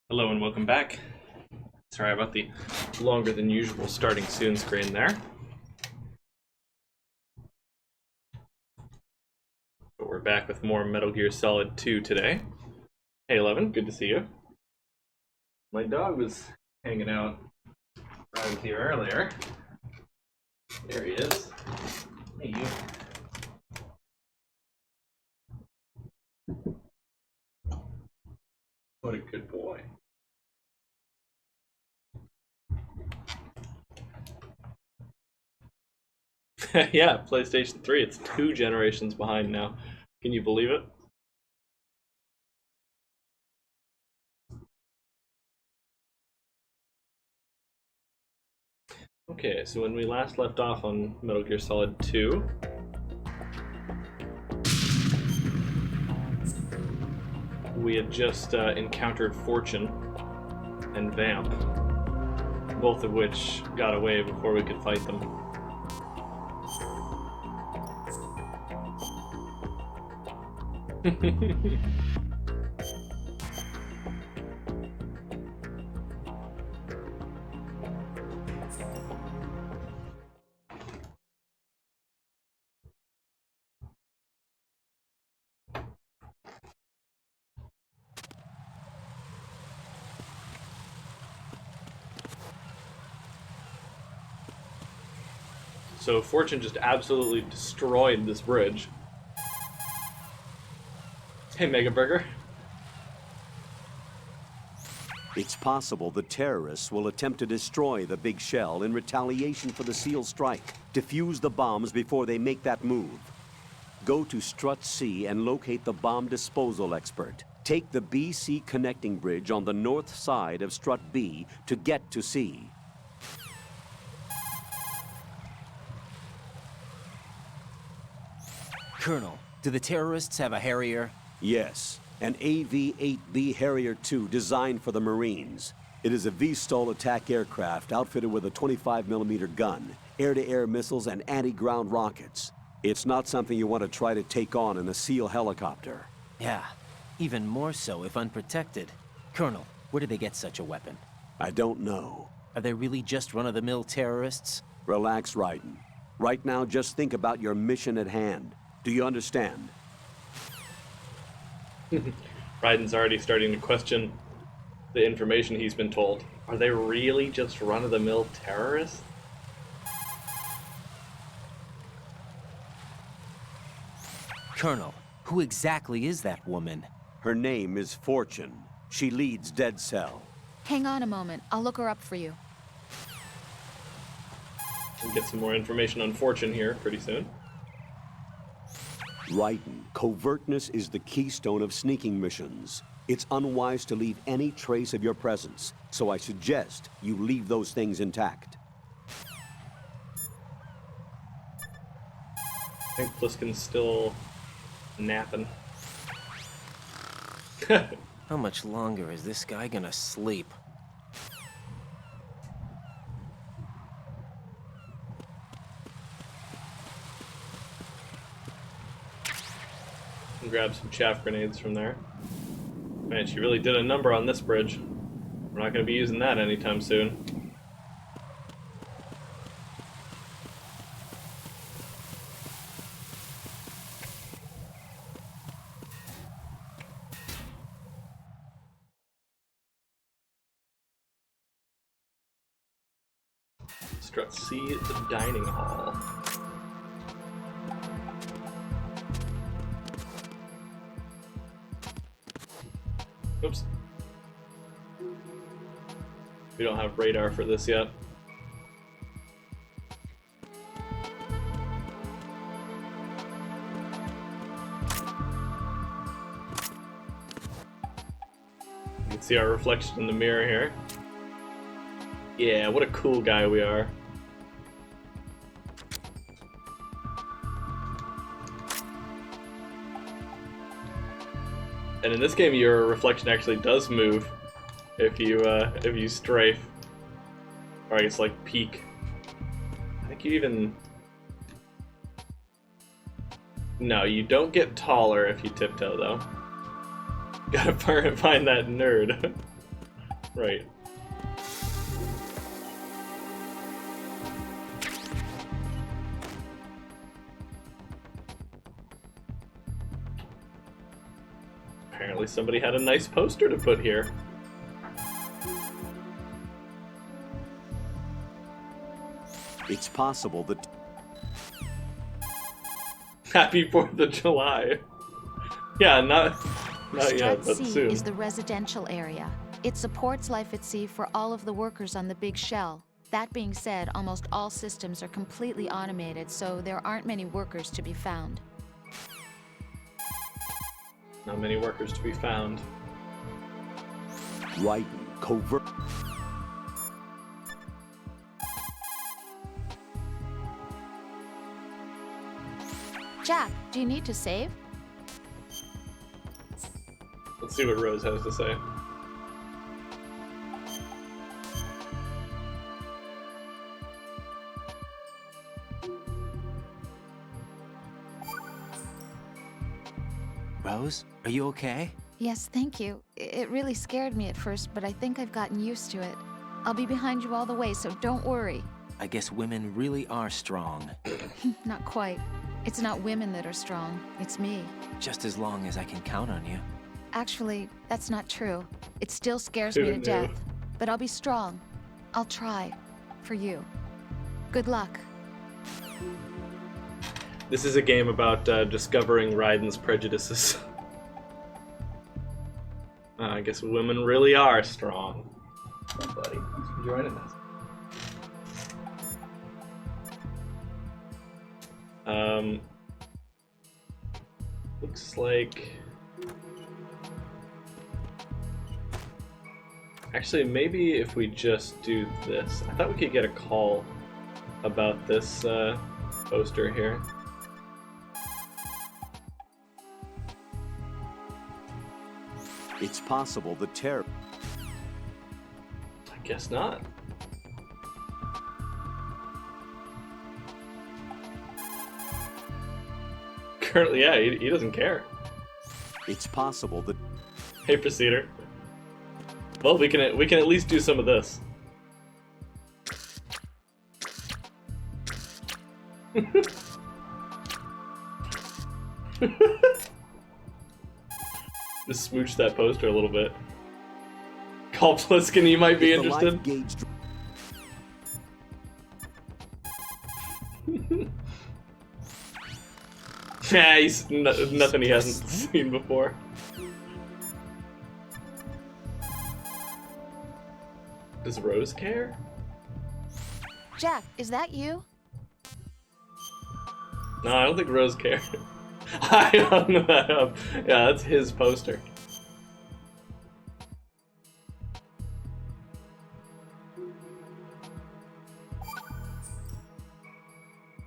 Hello and welcome back. Sorry about the longer than usual starting soon screen there. But we're back with more Metal Gear Solid 2 today. Hey 11, good to see you. My dog was hanging out around here earlier. There he is. Hey you. What a good boy. Yeah, PlayStation 3, it's 2 generations behind now. Can you believe it? Okay, so when we last left off on Metal Gear Solid 2, we had just encountered Fortune and Vamp, both of which got away before we could fight them. So Fortune just absolutely destroyed this bridge. Hey, Mega Burger. It's possible the terrorists will attempt to destroy the big shell in retaliation for the SEAL strike. Defuse the bombs before they make that move. Go to Strut C and locate the bomb disposal expert. Take the BC connecting bridge on the north side of Strut B to get to C. Colonel, do the terrorists have a Harrier? Yes, an AV-8B Harrier II designed for the Marines. It is a VSTOL attack aircraft outfitted with a 25mm gun, air-to-air missiles, and anti-ground rockets. It's not something you want to try to take on in a SEAL helicopter. Yeah, even more so if unprotected. Colonel, where did they get such a weapon? I don't know. Are they really just run-of-the-mill terrorists? Relax, Raiden. Right now, just think about your mission at hand. Do you understand? Raiden's already starting to question the information he's been told. Are they really just run-of-the-mill terrorists? Colonel, who exactly is that woman? Her name is Fortune. She leads Dead Cell. Hang on a moment. I'll look her up for you. We'll get some more information on Fortune here pretty soon. Raiden, covertness is the keystone of sneaking missions. It's unwise to leave any trace of your presence, so I suggest you leave those things intact. I think Pliskin's still napping. How much longer is this guy gonna sleep? And grab some chaff grenades from there. Man, she really did a number on this bridge. We're not going to be using that anytime soon. Strut C, the dining hall. Oops. We don't have radar for this yet. You can see our reflection in the mirror here. Yeah, what a cool guy we are. And in this game, your reflection actually does move if you strafe, or I guess like peek. I think you even no, you don't get taller if you tiptoe though. Gotta find that nerd. Right. Apparently somebody had a nice poster to put here. It's possible that Happy 4th of July. Yeah, not yet, Strut but C soon. is the residential area. It supports life at sea for all of the workers on the big shell. That being said, almost all systems are completely automated, so there aren't many workers to be found. Not many workers to be found. Raiden covert. Jack, do you need to save? Let's see what Rose has to say. Rose, are you okay? Yes, thank you. It really scared me at first, but I think I've gotten used to it. I'll be behind you all the way, so don't worry. I guess women really are strong. Not quite. It's not women that are strong, it's me. Just as long as I can count on you. Actually, that's not true. It still scares Who'da me to knew? death. But I'll be strong. I'll try. For you. Good luck. This is a game about discovering Raiden's prejudices. I guess women really are strong. Oh, buddy, thanks for joining us. Looks like... Actually, maybe if we just do this. I thought we could get a call about this poster here. It's possible the terror. I guess not. Currently, yeah, he doesn't care. It's possible that Hey, Procedure. Well, we can at least do some of this. Just smooch that poster a little bit. Call Pliskin, you might be if the interested. life gauge Yeah, he's nothing he hasn't seen before. Does Rose care? Jack, is that you? No, I don't think Rose cared. I hung that up. Yeah, that's his poster.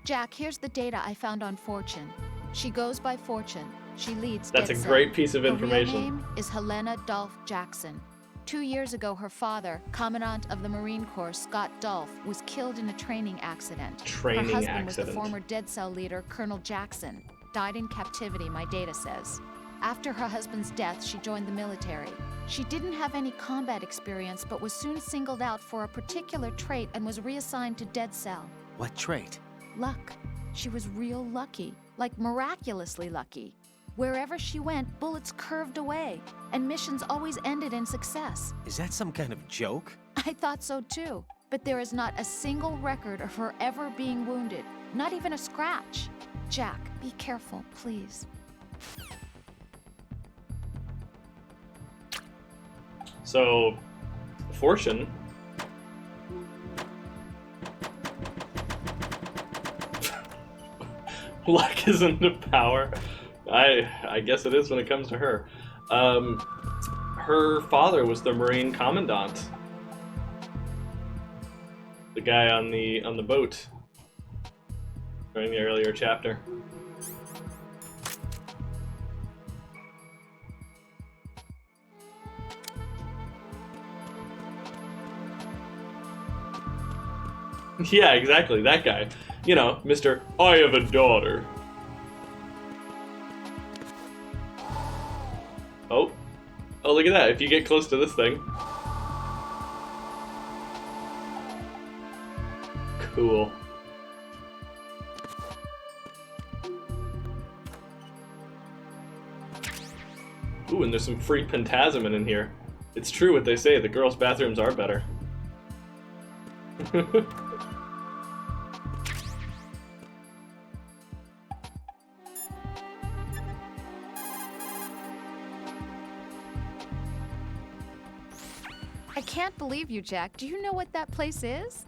Jack, here's the data I found on Fortune. She goes by Fortune. She leads That's a Dead Cell. great piece of Her information. real name is Helena Dolph Jackson. 2 years ago, her father, Commandant of the Marine Corps Scott Dolph, was killed in a training accident. Training her husband was the accident. former Dead Cell leader, Colonel Jackson. Died in captivity, my data says. After her husband's death, she joined the military. She didn't have any combat experience, but was soon singled out for a particular trait and was reassigned to Dead Cell. What trait? Luck. She was real lucky, like miraculously lucky. Wherever she went, bullets curved away, and missions always ended in success. Is that some kind of joke? I thought so too, but there is not a single record of her ever being wounded, not even a scratch. Jack, be careful, please. So, Fortune. Luck isn't a power. I guess it is when it comes to her. Her father was the Marine Commandant. The guy on the boat during the earlier chapter. Yeah, exactly, that guy. You know, Mr. I have a daughter. Oh. Oh, look at that. If you get close to this thing. Cool. Ooh, and there's some free pentazemin in here. It's true what they say, the girls' bathrooms are better. I can't believe you, Jack. Do you know what that place is?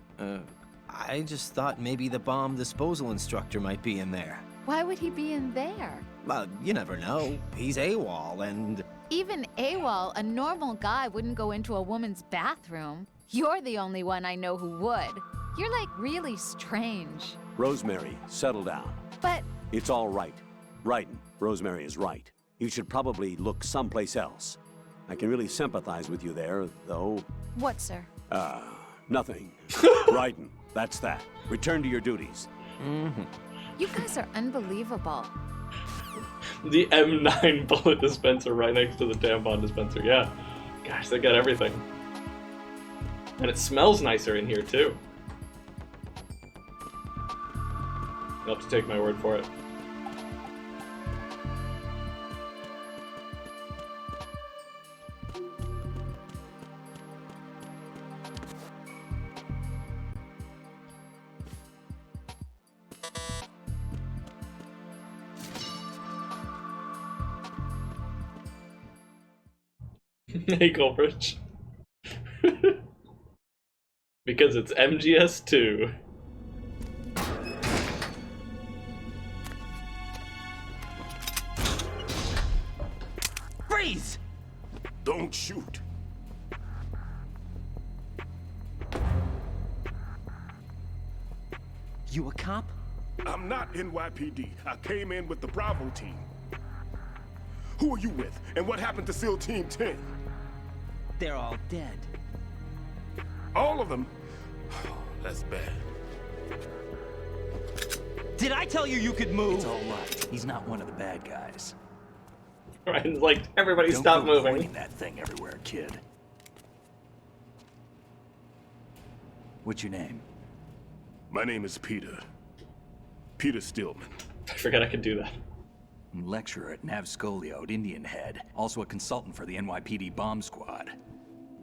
I just thought maybe the bomb disposal instructor might be in there. Why would he be in there? Well, you never know. He's AWOL and... Even AWOL, a normal guy wouldn't go into a woman's bathroom. You're the only one I know who would. You're like really strange. Rosemary, settle down. But It's all right. Right. Rosemary is right. You should probably look someplace else. I can really sympathize with you there, though. what, sir? Nothing. Ryden, that's that. Return to your duties. You guys are unbelievable. The M9 bullet dispenser right next to the tampon dispenser, yeah. Gosh, they got everything. And it smells nicer in here, too. You'll have to take my word for it. Hey, Goldbridge. Because it's MGS2. Freeze! Don't shoot. You a cop? I'm not NYPD. I came in with the Bravo team. Who are you with? And what happened to SEAL Team 10? They're all dead. All of them? That's bad. Did I tell you you could move? It's all right. He's not one of the bad guys. Right, like, everybody Don't stop go moving. pointing that thing everywhere, kid. What's your name? My name is Peter. Peter Stillman. I forgot I could do that. Lecturer at Nav Scolio at Indian Head. Also a consultant for the NYPD bomb squad.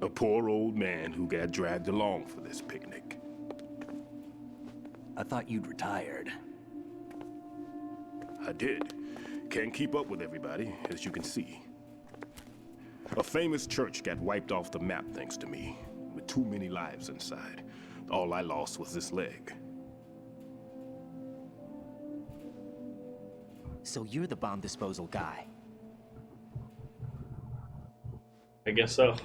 A poor old man who got dragged along for this picnic. I thought you'd retired. I did. Can't keep up with everybody, as you can see. A famous church got wiped off the map thanks to me, with too many lives inside. All I lost was this leg. So you're the bomb disposal guy. I guess so.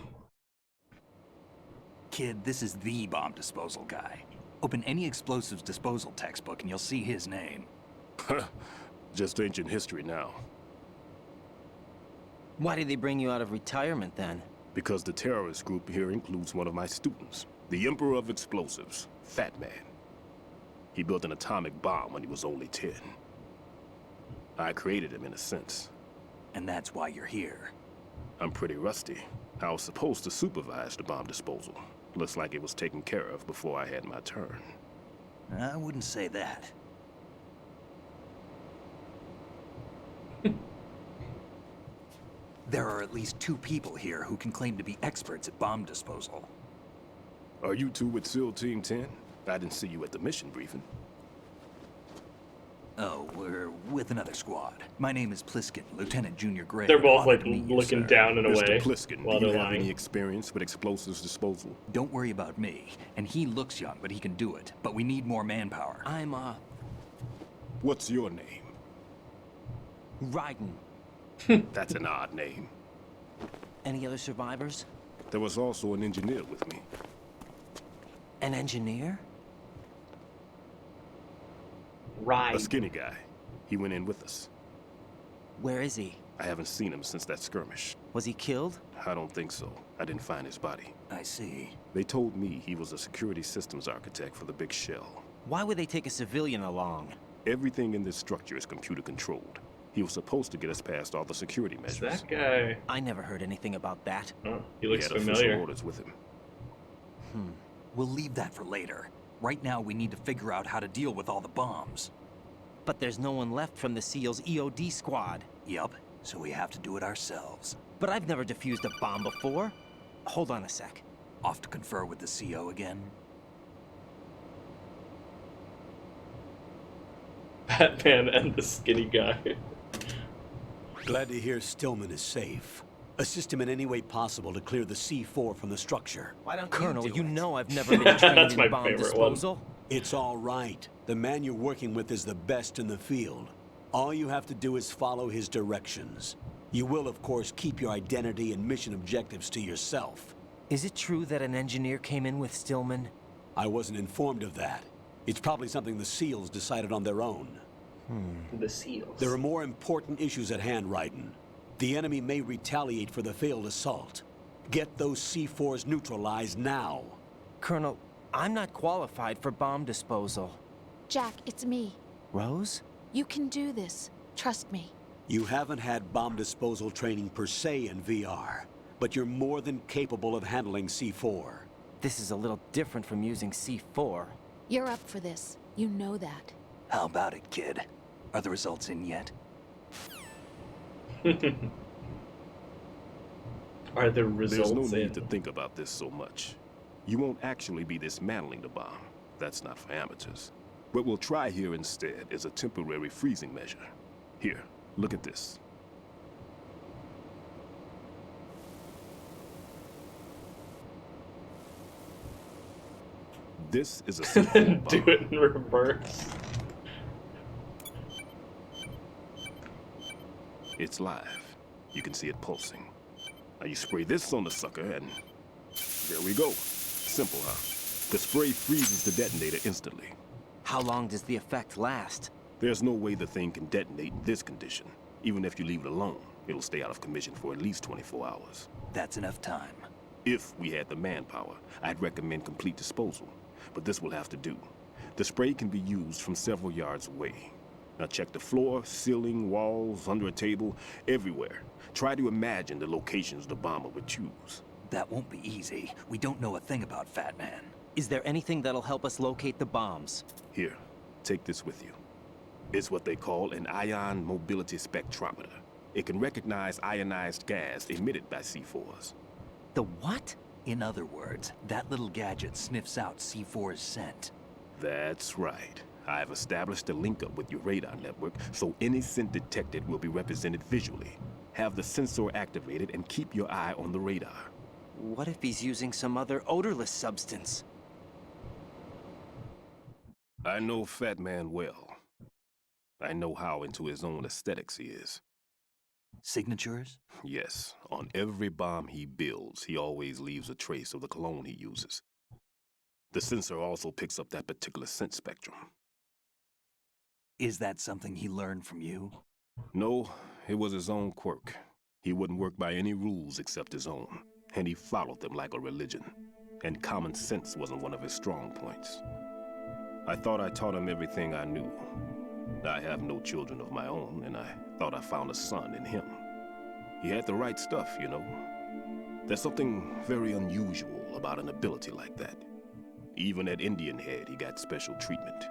Kid, this is the bomb disposal guy. Open any explosives disposal textbook and you'll see his name. Just ancient history now. Why did they bring you out of retirement then? Because the terrorist group here includes one of my students, the Emperor of Explosives, Fat Man. He built an atomic bomb when he was only 10. I created him in a sense. And that's why you're here. I'm pretty rusty. I was supposed to supervise the bomb disposal. Looks like it was taken care of before I had my turn. I wouldn't say that. There are at least 2 people here who can claim to be experts at bomb disposal. Are you two with SEAL Team 10? I didn't see you at the mission briefing. Oh, we're with another squad. My name is Pliskin, Lieutenant Junior Gray. They're both Honored like to meet you, looking sir. down in a Mr. way Pliskin, while do you they're have any lying. experience with explosives disposal? Don't worry about me. And he looks young, but he can do it. But we need more manpower. I'm, What's your name? Ryden. That's an odd name. Any other survivors? There was also an engineer with me. An engineer? Right. A skinny guy. He went in with us. Where is he? I haven't seen him since that skirmish. Was he killed? I don't think so. I didn't find his body. I see. They told me he was a security systems architect for the big shell. Why would they take a civilian along? Everything in this structure is computer controlled. He was supposed to get us past all the security Is measures. that guy? I never heard anything about that. Oh, he He looks had official familiar. orders with him. We'll leave that for later. Right now, we need to figure out how to deal with all the bombs. But there's no one left from the SEAL's EOD squad. Yup, so we have to do it ourselves. But I've never defused a bomb before. Hold on a sec. Off to confer with the CO again? Batman and the skinny guy. Glad to hear Stillman is safe. Assist him in any way possible to clear the C4 from the structure. Why don't Colonel, you know I've never been trained That's my in bomb favorite one. disposal. It's all right. The man you're working with is the best in the field. All you have to do is follow his directions. You will, of course, keep your identity and mission objectives to yourself. Is it true that an engineer came in with Stillman? I wasn't informed of that. It's probably something the SEALs decided on their own. The SEALs. There are more important issues at hand, Raiden. The enemy may retaliate for the failed assault. Get those C4s neutralized now. Colonel, I'm not qualified for bomb disposal. Jack, it's me. Rose? You can do this. Trust me. You haven't had bomb disposal training per se in VR, but you're more than capable of handling C4. This is a little different from using C4. You're up for this. You know that. How about it, kid? Are the results in yet? Are the There's results no in? need to think about this so much. You won't actually be dismantling the bomb. That's not for amateurs. What we'll try here instead is a temporary freezing measure. Here, look at this. This is a simple bomb. Do it in reverse. It's live. You can see it pulsing. Now you spray this on the sucker and there we go. Simple, huh? The spray freezes the detonator instantly. How long does the effect last? There's no way the thing can detonate in this condition. Even if you leave it alone, it'll stay out of commission for at least 24 hours. That's enough time. If we had the manpower, I'd recommend complete disposal. But this will have to do. The spray can be used from several yards away. Now check the floor, ceiling, walls, under a table, everywhere. Try to imagine the locations the bomber would choose. That won't be easy. We don't know a thing about Fat Man. Is there anything that'll help us locate the bombs? Here, take this with you. It's what they call an ion mobility spectrometer. It can recognize ionized gas emitted by C4s. The what? In other words, that little gadget sniffs out C4's scent. That's right. I've established a link up with your radar network, so any scent detected will be represented visually. Have the sensor activated and keep your eye on the radar. What if he's using some other odorless substance? I know Fat Man well. I know how into his own aesthetics he is. Signatures? Yes, on every bomb he builds, he always leaves a trace of the cologne he uses. The sensor also picks up that particular scent spectrum. Is that something he learned from you? No, it was his own quirk. He wouldn't work by any rules except his own, and he followed them like a religion. And common sense wasn't one of his strong points. I thought I taught him everything I knew. I have no children of my own, and I thought I found a son in him. He had the right stuff, you know. There's something very unusual about an ability like that. Even at Indian Head, he got special treatment.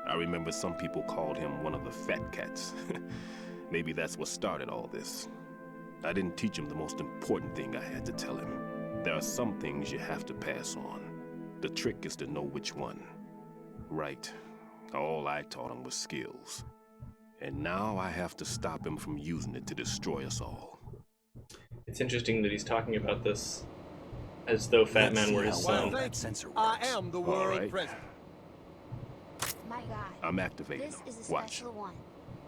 I remember some people called him one of the fat cats. Maybe that's what started all this. I didn't teach him the most important thing I had to tell him. There are some things you have to pass on. The trick is to know which one. Right. All I taught him was skills. And now I have to stop him from using it to destroy us all. It's interesting that he's talking about this as though Fat Man were his son. That sensor works. I am the world right. president. My God. I'm activating This him. is a Watch. special one.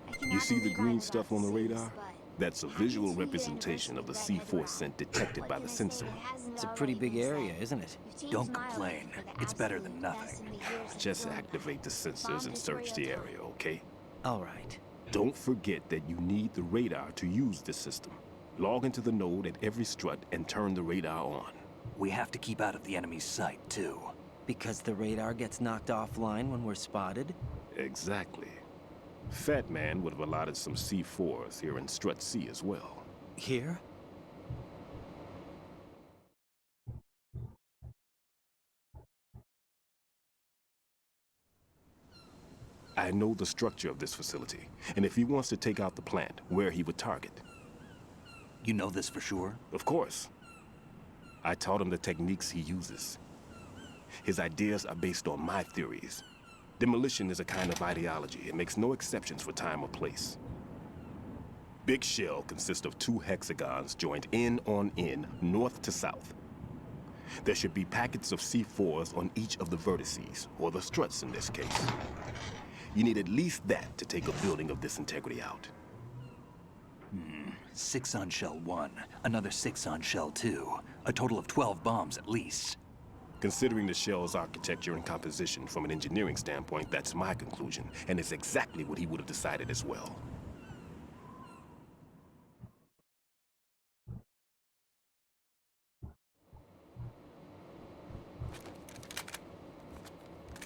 I You cannot see the believe green I'm stuff about on the to say radar? this, but That's a happy visual 2-year representation of the anniversary of C4 Redhead-O-Rama. scent detected What by can the I say? sensor. It hasn't It's a already pretty big been area, said. isn't it? You've changed Don't my complain. life for the It's better than absolute best nothing. in the years of Just growing up. activate the sensors and Bombed search into the Redhead-O. area, okay? All right. Don't forget that you need the radar to use this system. Log into the node at every strut and turn the radar on. We have to keep out of the enemy's sight, too. Because the radar gets knocked offline when we're spotted? Exactly. Fat Man would have allotted some C4s here in Strut C as well. Here? I know the structure of this facility, and if he wants to take out the plant, where he would target. You know this for sure? Of course. I taught him the techniques he uses. His ideas are based on my theories. Demolition is a kind of ideology. It makes no exceptions for time or place. Big Shell consists of 2 hexagons joined end on end, north to south. There should be packets of C4s on each of the vertices, or the struts in this case. You need at least that to take a building of this integrity out. 6 on shell 1, another 6 on shell 2. A total of 12 bombs at least. Considering the shell's architecture and composition from an engineering standpoint, that's my conclusion, and it's exactly what he would have decided as well.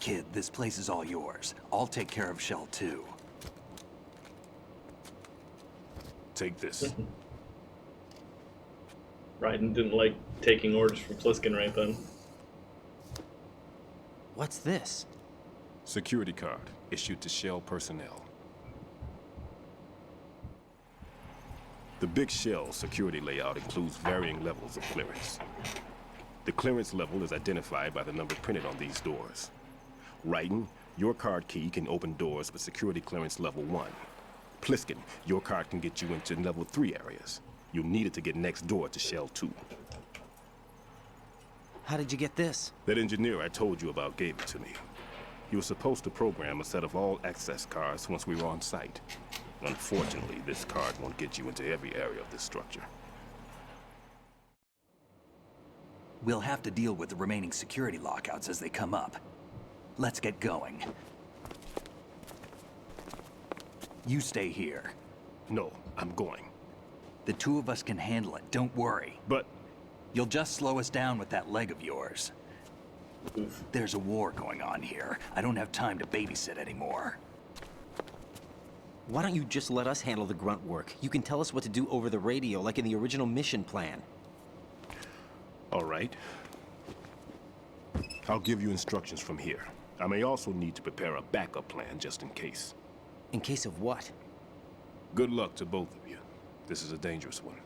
Kid, this place is all yours. I'll take care of shell 2. Take this. Raiden didn't like taking orders from Pliskin right then. What's this? Security card issued to Shell personnel. The Big Shell security layout includes varying levels of clearance. The clearance level is identified by the number printed on these doors. Raiden, your card key can open doors with security clearance level 1. Pliskin, your card can get you into level 3 areas. You'll need it to get next door to Shell 2. How did you get this? That engineer I told you about gave it to me. He was supposed to program a set of all access cards once we were on site. Unfortunately, this card won't get you into every area of this structure. We'll have to deal with the remaining security lockouts as they come up. Let's get going. You stay here. No, I'm going. The 2 of us can handle it, don't worry. But You'll just slow us down with that leg of yours. Oof. There's a war going on here. I don't have time to babysit anymore. Why don't you just let us handle the grunt work? You can tell us what to do over the radio, like in the original mission plan. all right. I'll give you instructions from here. I may also need to prepare a backup plan just in case. In case of what? Good luck to both of you. This is a dangerous one.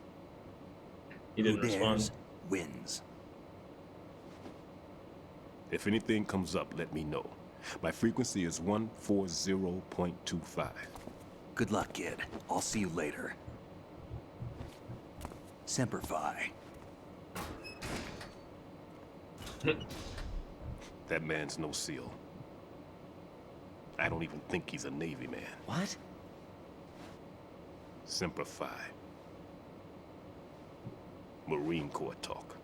He didn't Who dares respond. wins. If anything comes up, let me know. My frequency is 140.25. Good luck, kid. I'll see you later. Semper Fi. That man's no SEAL. I don't even think he's a Navy man. What? Semper Fi. Marine Corps talk.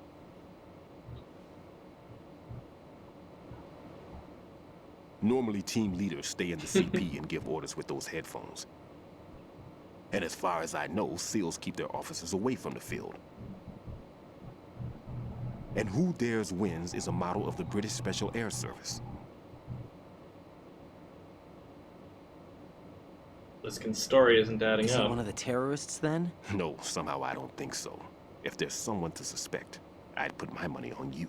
Normally, team leaders stay in the CP and give orders with those headphones. And as far as I know, SEALs keep their officers away from the field. And who dares wins is a motto of the British Special Air Service. Pliskin's story isn't adding Is he up. one of the terrorists then? No, somehow I don't think so. If there's someone to suspect, I'd put my money on you.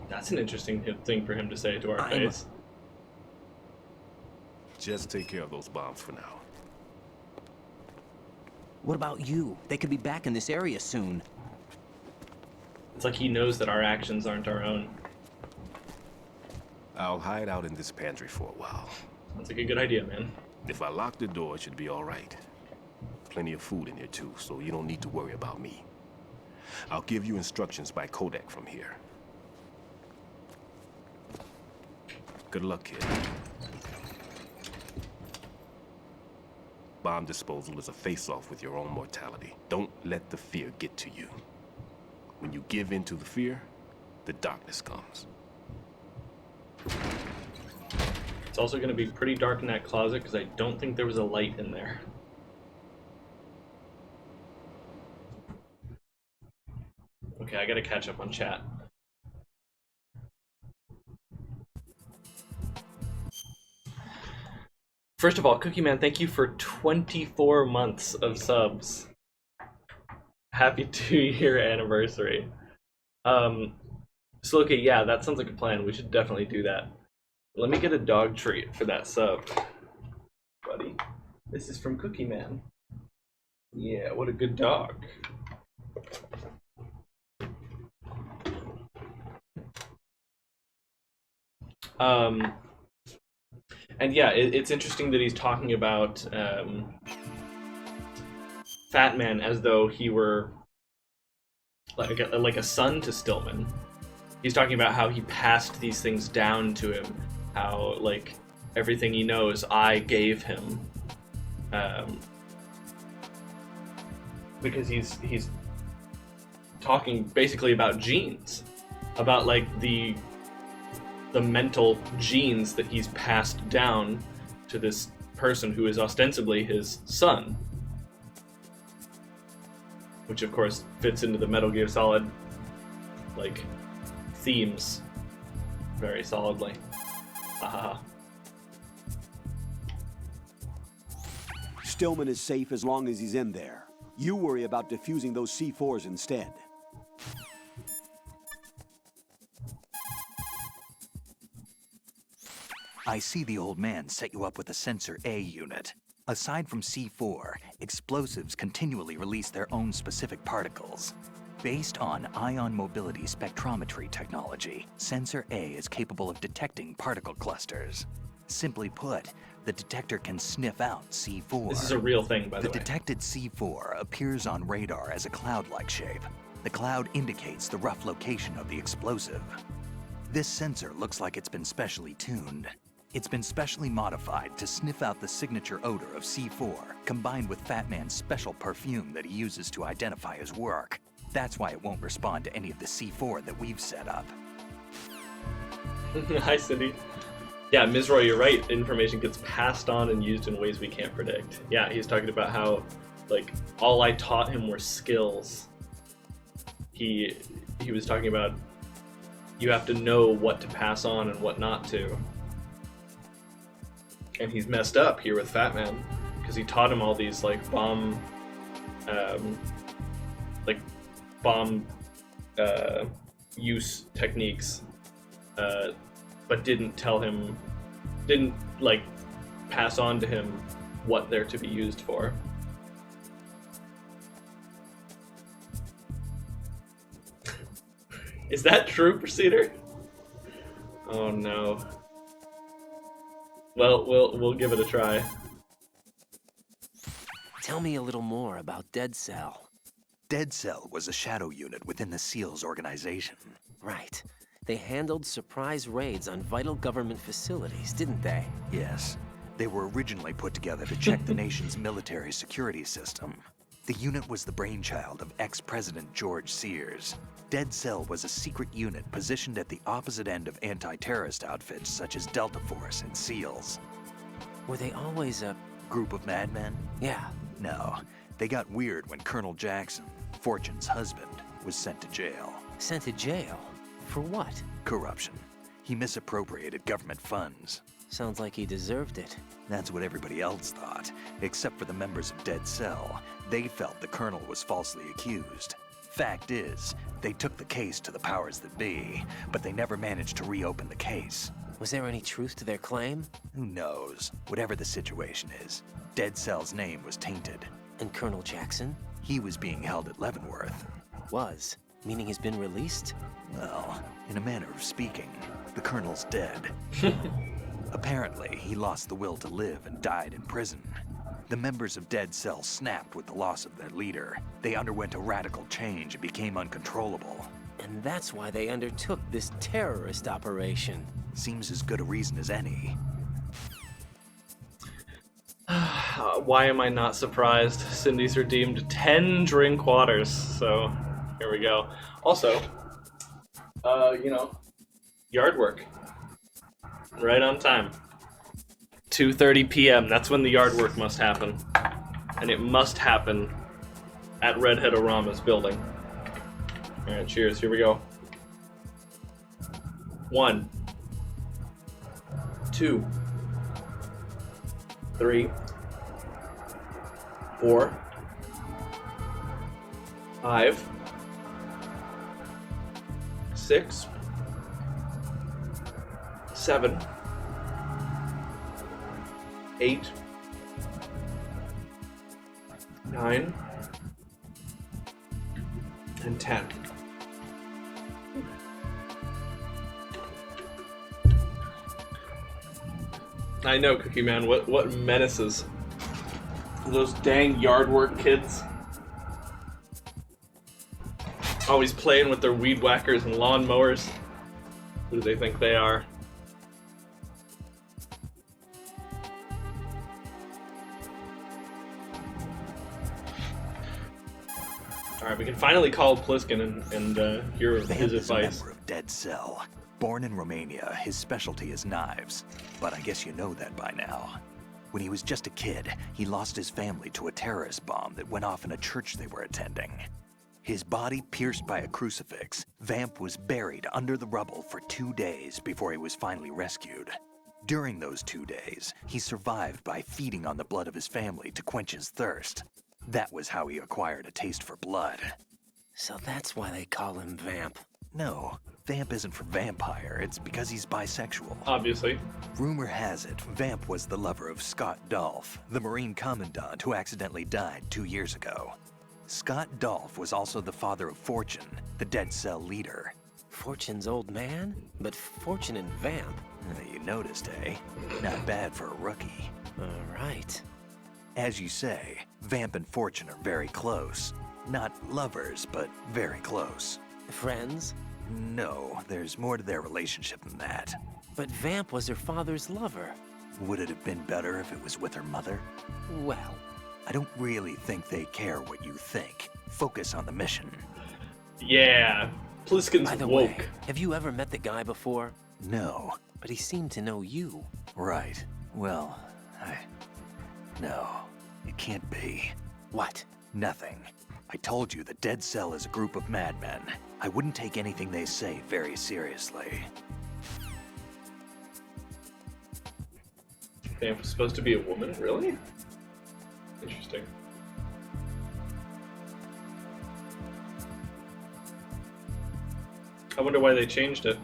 That's an interesting thing for him to say to our I'm- face. Just take care of those bombs for now. What about you? They could be back in this area soon. It's like he knows that our actions aren't our own. I'll hide out in this pantry for a while. That's like a good idea, man. If I lock the door, it should be all right. Plenty of food in here too, so you don't need to worry about me. I'll give you instructions by Kodak from here. Good luck, kid. Bomb disposal is a face-off with your own mortality. Don't let the fear get to you. When you give in to the fear, the darkness comes. It's also going to be pretty dark in that closet because I don't think there was a light in there. Okay, I gotta catch up on chat. First of all, Cookie Man, thank you for 24 months of subs. Happy 2-year anniversary. So, okay, yeah, that sounds like a plan. We should definitely do that. Let me get a dog treat for that sub, buddy. This is from Cookie Man. Yeah, what a good dog. And yeah, it's interesting that he's talking about Fat Man as though he were like a son to Stillman. He's talking about how he passed these things down to him, how like everything he knows I gave him, because he's talking basically about genes, about like the mental genes that he's passed down to this person who is ostensibly his son, which of course fits into the Metal Gear Solid like themes very solidly. Haha. Stillman is safe as long as he's in there. You worry about defusing those C4s instead. I see the old man set you up with a Sensor A unit. Aside from C4, explosives continually release their own specific particles. Based on ion mobility spectrometry technology, Sensor A is capable of detecting particle clusters. Simply put, the detector can sniff out C4. This is a real thing, by the way. The detected C4 appears on radar as a cloud-like shape. The cloud indicates the rough location of the explosive. This sensor looks like it's been specially tuned. It's been specially modified to sniff out the signature odor of C4, combined with Fat Man's special perfume that he uses to identify his work. That's why it won't respond to any of the C4 that we've set up. Hi, Cindy. Yeah, Ms. Roy, you're right. Information gets passed on and used in ways we can't predict. Yeah, he's talking about how, like, all I taught him were skills. He was talking about you have to know what to pass on and what not to. And he's messed up here with Fat Man, because he taught him all these, like, bomb use techniques, but didn't pass on to him what they're to be used for. Is that true, Procedure? Oh no. Well, we'll give it a try. Tell me a little more about Dead Cell. Dead Cell was a shadow unit within the SEALs organization. Right. They handled surprise raids on vital government facilities, didn't they? Yes. They were originally put together to check the nation's military security system. The unit was the brainchild of ex-President George Sears. Dead Cell was a secret unit positioned at the opposite end of anti-terrorist outfits such as Delta Force and SEALs. Were they always a group of madmen? Yeah. No. They got weird when Colonel Jackson, Fortune's husband, was sent to jail. Sent to jail? For what? Corruption. He misappropriated government funds. Sounds like he deserved it. That's what everybody else thought, except for the members of Dead Cell. They felt the colonel was falsely accused. Fact is, they took the case to the powers that be, but they never managed to reopen the case. Was there any truth to their claim? Who knows? Whatever the situation is, Dead Cell's name was tainted. And Colonel Jackson? He was being held at Leavenworth. Was? Meaning he's been released? Well, in a manner of speaking, the colonel's dead. Apparently, he lost the will to live and died in prison. The members of Dead Cell snapped with the loss of their leader. They underwent a radical change and became uncontrollable. And that's why they undertook this terrorist operation. Seems as good a reason as any. Why am I not surprised? Cindy's redeemed 10 drink waters, so here we go. Also, yard work. Right on time. 2:30 p.m. That's when the yard work must happen. And it must happen at Redhead-O-Rama's building. Alright, cheers. Here we go. 1, 2, 3, 4, 5, 6, 7, 8, 9, and 10. I know, Cookie Man. What menaces? Those dang yard work kids. Always playing with their weed whackers and lawnmowers. Who do they think they are? Alright, we can finally call Pliskin and hear Vamp his is a advice. member of Dead Cell. Born in Romania, his specialty is knives. But I guess you know that by now. When he was just a kid, he lost his family to a terrorist bomb that went off in a church they were attending. His body pierced by a crucifix, Vamp was buried under the rubble for 2 days before he was finally rescued. During those 2 days, he survived by feeding on the blood of his family to quench his thirst. That was how he acquired a taste for blood. So that's why they call him Vamp. No, Vamp isn't for vampire, it's because he's bisexual. Obviously. Rumor has it, Vamp was the lover of Scott Dolph, the Marine Commandant who accidentally died 2 years ago. Scott Dolph was also the father of Fortune, the Dead Cell leader. Fortune's old man? But Fortune and Vamp? You noticed, eh? Not bad for a rookie. All right. As you say, Vamp and Fortune are very close. Not lovers, but very close. Friends? No, there's more to their relationship than that. But Vamp was her father's lover. Would it have been better if it was with her mother? Well, I don't really think they care what you think. Focus on the mission. Yeah. Pliskin's by the woke. way, have you ever met the guy before? No. But he seemed to know you. Right. Well, No, it can't be. What? Nothing. I told you the Dead Cell is a group of madmen. I wouldn't take anything they say very seriously. Vamp was supposed to be a woman? Really? Interesting. I wonder why they changed it.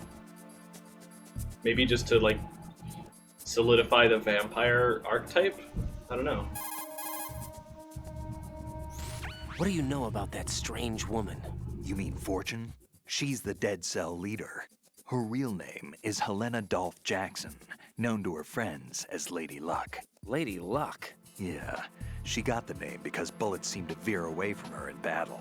Maybe just to, like, solidify the vampire archetype? I don't know. What do you know about that strange woman? You mean Fortune? She's the Dead Cell leader. Her real name is Helena Dolph Jackson, known to her friends as Lady Luck. Lady Luck? Yeah, she got the name because bullets seem to veer away from her in battle.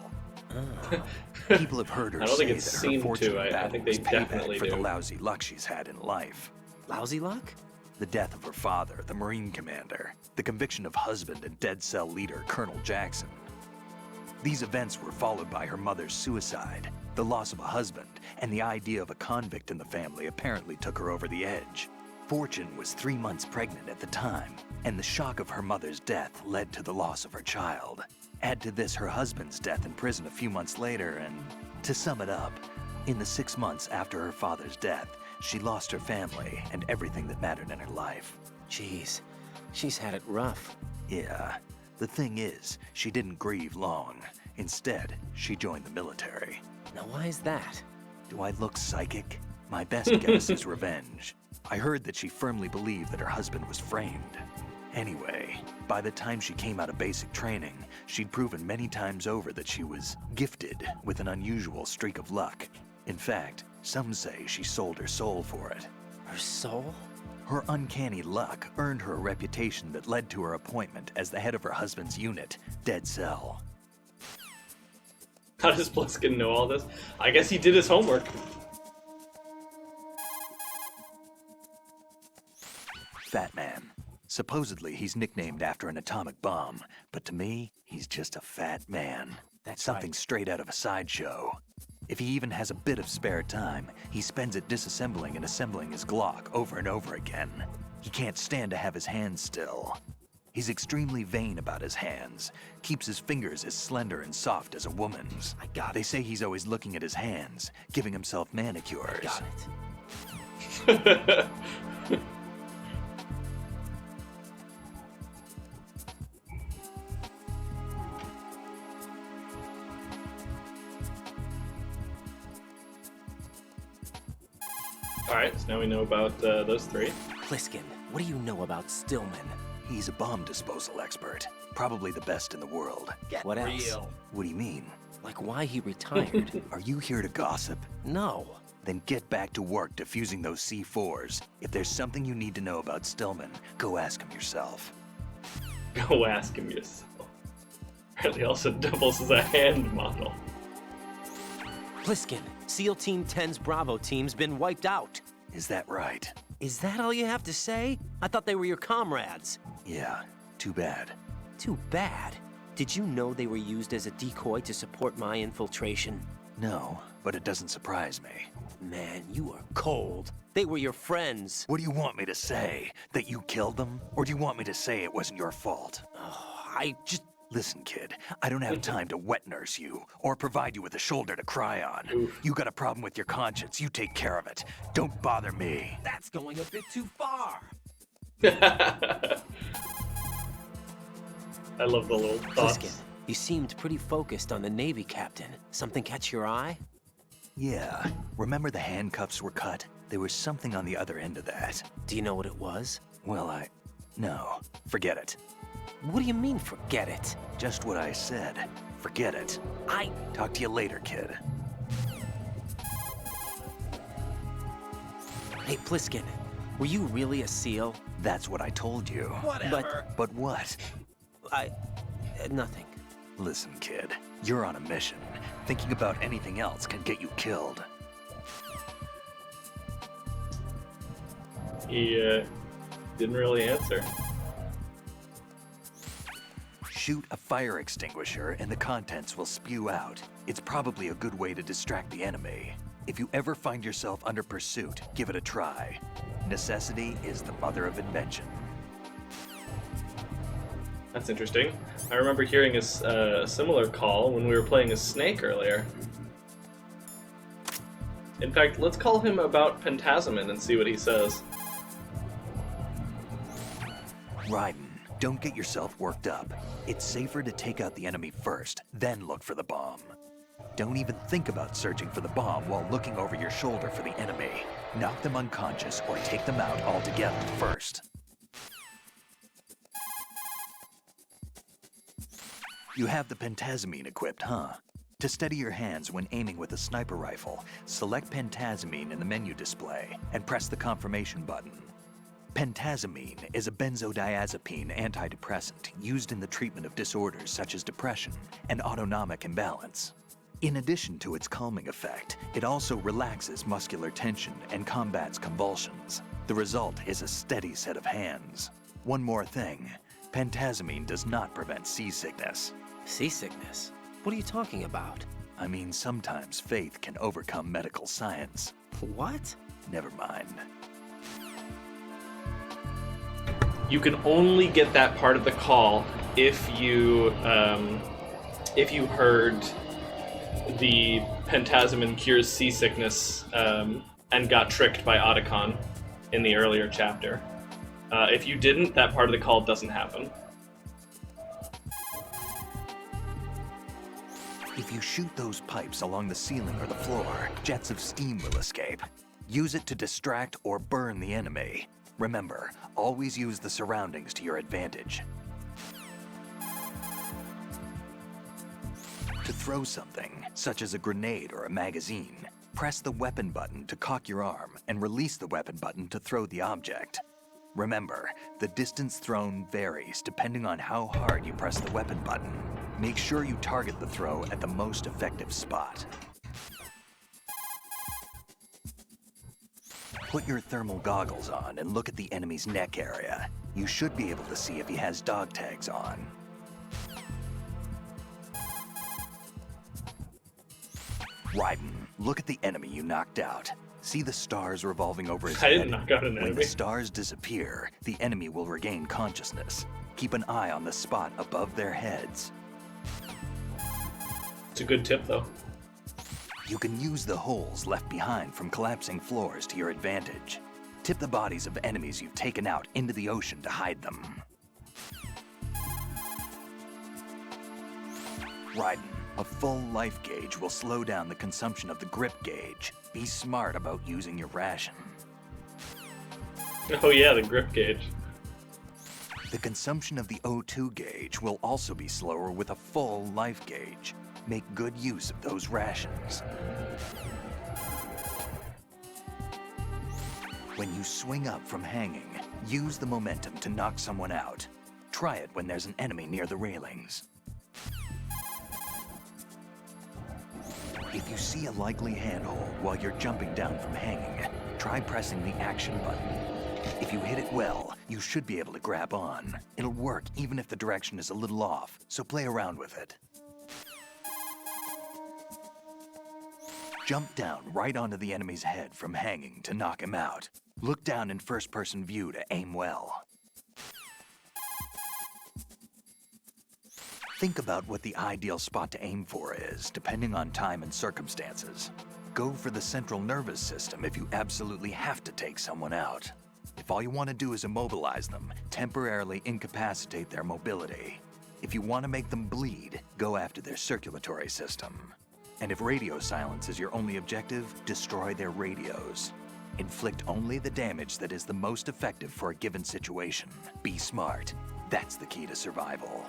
People have heard her I don't think say it's that her seemed fortune to. in I battle think they was payback definitely for the do. lousy luck she's had in life. Lousy Luck? The death of her father, the Marine commander, the conviction of husband and Dead Cell leader Colonel Jackson. These events were followed by her mother's suicide, the loss of a husband, and the idea of a convict in the family apparently took her over the edge. Fortune was 3 months pregnant at the time, and the shock of her mother's death led to the loss of her child. Add to this her husband's death in prison a few months later, and to sum it up, in the 6 months after her father's death, she lost her family and everything that mattered in her life. Jeez, she's had it rough. Yeah. The thing is, she didn't grieve long. Instead, she joined the military. Now why is that? Do I look psychic? My best guess is revenge. I heard that she firmly believed that her husband was framed. Anyway, by the time she came out of basic training, she'd proven many times over that she was gifted with an unusual streak of luck. In fact, some say she sold her soul for it. Her soul? Her uncanny luck earned her a reputation that led to her appointment as the head of her husband's unit, Dead Cell. How does Pliskin know all this? I guess he did his homework. Fat Man. Supposedly, he's nicknamed after an atomic bomb, but to me, he's just a fat man. That's something right. straight out of a sideshow. If he even has a bit of spare time, he spends it disassembling and assembling his Glock over and over again. He can't stand to have his hands still. He's extremely vain about his hands, keeps his fingers as slender and soft as a woman's. I got They it. say he's always looking at his hands, giving himself manicures. Got it. Alright, so now we know about those three. Pliskin, what do you know about Stillman? He's a bomb disposal expert. Probably the best in the world. What else? What do you mean? Like why he retired? Are you here to gossip? No. Then get back to work defusing those C4s. If there's something you need to know about Stillman, go ask him yourself. Go ask him yourself. Apparently also doubles as a hand model. Pliskin, SEAL Team 10's Bravo team's been wiped out. Is that right? Is that all you have to say? I thought they were your comrades. Yeah, too bad. Too bad. Did you know they were used as a decoy to support my infiltration? No, but it doesn't surprise me. Man, you are cold. They were your friends. What do you want me to say? That you killed them? Or do you want me to say it wasn't your fault? Oh, I just... Listen, kid, I don't have time to wet nurse you, or provide you with a shoulder to cry on. Oof. You got a problem with your conscience, you take care of it. Don't bother me. That's going a bit too far. I love the little thoughts. Pliskin, you seemed pretty focused on the Navy captain. Something catch your eye? Yeah, remember the handcuffs were cut? There was something on the other end of that. Do you know what it was? Well, no, forget it. What do you mean, forget it? Just what I said. Forget it. Talk to you later, kid. Hey, Pliskin, were you really a SEAL? That's what I told you. Whatever. But what? Nothing. Listen, kid, you're on a mission. Thinking about anything else can get you killed. He didn't really answer. Shoot a fire extinguisher and the contents will spew out. It's probably a good way to distract the enemy. If you ever find yourself under pursuit, give it a try. Necessity is the mother of invention. That's interesting. I remember hearing a similar call when we were playing as Snake earlier. In fact, let's call him about Pentazemin and see what he says. Raiden, don't get yourself worked up. It's safer to take out the enemy first, then look for the bomb. Don't even think about searching for the bomb while looking over your shoulder for the enemy. Knock them unconscious or take them out altogether first. You have the pentazimine equipped, huh? To steady your hands when aiming with a sniper rifle, select pentazimine in the menu display and press the confirmation button. Pentazimine is a benzodiazepine antidepressant used in the treatment of disorders such as depression and autonomic imbalance. In addition to its calming effect, it also relaxes muscular tension and combats convulsions. The result is a steady set of hands. One more thing, pentazimine does not prevent seasickness. Seasickness? What are you talking about? I mean, sometimes faith can overcome medical science. What? Never mind. You can only get that part of the call if you heard the Pentazemin cures seasickness and got tricked by Otacon in the earlier chapter. If you didn't, that part of the call doesn't happen. If you shoot those pipes along the ceiling or the floor, jets of steam will escape. Use it to distract or burn the enemy. Remember, always use the surroundings to your advantage. To throw something, such as a grenade or a magazine, press the weapon button to cock your arm and release the weapon button to throw the object. Remember, the distance thrown varies depending on how hard you press the weapon button. Make sure you target the throw at the most effective spot. Put your thermal goggles on and look at the enemy's neck area. You should be able to see if he has dog tags on. Raiden, look at the enemy you knocked out. See the stars revolving over his head? I didn't knock out an When enemy. the stars disappear, the enemy will regain consciousness. Keep an eye on the spot above their heads. It's a good tip, though. You can use the holes left behind from collapsing floors to your advantage. Tip the bodies of enemies you've taken out into the ocean to hide them. Raiden, a full life gauge will slow down the consumption of the grip gauge. Be smart about using your ration. Oh yeah, the grip gauge. The consumption of the O2 gauge will also be slower with a full life gauge. Make good use of those rations. When you swing up from hanging, use the momentum to knock someone out. Try it when there's an enemy near the railings. If you see a likely handhold while you're jumping down from hanging, try pressing the action button. If you hit it well, you should be able to grab on. It'll work even if the direction is a little off, so play around with it. Jump down right onto the enemy's head from hanging to knock him out. Look down in first-person view to aim well. Think about what the ideal spot to aim for is, depending on time and circumstances. Go for the central nervous system if you absolutely have to take someone out. If all you want to do is immobilize them, temporarily incapacitate their mobility. If you want to make them bleed, go after their circulatory system. And if radio silence is your only objective, destroy their radios. Inflict only the damage that is the most effective for a given situation. Be smart. That's the key to survival.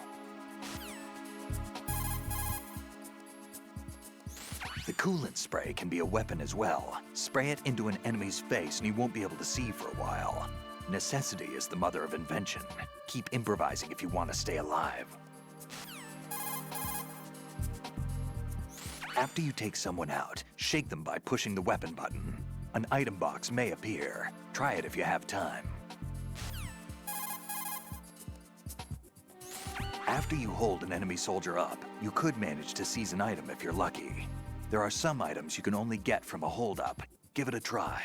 The coolant spray can be a weapon as well. Spray it into an enemy's face and he won't be able to see for a while. Necessity is the mother of invention. Keep improvising if you want to stay alive. After you take someone out, shake them by pushing the weapon button. An item box may appear. Try it if you have time. After you hold an enemy soldier up, you could manage to seize an item if you're lucky. There are some items you can only get from a hold-up. Give it a try.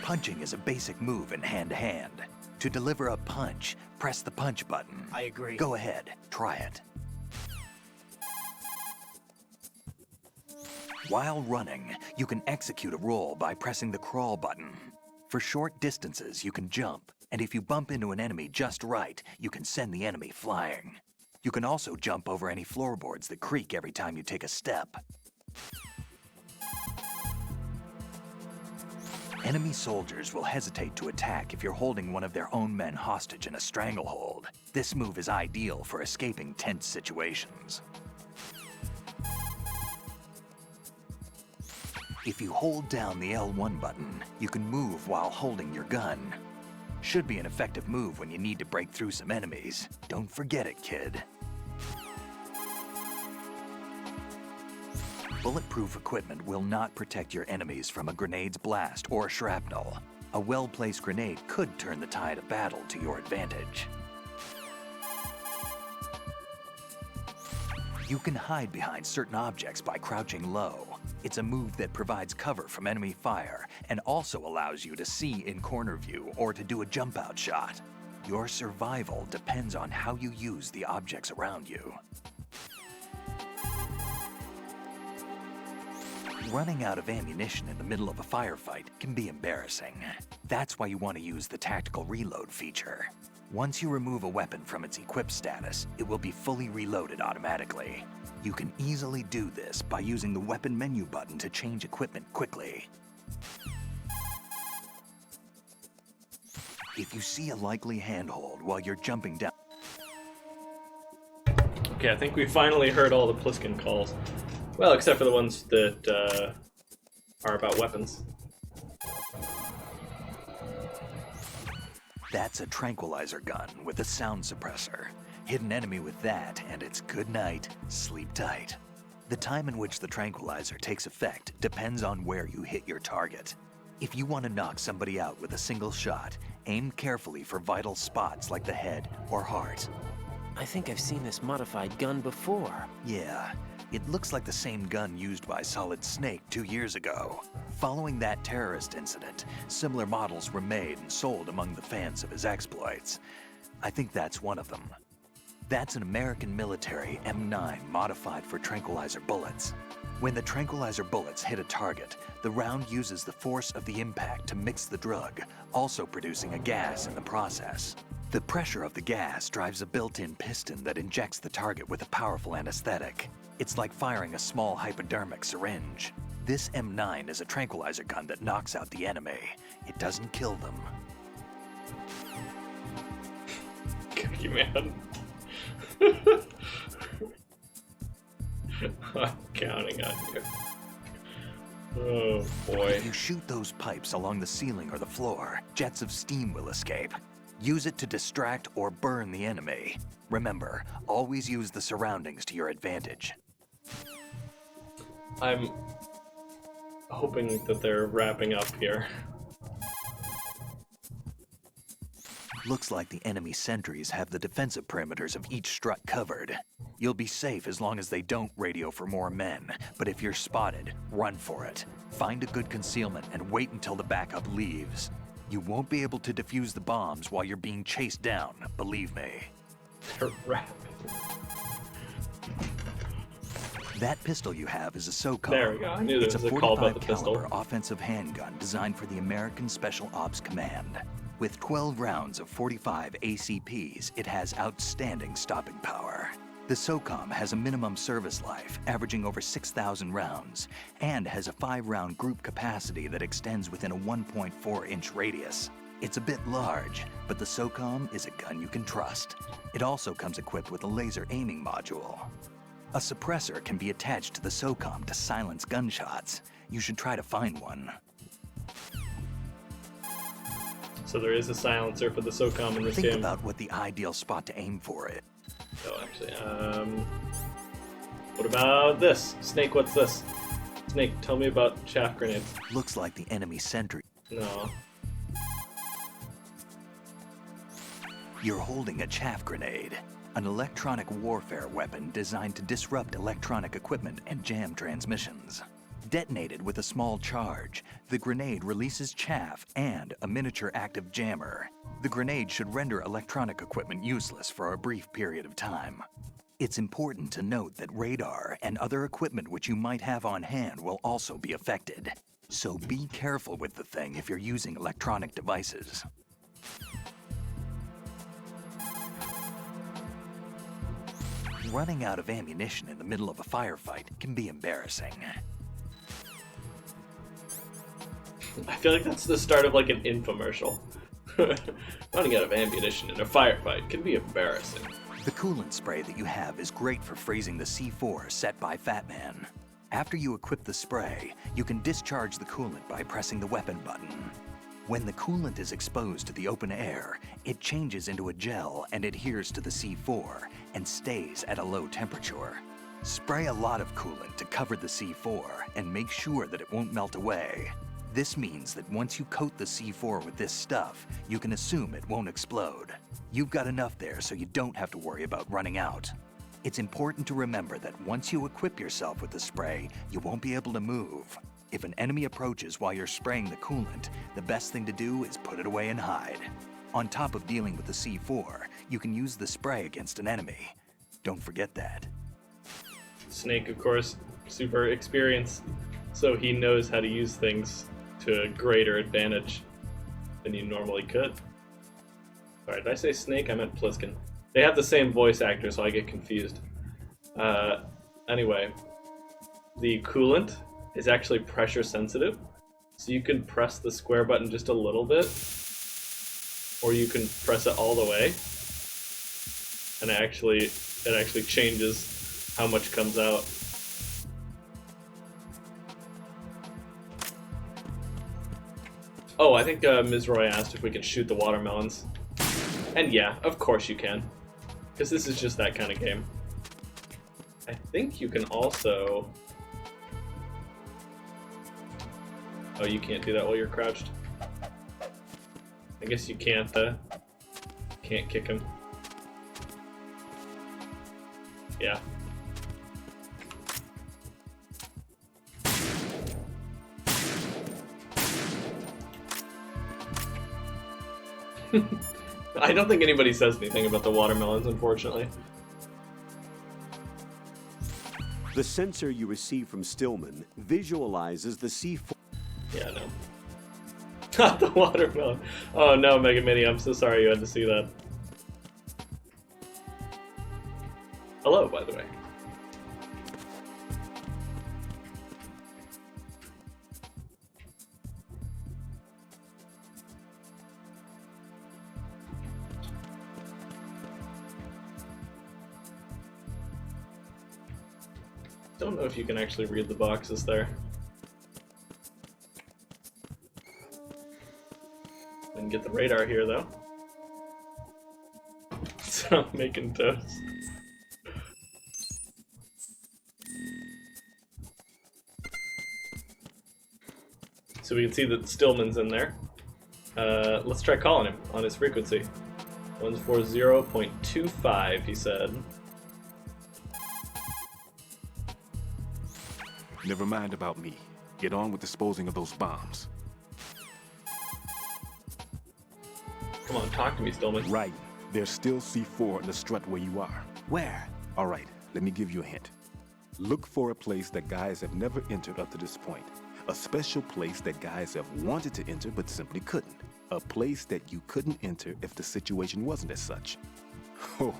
Punching is a basic move in hand-to-hand. To deliver a punch, press the punch button. I agree. Go ahead, try it. While running, you can execute a roll by pressing the crawl button. For short distances, you can jump, and if you bump into an enemy just right, you can send the enemy flying. You can also jump over any floorboards that creak every time you take a step. Enemy soldiers will hesitate to attack if you're holding one of their own men hostage in a stranglehold. This move is ideal for escaping tense situations. If you hold down the L1 button, you can move while holding your gun. Should be an effective move when you need to break through some enemies. Don't forget it, kid. Bulletproof equipment will not protect your enemies from a grenade's blast or shrapnel. A well-placed grenade could turn the tide of battle to your advantage. You can hide behind certain objects by crouching low. It's a move that provides cover from enemy fire and also allows you to see in corner view or to do a jump-out shot. Your survival depends on how you use the objects around you. Running out of ammunition in the middle of a firefight can be embarrassing. That's why you want to use the tactical reload feature. Once you remove a weapon from its equipped status, it will be fully reloaded automatically. You can easily do this by using the weapon menu button to change equipment quickly. If you see a likely handhold while you're jumping down... Okay, I think we finally heard all the Pliskin calls. Well, except for the ones that are about weapons. That's a tranquilizer gun with a sound suppressor. Hit an enemy with that, and it's good night, sleep tight. The time in which the tranquilizer takes effect depends on where you hit your target. If you want to knock somebody out with a single shot, aim carefully for vital spots like the head or heart. I think I've seen this modified gun before. Yeah, it looks like the same gun used by Solid Snake 2 years ago. Following that terrorist incident, similar models were made and sold among the fans of his exploits. I think that's one of them. That's an American military M9 modified for tranquilizer bullets. When the tranquilizer bullets hit a target, the round uses the force of the impact to mix the drug, also producing a gas in the process. The pressure of the gas drives a built-in piston that injects the target with a powerful anesthetic. It's like firing a small hypodermic syringe. This M9 is a tranquilizer gun that knocks out the enemy. It doesn't kill them. Cookie man. I'm counting on you. Oh boy. If you shoot those pipes along the ceiling or the floor, jets of steam will escape. Use it to distract or burn the enemy. Remember, always use the surroundings to your advantage. I'm hoping that they're wrapping up here. Looks like the enemy sentries have the defensive perimeters of each strut covered. You'll be safe as long as they don't radio for more men, but if you're spotted, run for it. Find a good concealment and wait until the backup leaves. You won't be able to defuse the bombs while you're being chased down, believe me. They're wrapping. That pistol you have is a SOCOM. There we go. I knew there It's was a a call about 45 the pistol. caliber offensive handgun designed for the American Special Ops Command. With 12 rounds of 45 ACPs, it has outstanding stopping power. The SOCOM has a minimum service life, averaging over 6,000 rounds, and has a 5-round group capacity that extends within a 1.4-inch radius. It's a bit large, but the SOCOM is a gun you can trust. It also comes equipped with a laser aiming module. A suppressor can be attached to the SOCOM to silence gunshots. You should try to find one. So there is a silencer for the SOCOM in this Think game. about what the ideal spot to aim for is. Oh, actually, what about this? Snake, what's this? Snake, tell me about chaff grenades. Looks like the enemy sentry. No. You're holding a chaff grenade, an electronic warfare weapon designed to disrupt electronic equipment and jam transmissions. Detonated with a small charge, the grenade releases chaff and a miniature active jammer. The grenade should render electronic equipment useless for a brief period of time. It's important to note that radar and other equipment which you might have on hand will also be affected. So be careful with the thing if you're using electronic devices. Running out of ammunition in the middle of a firefight can be embarrassing. I feel like that's the start of like an infomercial. Running out of ammunition in a firefight can be embarrassing. The coolant spray that you have is great for freezing the C4 set by Fat Man. After you equip the spray, you can discharge the coolant by pressing the weapon button. When the coolant is exposed to the open air, it changes into a gel and adheres to the C4 and stays at a low temperature. Spray a lot of coolant to cover the C4 and make sure that it won't melt away. This means that once you coat the C4 with this stuff, you can assume it won't explode. You've got enough there so you don't have to worry about running out. It's important to remember that once you equip yourself with the spray, you won't be able to move. If an enemy approaches while you're spraying the coolant, the best thing to do is put it away and hide. On top of dealing with the C4, you can use the spray against an enemy. Don't forget that. Snake, of course, super experienced, so he knows how to use things to a greater advantage than you normally could. Sorry, did I say Snake? I meant Pliskin. They have the same voice actor, so I get confused. Anyway, the coolant is actually pressure sensitive, so you can press the square button just a little bit, or you can press it all the way, and it actually changes how much comes out. Oh, I think Ms. Roy asked if we can shoot the watermelons. And yeah, of course you can. Because this is just that kind of game. I think you can also... Oh, you can't do that while you're crouched. I guess you can't kick him. Yeah. I don't think anybody says anything about the watermelons, unfortunately. The sensor you receive from Stillman visualizes the C4. Yeah, no. Not the watermelon. Oh no, Mega Mini, I'm so sorry you had to see that. Hello, by the way. Don't know if you can actually read the boxes there. Didn't get the radar here though. So I'm making toast. So we can see that Stillman's in there. Let's try calling him on his frequency. 140.25, he said. Never mind about me. Get on with disposing of those bombs. Come on, talk to me, Stillman. Right. There's still C4 in the strut where you are. Where? All right, let me give you a hint. Look for a place that guys have never entered up to this point. A special place that guys have wanted to enter but simply couldn't. A place that you couldn't enter if the situation wasn't as such. Oh,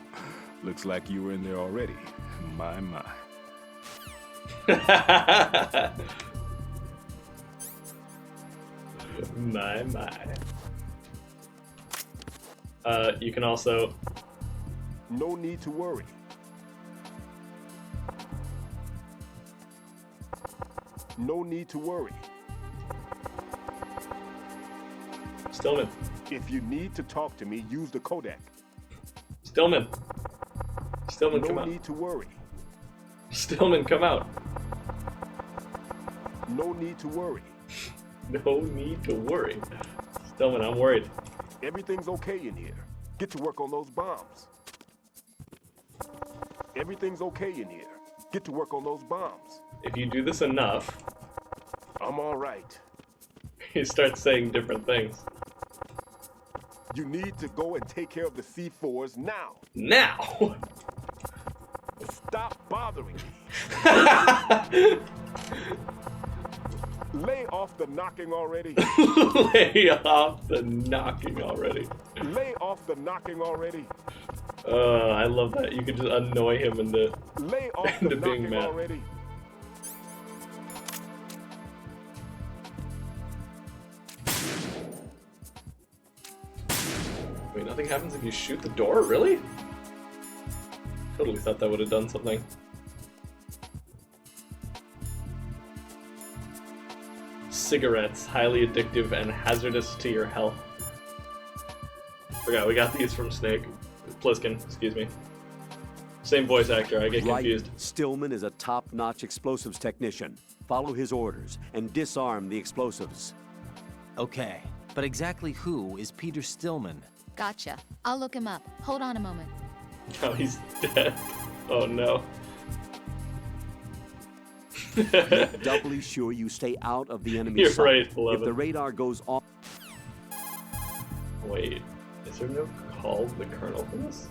looks like you were in there already. My, my. My. You can also... No need to worry. No need to worry. Stillman. If you need to talk to me, use the codec. Stillman. Stillman, No come out. need to worry. Stillman, come out. No need to worry. No need to worry. Stillman, I'm worried. Everything's okay in here. Get to work on those bombs. Everything's okay in here. Get to work on those bombs. If you do this enough, I'm all right. he starts saying different things. You need to go and take care of the C4s now. Now! Stop bothering me. Lay off the knocking already. Lay off the knocking already. Lay off the knocking already. I love that. You can just annoy him into, Lay off the into being knocking mad. already. Wait, nothing happens if you shoot the door? Really? Totally thought that would have done something. Cigarettes, highly addictive and hazardous to your health. Forgot, we got these from Snake. Pliskin, excuse me. Same voice actor, I get confused. Right. Stillman is a top-notch explosives technician. Follow his orders and disarm the explosives. Okay, but exactly who is Peter Stillman? Gotcha. I'll look him up. Hold on a moment. Oh, he's dead. Oh no. Make doubly sure you stay out of the enemy's You're sight. right, If 11. the radar goes off... Wait, is there no call to the Colonel for this?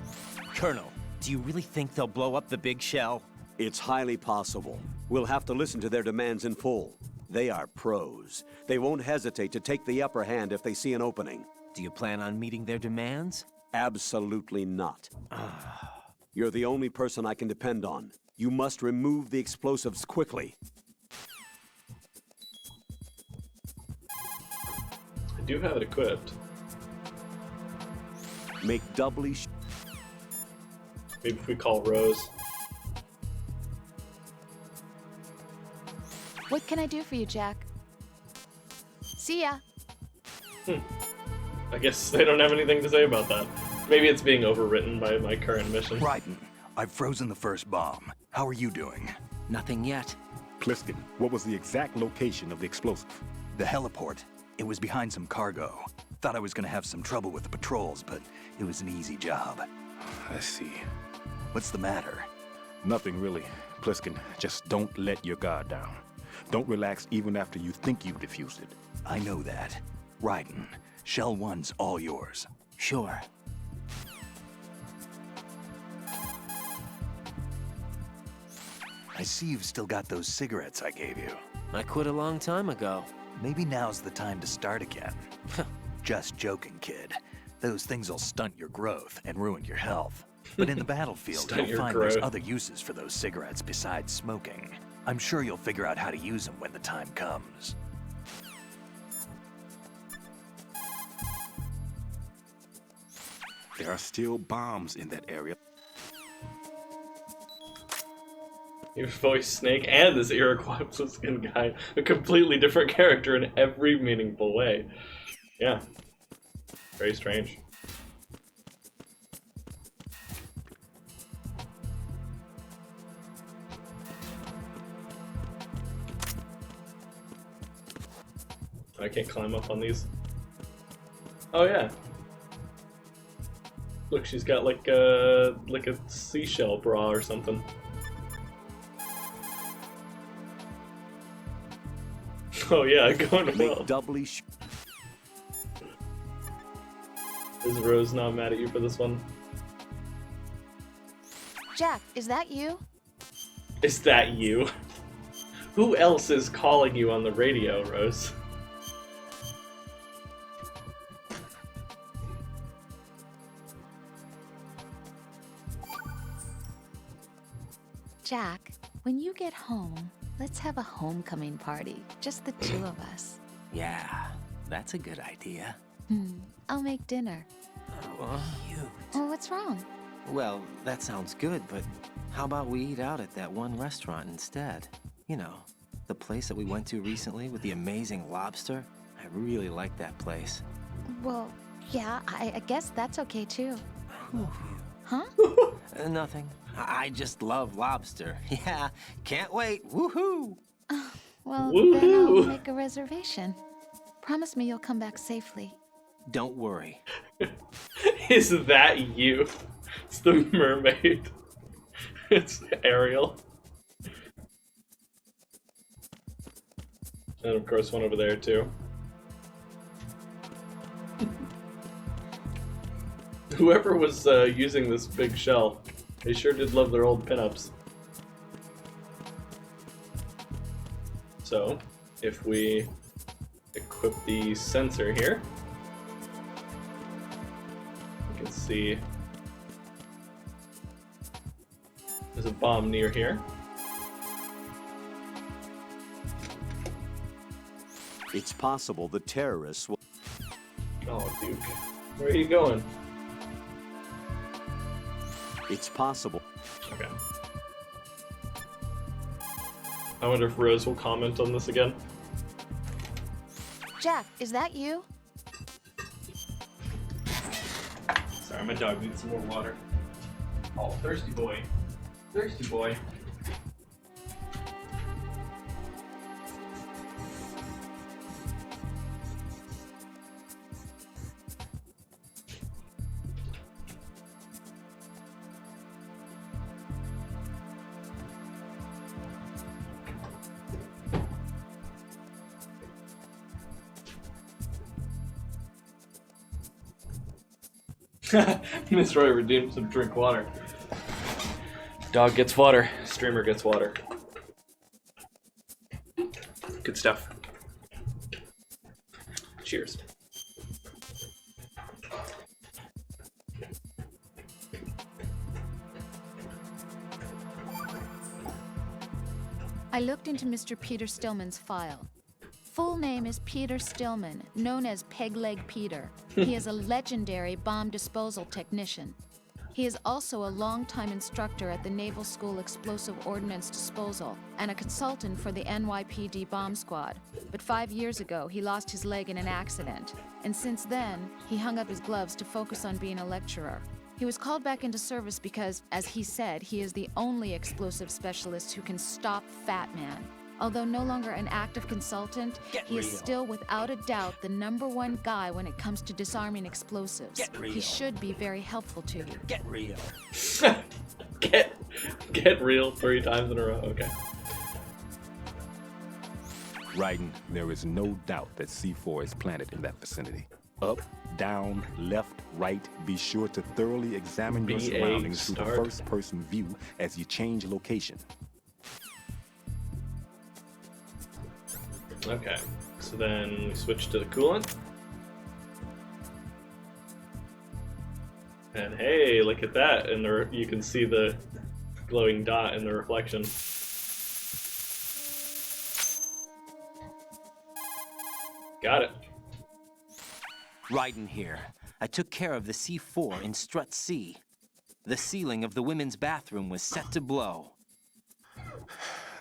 Colonel, do you really think they'll blow up the big shell? It's highly possible. We'll have to listen to their demands in full. They are pros. They won't hesitate to take the upper hand if they see an opening. Do you plan on meeting their demands? Absolutely not. You're the only person I can depend on. You must remove the explosives quickly. I do have it equipped. Make doubly Maybe if we call Rose. What can I do for you, Jack? See ya. I guess they don't have anything to say about that. Maybe it's being overwritten by my current mission. Raiden, I've frozen the first bomb. How are you doing? Nothing yet. Pliskin, what was the exact location of the explosive? The heliport. It was behind some cargo. Thought I was gonna have some trouble with the patrols, but it was an easy job. I see. What's the matter? Nothing really. Pliskin, just don't let your guard down. Don't relax even after you think you've defused it. I know that. Raiden, Shell 1's all yours. Sure. I see you've still got those cigarettes I gave you. I quit a long time ago. Maybe now's the time to start again. Just joking, kid. Those things will stunt your growth and ruin your health. But in the battlefield, Stunt you'll your find growth. there's other uses for those cigarettes besides smoking. I'm sure you'll figure out how to use them when the time comes. There are still bombs in that area. You voiced Snake and this Iroquois skin guy, a completely different character in every meaningful way. Yeah. Very strange. I can't climb up on these. Oh yeah. Look, she's got like a seashell bra or something. Oh yeah, going well. Make doubly Is Rose not mad at you for this one? Jack, is that you? Is that you? Who else is calling you on the radio, Rose? Jack, when you get home, let's have a homecoming party. Just the two of us. Yeah, that's a good idea. I'll make dinner. Cute. Oh, what's wrong? Well, that sounds good, but how about we eat out at that one restaurant instead? You know, the place that we went to recently with the amazing lobster. I really like that place. Well, yeah, I guess that's okay too. Huh? Nothing. I just love lobster. Yeah, can't wait. Woohoo! Well, Woohoo! then I'll make a reservation. Promise me you'll come back safely. Don't worry. Is that you? It's the mermaid. It's Ariel. And of course one over there too. Whoever was using this big shell, they sure did love their old pinups. So, if we equip the sensor here, you can see there's a bomb near here. It's possible the terrorists will... Oh, Duke. Where are you going? It's possible. Okay. I wonder if Rose will comment on this again. Jack, is that you? Sorry, my dog needs some more water. Oh, thirsty boy. Thirsty boy. Miss Roy redeemed some drink water. Dog gets water. Streamer gets water. Good stuff. Cheers. I looked into Mr. Peter Stillman's file. Full name is Peter Stillman, known as Peg Leg Peter. He is a legendary bomb disposal technician. He is also a longtime instructor at the Naval School Explosive Ordnance Disposal and a consultant for the NYPD bomb squad. But 5 years ago, he lost his leg in an accident. And since then, he hung up his gloves to focus on being a lecturer. He was called back into service because, as he said, he is the only explosive specialist who can stop Fat Man. Although no longer an active consultant, he is still without a doubt the #1 guy when it comes to disarming explosives. He should be very helpful to you. Get real. Get real 3 times in a row. Okay. Raiden, there is no doubt that C4 is planted in that vicinity. Up, down, left, right. Be sure to thoroughly examine your surroundings through the first-person view as you change location. Okay, so then we switch to the coolant. And hey, look at that, and there you can see the glowing dot in the reflection. Got it. Raiden here. I took care of the C4 in Strut C. The ceiling of the women's bathroom was set to blow.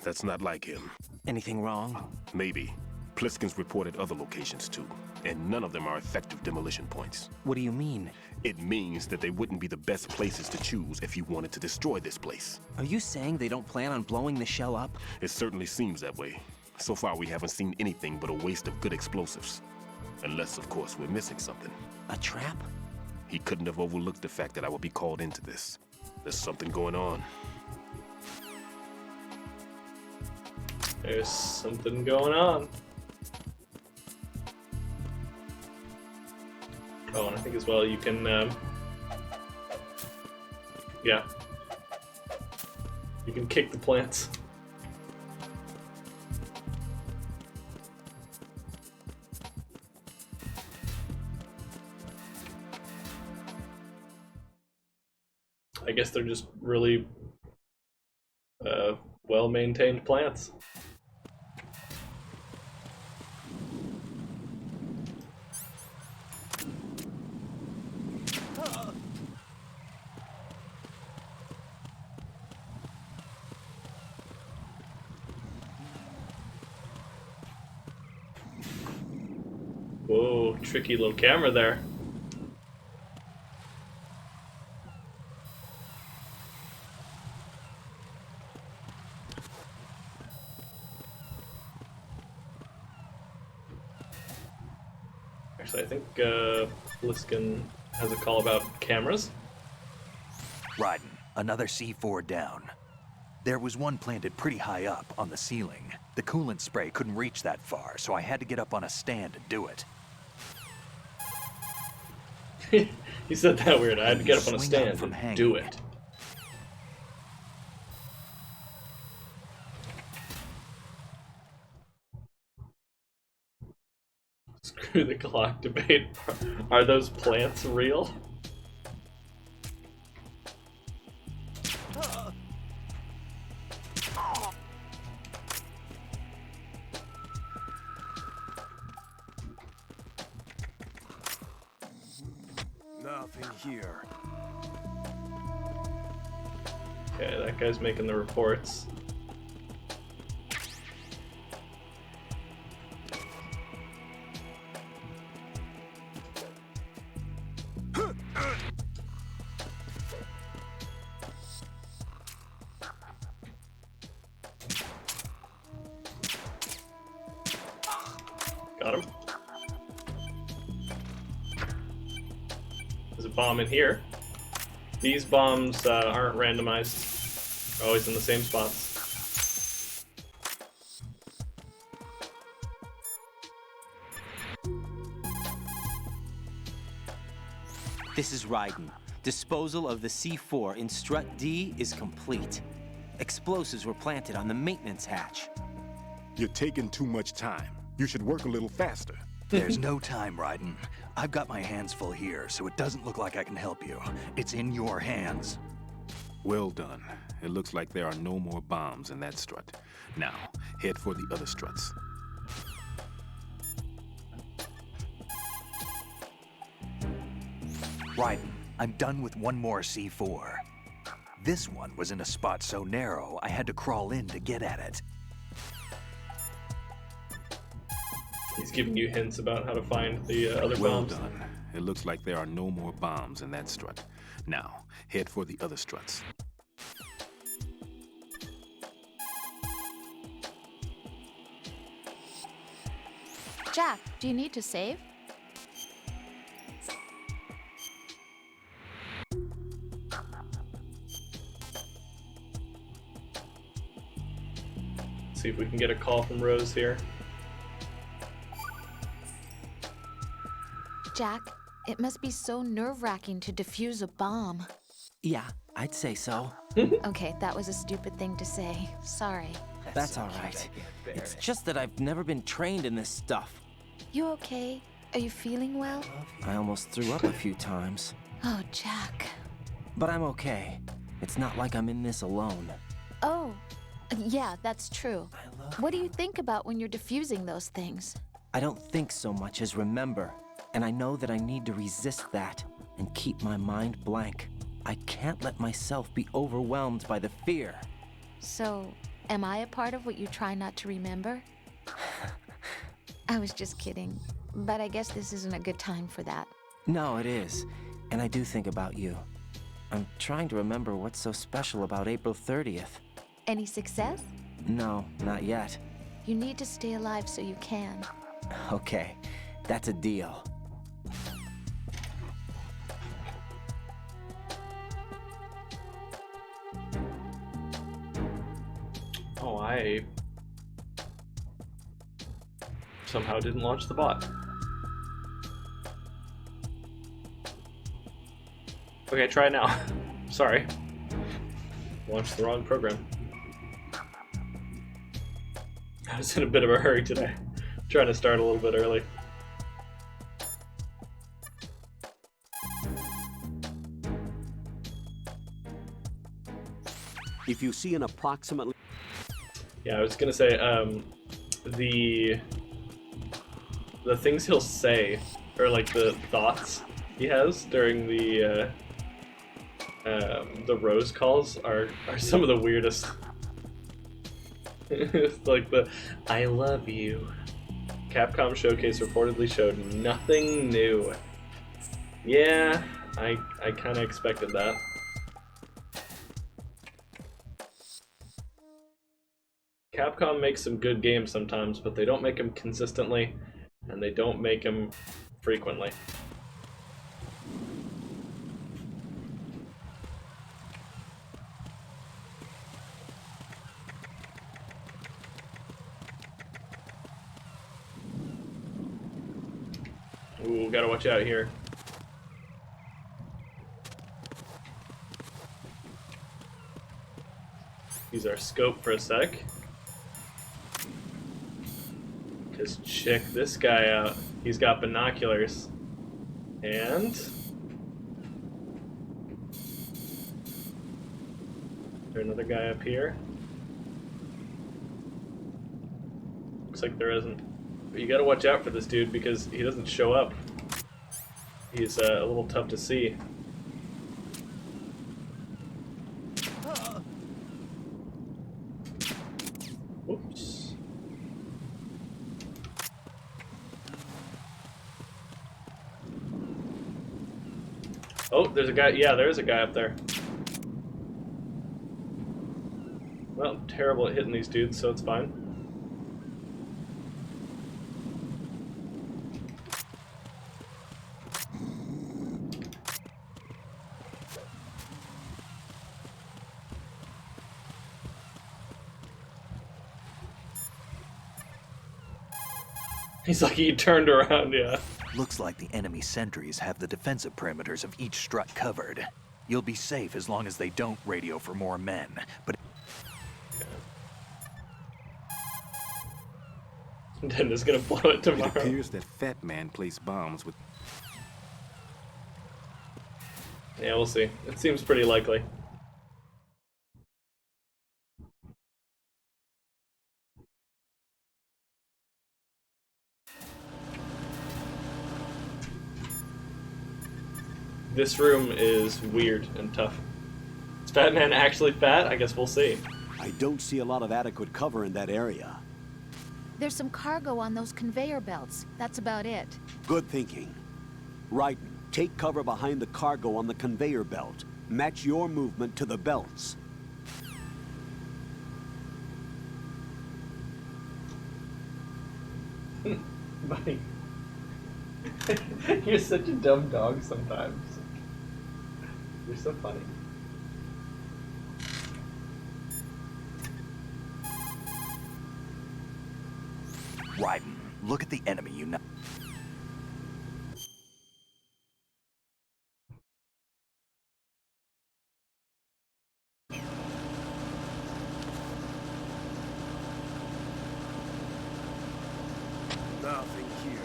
That's not like him. Anything wrong? Maybe. Pliskin's reported other locations too, and none of them are effective demolition points. What do you mean? It means that they wouldn't be the best places to choose if you wanted to destroy this place. Are you saying they don't plan on blowing the shell up? It certainly seems that way. So far, we haven't seen anything but a waste of good explosives. Unless, of course, we're missing something. A trap? He couldn't have overlooked the fact that I would be called into this. There's something going on. There's something going on. Oh, and I think as well you can, yeah. You can kick the plants. I guess they're just really well-maintained plants. Whoa, tricky little camera there. Actually, I think Pliskin has a call about cameras. Raiden, another C4 down. There was one planted pretty high up on the ceiling. The coolant spray couldn't reach that far, so I had to get up on a stand to do it. He said that weird. I had to get up on a Swing stand out from and do hanging. it. Screw the clock debate. Are those plants real? Nothing here. Okay, that guy's making the reports. Got him. There's a bomb in here. These bombs aren't randomized. They're always in the same spots. This is Raiden. Disposal of the C4 in Strut D is complete. Explosives were planted on the maintenance hatch. You're taking too much time. You should work a little faster. There's no time, Raiden. I've got my hands full here, so it doesn't look like I can help you. It's in your hands. Well done. It looks like there are no more bombs in that strut. Now, head for the other struts. Raiden, I'm done with one more C4. This one was in a spot so narrow, I had to crawl in to get at it. He's giving you hints about how to find the other Well bombs. done. It looks like there are no more bombs in that strut. Now, head for the other struts. Jack, do you need to save? See if we can get a call from Rose here. Jack, it must be so nerve-wracking to defuse a bomb. Yeah, I'd say so. Okay, that was a stupid thing to say. Sorry. That's all right. It's just that I've never been trained in this stuff. You okay? Are you feeling well? I almost threw up a few times. Oh, Jack. But I'm okay. It's not like I'm in this alone. Oh, yeah, that's true. What do you think about when you're defusing those things? I don't think so much as remember. And I know that I need to resist that and keep my mind blank. I can't let myself be overwhelmed by the fear. So, Am I a part of what you try not to remember? I was just kidding, but I guess this isn't a good time for that. No, it is. And I do think about you. I'm trying to remember what's so special about April 30th. Any success? No, not yet. You need to stay alive so you can. Okay, that's a deal. Oh, I somehow didn't launch the bot. Okay, try it now. Sorry. Launched the wrong program. I was in a bit of a hurry today. Trying to start a little bit early. If you see an approximately... Yeah, I was gonna say, the things he'll say, or like the thoughts he has during the Rose calls are some of the weirdest. It's like the "I love you." Capcom showcase reportedly showed nothing new. Yeah, I kind of expected that. Capcom makes some good games sometimes, but they don't make them consistently, and they don't make them frequently. Ooh, gotta watch out here. Use our scope for a sec. Just check this guy out. He's got binoculars. And... is there another guy up here? Looks like there isn't. But you gotta watch out for this dude because he doesn't show up. He's a little tough to see. Whoops. Oh, there's a guy. Yeah, there is a guy up there. Well, I'm terrible at hitting these dudes, so it's fine. He's like, he turned around, yeah. Looks like the enemy sentries have the defensive perimeters of each strut covered. You'll be safe as long as they don't radio for more men, but... Dennis gonna blow it tomorrow. It appears that Fat Man placed bombs with... Yeah, we'll see. It seems pretty likely. This room is weird and tough. Is Fat Man actually fat? I guess we'll see. I don't see a lot of adequate cover in that area. There's some cargo on those conveyor belts. That's about it. Good thinking. Right, take cover behind the cargo on the conveyor belt. Match your movement to the belts. Buddy. You're such a dumb dog sometimes. You're so funny. Raiden, look at the enemy you know. Nothing here.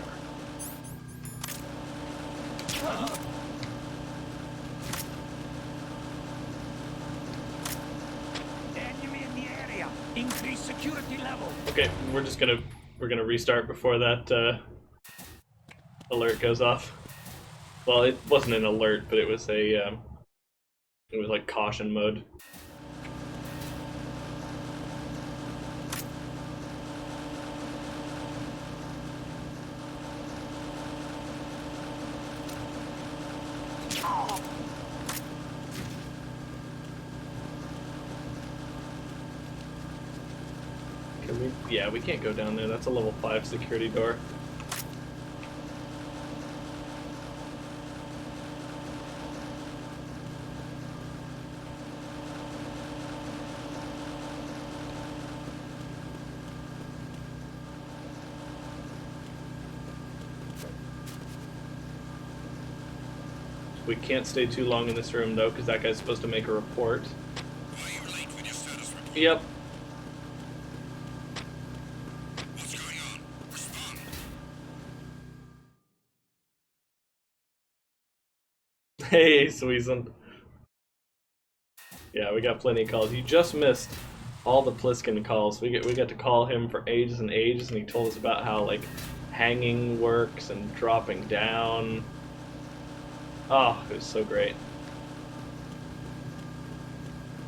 Enemy in the area. Increase security level. Okay, we're gonna restart before that alert goes off. Well, it wasn't an alert, but it was a it was like caution mode. Can we? Yeah, we can't go down there. That's a level 5 security door. We can't stay too long in this room though, because that guy's supposed to make a report. Why are you late with your status report? Yep. What's going on? Respond. Hey, Suizan. Yeah, we got plenty of calls. You just missed all the Pliskin calls. We got to call him for ages and ages, and he told us about how like hanging works and dropping down. Oh, it was so great.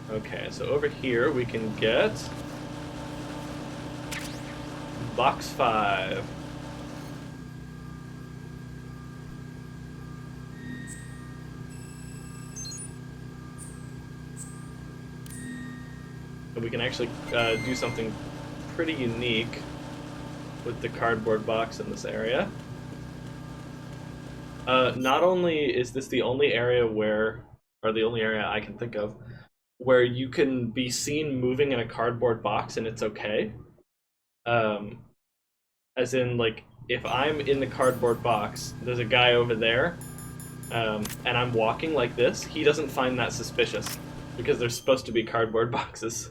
Okay, so over here we can get box 5. And we can actually do something pretty unique with the cardboard box in this area. Not only is this the only area where, or the only area I can think of, where you can be seen moving in a cardboard box and it's okay. As in, like, if I'm in the cardboard box, there's a guy over there, and I'm walking like this, he doesn't find that suspicious, because there's supposed to be cardboard boxes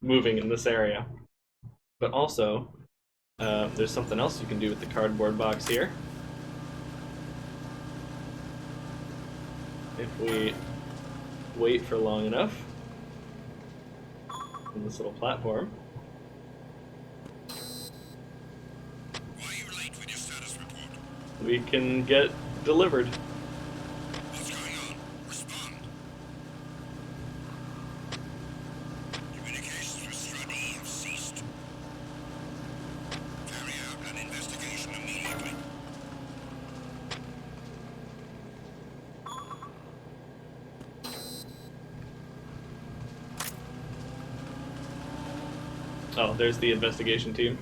moving in this area. But also, there's something else you can do with the cardboard box here. If we wait for long enough on this little platform. Why are you late with your status report? We can get delivered. What's going on? Respond. Communications with Stradi have ceased. Carry out an investigation immediately. Oh, there's the investigation team.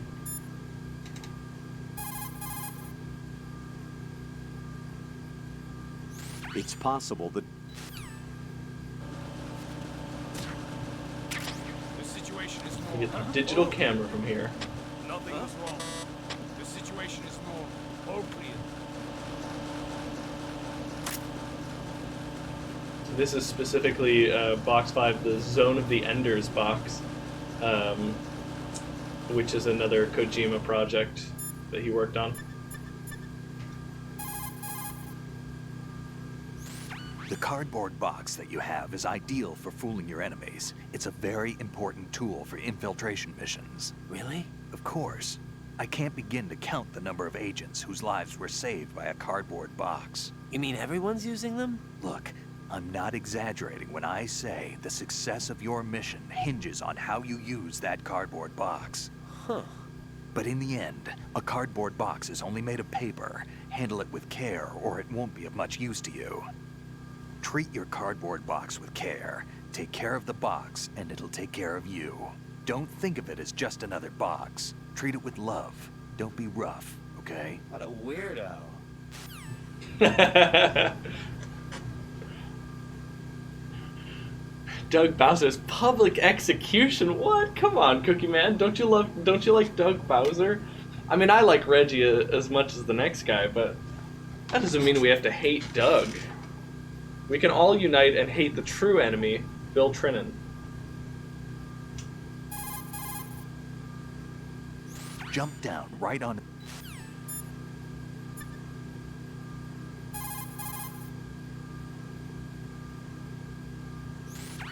It's possible that The situation is We normal. get the digital camera from here. Nothing is wrong. The situation is normal. All clear. So this is specifically box 5, the Zone of the Enders box, which is another Kojima project that he worked on. The cardboard box that you have is ideal for fooling your enemies. It's a very important tool for infiltration missions. Really? Of course. I can't begin to count the number of agents whose lives were saved by a cardboard box. You mean everyone's using them? Look, I'm not exaggerating when I say the success of your mission hinges on how you use that cardboard box. Huh. But in the end, a cardboard box is only made of paper. Handle it with care, or it won't be of much use to you. Treat your cardboard box with care. Take care of the box, and it'll take care of you. Don't think of it as just another box. Treat it with love. Don't be rough, okay? What a weirdo. Doug Bowser's public execution. What? Come on, Cookie Man. Don't you like Doug Bowser? I mean, I like Reggie as much as the next guy, but that doesn't mean we have to hate Doug. We can all unite and hate the true enemy, Bill Trinan. Jump down right on...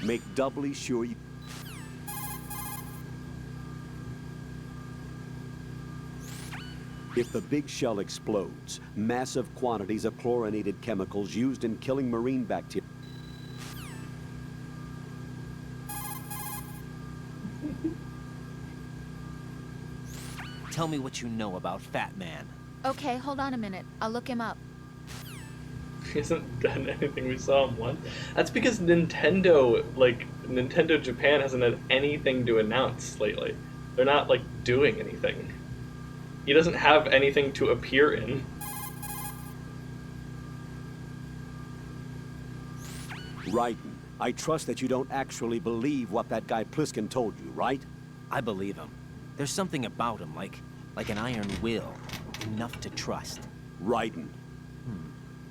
make doubly sure you... If the big shell explodes, massive quantities of chlorinated chemicals used in killing marine bacteria Tell me what you know about Fat Man. Okay, hold on a minute. I'll look him up. He hasn't done anything. We saw him once. That's because Nintendo, like, Nintendo Japan hasn't had anything to announce lately. They're not, like, doing anything. He doesn't have anything to appear in. Raiden, I trust that you don't actually believe what that guy Pliskin told you, right? I believe him. There's something about him, like an iron will. Enough to trust. Raiden.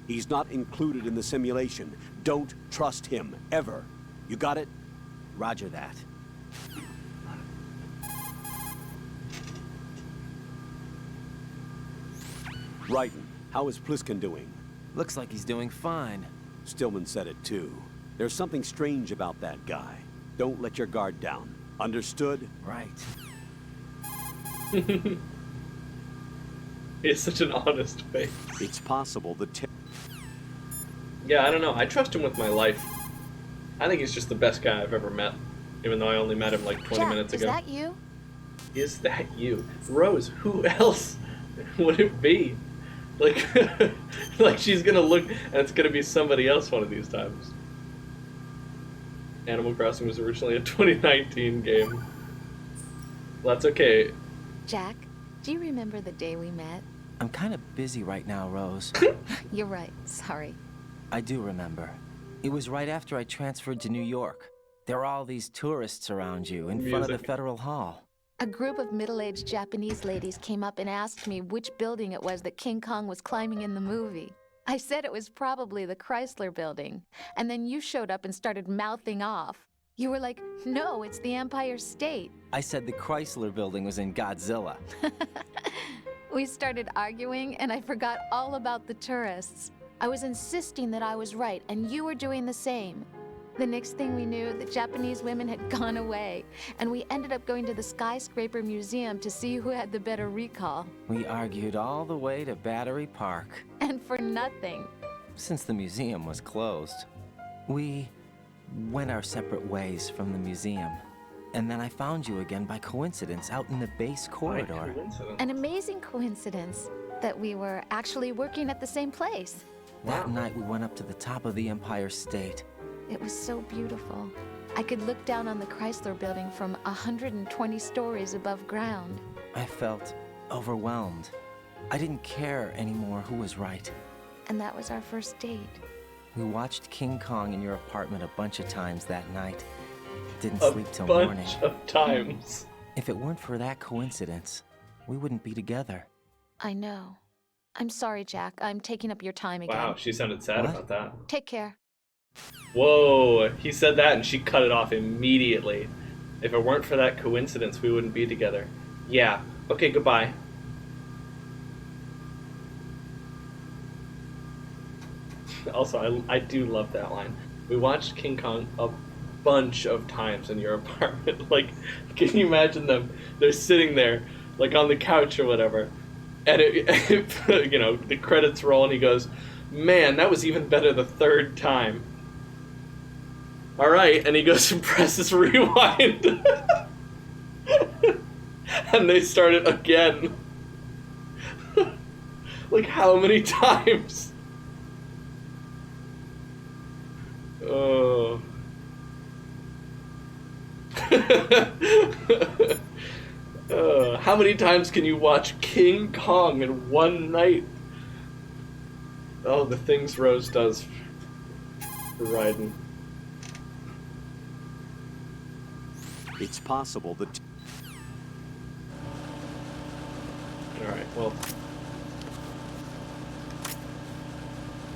He's not included in the simulation. Don't trust him, ever. You got it? Roger that. Raiden, how is Pliskin doing? Looks like he's doing fine. Stillman said it too. There's something strange about that guy. Don't let your guard down. Understood? Right. He has such an honest face. It's possible the Yeah, I don't know. I trust him with my life. I think he's just the best guy I've ever met, even though I only met him like 20 Jack, minutes is ago. that you? Is that you? Rose, who else would it be? Like, like she's gonna look and it's gonna be somebody else one of these times. Animal Crossing was originally a 2019 game. Well, that's okay. Jack, do you remember the day we met? I'm kind of busy right now, Rose. You're right, sorry. I do remember. It was right after I transferred to New York. There were all these tourists around you in front of the Music. Federal Hall. A group of middle-aged Japanese ladies came up and asked me which building it was that King Kong was climbing in the movie. I said it was probably the Chrysler Building, and then you showed up and started mouthing off. You were like, no, it's the Empire State. I said the Chrysler Building was in Godzilla. We started arguing, and I forgot all about the tourists. I was insisting that I was right, and you were doing the same. The next thing we knew, the Japanese women had gone away, and we ended up going to the Skyscraper Museum to see who had the better recall. We argued all the way to Battery Park. And for nothing. Since the museum was closed, we went our separate ways from the museum. And then I found you again by coincidence out in the base corridor. An amazing coincidence that we were actually working at the same place. That night we went up to the top of the Empire State. It was so beautiful. I could look down on the Chrysler Building from 120 stories above ground. I felt overwhelmed. I didn't care anymore who was right. And that was our first date. We watched King Kong in your apartment a bunch of times that night. Didn't A sleep till bunch morning. of times. If it weren't for that coincidence, we wouldn't be together. I know. I'm sorry, Jack. I'm taking up your time again. Wow, she sounded sad What? about that. Take care. Whoa, he said that and she cut it off immediately. If it weren't for that coincidence, we wouldn't be together. Yeah, okay, goodbye. Also, I do love that line. We watched King Kong a bunch of times in your apartment. Like, can you imagine them? They're sitting there, like on the couch or whatever, and you know, the credits roll and he goes, "Man, that was even better the third time." All right, and he goes and presses rewind, and they start it again. Like, how many times? Oh. How many times can you watch King Kong in one night? Oh, the things Rose does for Raiden. It's possible that Alright, well.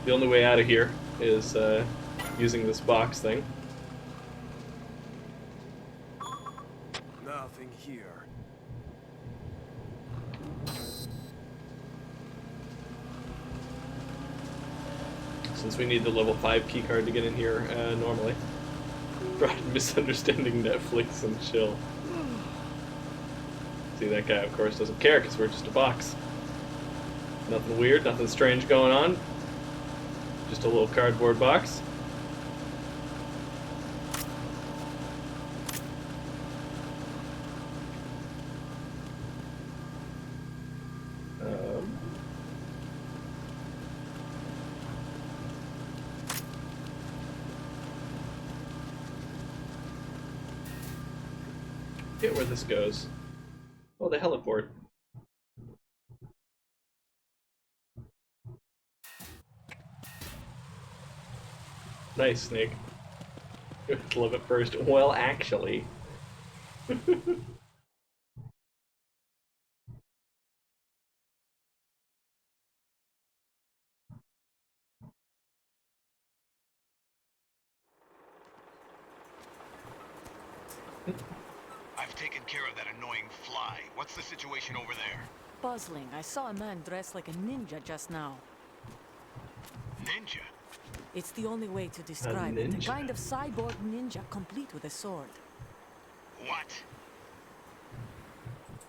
The only way out of here is using this box thing. Nothing here. Since we need the level 5 keycard to get in here normally. Right, misunderstanding Netflix and chill. See, that guy, of course, doesn't care because we're just a box. Nothing weird, nothing strange going on. Just a little cardboard box. forget where this goes. Oh, the heliport. Nice, Snake. Love it first. Well, actually. I've taken care of that annoying fly. What's the situation over there? Puzzling. I saw a man dressed like a ninja just now. Ninja? It's the only way to describe it. A kind of cyborg ninja complete with a sword. What?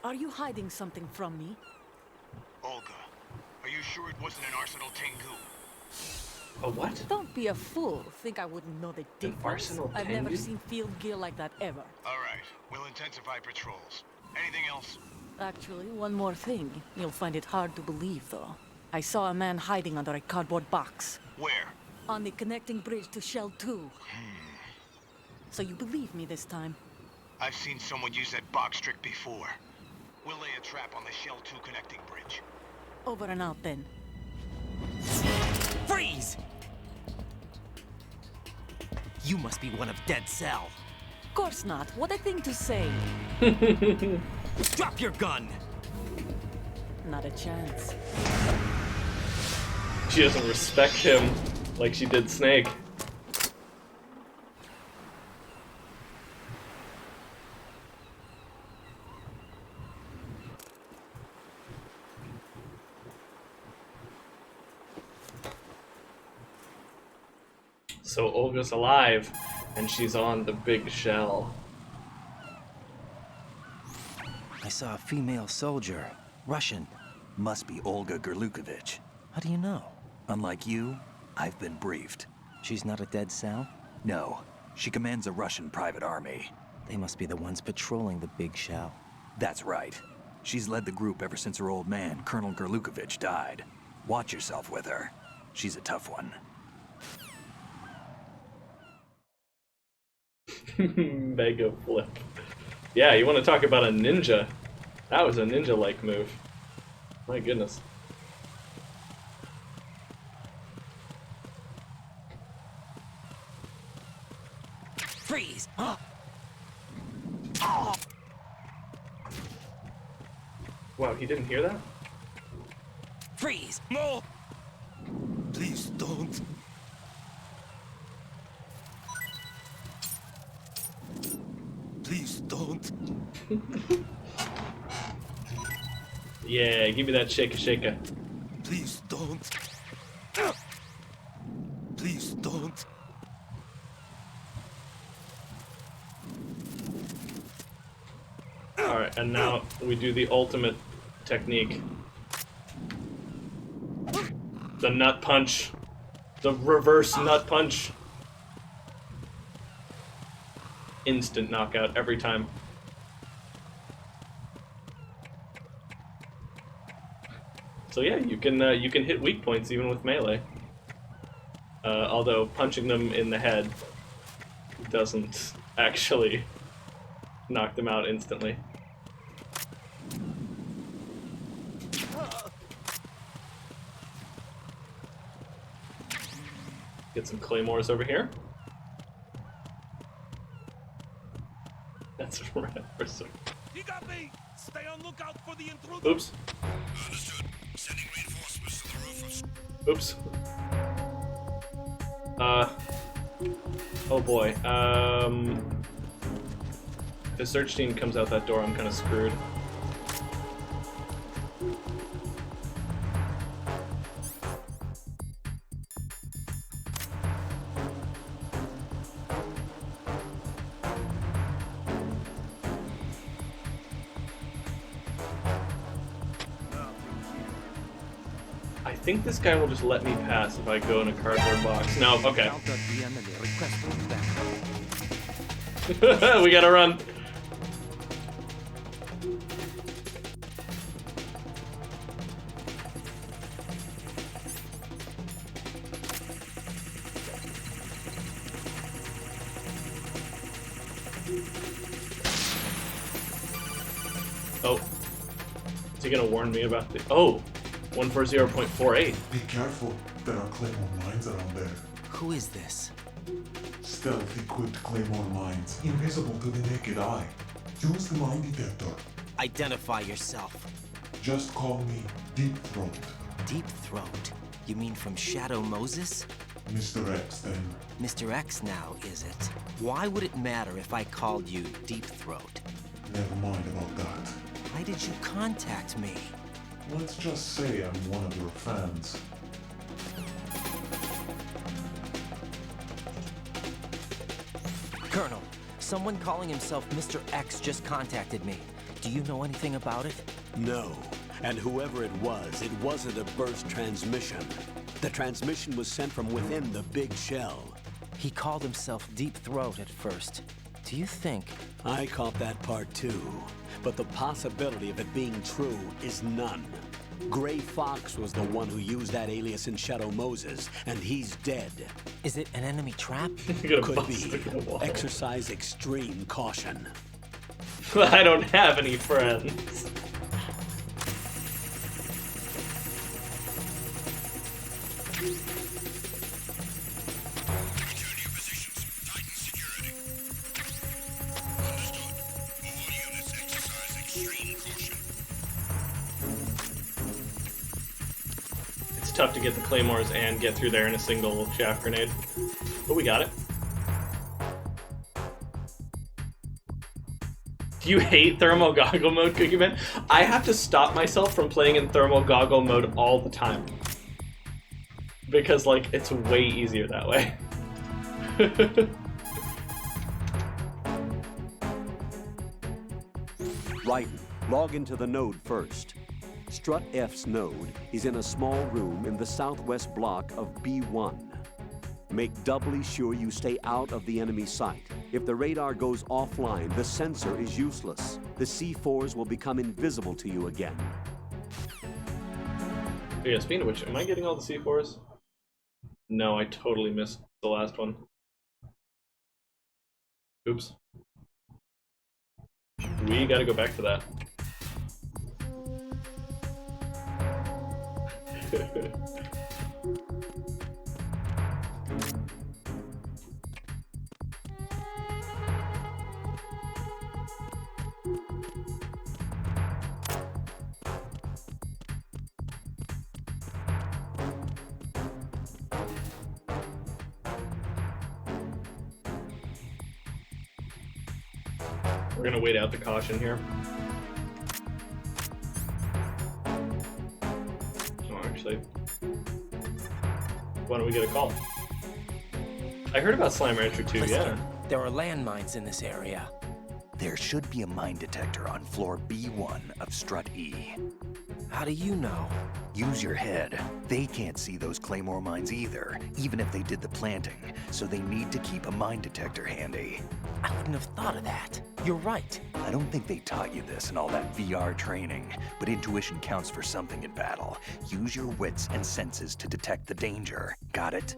Are you hiding something from me? Olga, are you sure it wasn't an Arsenal Tengu? A what? Don't be a fool. Think I wouldn't know the difference? Arsenal I've Tengu? never seen field gear like that ever. All right, we'll intensify patrols. Anything else? Actually, one more thing. You'll find it hard to believe, though. I saw a man hiding under a cardboard box. Where? On the connecting bridge to Shell 2. So you believe me this time? I've seen someone use that box trick before. We'll lay a trap on the Shell 2 connecting bridge. Over and out, then. Freeze! You must be one of Dead Cell. Of course not. What a thing to say. Drop your gun! Not a chance. She doesn't respect him like she did Snake. So Olga's alive, and she's on the big shell. I saw a female soldier. Russian. Must be Olga Gerlukovich. How do you know? Unlike you, I've been briefed. She's not a Dead Cell? No, she commands a Russian private army. They must be the ones patrolling the big shell. That's right. She's led the group ever since her old man, Colonel Gerlukovich, died. Watch yourself with her. She's a tough one. Mega flip. Yeah, you want to talk about a ninja? That was a ninja-like move. My goodness. Freeze! Wow, he didn't hear that? Freeze! No! Please don't. Please don't. Yeah, give me that shaker shaker. Please don't. Please don't. Alright, and now we do the ultimate technique. The nut punch. The reverse nut punch. Instant knockout every time. So yeah, you can hit weak points even with melee. Although punching them in the head doesn't actually knock them out instantly. Get some claymores over here. That's right. You got me! Stay on lookout for the intruder! Oops. Understood. Sending reinforcements to the roof of... Oops. Oh boy. If the search team comes out that door, I'm kind of screwed. I think this guy will just let me pass if I go in a cardboard box. No, okay. We gotta run. Oh. Is he gonna warn me about the... Oh! 140.48. Be careful. There are Claymore mines around there. Who is this? Stealth equipped Claymore mines, invisible to the naked eye. Use the mine detector. Identify yourself. Just call me Deep Throat. Deep Throat? You mean from Shadow Moses? Mr. X, then. Mr. X now, is it? Why would it matter if I called you Deep Throat? Never mind about that. Why did you contact me? Let's just say I'm one of your fans. Colonel, someone calling himself Mr. X just contacted me. Do you know anything about it? No. And whoever it wasn't a burst transmission. The transmission was sent from within the big shell. He called himself Deep Throat at first. Do you think... I caught that part too. But the possibility of it being true is none. Gray Fox was the one who used that alias in Shadow Moses, and he's dead. Is it an enemy trap? Could be. Exercise extreme caution. I don't have any friends. It's tough to get the claymores and get through there in a single shaft grenade, but we got it. Do you hate thermal goggle mode, Cookie Man? I have to stop myself from playing in thermal goggle mode all the time. Because, like, it's way easier that way. Right. Log into the node first. Strut F's node is in a small room in the southwest block of B1. Make doubly sure you stay out of the enemy sight. If the radar goes offline, the sensor is useless. The C4s will become invisible to you again. Yeah, speaking of which, am I getting all the C4s? No, I totally missed the last one. Oops. We gotta go back to that. We're gonna wait out the caution here. Oh, actually, why don't we get a call? I heard about Slime Rancher too, yeah. There are landmines in this area. There should be a mine detector on floor B1 of Strut E. How do you know? Use your head. They can't see those Claymore mines either, even if they did the planting, so they need to keep a mine detector handy. I wouldn't have thought of that. You're right. I don't think they taught you this in all that VR training, but intuition counts for something in battle. Use your wits and senses to detect the danger. Got it?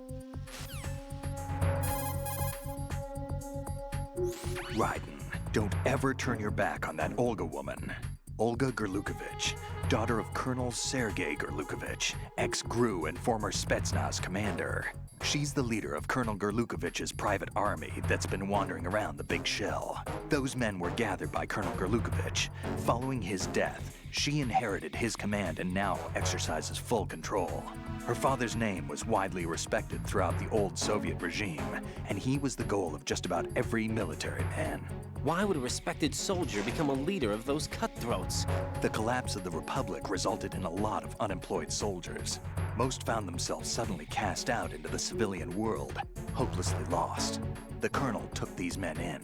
Raiden, don't ever turn your back on that Olga woman. Olga Gerlukovich, daughter of Colonel Sergei Gerlukovich, ex-GRU and former Spetsnaz commander. She's the leader of Colonel Gerlukovich's private army that's been wandering around the Big Shell. Those men were gathered by Colonel Gerlukovich. Following his death, she inherited his command and now exercises full control. Her father's name was widely respected throughout the old Soviet regime, and he was the goal of just about every military man. Why would a respected soldier become a leader of those cutthroats? The collapse of the Republic resulted in a lot of unemployed soldiers. Most found themselves suddenly cast out into the civilian world, hopelessly lost. The colonel took these men in.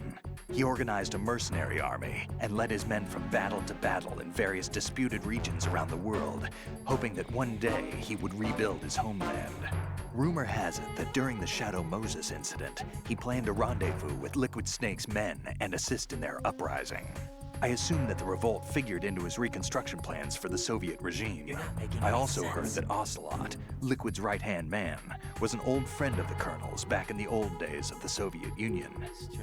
He organized a mercenary army and led his men from battle to battle in various disputed regions around the world, hoping that one day he would rebuild his homeland. Rumor has it that during the Shadow Moses incident, he planned a rendezvous with Liquid Snake's men and assist in their uprising. I assume that the revolt figured into his reconstruction plans for the Soviet regime. I also heard that Ocelot, Liquid's right-hand man, was an old friend of the Colonel's back in the old days of the Soviet Union.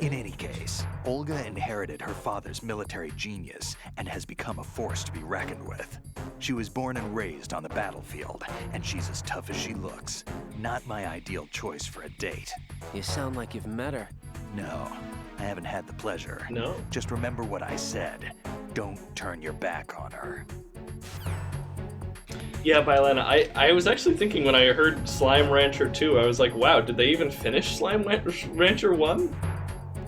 In any case, Olga inherited her father's military genius and has become a force to be reckoned with. She was born and raised on the battlefield, and she's as tough as she looks. Not my ideal choice for a date. You sound like you've met her. No, I haven't had the pleasure. No? Just remember what I said. Don't turn your back on her. Yeah, Bylana, I was actually thinking when I heard Slime Rancher 2, I was like, wow, did they even finish Slime Rancher 1?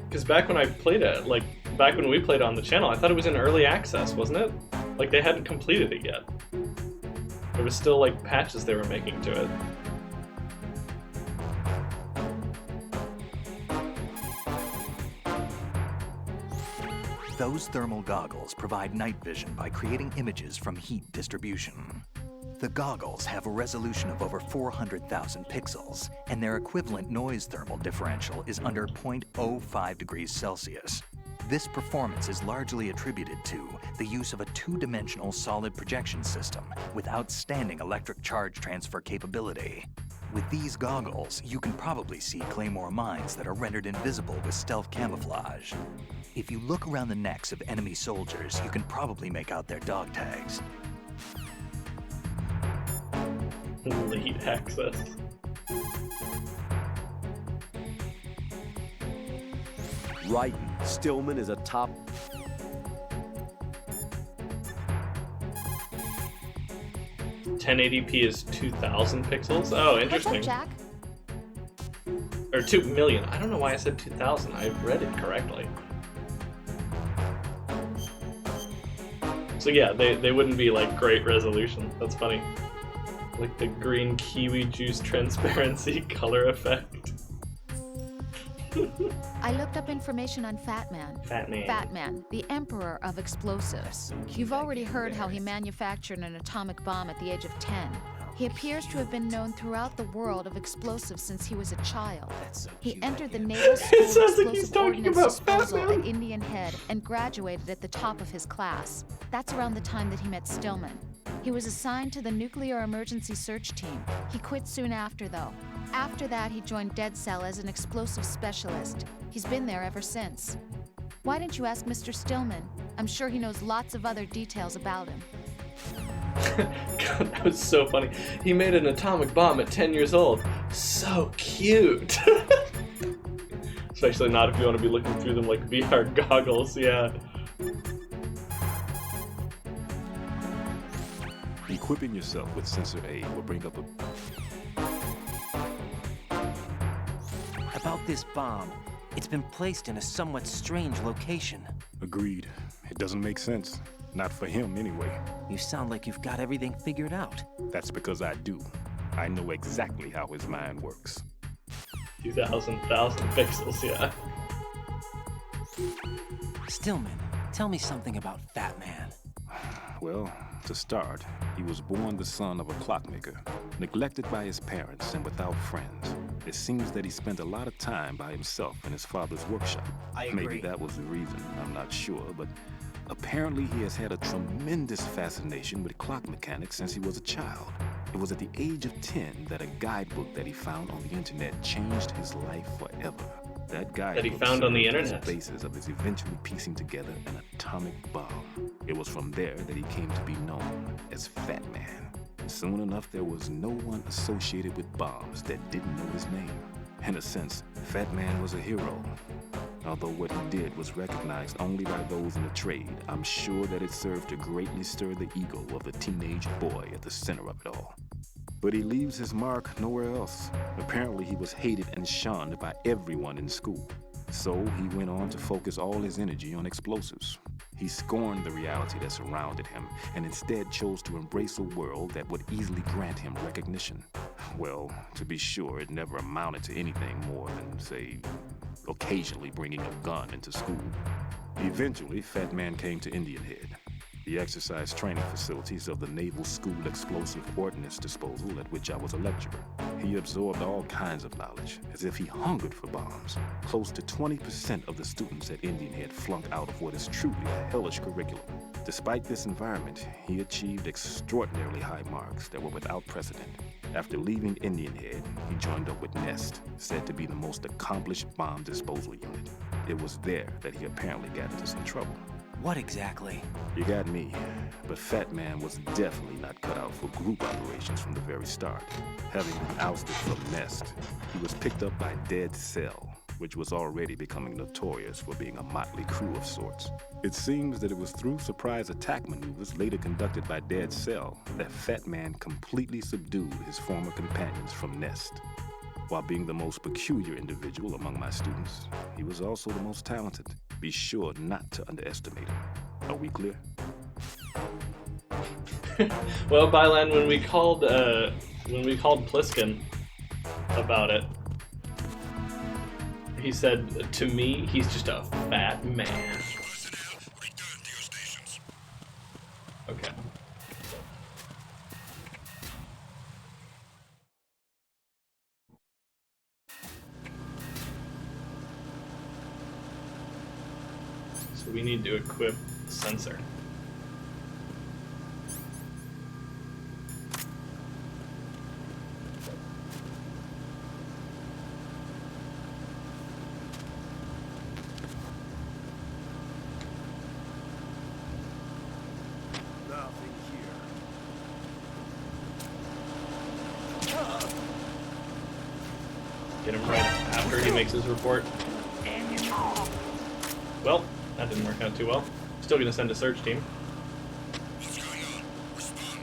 Because back when I played it, like, back when we played it on the channel, I thought it was in early access, wasn't it? Like, they hadn't completed it yet. There was still, like, patches they were making to it. Those thermal goggles provide night vision by creating images from heat distribution. The goggles have a resolution of over 400,000 pixels, and their equivalent noise thermal differential is under 0.05 degrees Celsius. This performance is largely attributed to the use of a two-dimensional solid projection system with outstanding electric charge transfer capability. With these goggles, you can probably see Claymore mines that are rendered invisible with stealth camouflage. If you look around the necks of enemy soldiers, you can probably make out their dog tags. Late access. Right, Stillman is a top... 1080p is 2,000 pixels? Oh, interesting. What's up, Jack? Or 2 million. I don't know why I said 2,000. I read it correctly. So yeah, they wouldn't be like great resolution. That's funny. Like the green kiwi juice transparency color effect. I looked up information on Fat Man. Fat Man. Fat Man, the emperor of explosives. You've already heard how he manufactured an atomic bomb at the age of 10. He appears to have been known throughout the world of explosives since he was a child. He entered the Naval School of sounds like he's Explosive talking Ordnance about Fat Disposal Man. at Indian Head and graduated at the top of his class. That's around the time that he met Stillman. He was assigned to the Nuclear Emergency Search Team. He quit soon after, though. After that, he joined Dead Cell as an explosive specialist. He's been there ever since. Why didn't you ask Mr. Stillman? I'm sure he knows lots of other details about him. God, that was so funny. He made an atomic bomb at 10 years old. So cute. Especially not if you want to be looking through them like VR goggles, yeah. Equipping yourself with sensor A will bring up a... About this bomb, it's been placed in a somewhat strange location. Agreed. It doesn't make sense. Not for him, anyway. You sound like you've got everything figured out. That's because I do. I know exactly how his mind works. 2,000 pixels, yeah. Stillman, tell me something about Fat Man. Well, to start, he was born the son of a clockmaker, neglected by his parents and without friends. It seems that he spent a lot of time by himself in his father's workshop. I agree. Maybe that was the reason, I'm not sure, but apparently he has had a tremendous fascination with clock mechanics since he was a child. It was at the age of 10 that a guidebook that he found on the internet changed his life forever. That guidebook That he found on the served as internet? the basis of his eventually piecing together an atomic bomb. It was from there that he came to be known as Fat Man. Soon enough, there was no one associated with bombs that didn't know his name. In a sense, Fat Man was a hero. Although what he did was recognized only by those in the trade, I'm sure that it served to greatly stir the ego of the teenage boy at the center of it all. But he leaves his mark nowhere else. Apparently he was hated and shunned by everyone in school. So he went on to focus all his energy on explosives. He scorned the reality that surrounded him and instead chose to embrace a world that would easily grant him recognition. Well, to be sure, it never amounted to anything more than, say, occasionally bringing a gun into school. Eventually, Fat Man came to Indian Head, the exercise training facilities of the Naval School Explosive Ordnance Disposal at which I was a lecturer. he absorbed all kinds of knowledge, as if he hungered for bombs. Close to 20% of the students at Indian Head flunked out of what is truly a hellish curriculum. Despite this environment, he achieved extraordinarily high marks that were without precedent. After leaving Indian Head, he joined up with Nest, said to be the most accomplished bomb disposal unit. It was there that he apparently got into some trouble. What exactly? You got me, but Fat Man was definitely not cut out for group operations from the very start. Having been ousted from Nest, he was picked up by Dead Cell, which was already becoming notorious for being a motley crew of sorts. It seems that it was through surprise attack maneuvers later conducted by Dead Cell that Fat Man completely subdued his former companions from Nest. While being the most peculiar individual among my students, he was also the most talented. Be sure not to underestimate him. Are we clear? Well, Bylan, when we called Pliskin about it, he said to me, he's just a fat man. Okay. So we need to equip the sensor. Nothing here. Get him right after he makes his report. Well, that didn't work out too well. Still gonna send a search team. What's going on? Respond.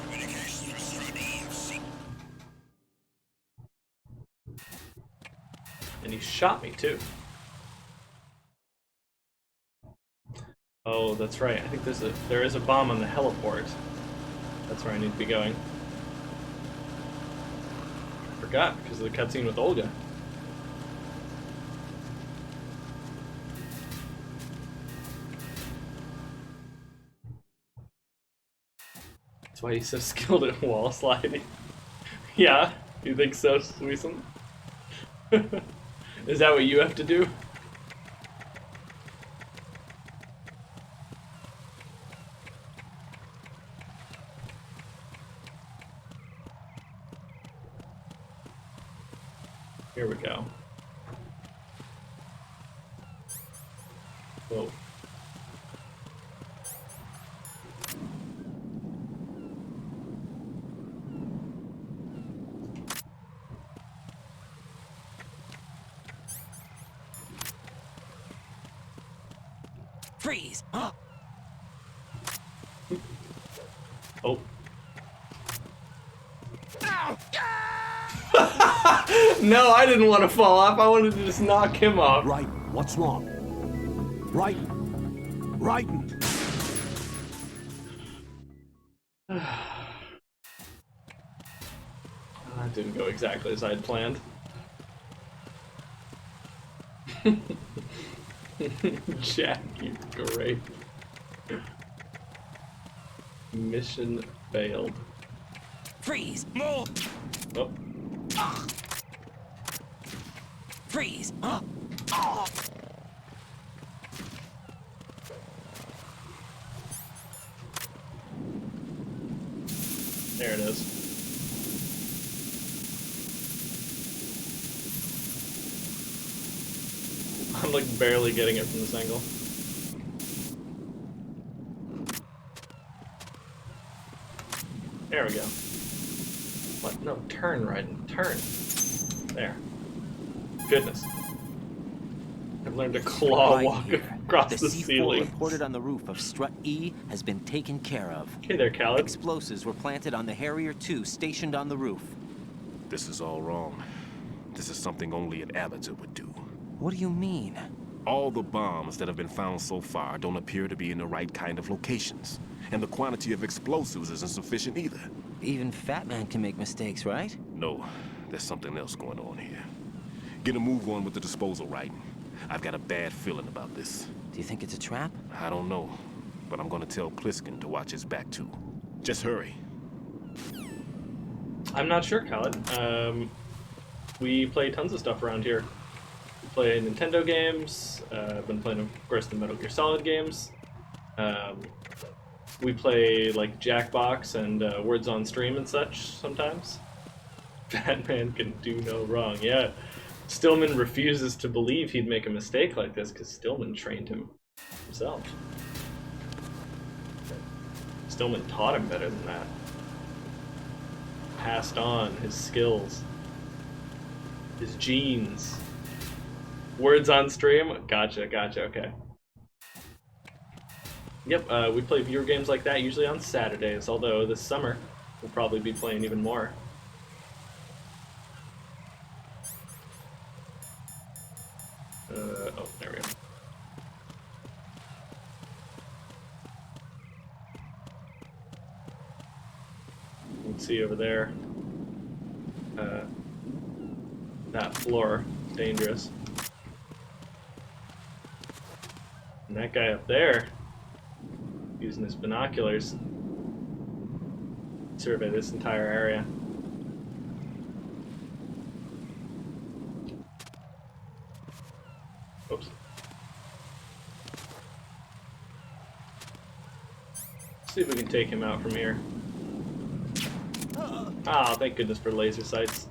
Communications with Strut EMC. And he shot me too. Oh, that's right. I think there is a bomb on the heliport. That's where I need to be going. I forgot because of the cutscene with Olga. That's why he's so skilled at wall sliding. Yeah, you think so, Sweeson? Is that what you have to do? Here we go. Whoa. Freeze! Oh. No, I didn't want to fall off. I wanted to just knock him off. Right, what's wrong? Right, right. That didn't go exactly as I had planned. Jack, you're great. Mission failed. Freeze! Oh. Freeze! There it is. I'm like barely getting it from this angle. There we go. What? No, turn, Raiden. Turn. There. Goodness. I've learned to claw walk across the C4 ceiling. reported on the roof of Strut E has been taken care of. Hey there, Khaled. Explosives were planted on the Harrier 2 stationed on the roof. This is all wrong. This is something only an amateur would do. What do you mean? All the bombs that have been found so far don't appear to be in the right kind of locations. And the quantity of explosives isn't sufficient either. Even Fat Man can make mistakes, right? No, there's something else going on here. Get a move on with the disposal, right? I've got a bad feeling about this. Do you think it's a trap? I don't know, but I'm gonna tell Pliskin to watch his back too. Just hurry. I'm not sure, Khaled. We play tons of stuff around here. We play Nintendo games. I've been playing, of course, the Metal Gear Solid games. We play like Jackbox and Words on Stream and such sometimes. Batman can do no wrong. Yeah, Stillman refuses to believe he'd make a mistake like this because Stillman trained him himself. Stillman taught him better than that. Passed on his skills, his genes. Words on Stream? Gotcha, okay. Yep, we play viewer games like that usually on Saturdays, although this summer we'll probably be playing even more. Oh, there we go. You can see over there, that floor is dangerous. And that guy up there, using his binoculars, survey this entire area. Oops. See if we can take him out from here. Ah, thank goodness for laser sights.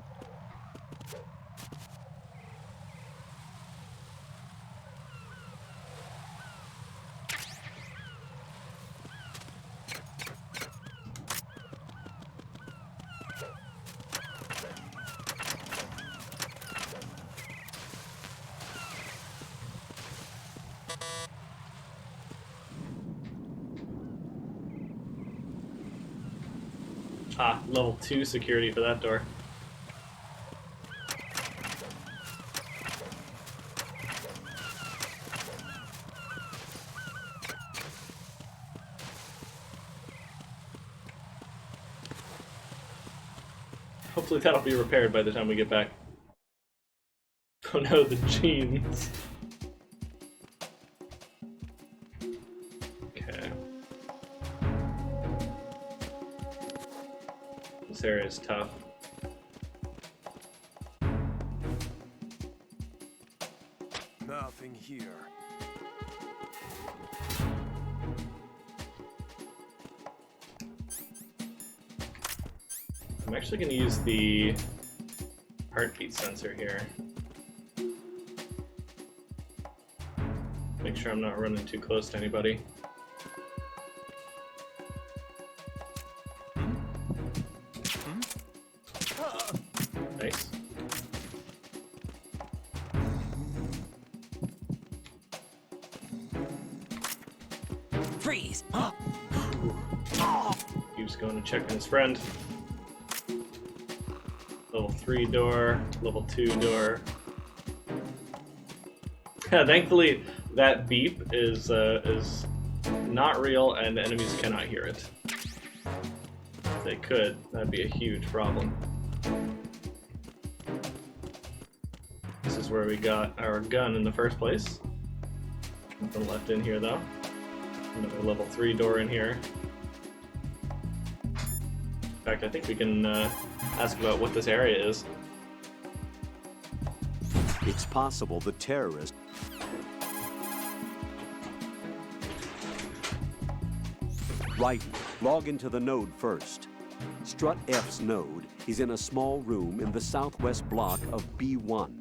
Ah, level 2 security for that door. Hopefully that'll be repaired by the time we get back. Oh no, the jeans. Okay. This area is tough. Nothing here. I'm actually going to use the heartbeat sensor here. Make sure I'm not running too close to anybody. Nice. Freeze! He was going to check on his friend. Level 3 door, level 2 door. Thankfully, that beep is not real and enemies cannot hear it. If they could, that'd be a huge problem. This is where we got our gun in the first place. Nothing left in here though. Another level 3 door in here. In fact, I think we can ask about what this area is. It's possible the terrorists... Right, log into the node first. Strut F's node is in a small room in the southwest block of B1.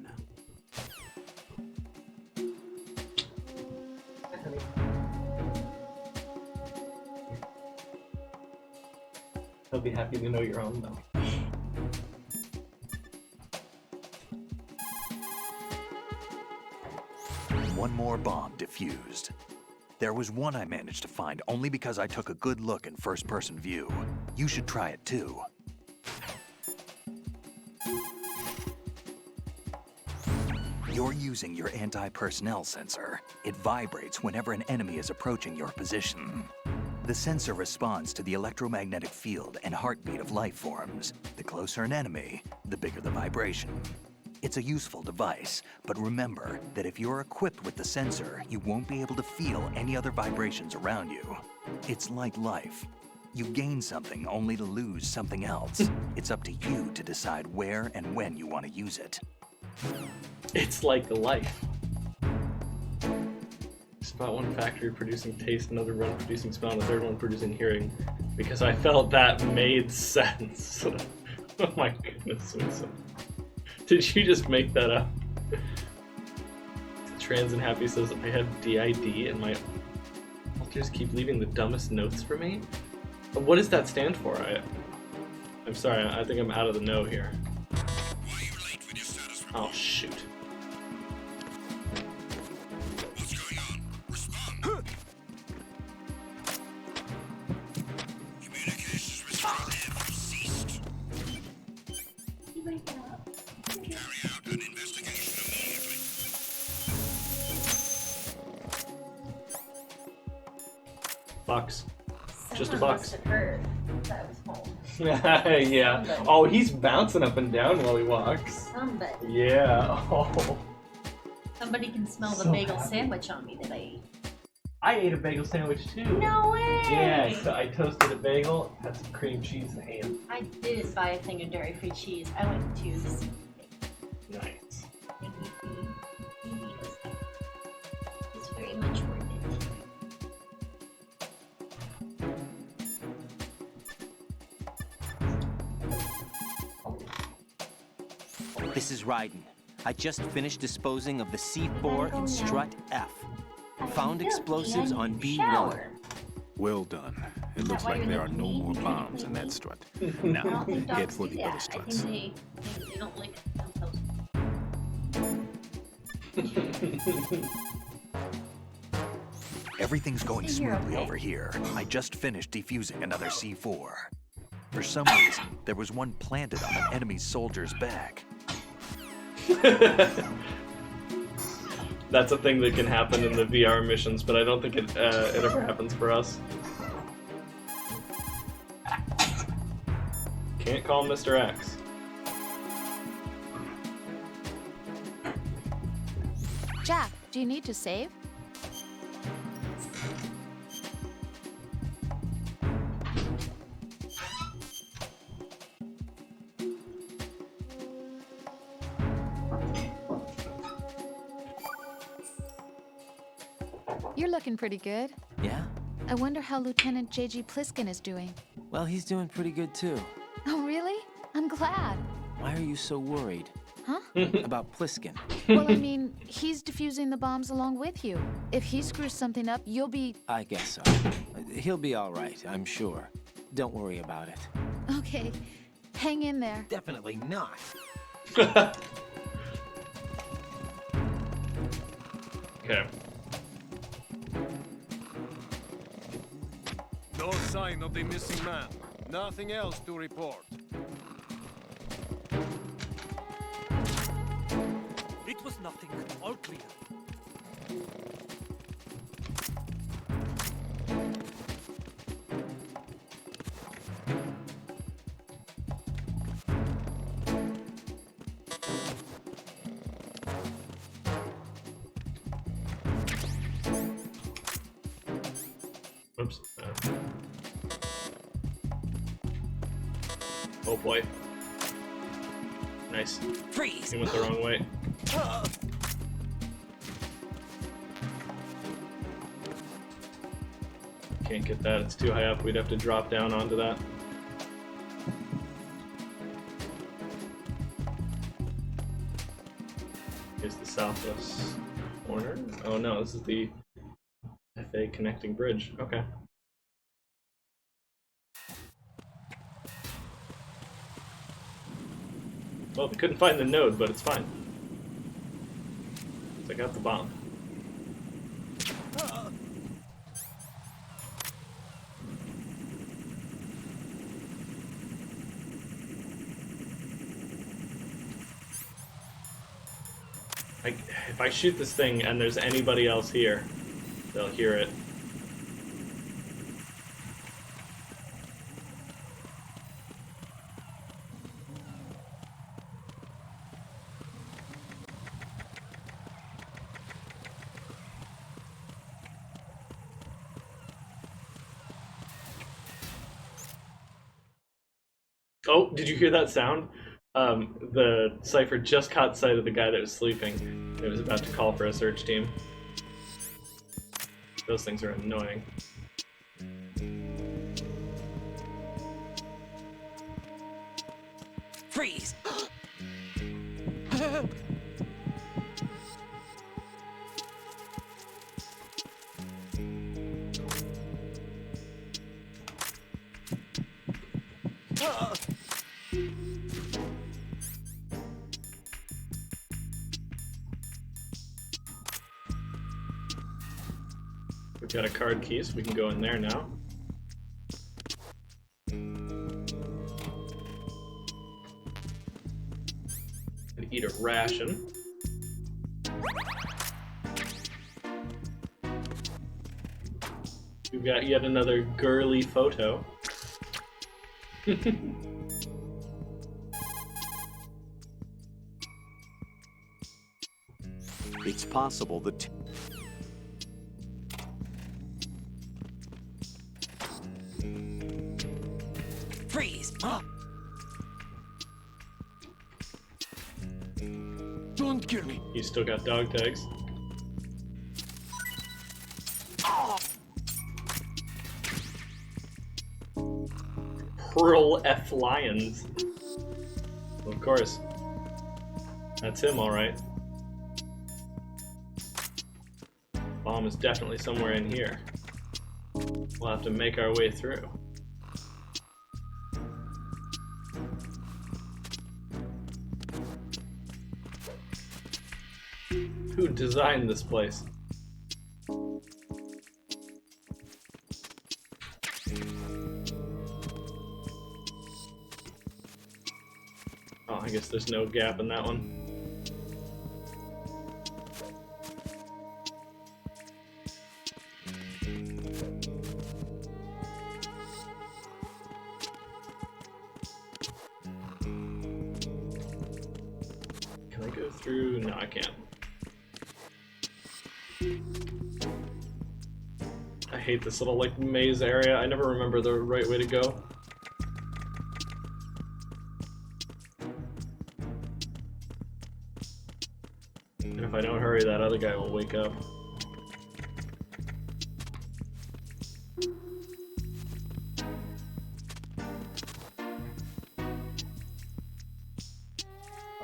I'll be happy to know you're home though. One more bomb defused. There was one I managed to find only because I took a good look in first-person view. You should try it too. You're using your anti-personnel sensor. It vibrates whenever an enemy is approaching your position. The sensor responds to the electromagnetic field and heartbeat of life forms. The closer an enemy, the bigger the vibration. It's a useful device, but remember that if you're equipped with the sensor, you won't be able to feel any other vibrations around you. It's like life. You gain something only to lose something else. It's up to you to decide where and when you want to use it. It's like life. Spot one factory producing taste, another one producing smell, and the third one producing hearing. Because I felt that made sense. Oh my goodness, Winston. Did you just make that up? Trans and Happy says, I have DID and my alters keep leaving the dumbest notes for me? What does that stand for? I'm sorry, I think I'm out of the know here. Oh, shoot. What's going on? Respond. Communications with Redhead have ceased. Carry out an investigation immediately. Box. Just a box. That was home. Yeah. Oh, he's bouncing up and down while he walks. Somebody. Yeah. Oh. Somebody can smell the So bagel happy. sandwich on me that I ate. I ate a bagel sandwich too. No way! Yeah, so I toasted a bagel, had some cream cheese and ham. I didn't buy a thing of dairy-free cheese. I went to the Nice. It's very much worth it. This is Raiden. I just finished disposing of the C4 in strut F. Found explosives on B1. Well done. It looks like there are no more bombs in that strut. Now, head for the other struts. They don't like themselves. Everything's going You're smoothly okay. over here. I just finished defusing another C4. For some reason, there was one planted on an enemy soldier's back. That's a thing that can happen in the VR missions, but I don't think it ever happens for us. Can't call Mr. X. Jack, do you need to save? You're looking pretty good. Yeah? I wonder how Lieutenant J.G. Pliskin is doing. Well, he's doing pretty good too. Oh, really? I'm glad. Why are you so worried? Huh? About Pliskin? Well, I mean, he's defusing the bombs along with you. If he screws something up, you'll be... I guess so. He'll be all right, I'm sure. Don't worry about it. Okay. Hang in there. Definitely not. Okay. No sign of the missing man. Nothing else to report. It was nothing. All clear. Oops. Oh boy. Nice. Freeze! He went the wrong way. Can't get that, it's too high up. We'd have to drop down onto that. Here's the southwest corner. Oh no, this is the FA connecting bridge. Okay. Well, we couldn't find the node, but it's fine. I got the bomb. If I shoot this thing and there's anybody else here, they'll hear it. Oh, did you hear that sound? The Cypher just caught sight of the guy that was sleeping. It was about to call for a search team. Those things are annoying. Freeze! We've got a card key, so we can go in there now. And eat a ration. We've got yet another girly photo. It's possible that... Freeze! Don't kill me. You still got dog tags. Pearl F. Lions. Of course. That's him, alright. Bomb is definitely somewhere in here. We'll have to make our way through. Who designed this place? Oh, I guess there's no gap in that one. Can I go through? No, I can't. I hate this little like maze area. I never remember the right way to go. And if I don't hurry, that other guy will wake up.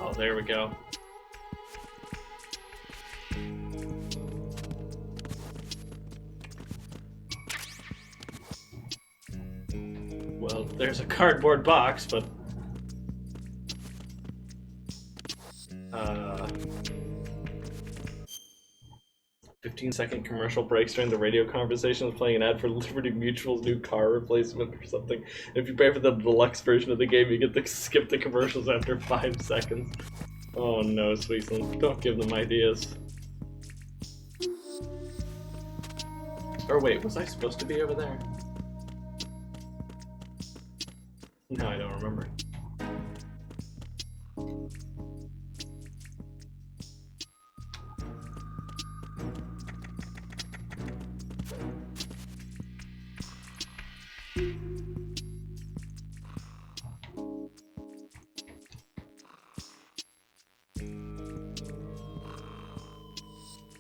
Oh, there we go. Well, there's a cardboard box, but 15-second commercial breaks during the radio conversation playing an ad for Liberty Mutual's new car replacement or something. If you pay for the deluxe version of the game, you get to skip the commercials after 5 seconds. Oh no, Sweetland, don't give them ideas. Or wait, was I supposed to be over there? No, I don't remember.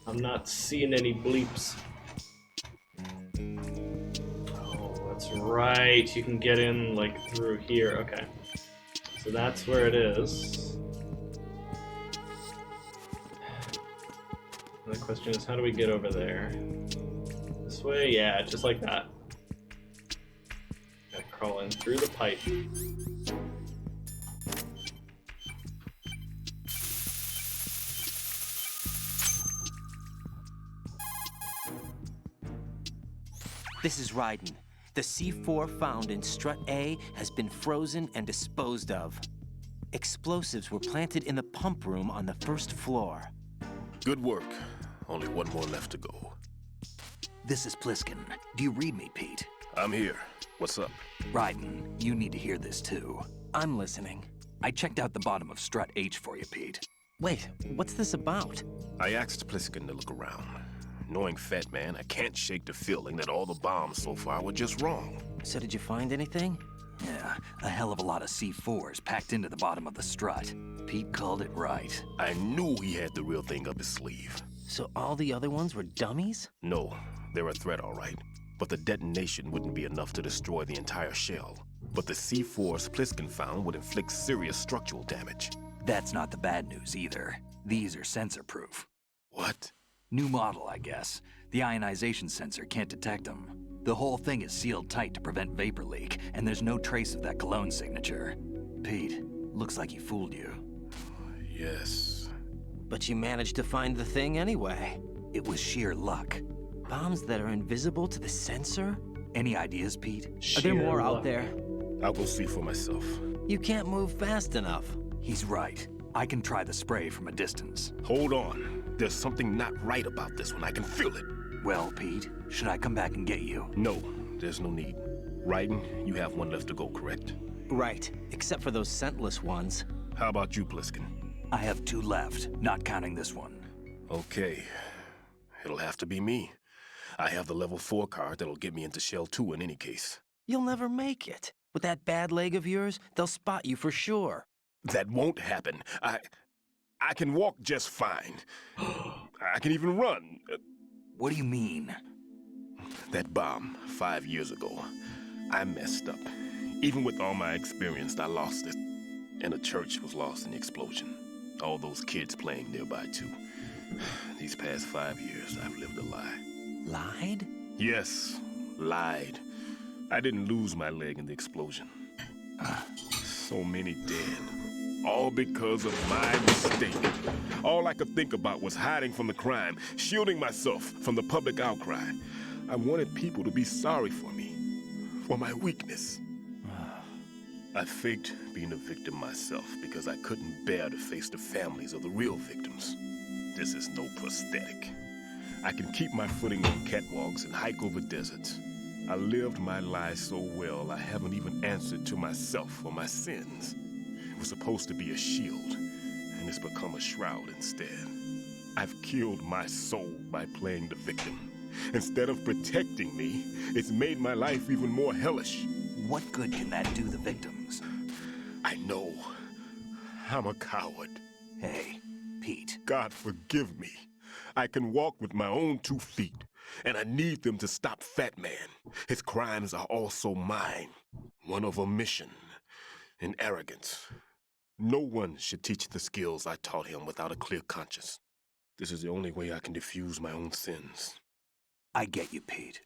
I'm not seeing any bleeps. Oh, that's right. You can get in, like, through here. Okay. So that's where it is. The question is, how do we get over there? This way? Yeah, just like that. Gotta crawl in through the pipe. This is Raiden. The C4 found in Strut A has been frozen and disposed of. Explosives were planted in the pump room on the first floor. Good work. Only one more left to go. This is Pliskin. Do you read me, Pete? I'm here. What's up? Raiden, you need to hear this too. I'm listening. I checked out the bottom of Strut H for you, Pete. Wait, what's this about? I asked Pliskin to look around. Knowing Fat Man, I can't shake the feeling that all the bombs so far were just wrong. So did you find anything? Yeah, a hell of a lot of C4s packed into the bottom of the strut. Pete called it right. I knew he had the real thing up his sleeve. So all the other ones were dummies? No, they're a threat, all right. But the detonation wouldn't be enough to destroy the entire shell. But the C4s Pliskin found would inflict serious structural damage. That's not the bad news either. These are sensor-proof. What? New model, I guess. The ionization sensor can't detect them. The whole thing is sealed tight to prevent vapor leak, and there's no trace of that cologne signature. Pete, looks like he fooled you. Yes. But you managed to find the thing anyway. It was sheer luck. Bombs that are invisible to the sensor? Any ideas, Pete? Are there more out there? I'll go see for myself. You can't move fast enough. He's right. I can try the spray from a distance. Hold on. There's something not right about this one. I can feel it. Well, Pete, should I come back and get you? No, there's no need. Raiden, you have one left to go, correct? Right, except for those scentless ones. How about you, Pliskin? I have 2 left, not counting this one. Okay. It'll have to be me. I have the level 4 card that'll get me into Shell 2 in any case. You'll never make it. With that bad leg of yours, they'll spot you for sure. That won't happen. I can walk just fine. I can even run. What do you mean? That bomb 5 years ago, I messed up. Even with all my experience, I lost it. And the church was lost in the explosion. All those kids playing nearby, too. These past 5 years, I've lived a lie. Lied? Yes, lied. I didn't lose my leg in the explosion. So many dead. All because of my mistake. All I could think about was hiding from the crime, shielding myself from the public outcry. I wanted people to be sorry for me, for my weakness. I faked being a victim myself because I couldn't bear to face the families of the real victims. This is no prosthetic. I can keep my footing on catwalks and hike over deserts. I lived my life so well, I haven't even answered to myself for my sins. It was supposed to be a shield, and it's become a shroud instead. I've killed my soul by playing the victim. Instead of protecting me, it's made my life even more hellish. What good can that do the victims? I know. I'm a coward. Hey, Pete. God forgive me. I can walk with my own 2 feet, and I need them to stop Fat Man. His crimes are also mine. One of omission and arrogance. No one should teach the skills I taught him without a clear conscience. This is the only way I can diffuse my own sins. I get you, Pete.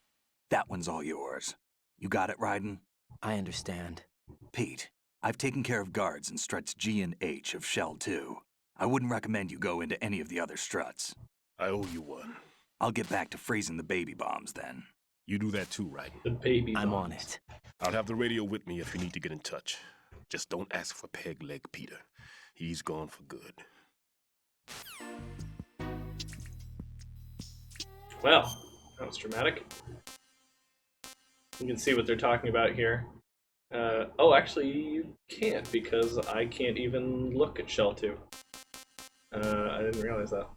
That one's all yours. You got it, Raiden? I understand. Pete, I've taken care of guards in struts G and H of Shell 2. I wouldn't recommend you go into any of the other struts. I owe you one. I'll get back to freezing the baby bombs then. You do that too, Raiden. The baby I'm bombs. on it. I'll have the radio with me if you need to get in touch. Just don't ask for Peg Leg Peter. He's gone for good. Well, that was dramatic. You can see what they're talking about here. Oh, actually, you can't, because I can't even look at Shell 2. I didn't realize that.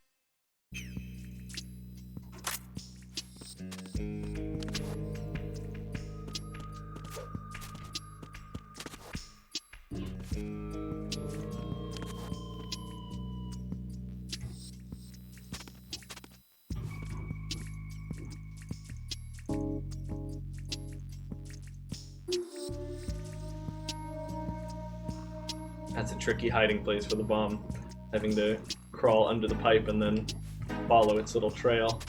That's a tricky hiding place for the bomb, having to crawl under the pipe and then follow its little trail.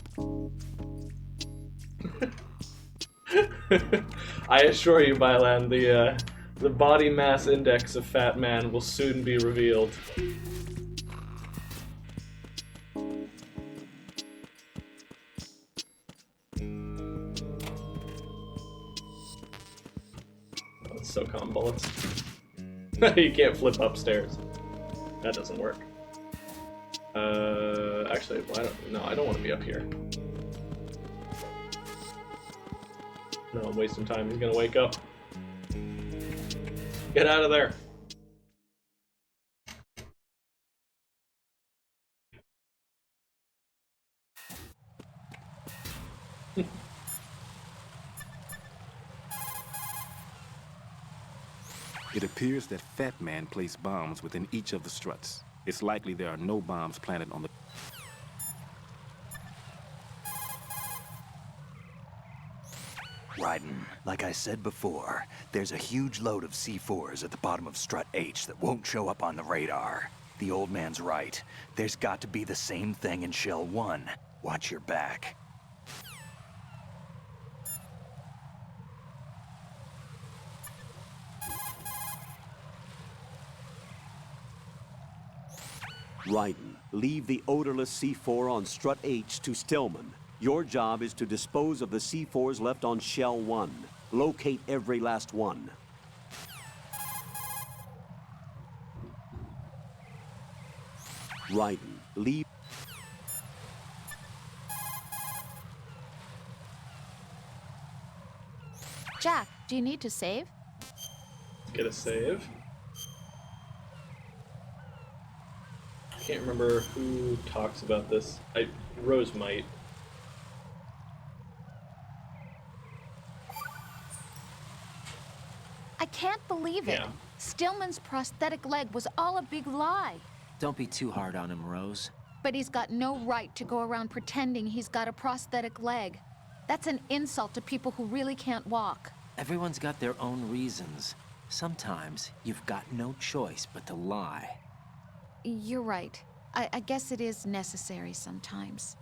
I assure you, Bylan, the body mass index of Fat Man will soon be revealed. That's SOCOM bullets. You can't flip upstairs. That doesn't work. Actually, I don't want to be up here. No, I'm wasting time. He's gonna wake up. Get out of there. It appears that Fat Man placed bombs within each of the struts. It's likely there are no bombs planted on the... Raiden, like I said before, there's a huge load of C4s at the bottom of Strut H that won't show up on the radar. The old man's right. There's got to be the same thing in Shell 1. Watch your back. Raiden, leave the odorless C4 on Strut H to Stillman. Your job is to dispose of the C4s left on Shell 1. Locate every last one. Raiden, leave... Jack, do you need to save? Get a save. Can't remember who talks about this. Rose might. I can't believe it. Yeah. Stillman's prosthetic leg was all a big lie. Don't be too hard on him, Rose. But he's got no right to go around pretending he's got a prosthetic leg. That's an insult to people who really can't walk. Everyone's got their own reasons. Sometimes you've got no choice but to lie. You're right. I guess it is necessary sometimes.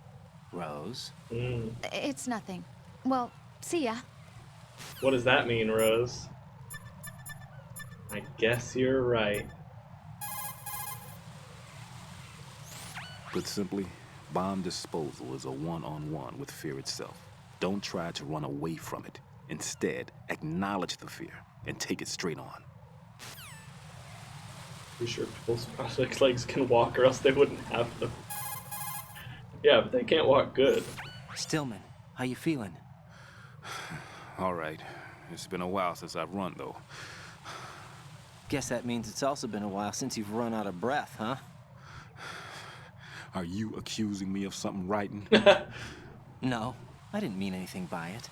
Rose? It's nothing. Well, see ya. What does that mean, Rose? I guess you're right. Put simply, bomb disposal is a one-on-one with fear itself. Don't try to run away from it. Instead, acknowledge the fear and take it straight on. Pretty sure people's prosthetic legs can walk, or else they wouldn't have them. Yeah, but they can't walk good. Stillman, how you feeling? All right. It's been a while since I've run, though. Guess that means it's also been a while since you've run out of breath, huh? Are you accusing me of something, Raiden? No, I didn't mean anything by it.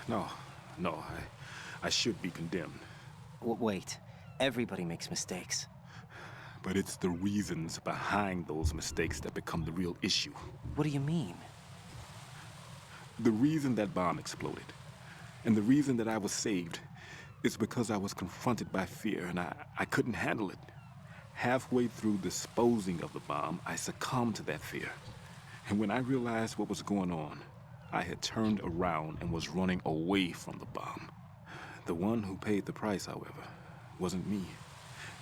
No, I should be condemned. Wait, everybody makes mistakes. But it's the reasons behind those mistakes that become the real issue. What do you mean? The reason that bomb exploded, and the reason that I was saved, is because I was confronted by fear and I couldn't handle it. Halfway through disposing of the bomb, I succumbed to that fear. And when I realized what was going on, I had turned around and was running away from the bomb. The one who paid the price, however, wasn't me.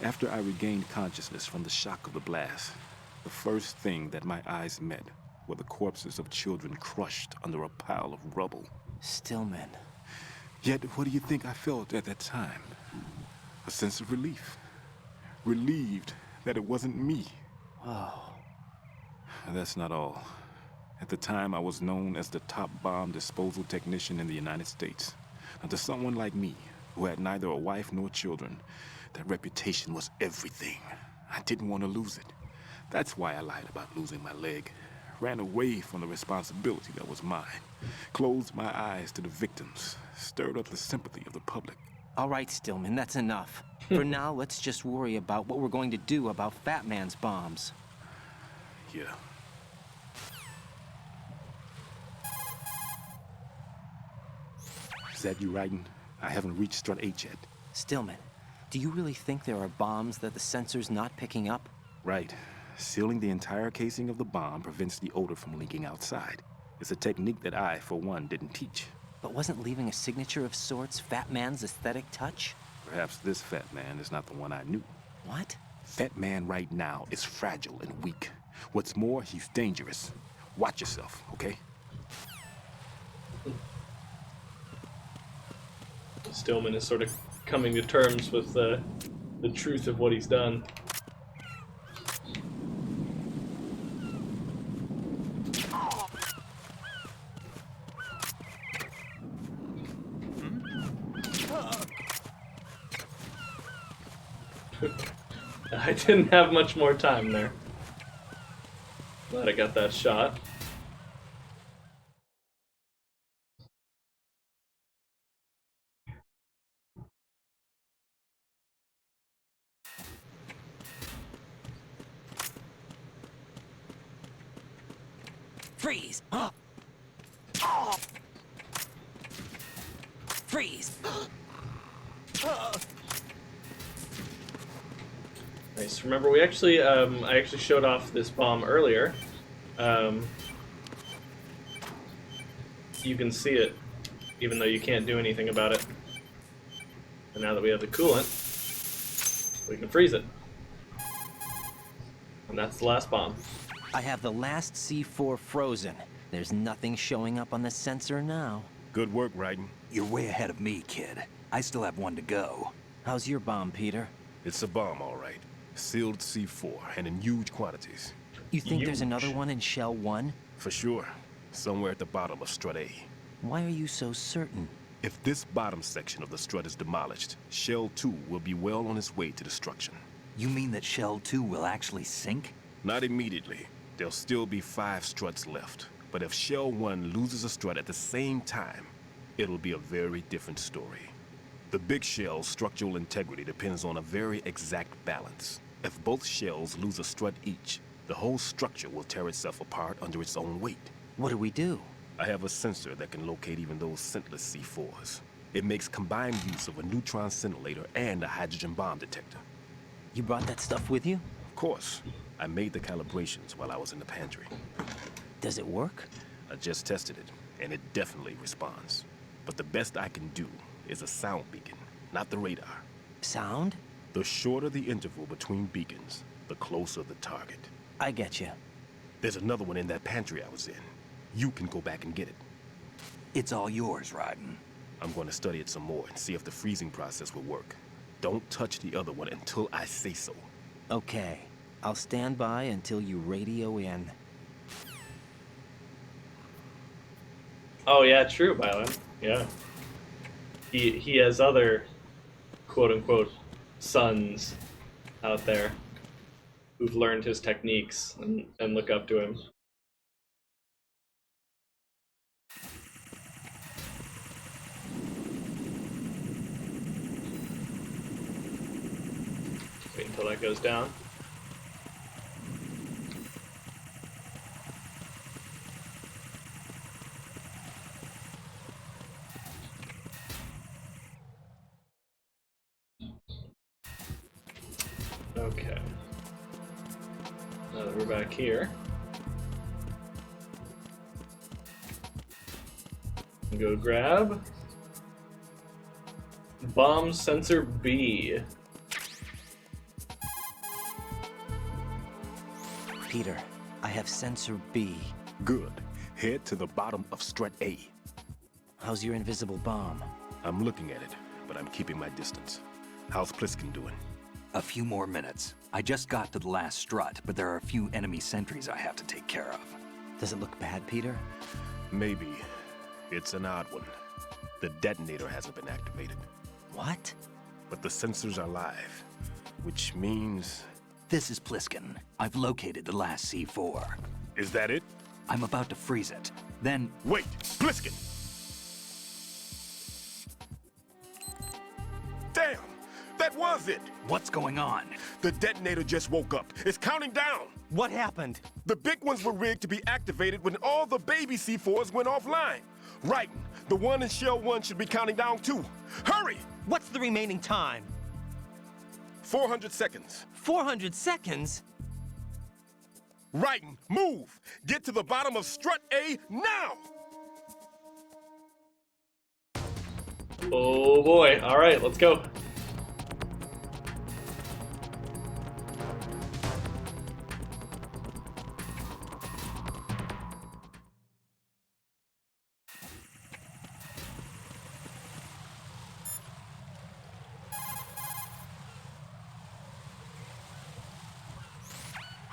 After I regained consciousness from the shock of the blast, the first thing that my eyes met were the corpses of children crushed under a pile of rubble. Stillman. Yet, what do you think I felt at that time? A sense of relief. Relieved that it wasn't me. Oh. That's not all. At the time, I was known as the top bomb disposal technician in the United States. And to someone like me, who had neither a wife nor children, that reputation was everything. I didn't want to lose it. That's why I lied about losing my leg. Ran away from the responsibility that was mine. Closed my eyes to the victims. Stirred up the sympathy of the public. All right, Stillman, that's enough. For now, let's just worry about what we're going to do about Fat Man's bombs. Yeah. Is that you, Raiden? I haven't reached Strut H yet. Stillman, do you really think there are bombs that the sensor's not picking up? Right. Sealing the entire casing of the bomb prevents the odor from leaking outside. It's a technique that I, for one, didn't teach. But wasn't leaving a signature of sorts Fat Man's aesthetic touch? Perhaps this Fat Man is not the one I knew. What? Fat Man right now is fragile and weak. What's more, he's dangerous. Watch yourself, okay? Stillman is sort of coming to terms with the truth of what he's done. I didn't have much more time there. Glad I got that shot. Freeze! Freeze! Nice. Remember, we actually, I actually showed off this bomb earlier. You can see it, even though you can't do anything about it. And now that we have the coolant, we can freeze it. And that's the last bomb. I have the last C4 frozen. There's nothing showing up on the sensor now. Good work, Raiden. You're way ahead of me, kid. I still have one to go. How's your bomb, Peter? It's a bomb, all right. Sealed C4, and in huge quantities. You think there's another one in Shell 1? For sure. Somewhere at the bottom of Strut A. Why are you so certain? If this bottom section of the strut is demolished, Shell 2 will be well on its way to destruction. You mean that Shell 2 will actually sink? Not immediately. There'll still be 5 struts left. But if Shell 1 loses a strut at the same time, it'll be a very different story. The big shell's structural integrity depends on a very exact balance. If both shells lose a strut each, the whole structure will tear itself apart under its own weight. What do we do? I have a sensor that can locate even those scentless C4s. It makes combined use of a neutron scintillator and a hydrogen bomb detector. You brought that stuff with you? Of course. I made the calibrations while I was in the pantry. Does it work? I just tested it, and it definitely responds. But the best I can do is a sound beacon, not the radar. Sound? The shorter the interval between beacons, the closer the target. I get you. There's another one in that pantry I was in. You can go back and get it. It's all yours, Raiden. I'm going to study it some more and see if the freezing process will work. Don't touch the other one until I say so. Okay. I'll stand by until you radio in. Oh yeah, true, Byron. Yeah. He has other quote-unquote sons out there who've learned his techniques and look up to him. Wait until that goes down. Okay. Now that we're back here, go grab bomb sensor B. Peter, I have sensor B. Good. Head to the bottom of Strut A. How's your invisible bomb? I'm looking at it, but I'm keeping my distance. How's Pliskin doing? A few more minutes. I just got to the last strut, but there are a few enemy sentries I have to take care of. Does it look bad, Peter? Maybe. It's an odd one. The detonator hasn't been activated. What? But the sensors are live, which means... This is Pliskin. I've located the last C4. Is that it? I'm about to freeze it. Then... Wait! Pliskin! Damn! That was it! What's going on? The detonator just woke up. It's counting down! What happened? The big ones were rigged to be activated when all the baby C4s went offline. Right. The one in Shell 1 should be counting down too. Hurry! What's the remaining time? 400 seconds. 400 seconds? Raiden, move! Get to the bottom of Strut A now! Oh boy, alright, let's go.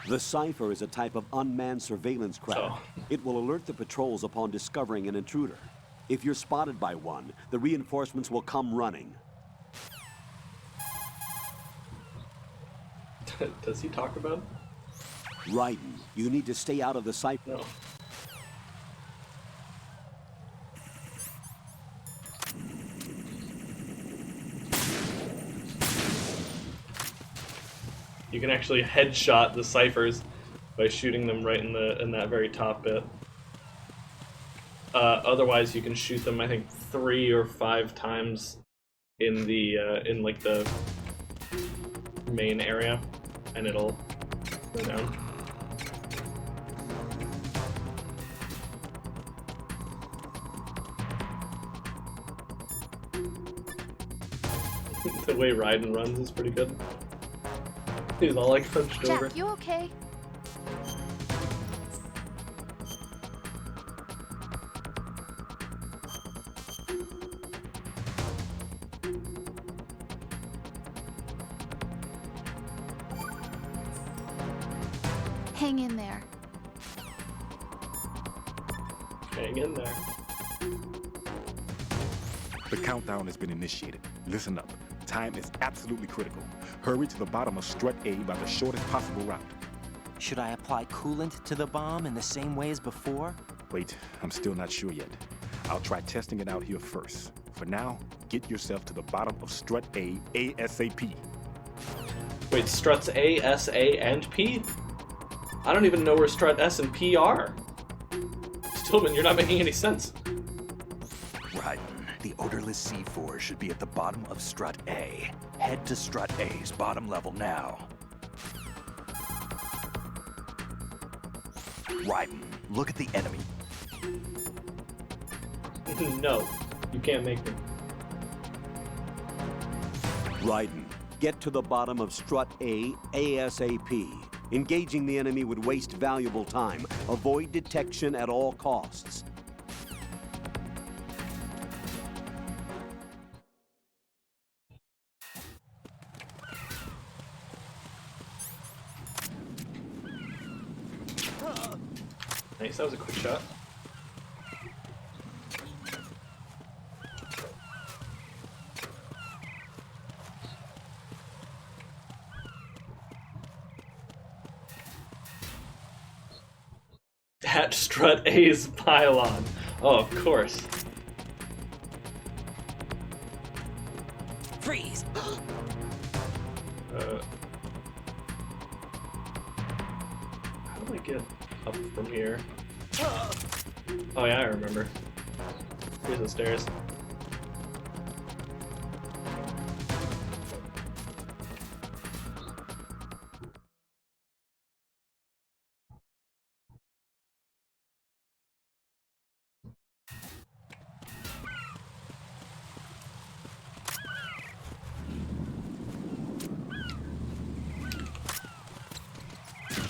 The Cypher is a type of unmanned surveillance craft. It will alert the patrols upon discovering an intruder. If you're spotted by one, the reinforcements will come running. Does he talk about it? Raiden, you need to stay out of the Cypher. No. You can actually headshot the ciphers by shooting them right in that very top bit. Otherwise, you can shoot them, I think, 3 or 5 times in the like the main area, and it'll go down. The way Raiden runs is pretty good. He's all like hunched over. Jack, you okay? Hang in there. Hang in there. The countdown has been initiated. Listen up. Time is absolutely critical. Hurry to the bottom of Strut A by the shortest possible route. Should I apply coolant to the bomb in the same way as before? Wait, I'm still not sure yet. I'll try testing it out here first. For now, get yourself to the bottom of Strut A ASAP. Wait, struts A, S, A, and P? I don't even know where strut S and P are. Stillman, you're not making any sense. Right. The odorless C4 should be at the bottom of Strut A. Head to Strut A's bottom level now. Raiden, look at the enemy. No, you can't make me. Raiden, get to the bottom of Strut A ASAP. Engaging the enemy would waste valuable time. Avoid detection at all costs. Nice, that was a quick shot. At Strut A's pylon. Oh, of course. Freeze! How do I get up from here? Oh yeah, I remember. Here's the stairs.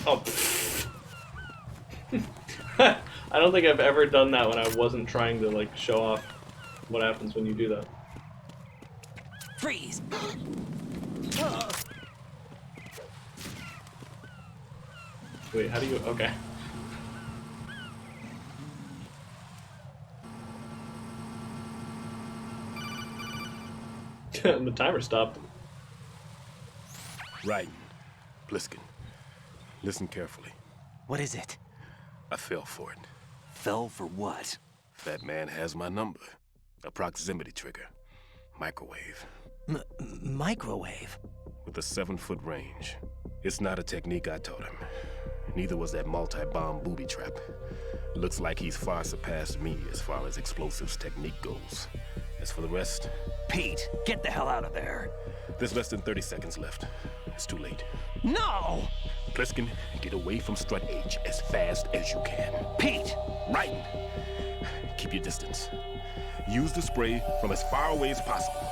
Oh, I don't think I've ever done that when I wasn't trying to like show off what happens when you do that. Freeze! Wait, how do you? Okay. And the timer stopped. Raiden, Bliskin, listen carefully. What is it? I fell for it. Fell for what? That man has my number. A proximity trigger. Microwave. Microwave? With a 7-foot range. It's not a technique I taught him. Neither was that multi-bomb booby trap. Looks like he's far surpassed me as far as explosives technique goes. As for the rest... Pete, get the hell out of there. There's less than 30 seconds left. It's too late. No! Pliskin, get away from Strut H as fast as you can. Pete! Raiden! Keep your distance. Use the spray from as far away as possible.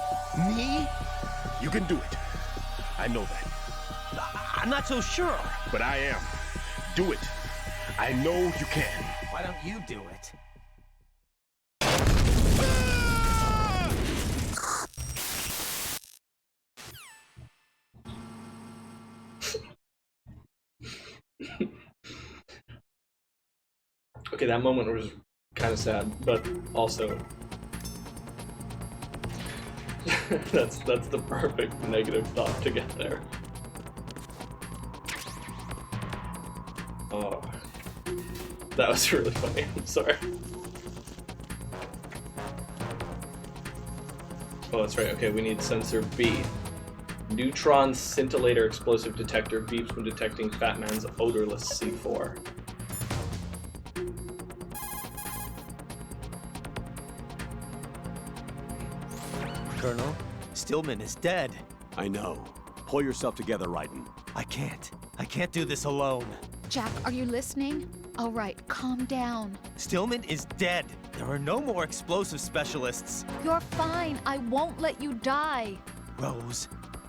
Me? You can do it. I know that. I'm not so sure. But I am. Do it. I know you can. Why don't you do it? Okay, that moment was kind of sad, but also that's the perfect negative thought to get there. Oh, that was really funny. I'm sorry. Oh, that's right. Okay, we need sensor B. Neutron scintillator explosive detector beeps when detecting Fat Man's odorless C4. Colonel, Stillman is dead. I know. Pull yourself together, Raiden. I can't do this alone. Jack, are you listening? All right, calm down. Stillman is dead. There are no more explosive specialists. You're fine. I won't let you die. Rose.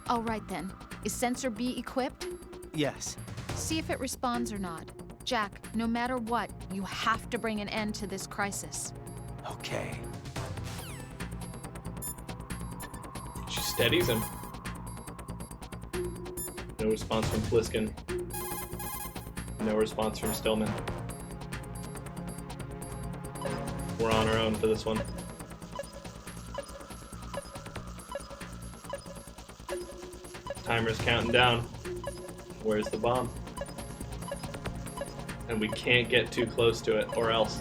All right then. Is Sensor B equipped? Yes. See if it responds or not. Jack, no matter what, you have to bring an end to this crisis. Okay. She steadies him. No response from Pliskin. No response from Stillman. We're on our own for this one. Timer's counting down. Where's the bomb? And we can't get too close to it, or else.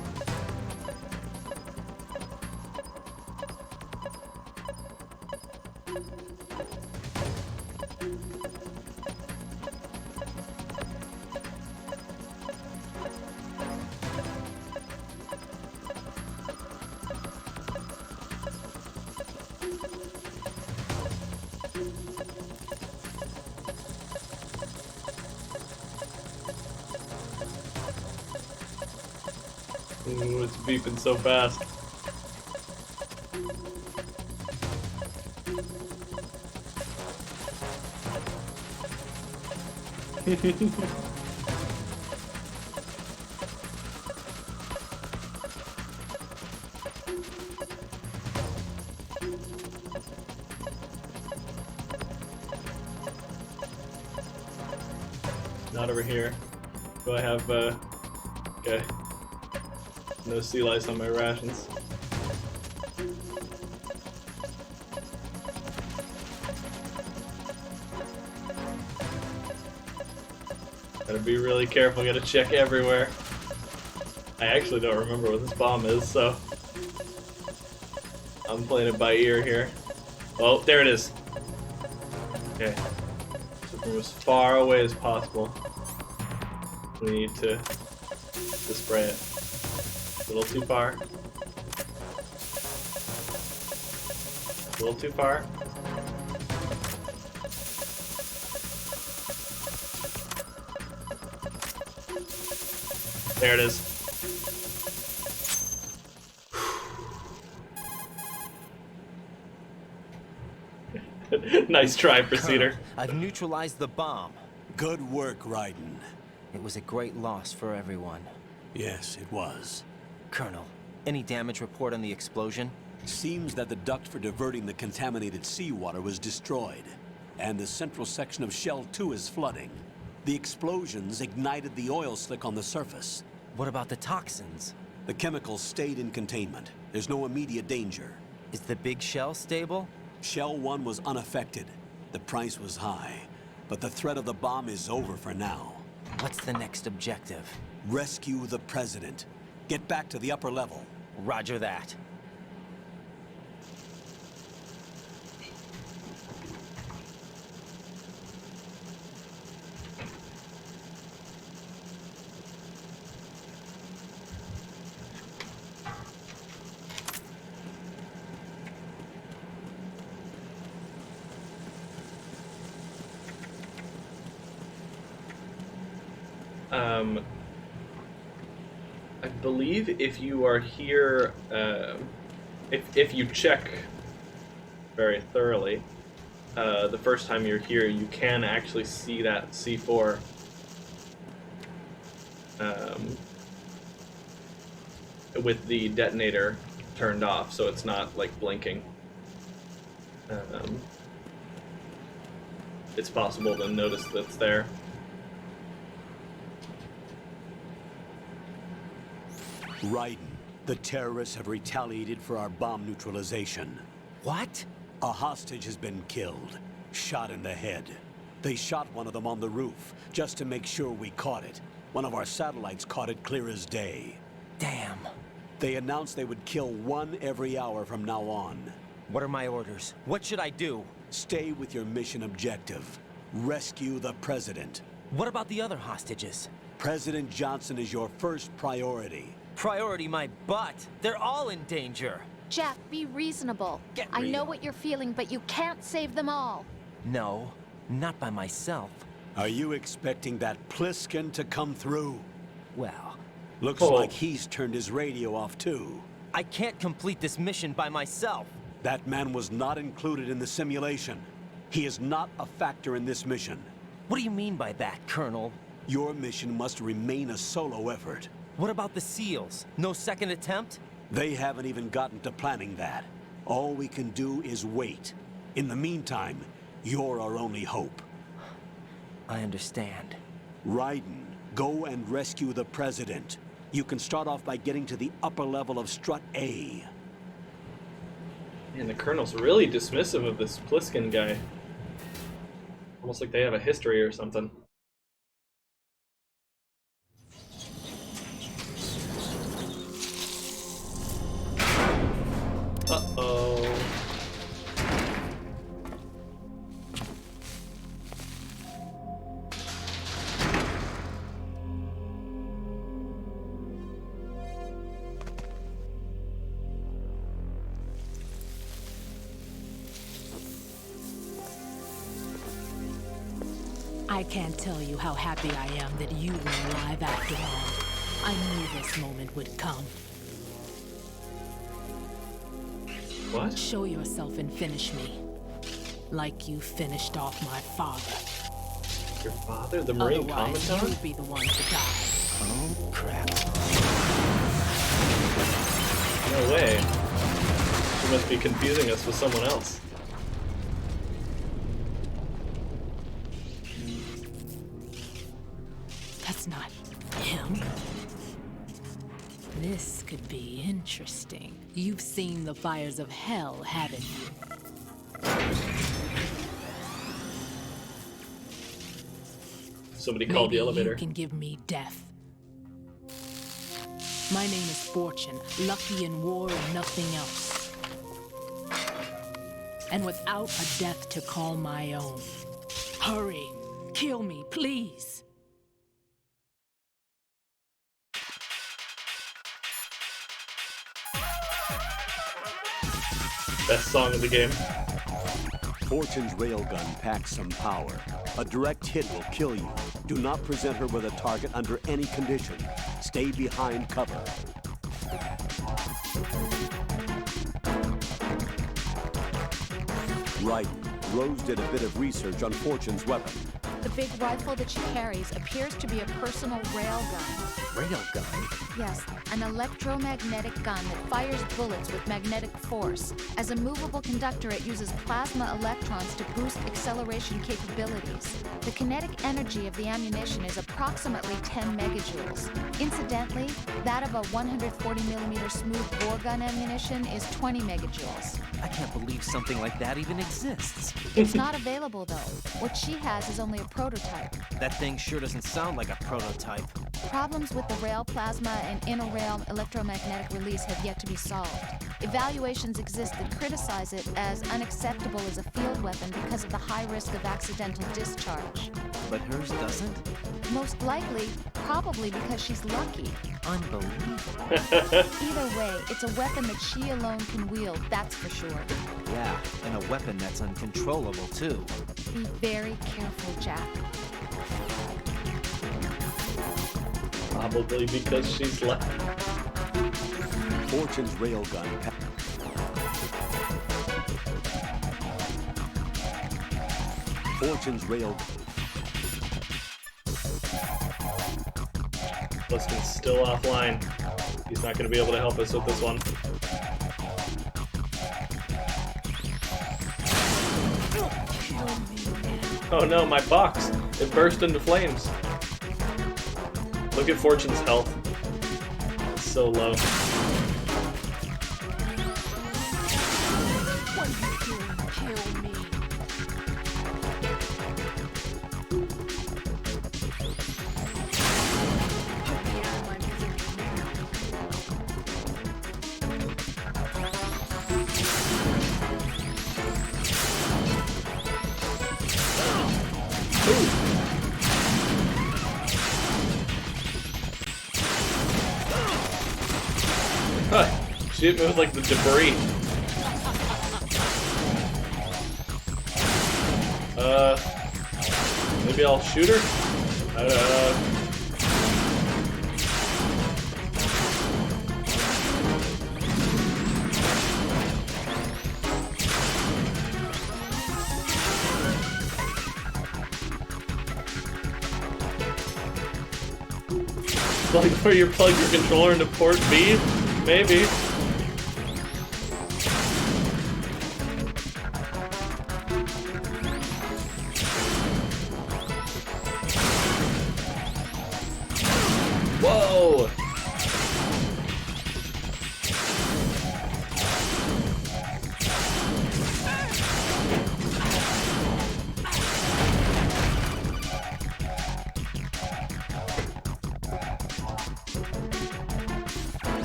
Ooh, it's beeping so fast. Not over here. Do I have, okay. No sea lice on my rations. Gotta be really careful, gotta check everywhere. I actually don't remember what this bomb is, so I'm playing it by ear here. Oh, there it is. Okay. So from as far away as possible, we need to spray it. A little too far. A little too far. There it is. Nice try, Proceeder. I've neutralized the bomb. Good work, Raiden. It was a great loss for everyone. Yes, it was. Colonel, any damage report on the explosion? Seems that the duct for diverting the contaminated seawater was destroyed, and the central section of Shell 2 is flooding. The explosions ignited the oil slick on the surface. What about the toxins? The chemicals stayed in containment. There's no immediate danger. Is the big shell stable? Shell 1 was unaffected. The price was high, but the threat of the bomb is over for now. What's the next objective? Rescue the President. Get back to the upper level. Roger that. I believe if you are here, if you check very thoroughly, the first time you're here, you can actually see that C4 with the detonator turned off, so it's not like blinking. It's possible to notice that it's there. Raiden, the terrorists have retaliated for our bomb neutralization. What? A hostage has been killed, shot in the head. They shot one of them on the roof, just to make sure we caught it. One of our satellites caught it clear as day. Damn. They announced they would kill one every hour from now on. What are my orders? What should I do? Stay with your mission objective. Rescue the President. What about the other hostages? President Johnson is your first priority. Priority my butt. They're all in danger. Jeff, be reasonable. Get I know real. what you're feeling, but you can't save them all. No, not by myself. Are you expecting that Pliskin to come through? Well, Looks Oh. like he's turned his radio off too. I can't complete this mission by myself. That man was not included in the simulation. He is not a factor in this mission. What do you mean by that, Colonel? Your mission must remain a solo effort. What about the SEALs? No second attempt? They haven't even gotten to planning that. All we can do is wait. In the meantime, you're our only hope. I understand. Raiden, go and rescue the President. You can start off by getting to the upper level of Strut A. Man, the Colonel's really dismissive of this Pliskin guy. Almost like they have a history or something. Uh-oh. I can't tell you how happy I am that you were alive after all. I knew this moment would come. What? Show yourself and finish me. Like you finished off my father. Your father, the Marine Otherwise, Commandant? you'd be the one to die. Oh, crap. No way. She must be confusing us with someone else. That's not him. This could be interesting. You've seen the fires of hell, haven't you? Somebody called the Maybe elevator. You can give me death. My name is Fortune, lucky in war and nothing else. And without a death to call my own. Hurry, kill me, please. Best song of the game. Fortune's railgun packs some power. A direct hit will kill you. Do not present her with a target under any condition. Stay behind cover. Right. Rose did a bit of research on Fortune's weapon. The big rifle that she carries appears to be a personal railgun. Railgun? Yes, an electromagnetic gun that fires bullets with magnetic force. As a movable conductor, it uses plasma electrons to boost acceleration capabilities. The kinetic energy of the ammunition is approximately 10 megajoules. Incidentally, that of a 140mm smooth bore gun ammunition is 20 megajoules. I can't believe something like that even exists. It's not available, though. What she has is only a prototype. That thing sure doesn't sound like a prototype. Problems with the rail plasma and inter-rail electromagnetic release have yet to be solved. Evaluations exist that criticize it as unacceptable as a field weapon because of the high risk of accidental discharge. But hers doesn't? Most likely, probably because she's lucky. Unbelievable. Either way, it's a weapon that she alone can wield, that's for sure. Yeah, and a weapon that's uncontrollable, too. Be very careful, Jack. Probably because she's left. Fortune's railgun. Fortune's railgun. Pliskin's still offline. He's not going to be able to help us with this one. Oh no, my box! It burst into flames. Look at Fortune's health. It's so low. What are you doing? Kill me. Put me out of my misery now. Shoot me with like the debris. Maybe I'll shoot her? Like where you plug your controller into port B? Maybe. Whoa!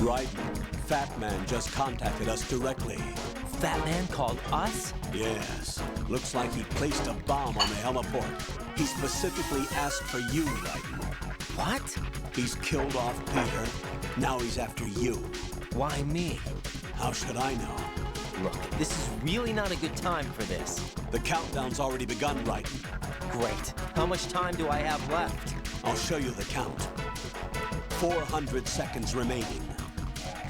Right. Fat Man just contacted us directly. Fat Man called us? Yes. Looks like he placed a bomb on the heliport. He specifically asked for you, Raiden. What? He's killed off Peter. Now he's after you. Why me? How should I know? Look, this is really not a good time for this. The countdown's already begun, Raiden. Great. How much time do I have left? I'll show you the count. 400 seconds remaining.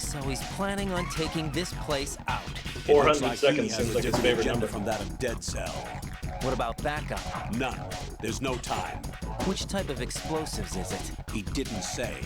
So he's planning on taking this place out. 400 seconds seems like his favorite number. From that of Dead Cell. What about backup? None. There's no time. Which type of explosives is it? He didn't say.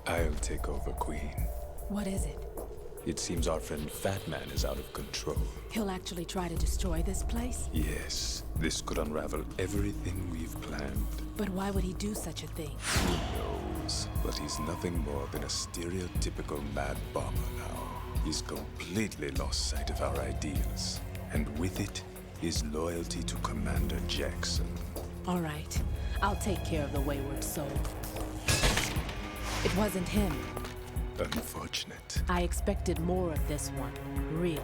I'll take over, Queen. What is it? It seems our friend Fat Man is out of control. He'll actually try to destroy this place? Yes, this could unravel everything we've planned. But why would he do such a thing? Who knows? But he's nothing more than a stereotypical mad bomber now. He's completely lost sight of our ideals. And with it, his loyalty to Commander Jackson. All right. I'll take care of the wayward soul. It wasn't him. Unfortunate. I expected more of this one, really.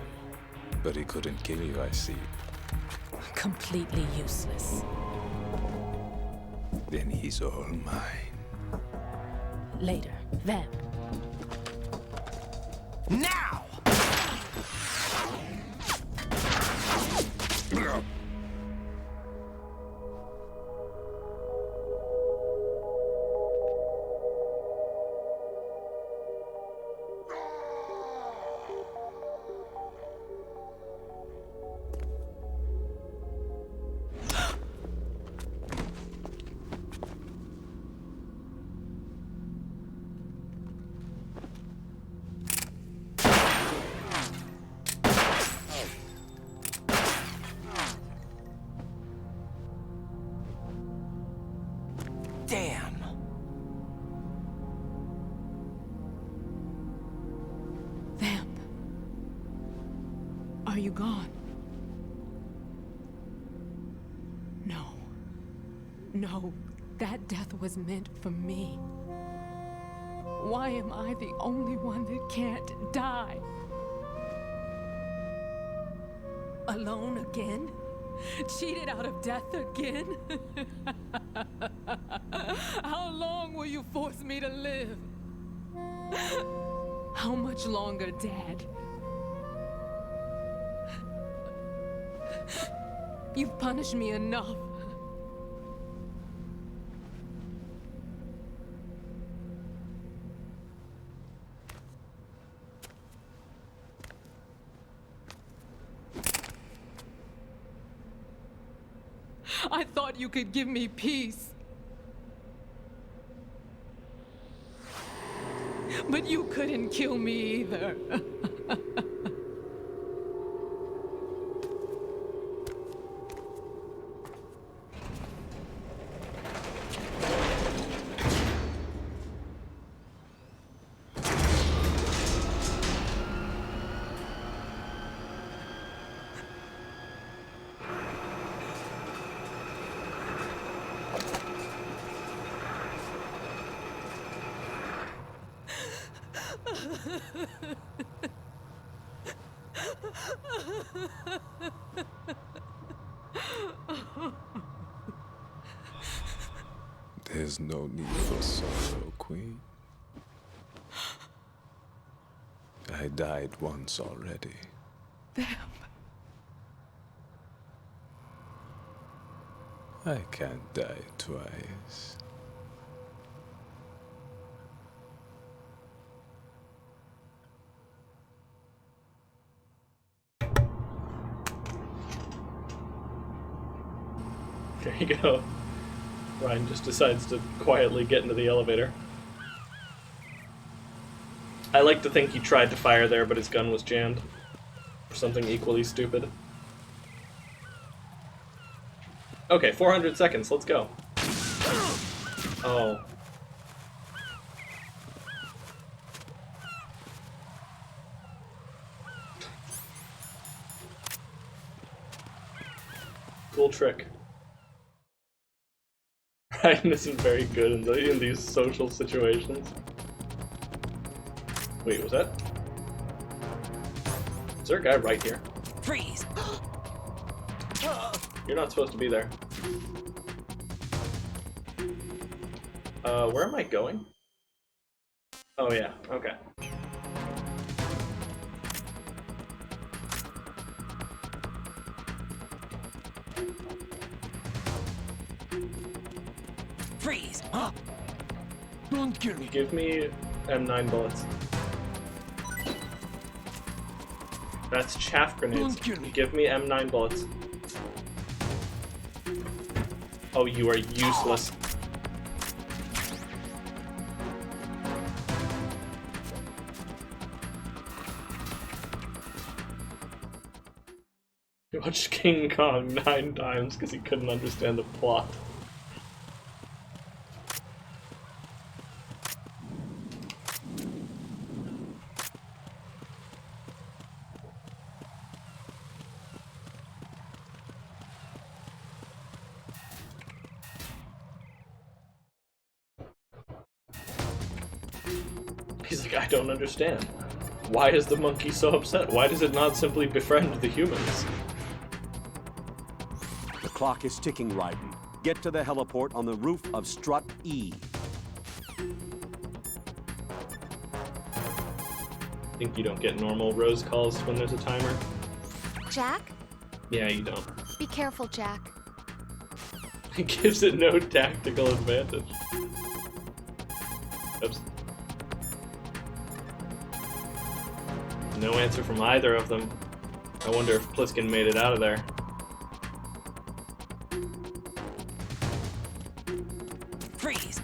But he couldn't kill you, I see. Completely useless. Then he's all mine. Later. Vamp. Now! Damn! Vamp. Are you gone? No. No, that death was meant for me. Why am I the only one that can't die? Alone again? Cheated out of death again? How long will you force me to live? How much longer, Dad? You've punished me enough. I thought you could give me peace. But you couldn't kill me either. There's no need for sorrow, Queen. I died once already. Them. I can't die twice. There you go. Ryan just decides to quietly get into the elevator. I like to think he tried to fire there, but his gun was jammed. Or something equally stupid. Okay, 400 seconds, let's go. Oh. Cool trick. Ryan isn't very good in these social situations. Wait, was that? Is there a guy right here? Freeze! You're not supposed to be there. Where am I going? Oh yeah, okay. Freeze! Don't kill me. Give me M9 bullets. That's chaff grenades. Don't kill me. Give me M9 bullets. Oh, you are useless. He watched King Kong 9 times because he couldn't understand the plot. He's like, I don't understand. Why is the monkey so upset? Why does it not simply befriend the humans? The clock is ticking, Raiden. Get to the heliport on the roof of Strut E. Think you don't get normal Rose calls when there's a timer? Jack? Yeah, you don't. Be careful, Jack. It gives it no tactical advantage. Oops. No answer from either of them. I wonder if Pliskin made it out of there. Freeze!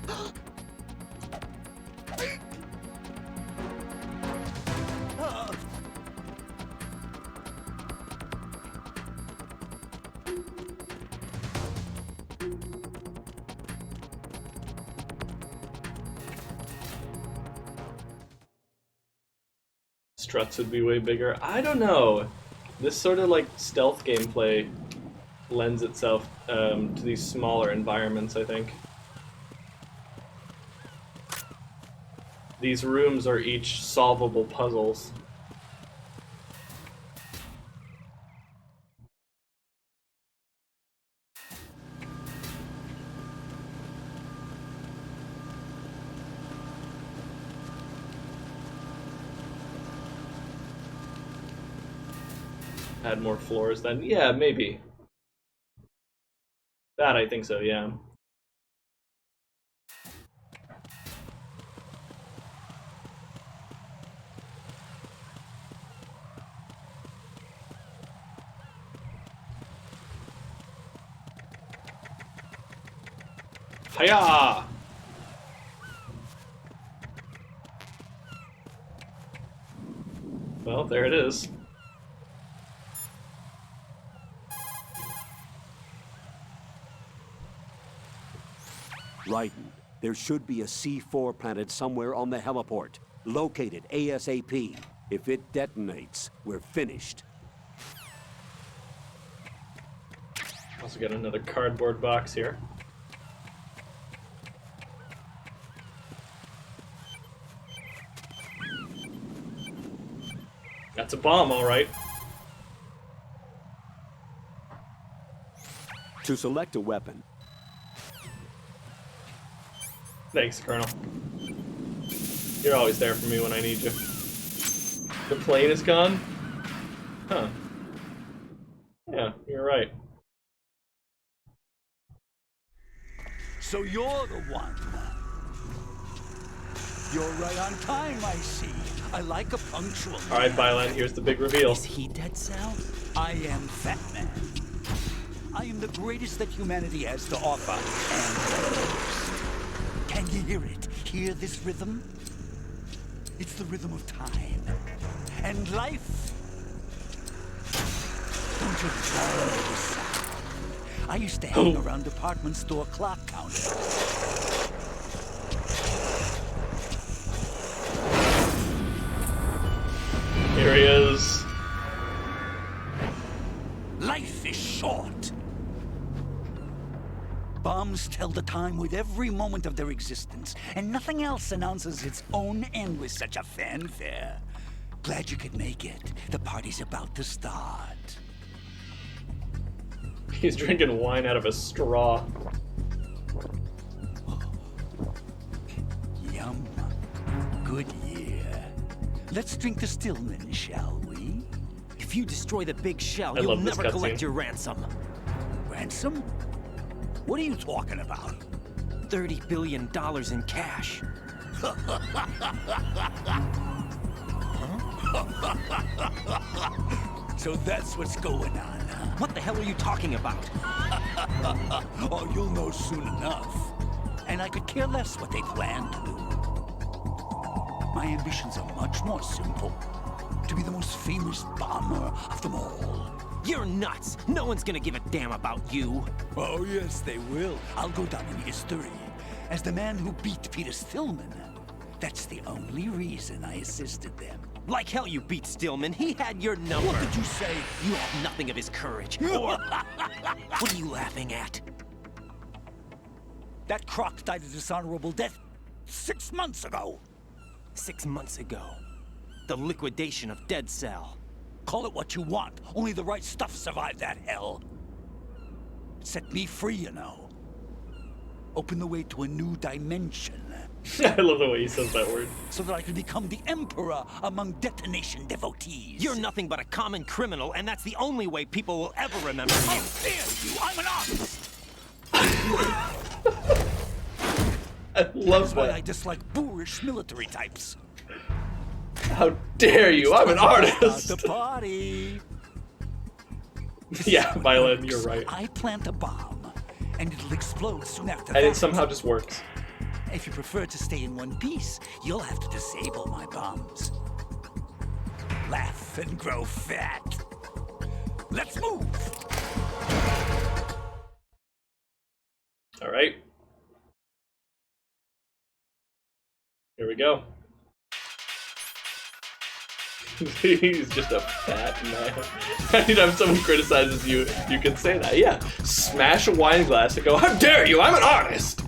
Struts would be way bigger. I don't know. This sort of like stealth gameplay lends itself to these smaller environments, I think. These rooms are each solvable puzzles. Add more floors then? Yeah, maybe. That I think so, yeah. Hiya! Well, there it is. Raiden, there should be a C4 planted somewhere on the heliport. Locate it ASAP. If it detonates, we're finished. Also got another cardboard box here. That's a bomb, all right. To select a weapon. Thanks, Colonel. You're always there for me when I need you. The plane is gone? Huh. Yeah, you're right. So you're the one. You're right on time, I see. I like a punctual man. Alright, Violent, here's the big reveal. Is he Dead Cell? I am Fat Man. I am the greatest that humanity has to offer, and can you hear it? Hear this rhythm? It's the rhythm of time and life. Don't you love this sound? I used to hang around department store clock counters. Here he is. Life is short. Bombs tell the time with every moment of their existence, and nothing else announces its own end with such a fanfare. Glad you could make it. The party's about to start. He's drinking wine out of a straw. Yum. Good year. Let's drink to Stillman, shall we? If you destroy the big shell, I you'll love this never cutscene. collect your ransom. Ransom? What are you talking about? $30 billion in cash. So that's what's going on, huh? What the hell are you talking about? Oh, you'll know soon enough. And I could care less what they plan to do. My ambitions are much more simple. To be the most famous bomber of them all. You're nuts! No one's gonna give a damn about you. Oh, yes, they will. I'll go down in history as the man who beat Peter Stillman. That's the only reason I assisted them. Like hell you beat Stillman. He had your number. What did you say? You have nothing of his courage. Or... What are you laughing at? That croc died a dishonorable death 6 months ago. 6 months ago. The liquidation of Dead Cell. Call it what you want. Only the right stuff survived that hell. It set me free, you know. Open the way to a new dimension. I love the way he says that word. So that I could become the emperor among detonation devotees. You're nothing but a common criminal, and that's the only way people will ever remember you. How dare you! I'm an artist! I love That's why that. I dislike boorish military types. How dare you! I'm an artist! The party! Yeah, Violent, you're right. I plant a bomb, and it'll explode soon after And that. it somehow just works. If you prefer to stay in one piece, you'll have to disable my bombs. Laugh and grow fat. Let's move! Alright. Here we go. He's just a fat man. Anytime someone criticizes you, you can say that. Yeah. Smash a wine glass and go, how dare you! I'm an artist!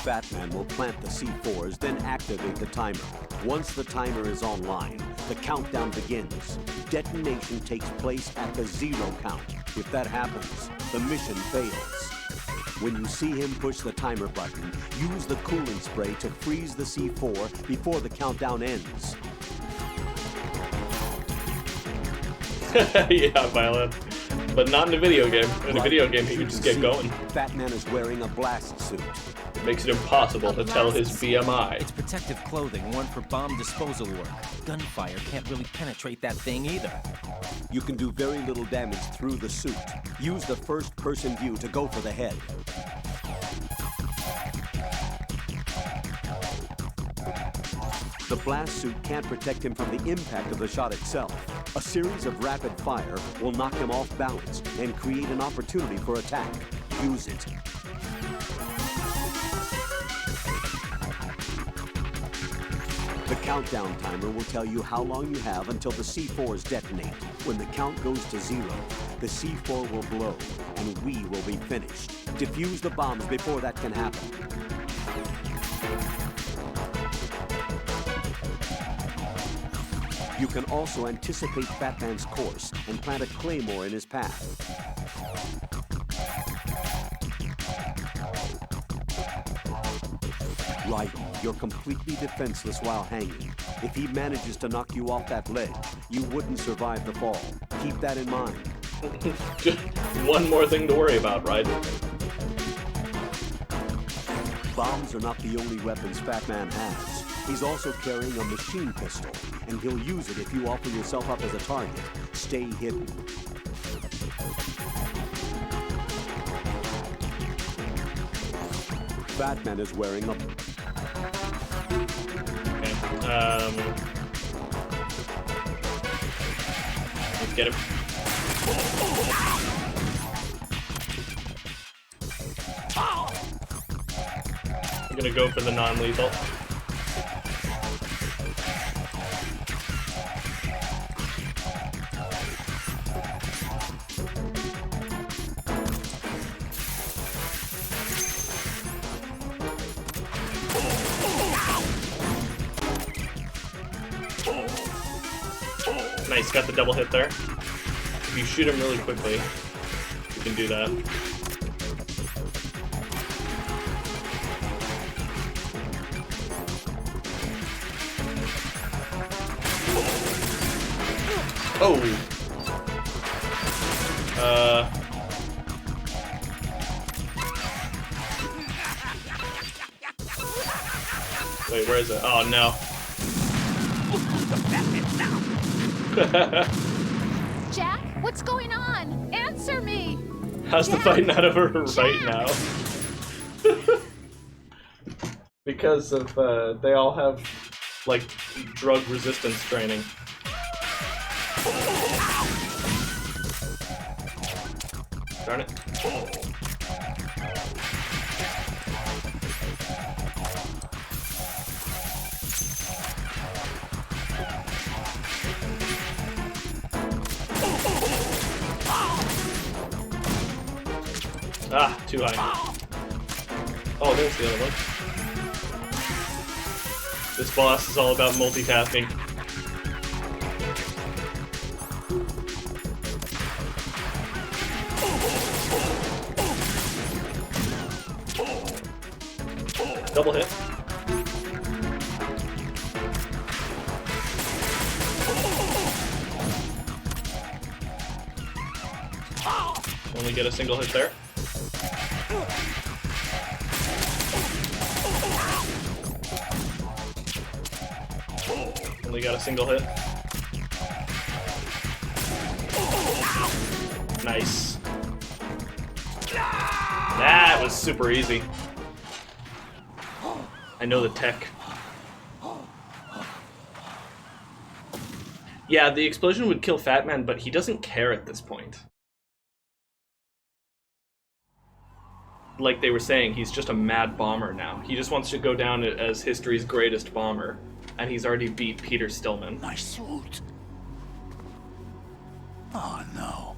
Batman will plant the C4s, then activate the timer. Once the timer is online, the countdown begins. Detonation takes place at the 0 count. If that happens, the mission fails. When you see him push the timer button, use the coolant spray to freeze the C4 before the countdown ends. Yeah, Violent. But not in a video game. In a video game, he can just get going. Batman is wearing a blast suit. It makes it impossible to tell his BMI. It's protective clothing worn for bomb disposal work. Gunfire can't really penetrate that thing either. You can do very little damage through the suit. Use the first-person view to go for the head. The blast suit can't protect him from the impact of the shot itself. A series of rapid fire will knock him off balance and create an opportunity for attack. Use it. The countdown timer will tell you how long you have until the C4s detonate. When the count goes to 0, the C4 will blow, and we will be finished. Defuse the bombs before that can happen. You can also anticipate Batman's course and plant a claymore in his path. Right, you're completely defenseless while hanging. If he manages to knock you off that ledge, you wouldn't survive the fall. Keep that in mind. Just one more thing to worry about, right? Bombs are not the only weapons Fatman has. He's also carrying a machine pistol, and he'll use it if you offer yourself up as a target. Stay hidden. Batman is wearing a... Let's get him. I'm gonna go for the non-lethal. Nice, got the double hit there. If you shoot him really quickly, you can do that. Oh! Wait, where is it? Oh, no. Jack, what's going on? Answer me! How's the fight not over right now? Because of, they all have, like, drug resistance training. Darn it. Ah, too high. Oh, there's the other one. This boss is all about multitasking. Double hit. Only get a single hit there. Only got a single hit. Nice. That was super easy. I know the tech. Yeah, the explosion would kill Fatman, but he doesn't care at this point. Like they were saying, he's just a mad bomber now. He just wants to go down as history's greatest bomber, and he's already beat Peter Stillman. My suit. Oh no.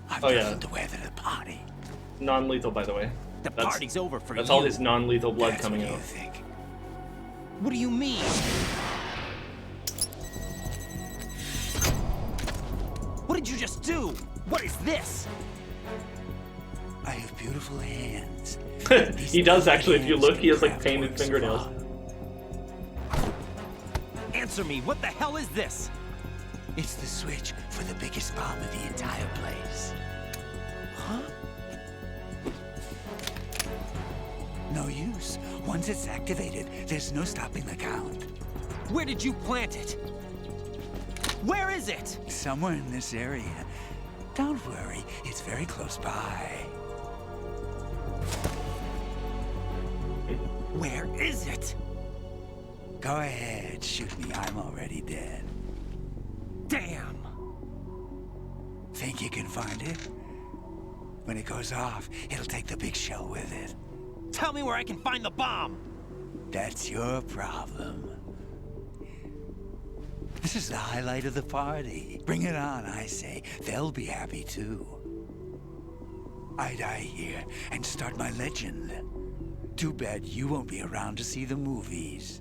I've Oh, yeah. nothing to wear to the party. Non-lethal, by the way. The party's over for you. That's all his non-lethal blood coming out. What do you mean? What did you just do? What is this? I have beautiful hands. He does actually, if you look, he has like painted fingernails. Answer me, what the hell is this? It's the switch for the biggest bomb in the entire place. Huh? No use. Once it's activated, there's no stopping the count. Where did you plant it? Where is it? Somewhere in this area. Don't worry, it's very close by. Where is it? Go ahead, shoot me. I'm already dead. Damn! Think you can find it? When it goes off, it'll take the big shell with it. Tell me where I can find the bomb! That's your problem. This is the highlight of the party. Bring it on, I say. They'll be happy too. I die here and start my legend. Too bad you won't be around to see the movies.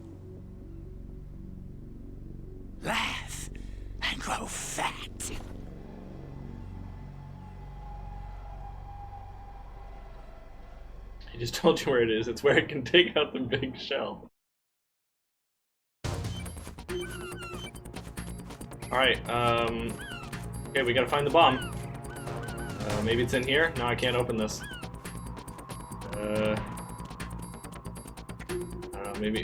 Laugh! just told you where it is. It's where it can take out the big shell. Alright, okay, we gotta find the bomb. Maybe it's in here? No, I can't open this. Maybe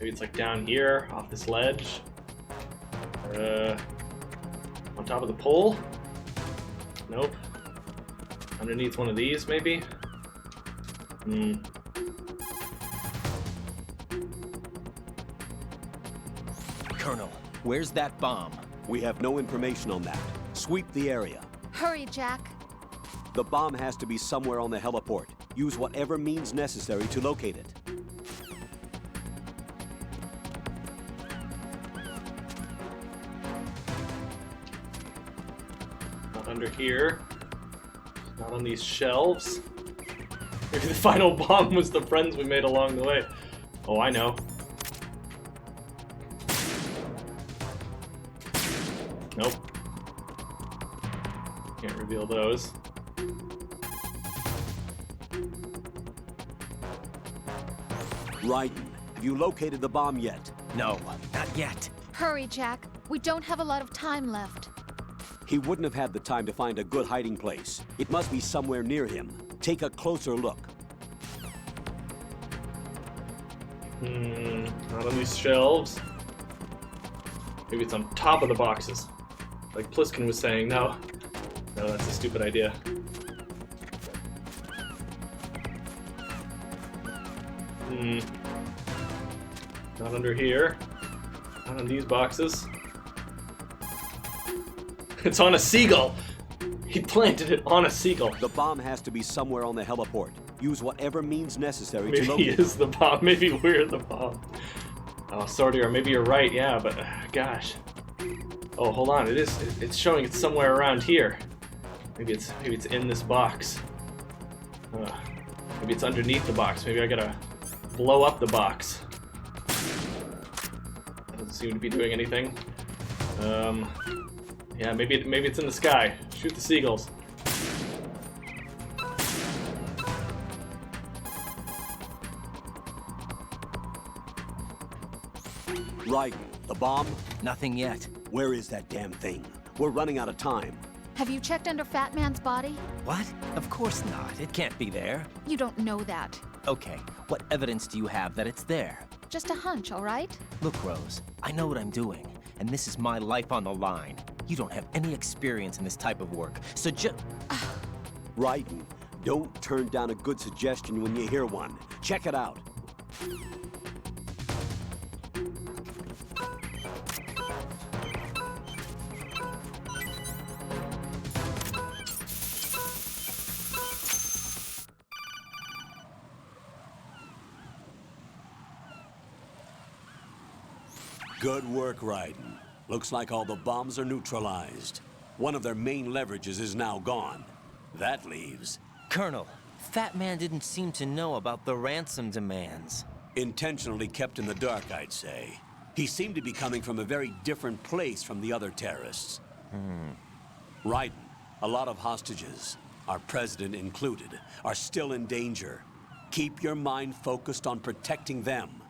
it's like down here, off this ledge. On top of the pole? Nope. Underneath one of these, maybe? Colonel, where's that bomb? We have no information on that. Sweep the area. Hurry, Jack. The bomb has to be somewhere on the heliport. Use whatever means necessary to locate it. Not under here. Not on these shelves. Maybe the final bomb was the friends we made along the way. Oh, I know. Nope. Can't reveal those. Raiden, have you located the bomb yet? No, not yet. Hurry, Jack. We don't have a lot of time left. He wouldn't have had the time to find a good hiding place. It must be somewhere near him. Take a closer look. Not on these shelves. Maybe it's on top of the boxes. Like Pliskin was saying. No, that's a stupid idea. Not under here. Not on these boxes. It's on a seagull! He planted it on a seagull. The bomb has to be somewhere on the heliport. Use whatever means necessary to Maybe locate he is the bomb. Maybe we're the bomb. Oh, sorry, or maybe you're right. Yeah, but gosh. Oh, hold on. It's showing it's somewhere around here. Maybe it's in this box. Maybe it's underneath the box. Maybe I gotta blow up the box. Doesn't seem to be doing anything. Yeah, maybe it's in the sky. Shoot the seagulls. Raiden, the bomb? Nothing yet. Where is that damn thing? We're running out of time. Have you checked under Fat Man's body? What? Of course not. It can't be there. You don't know that. Okay, what evidence do you have that it's there? Just a hunch, all right? Look, Rose, I know what I'm doing, and this is my life on the line. You don't have any experience in this type of work, so just... Raiden, don't turn down a good suggestion when you hear one. Check it out. Good work, Raiden. Looks like all the bombs are neutralized. One of their main leverages is now gone. That leaves... Colonel, Fat Man didn't seem to know about the ransom demands. Intentionally kept in the dark, I'd say. He seemed to be coming from a very different place from the other terrorists. Raiden, a lot of hostages, our president included, are still in danger. Keep your mind focused on protecting them.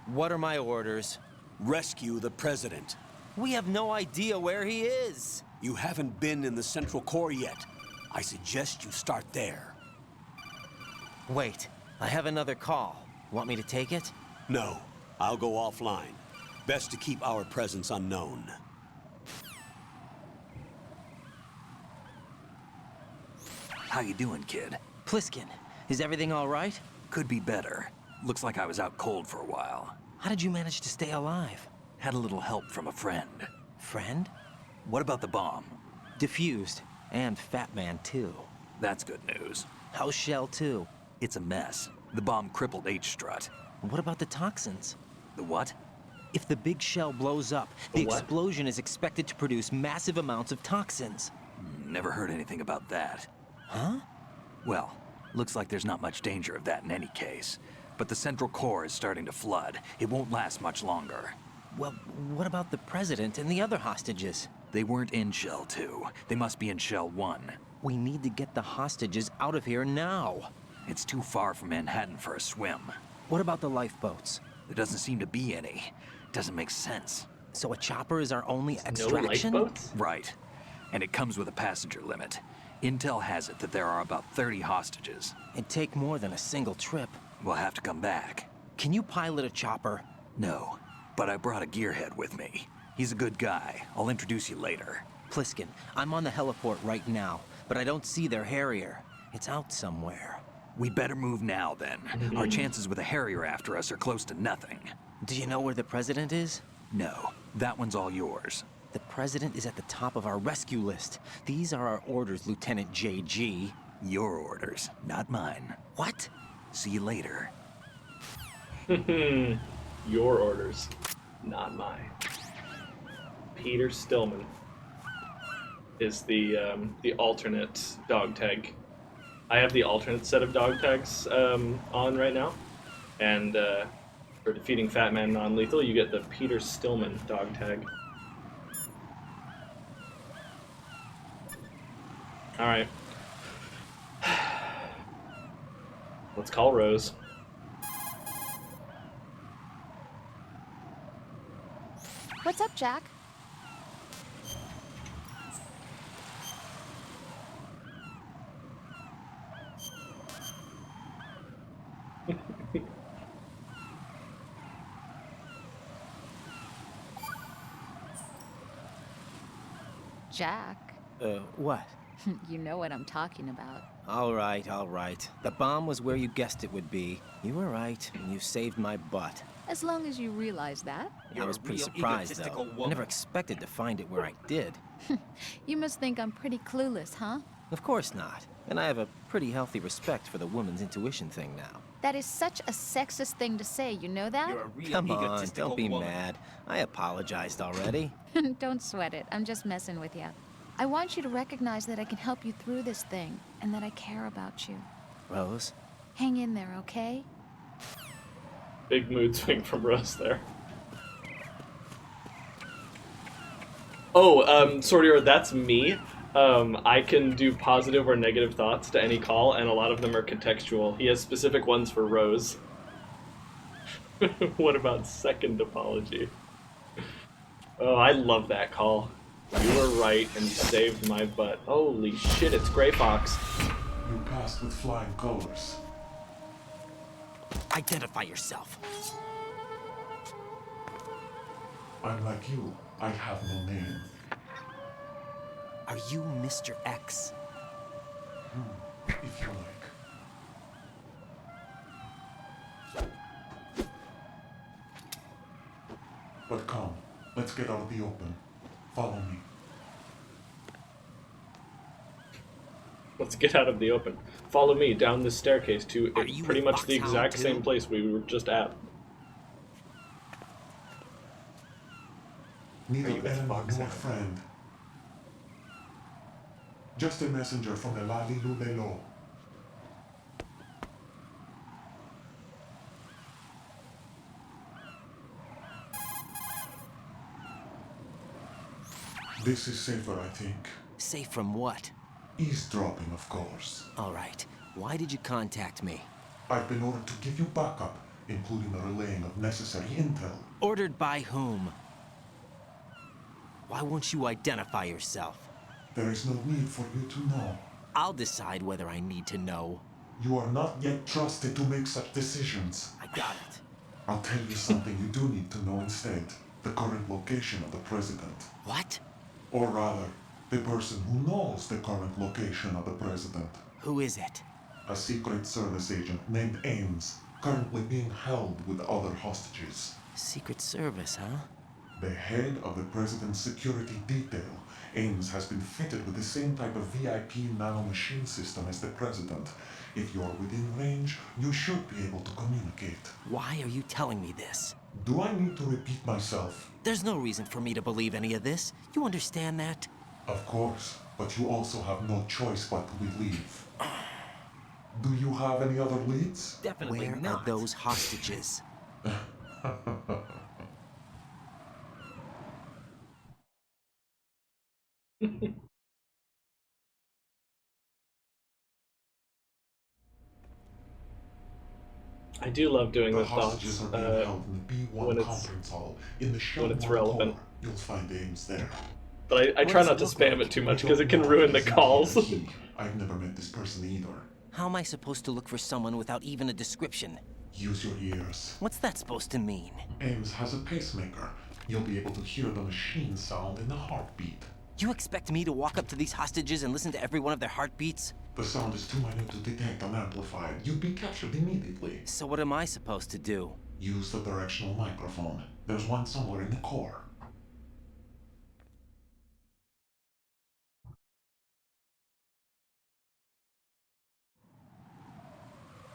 What are my orders? Rescue the president. We have no idea where he is. You haven't been in the Central Core yet. I suggest you start there. Wait, I have another call. Want me to take it? No, I'll go offline. Best to keep our presence unknown. How you doing, kid? Pliskin, is everything all right? Could be better. Looks like I was out cold for a while. How did you manage to stay alive? Had a little help from a friend. Friend? What about the bomb? Diffused. And Fat Man, too. That's good news. How's Shell 2? It's a mess. The bomb crippled H-Strut. What about the toxins? The what? If the big shell blows up, the explosion is expected to produce massive amounts of toxins. Never heard anything about that. Huh? Well, looks like there's not much danger of that in any case. But the Central Core is starting to flood. It won't last much longer. Well, what about the President and the other hostages? They weren't in Shell 2. They must be in Shell 1. We need to get the hostages out of here now. It's too far from Manhattan for a swim. What about the lifeboats? There doesn't seem to be any. Doesn't make sense. So a chopper is our only No extraction? lifeboats? Right. And it comes with a passenger limit. Intel has it that there are about 30 hostages. It'd take more than a single trip. We'll have to come back. Can you pilot a chopper? No, but I brought a gearhead with me. He's a good guy. I'll introduce you later. Pliskin, I'm on the heliport right now, but I don't see their Harrier. It's out somewhere. We'd better move now, then. Our chances with a Harrier after us are close to nothing. Do you know where the president is? No, that one's all yours. The president is at the top of our rescue list. These are our orders, Lieutenant JG. Your orders, not mine. What? See you later. Your orders, not mine. Peter Stillman is the alternate dog tag. I have the alternate set of dog tags on right now, and for defeating Fat Man non-lethal, you get the Peter Stillman dog tag. All right, let's call Rose. What's up, Jack? Jack. What? You know what I'm talking about. All right, all right. The bomb was where you guessed it would be. You were right, and you saved my butt. As long as you realize that. I was pretty surprised, though. I never expected to find it where I did. You must think I'm pretty clueless, huh? Of course not. And I have a pretty healthy respect for the woman's intuition thing now. That is such a sexist thing to say, you know that? Come on, don't be mad. I apologized already. Don't sweat it. I'm just messing with you. I want you to recognize that I can help you through this thing, and that I care about you. Rose? Hang in there, okay? Big mood swing from Rose there. Oh, Sortier, that's me. I can do positive or negative thoughts to any call, and a lot of them are contextual. He has specific ones for Rose. What about second apology? Oh, I love that call. You were right, and you saved my butt. Holy shit, it's Gray Fox. You passed with flying colors. Identify yourself. I'm like you. I have no name. Are you Mr. X? If you like. But come, let's get out of the open. Follow me. Let's get out of the open. Follow me down this staircase to pretty much the Foxhound exact too? same place we were just at. Neither Are you enemy nor Foxhound? friend. Just a messenger from the Lali Lulelo. This is safer, I think. Safe from what? Eavesdropping, of course. All right. Why did you contact me? I've been ordered to give you backup, including the relaying of necessary intel. Ordered by whom? Why won't you identify yourself? There is no need for you to know. I'll decide whether I need to know. You are not yet trusted to make such decisions. I got it. I'll tell you something you do need to know instead. The current location of the president. What? Or rather, the person who knows the current location of the president. Who is it? A Secret Service agent named Ames, currently being held with other hostages. Secret Service, huh? The head of the president's security detail, Ames has been fitted with the same type of VIP nanomachine system as the president. If you're within range, you should be able to communicate. Why are you telling me this? Do I need to repeat myself? There's no reason for me to believe any of this. You understand that? Of course, but you also have no choice but to believe. Do you have any other leads? Definitely Where not. Are those hostages? I do love doing The the thoughts hostages are being held in the B1 when it's conference hall in the shell when it's core. relevant. You'll find Ames there. But I try not to spam it too much because it can ruin the calls. I've never met this person either. How am I supposed to look for someone without even a description? Use your ears. What's that supposed to mean? Ames has a pacemaker. You'll be able to hear the machine sound in the heartbeat. You expect me to walk up to these hostages and listen to every one of their heartbeats? The sound is too minute to detect and amplify. You'd be captured immediately. So what am I supposed to do? Use the directional microphone. There's one somewhere in the core.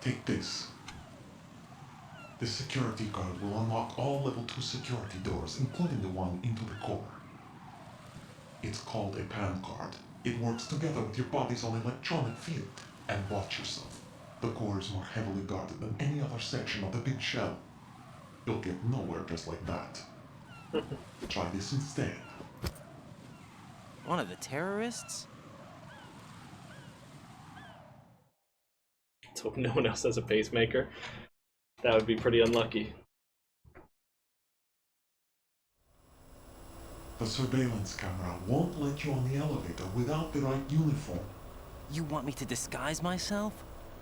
Take this. This security card will unlock all level 2 security doors, including the one into the core. It's called a PAN card. It works together with your body's own electronic field. And watch yourself. The core is more heavily guarded than any other section of the big shell. You'll get nowhere just like that. Try this instead. One of the terrorists? Let's hope no one else has a pacemaker. That would be pretty unlucky. The surveillance camera won't let you on the elevator without the right uniform. You want me to disguise myself?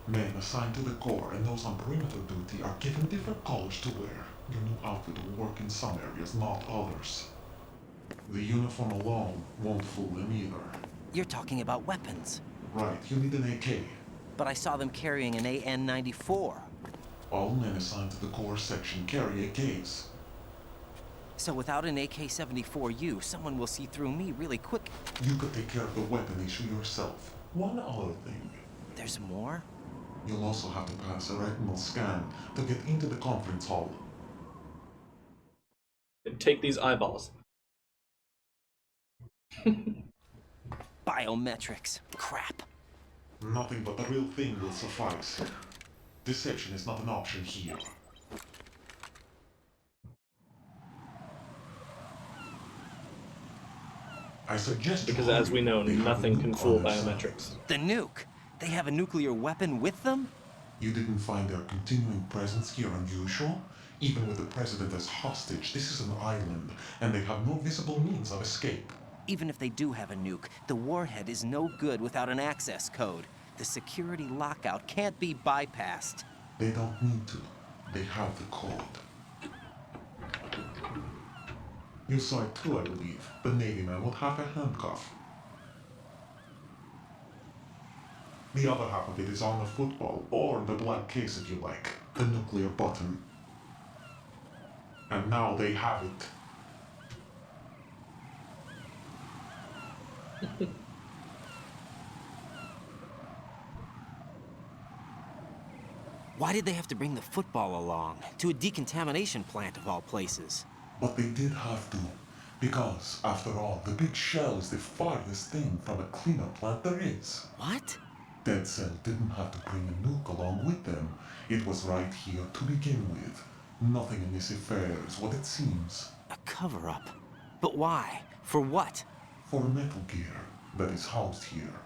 Men assigned to the core and those on perimeter duty are given different colors to wear. Your new outfit will work in some areas, not others. The uniform alone won't fool them either. You're talking about weapons. Right, you need an AK. But I saw them carrying an AN-94. All men assigned to the core section carry AKs. So without an AK-74U, someone will see through me really quick. You could take care of the weapon issue yourself. One other thing. There's more? You'll also have to pass a retinal scan to get into the conference hall. And take these eyeballs. Biometrics. Crap. Nothing but the real thing will suffice. Deception is not an option here. I suggest because as we know, nothing can fool biometrics. The nuke? They have a nuclear weapon with them? You didn't find their continuing presence here unusual? Even with the president as hostage, this is an island, and they have no visible means of escape. Even if they do have a nuke, the warhead is no good without an access code. The security lockout can't be bypassed. They don't need to. They have the code. You saw it too, I believe. The Navy man with half a handcuff. The other half of it is on the football, or the black case if you like. The nuclear button. And now they have it. Why did they have to bring the football along? To a decontamination plant of all places. But they did have to. Because, after all, the big shell is the farthest thing from a cleanup plant there is. What? Dead Cell didn't have to bring a nuke along with them. It was right here to begin with. Nothing in this affair is what it seems. A cover-up? But why? For what? For Metal Gear that is housed here.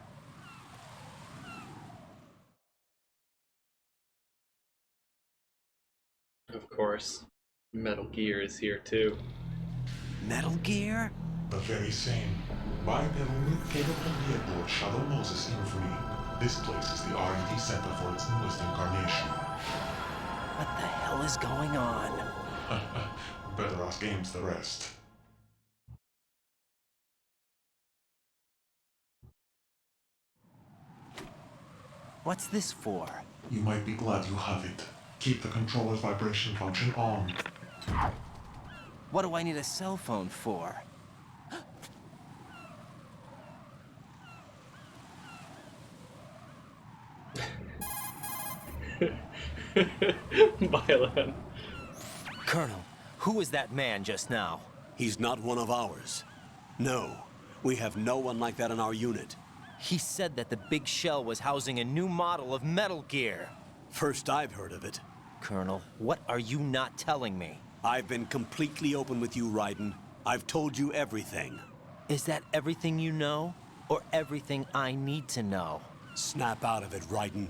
Of course, Metal Gear is here too. Metal Gear? The very same. Bipedal nuke-capable vehicle of Shadow Moses infamy. This place is the R&D center for its newest incarnation. What the hell is going on? Better ask Ames the rest. What's this for? You might be glad you have it. Keep the controller's vibration function on. What do I need a cell phone for? Violent. Colonel, who was that man just now? He's not one of ours. No, we have no one like that in our unit. He said that the big shell was housing a new model of Metal Gear. First I've heard of it. Colonel, what are you not telling me? I've been completely open with you, Raiden. I've told you everything. Is that everything you know? Or everything I need to know? Snap out of it, Raiden.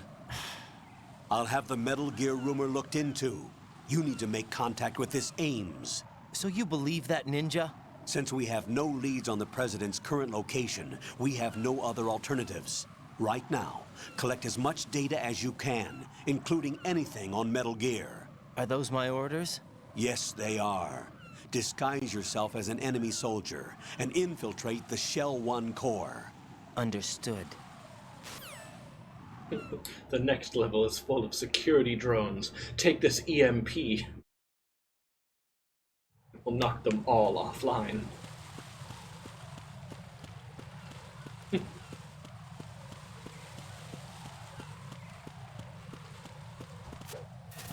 I'll have the Metal Gear rumor looked into. You need to make contact with this Ames. So you believe that ninja? Since we have no leads on the President's current location, we have no other alternatives. Right now, collect as much data as you can, including anything on Metal Gear. Are those my orders? Yes, they are. Disguise yourself as an enemy soldier and infiltrate the Shell 1 core. Understood. The next level is full of security drones. Take this EMP. We'll knock them all offline.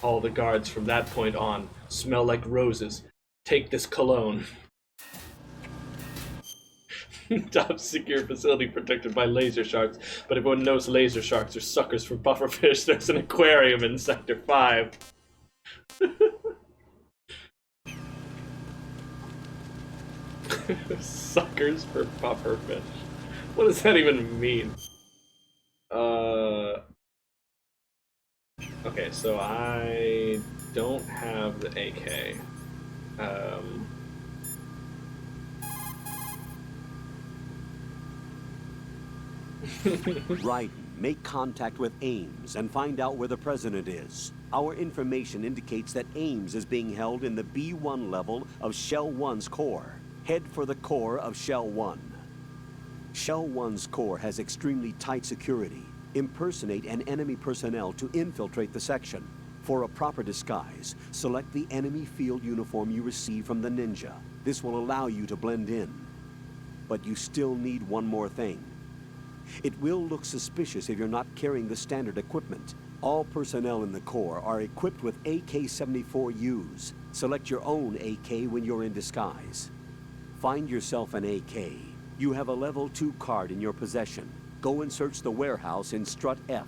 All the guards from that point on smell like roses. Take this cologne. Top secure facility protected by laser sharks, but everyone knows laser sharks are suckers for pufferfish. There's an aquarium in Sector 5. Suckers for pufferfish. What does that even mean? Okay, so I don't have the AK. Right. Make contact with Ames and find out where the President is. Our information indicates that Ames is being held in the B1 level of Shell 1's core. Head for the core of Shell 1. Shell 1's core has extremely tight security. Impersonate an enemy personnel to infiltrate the section. For a proper disguise, select the enemy field uniform you receive from the ninja. This will allow you to blend in. But you still need one more thing. It will look suspicious if you're not carrying the standard equipment. All personnel in the Corps are equipped with AK-74Us. Select your own AK when you're in disguise. Find yourself an AK. You have a level 2 card in your possession. Go and search the warehouse in Strut F.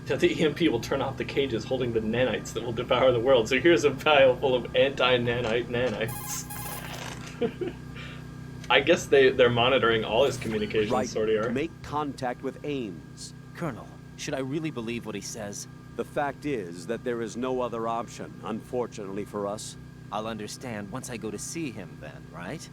The EMP will turn off the cages holding the nanites that will devour the world. So here's a vial full of anti-nanite nanites. I guess they're monitoring all his communications, Right. Sortier. Make contact with Ames. Colonel, should I really believe what he says? The fact is that there is no other option, unfortunately for us. I'll understand once I go to see him then, right?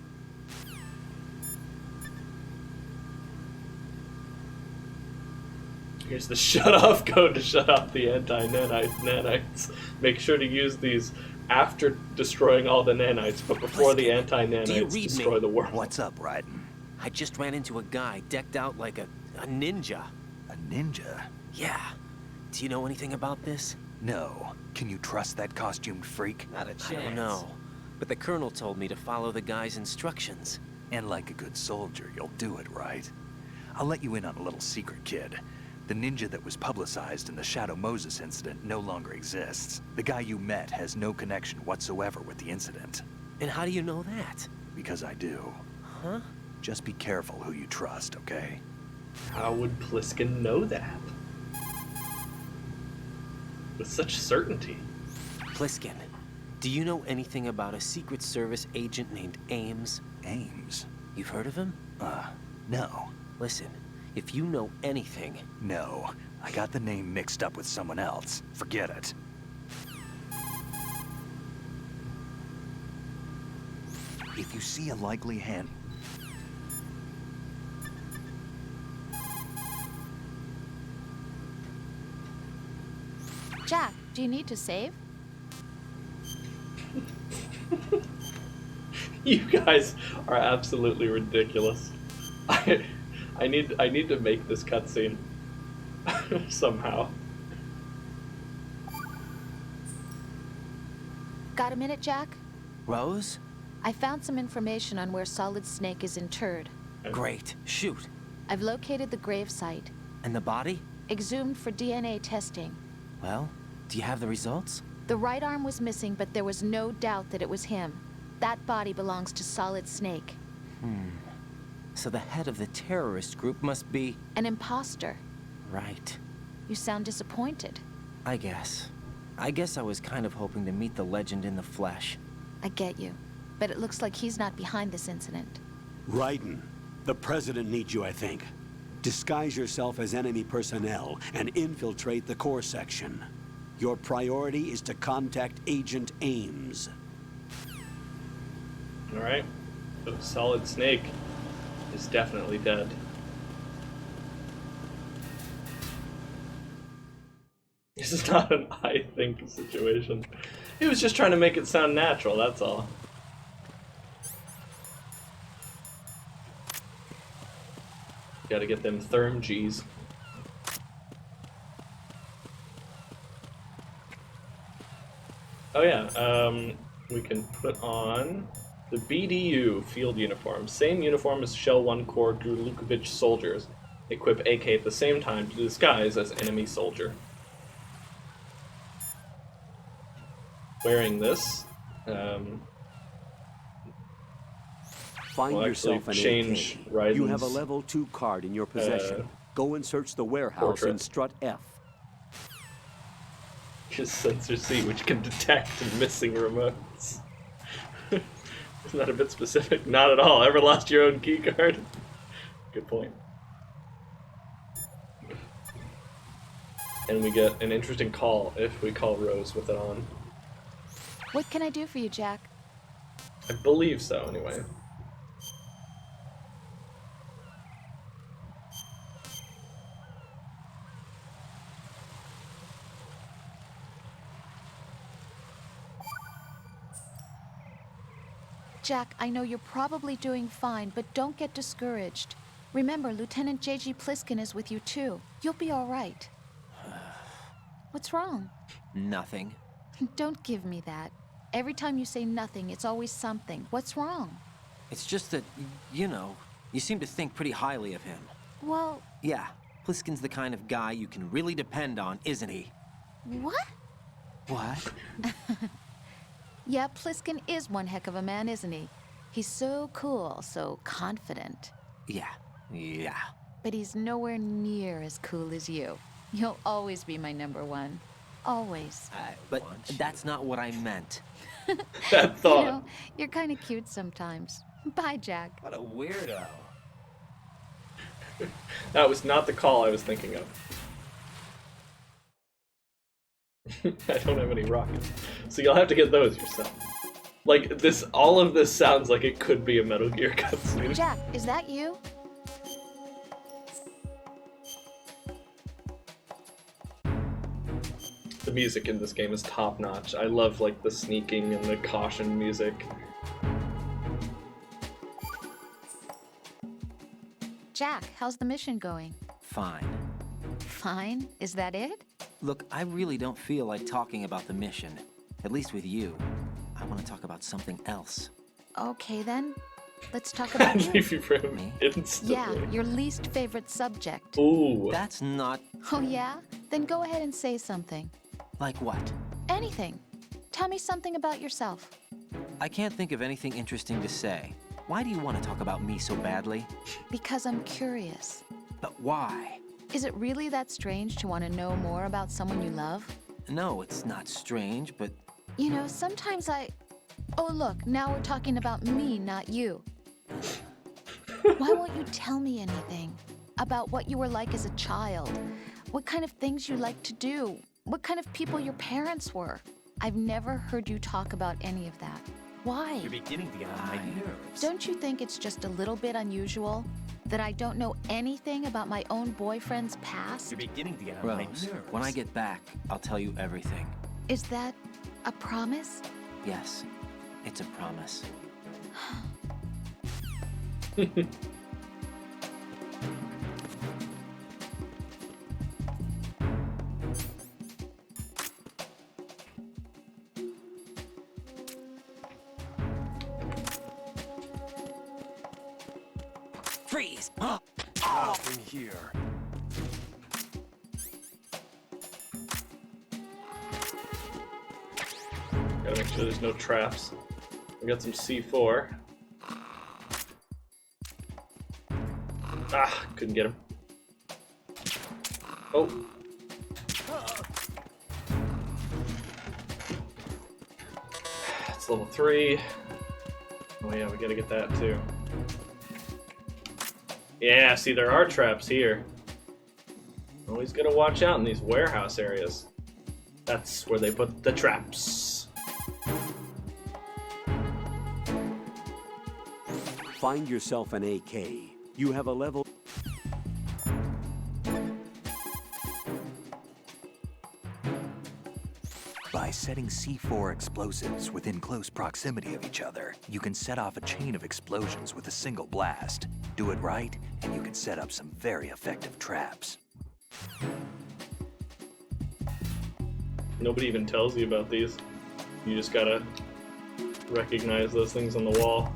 Here's the shut-off code to shut off the anti-nanites. Make sure to use these after destroying all the nanites, but before the anti-nanites destroy the world. What's up, Raiden? I just ran into a guy decked out like a ninja. A ninja? Yeah. Do you know anything about this? No. Can you trust that costumed freak? Not a chance. I don't know. But the Colonel told me to follow the guy's instructions. And like a good soldier, you'll do it, right? I'll let you in on a little secret, kid. The ninja that was publicized in the Shadow Moses incident no longer exists. The guy you met has no connection whatsoever with the incident. And how do you know that? Because I do. Huh? Just be careful who you trust, okay? How would Pliskin know that? With such certainty. Pliskin, do you know anything about a Secret Service agent named Ames? Ames? You've heard of him? No. Listen, if you know anything... No. I got the name mixed up with someone else. Forget it. If you see a likely hand... Jack, do you need to save? You guys are absolutely ridiculous. I need to make this cutscene somehow. Got a minute, Jack? Rose? I found some information on where Solid Snake is interred. Great. Shoot. I've located the grave site. And the body? Exhumed for DNA testing. Well, do you have the results? The right arm was missing, but there was no doubt that it was him. That body belongs to Solid Snake. So the head of the terrorist group must be... An imposter. Right. You sound disappointed. I guess I was kind of hoping to meet the legend in the flesh. I get you. But it looks like he's not behind this incident. Raiden, the President needs you, I think. Disguise yourself as enemy personnel and infiltrate the core section. Your priority is to contact Agent Ames. Alright. So Solid Snake is definitely dead. This is not an I think situation. He was just trying to make it sound natural, that's all. Gotta get them therm G's. Oh yeah, we can put on the BDU field uniform. Same uniform as Shell 1 Corps Drulukovich soldiers. Equip AK at the same time to disguise as enemy soldier. Wearing this, Find we'll yourself an change AK. You have a level 2 card in your possession. Go and search the warehouse in Strut F. Just sensor C, which can detect missing remotes. Isn't that a bit specific? Not at all. Ever lost your own keycard? Good point. And we get an interesting call if we call Rose with it on. What can I do for you, Jack? I believe so, anyway. Jack, I know you're probably doing fine, but don't get discouraged. Remember, Lieutenant J.G. Pliskin is with you too. You'll be all right. What's wrong? Nothing. Don't give me that. Every time you say nothing, it's always something. What's wrong? It's just that, you know, you seem to think pretty highly of him. Well... Yeah, Pliskin's the kind of guy you can really depend on, isn't he? What? What? Yeah, Pliskin is one heck of a man, isn't he? He's so cool, so confident. Yeah. But he's nowhere near as cool as you. You'll always be my #1. Always. But that's not what I meant. That thought. You know, you're kind of cute sometimes. Bye, Jack. What a weirdo. That was not the call I was thinking of. I don't have any rockets. So you'll have to get those yourself. Like, this, all of this sounds like it could be a Metal Gear cutscene. Jack, is that you? The music in this game is top notch. I love, like, the sneaking and the caution music. Jack, how's the mission going? Fine. Fine? Is that it? Look, I really don't feel like talking about the mission. At least with you. I want to talk about something else. Okay, then. Let's talk about you. Leave you for him instantly. Yeah, your least favorite subject. Ooh. That's not... Oh, yeah? Then go ahead and say something. Like what? Anything. Tell me something about yourself. I can't think of anything interesting to say. Why do you want to talk about me so badly? Because I'm curious. But why? Is it really that strange to want to know more about someone you love? No, it's not strange, but... You know, sometimes I... Oh, look, now we're talking about me, not you. Why won't you tell me anything? About what you were like as a child? What kind of things you liked to do? What kind of people your parents were? I've never heard you talk about any of that. Why? You're beginning to get on my nerves. Don't you think it's just a little bit unusual that I don't know anything about my own boyfriend's past? You're beginning to get on my Rose, nerves. when I get back, I'll tell you everything. Is that a promise? Yes, it's a promise. Freeze! Nothing here. Gotta make sure there's no traps. We got some C4. Ah, couldn't get him. Oh. It's level 3. Oh yeah, we gotta get that too. Yeah, see, there are traps here. Always gotta watch out in these warehouse areas. That's where they put the traps. Find yourself an AK. You have a level... By setting C4 explosives within close proximity of each other, you can set off a chain of explosions with a single blast. Do it right, and you can set up some very effective traps. Nobody even tells you about these. You just gotta recognize those things on the wall.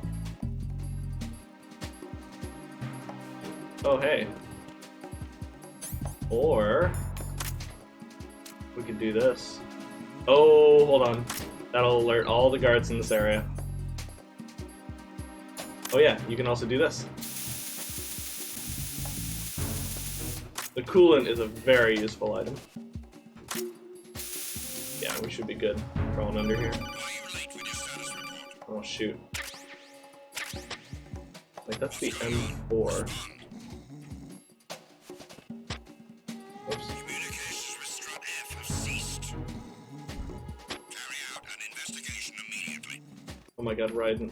Oh, hey. Or we could do this. Oh, hold on. That'll alert all the guards in this area. Oh yeah, you can also do this. The coolant is a very useful item. Yeah, we should be good. Crawling under here. Oh shoot. Like, that's the M4. Oops. Oh my god, Raiden.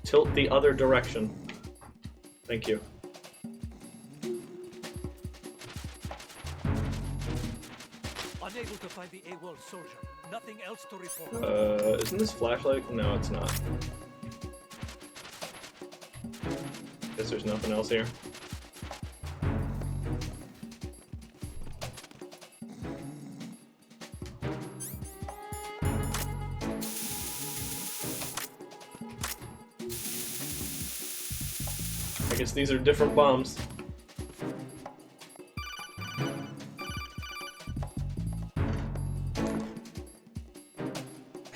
Tilt the other direction. Thank you. Unable to find the AWOL soldier. Nothing else to report. Isn't this flashlight? No, it's not. Guess there's nothing else here. I guess these are different bombs.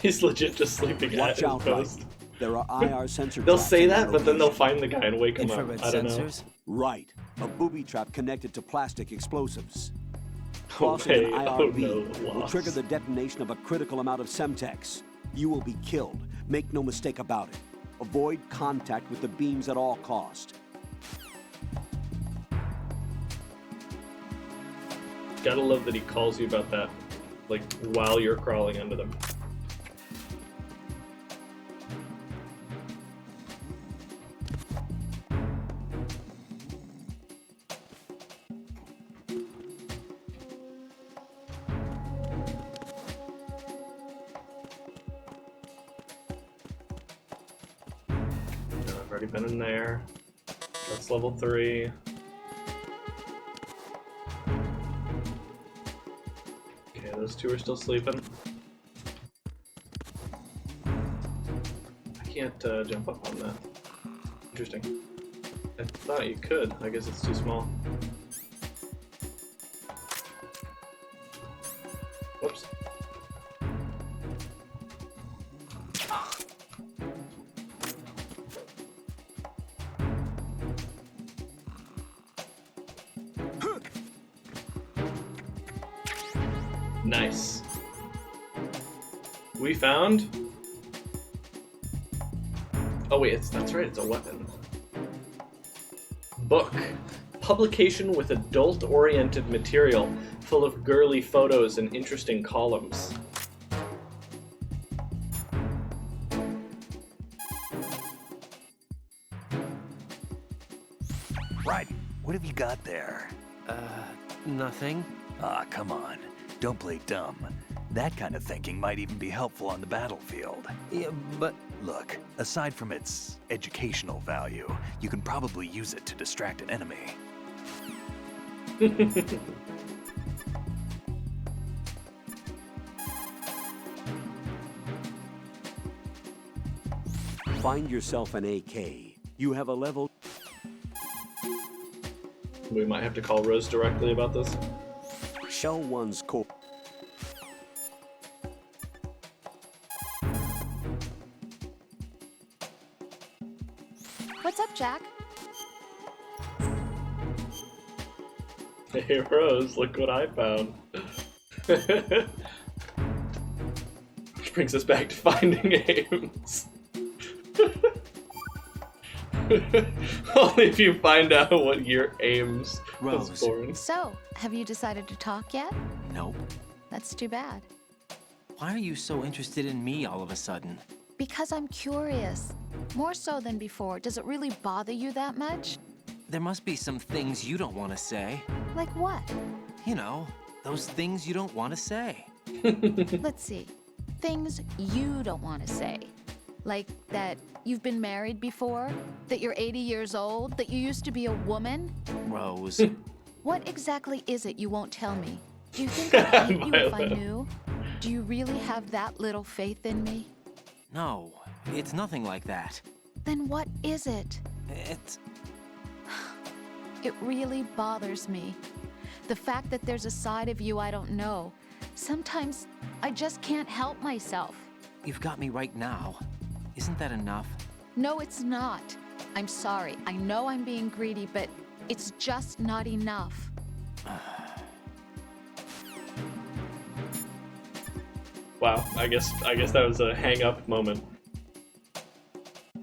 He's legit just sleeping at his post. There are IR sensor They'll traps say in that, but then they'll find the guy and wake him up. Infrared I don't sensors? Right. A booby trap connected to plastic explosives. Crossing Okay, an oh IRB no, will lost. trigger the detonation of a critical amount of Semtex. You will be killed. Make no mistake about it. Avoid contact with the beams at all cost. Gotta love that he calls you about that, like, while you're crawling under them. I've already been in there. That's level 3. Okay, those two are still sleeping. I can't jump up on that. Interesting. I thought you could. I guess it's too small. Whoops. Nice. We found... Oh wait, that's right, it's a weapon. Book. Publication with adult-oriented material, full of girly photos and interesting columns. Right. What have you got there? Nothing. Ah, come on. Don't play dumb. That kind of thinking might even be helpful on the battlefield. Yeah, but... Look, aside from its educational value, you can probably use it to distract an enemy. Find yourself an AK. You have a level... We might have to call Rose directly about this. Shell 1's core... What's up, Jack? Hey Rose, look what I found. Which brings us back to finding Ames. Only if you find out what year Ames was Rose. born. So, have you decided to talk yet? Nope. That's too bad. Why are you so interested in me all of a sudden? Because I'm curious. More so than before. Does it really bother you that much? There must be some things you don't want to say. Like what? You know, those things you don't want to say. Let's see. Things you don't want to say. Like that you've been married before? That you're 80 years old? That you used to be a woman? Rose. What exactly is it you won't tell me? Do you think I'd hate you if I knew? Do you really have that little faith in me? No, it's nothing like that. Then what is it? It's... It really bothers me. The fact that there's a side of you I don't know. Sometimes I just can't help myself. You've got me right now. Isn't that enough? No, it's not. I'm sorry. I know I'm being greedy, but it's just not enough. Wow, I guess that was a hang-up moment.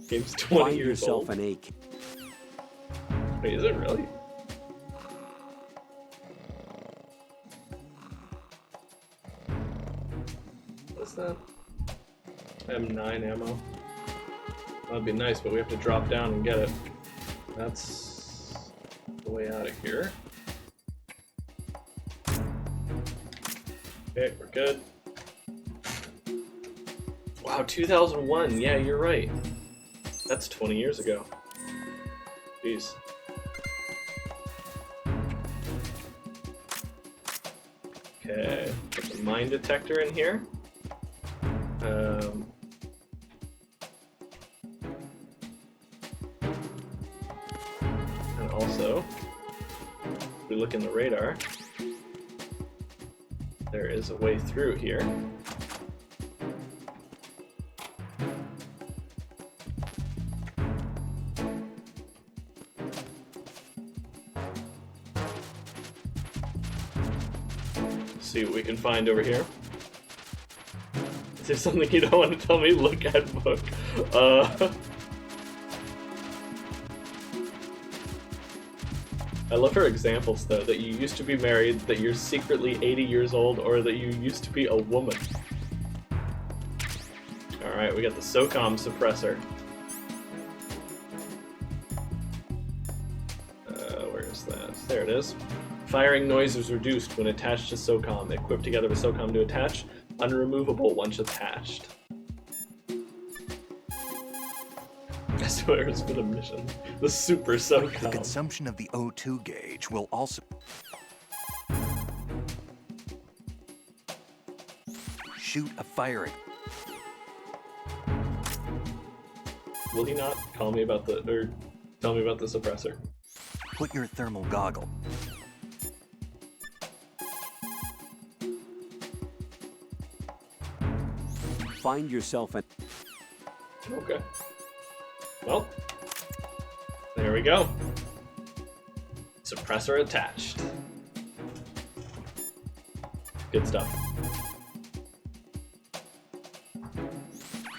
Game's 20 Find years yourself old. an ache. Wait, is it really? What's that? M9 ammo. That'd be nice, but we have to drop down and get it. That's the way out of here. Okay, we're good. Wow, 2001. Yeah, you're right. That's 20 years ago. Jeez. Okay, put the mine detector in here. And also, if we look in the radar, there is a way through here. See what we can find over here. Is there something you don't want to tell me? Look at book. I love her examples though, that you used to be married, that you're secretly 80 years old, or that you used to be a woman. Alright, we got the SOCOM suppressor. Where is that? There it is. Firing noise is reduced when attached to SOCOM. Equipped together with SOCOM to attach. Unremovable once attached. I swear it's for the mission. The super SOCOM. The consumption of the O2 gauge will also shoot a firing. Will he not call me about the, or tell me about the suppressor? Put your thermal goggle. Find yourself an... Okay. Well, there we go. Suppressor attached. Good stuff.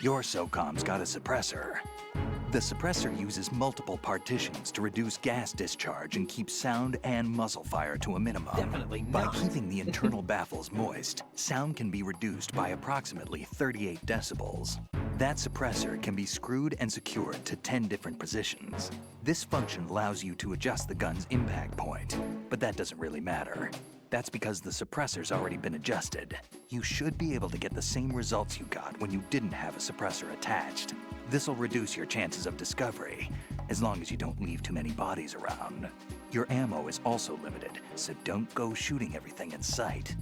Your SOCOM's got a suppressor. The suppressor uses multiple partitions to reduce gas discharge and keep sound and muzzle fire to a minimum. Definitely By not. keeping the internal baffles moist, sound can be reduced by approximately 38 decibels. That suppressor can be screwed and secured to 10 different positions. This function allows you to adjust the gun's impact point, but that doesn't really matter. That's because the suppressor's already been adjusted. You should be able to get the same results you got when you didn't have a suppressor attached. This'll reduce your chances of discovery, as long as you don't leave too many bodies around. Your ammo is also limited, so don't go shooting everything in sight.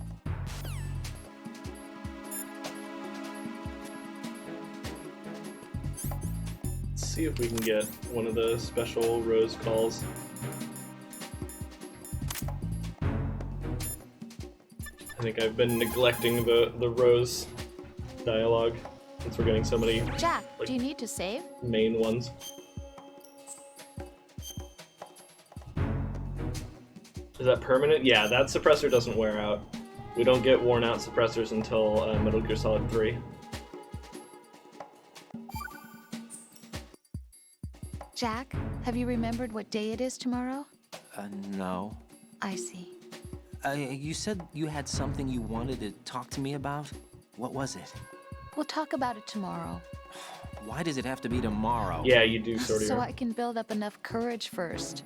Let's see if we can get one of the special Rose calls. I think I've been neglecting the Rose dialogue since we're getting so many Jack, do you need to save? main ones. Is that permanent? Yeah, that suppressor doesn't wear out. We don't get worn out suppressors until Metal Gear Solid 3. Jack, have you remembered what day it is tomorrow? No. I see. You said you had something you wanted to talk to me about? What was it? We'll talk about it tomorrow. Why does it have to be tomorrow? Yeah, you do sort of. So I can build up enough courage first.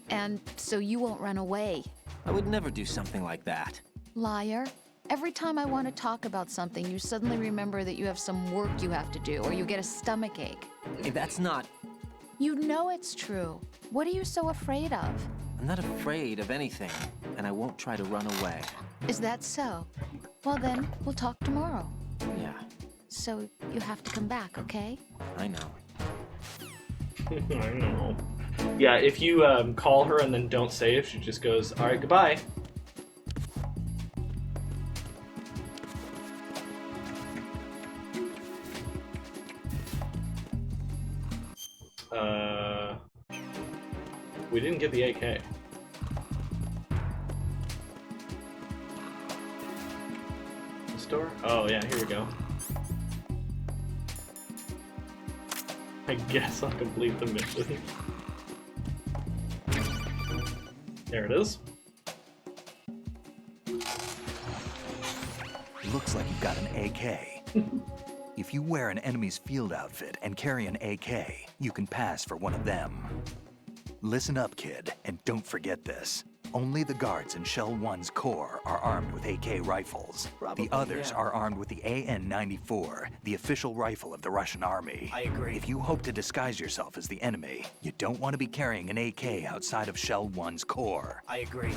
And so you won't run away. I would never do something like that. Liar. Every time I want to talk about something, you suddenly remember that you have some work you have to do, or you get a stomachache. Hey, that's not... You know it's true. What are you so afraid of? I'm not afraid of anything, and I won't try to run away. Is that so? Well then, we'll talk tomorrow. Yeah. So you have to come back, okay? I know. I know. Yeah, if you call her and then don't save, she just goes, all right, goodbye. We didn't get the AK. The store? Oh yeah, here we go. I guess I'll complete the mission. There it is. Looks like you've got an AK. If you wear an enemy's field outfit and carry an AK, you can pass for one of them. Listen up, kid, and don't forget this. Only the guards in Shell 1's core are armed with AK rifles. The others are armed with the AN-94, the official rifle of the Russian army. I agree. If you hope to disguise yourself as the enemy, you don't want to be carrying an AK outside of Shell 1's core. I agree.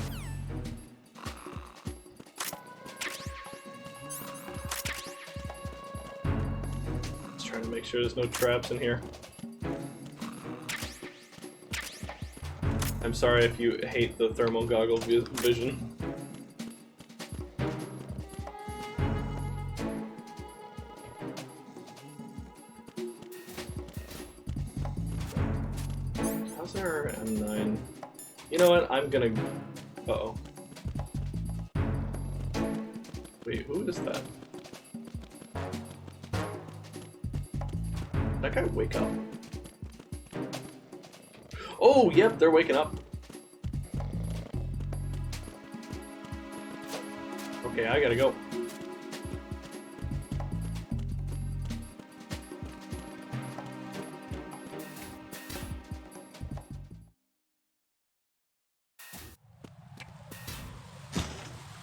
Let's try to make sure there's no traps in here. I'm sorry if you hate the thermal goggle vision. How's our M9? You know what? I'm gonna... Uh-oh. Wait, who is that? Did that guy wake up? Oh, yep, they're waking up. Okay, I gotta go.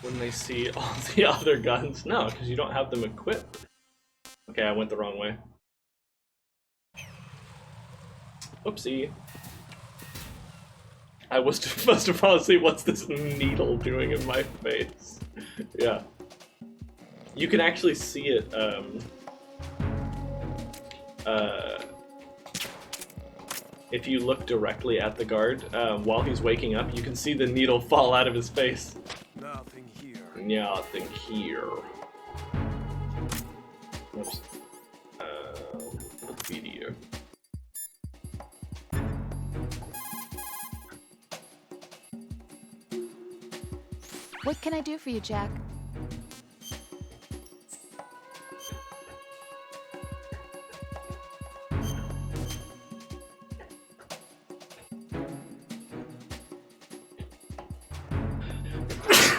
When they see all the other guns? No, because you don't have them equipped. Okay, I went the wrong way. Oopsie. I was supposed to fall asleep. What's this needle doing in my face? Yeah. You can actually see it, if you look directly at the guard, while he's waking up, you can see the needle fall out of his face. Nothing here. Nothing here. Whoops. Video. What can I do for you, Jack?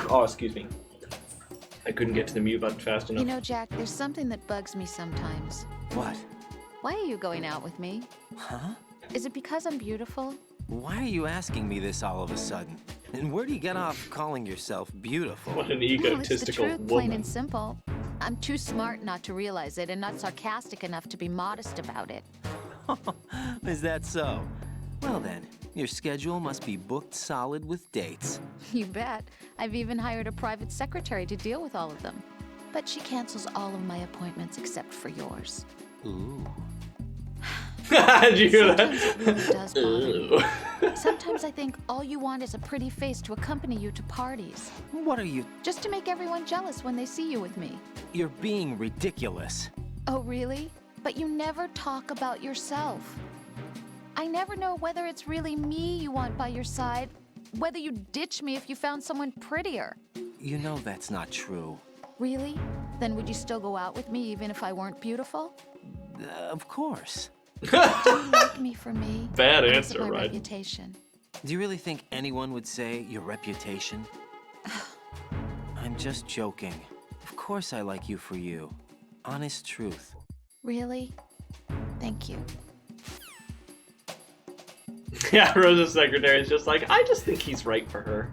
Oh, excuse me. I couldn't get to the mute button fast enough. You know, Jack, there's something that bugs me sometimes. What? Why are you going out with me? Huh? Is it because I'm beautiful? Why are you asking me this all of a sudden? And where do you get off calling yourself beautiful? What an Well, it's the egotistical truth, plain woman. and simple. I'm too smart not to realize it and not sarcastic enough to be modest about it. Is that so? Well then, your schedule must be booked solid with dates. You bet. I've even hired a private secretary to deal with all of them. But she cancels all of my appointments except for yours. Ooh. Did you hear Sometimes it really does that? bother me. Sometimes I think all you want is a pretty face to accompany you to parties. What are you... Just to make everyone jealous when they see you with me. You're being ridiculous. Oh, really? But you never talk about yourself. I never know whether it's really me you want by your side, whether you'd ditch me if you found someone prettier. You know that's not true. Really? Then would you still go out with me even if I weren't beautiful? Of course. Do you like me for me? Bad Or is it answer, my right? reputation? Do you really think anyone would say your reputation? I'm just joking. Of course I like you for you. Honest truth. Really? Thank you. Yeah, Rose's secretary is just like, I just think he's right for her.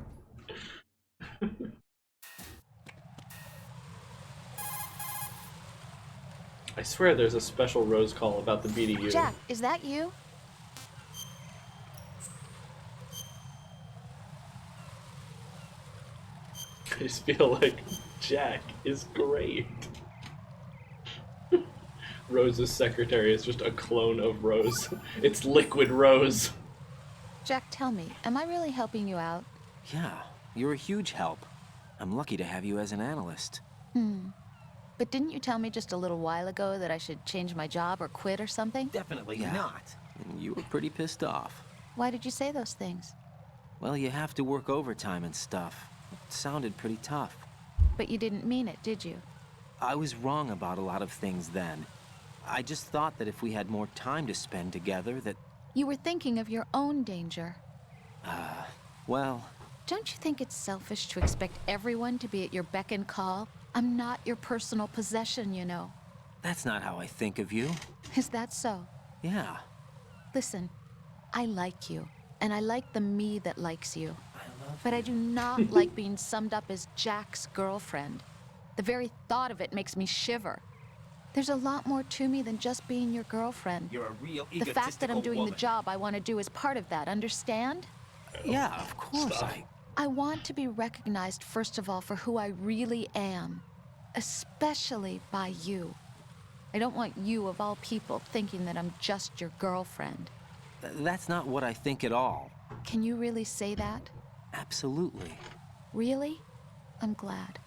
I swear there's a special Rose call about the BDU. Jack, is that you? I just feel like Jack is great. Rose's secretary is just a clone of Rose. It's Liquid Rose. Jack, tell me, am I really helping you out? Yeah, you're a huge help. I'm lucky to have you as an analyst. But didn't you tell me just a little while ago that I should change my job or quit or something? Definitely not. And you were pretty pissed off. Why did you say those things? Well, you have to work overtime and stuff. It sounded pretty tough. But you didn't mean it, did you? I was wrong about a lot of things then. I just thought that if we had more time to spend together, that... You were thinking of your own danger. Well... Don't you think it's selfish to expect everyone to be at your beck and call? I'm not your personal possession, you know. That's not how I think of you. Is that so? Yeah. Listen, I like you, and I like the me that likes you. But I do not like being summed up as Jack's girlfriend. The very thought of it makes me shiver. There's a lot more to me than just being your girlfriend. You're a real The fact that I'm doing the job I want to do is part of that, understand? Yeah, of course. I want to be recognized, first of all, for who I really am. Especially by you. I don't want you, of all people, thinking that I'm just your girlfriend. That's not what I think at all. Can you really say that? Absolutely. Really? I'm glad.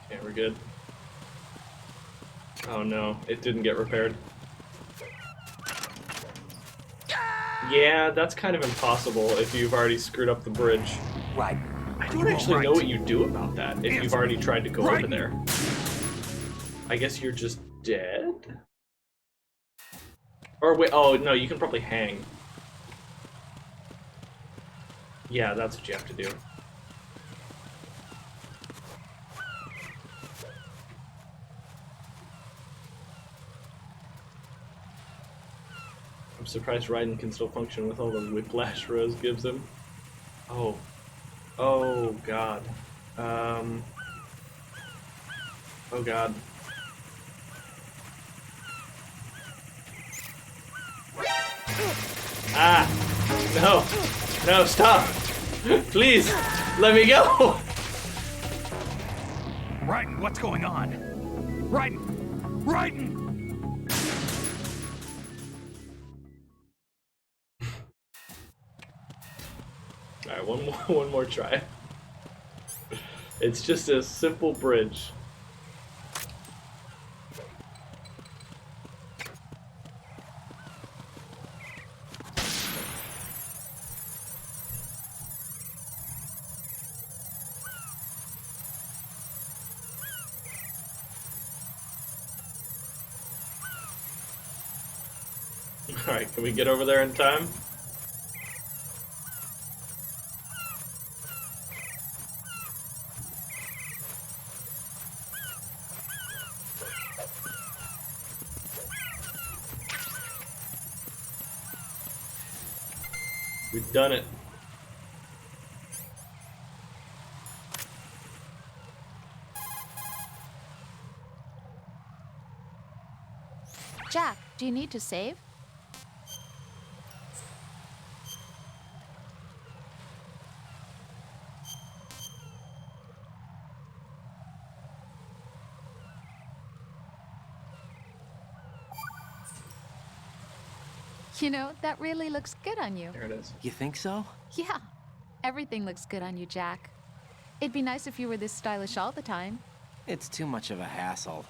Okay, we're good. Oh no, it didn't get repaired. Yeah, that's kind of impossible if you've already screwed up the bridge. Right. I don't actually know what you do about that if you've already tried to go over there. I guess you're just dead? Or wait, oh no, you can probably hang. Yeah, that's what you have to do. I'm surprised Raiden can still function with all the whiplash Rose gives him. Oh. Oh, God. Oh, God. Ah! No! No, stop! Please! Let me go! Raiden, what's going on? Raiden! Raiden! Alright, one more try. It's just a simple bridge. Alright, can we get over there in time? We've done it. Jack, do you need to save? You know, that really looks good on you. There it is. You think so? Yeah, everything looks good on you, Jack. It'd be nice if you were this stylish all the time. It's too much of a hassle.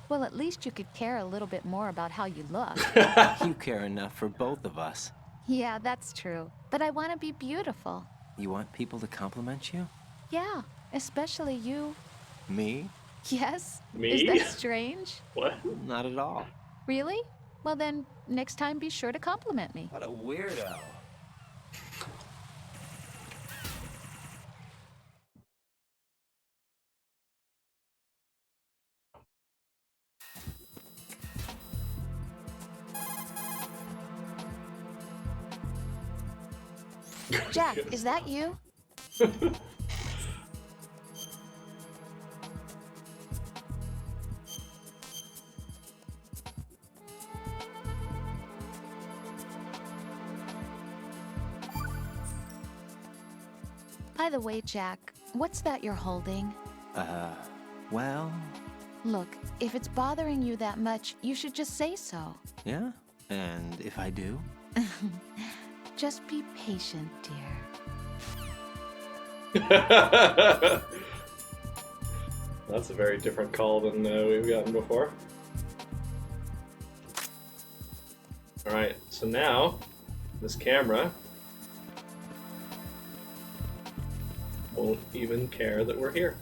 Well, at least you could care a little bit more about how you look. You care enough for both of us. Yeah, that's true. But I want to be beautiful. You want people to compliment you? Yeah, especially you. Me? Yes? Is Me? that strange? What? Not at all. Really? Well then, next time be sure to compliment me. What a weirdo. Jack, is that you? By the way, Jack, what's that you're holding? Well, Look, if it's bothering you that much, you should just say so. yeah? And if I do? Just be patient, dear. That's a very different call than we've gotten before. Alright, so now, this camera won't even care that we're here.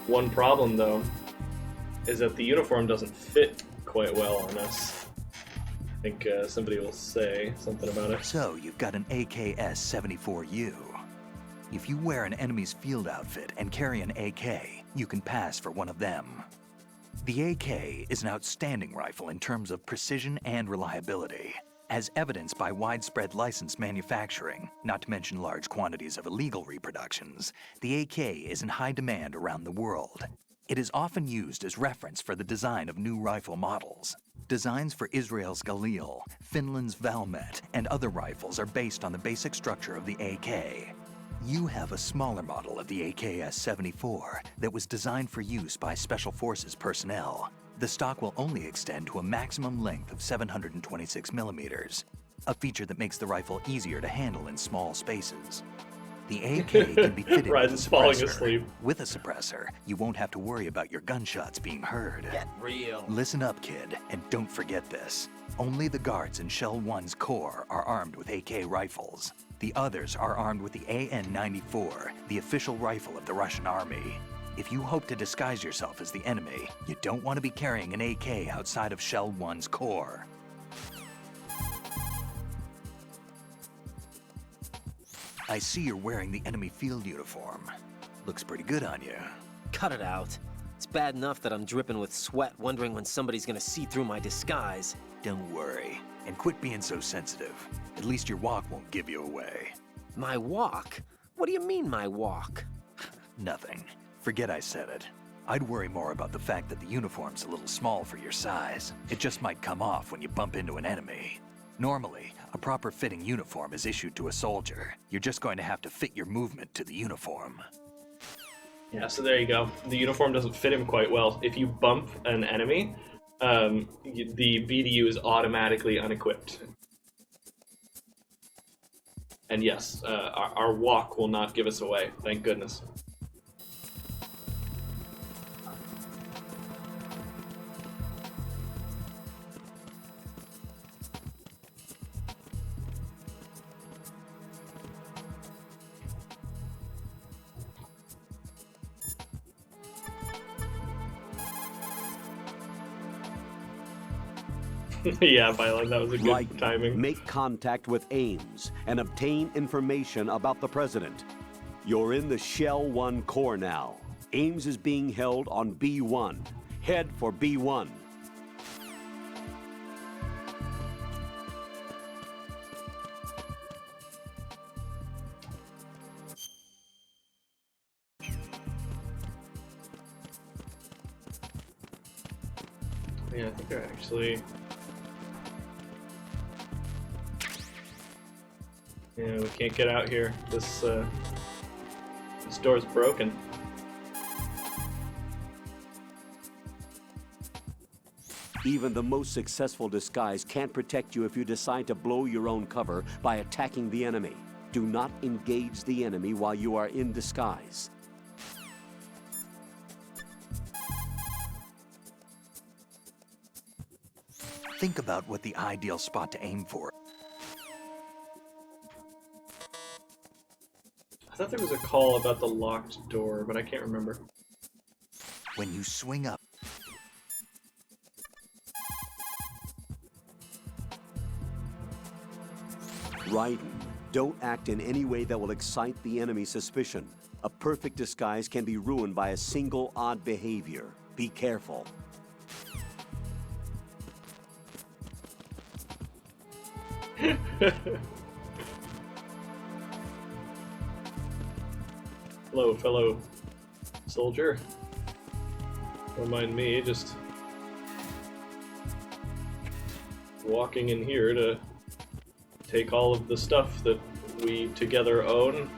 One problem, though, is that the uniform doesn't fit quite well on us. I think somebody will say something about it. So, you've got an AKS-74U. If you wear an enemy's field outfit and carry an AK, you can pass for one of them. The AK is an outstanding rifle in terms of precision and reliability, as evidenced by widespread licensed manufacturing, not to mention large quantities of illegal reproductions. The AK is in high demand around the world. It is often used as reference for the design of new rifle models. Designs for Israel's Galil, Finland's Valmet, and other rifles are based on the basic structure of the AK. You have a smaller model of the AKS-74 that was designed for use by Special Forces personnel. The stock will only extend to a maximum length of 726 millimeters, a feature that makes the rifle easier to handle in small spaces. The AK can be fitted with a Ryzen's falling suppressor. asleep. With a suppressor, you won't have to worry about your gunshots being heard. Get real. Listen up, kid, and don't forget this. Only the guards in Shell 1's core are armed with AK rifles. The others are armed with the AN-94, the official rifle of the Russian army. If you hope to disguise yourself as the enemy, you don't want to be carrying an AK outside of Shell 1's core. I see you're wearing the enemy field uniform. Looks pretty good on you. Cut it out. It's bad enough that I'm dripping with sweat, wondering when somebody's gonna see through my disguise. Don't worry, and quit being so sensitive. At least your walk won't give you away. My walk? What do you mean, my walk? Nothing. Forget I said it. I'd worry more about the fact that the uniform's a little small for your size. It just might come off when you bump into an enemy. Normally, a proper fitting uniform is issued to a soldier. You're just going to have to fit your movement to the uniform. Yeah, so there you go. The uniform doesn't fit him quite well. If you bump an enemy, the BDU is automatically unequipped. And yes, our walk will not give us away, thank goodness. Yeah, Violet, that was a good timing. Make contact with Ames and obtain information about the president. You're in the Shell 1 core now. Ames is being held on B1. Head for B1. Yeah, I think they're actually... Yeah, we can't get out here. This door's broken. Even the most successful disguise can't protect you if you decide to blow your own cover by attacking the enemy. Do not engage the enemy while you are in disguise. Think about what the ideal spot to aim for. I thought there was a call about the locked door, but I can't remember. When you swing up, Raiden, don't act in any way that will excite the enemy's suspicion. A perfect disguise can be ruined by a single odd behavior. Be careful. Hello, fellow soldier. Don't mind me, just walking in here to take all of the stuff that we together own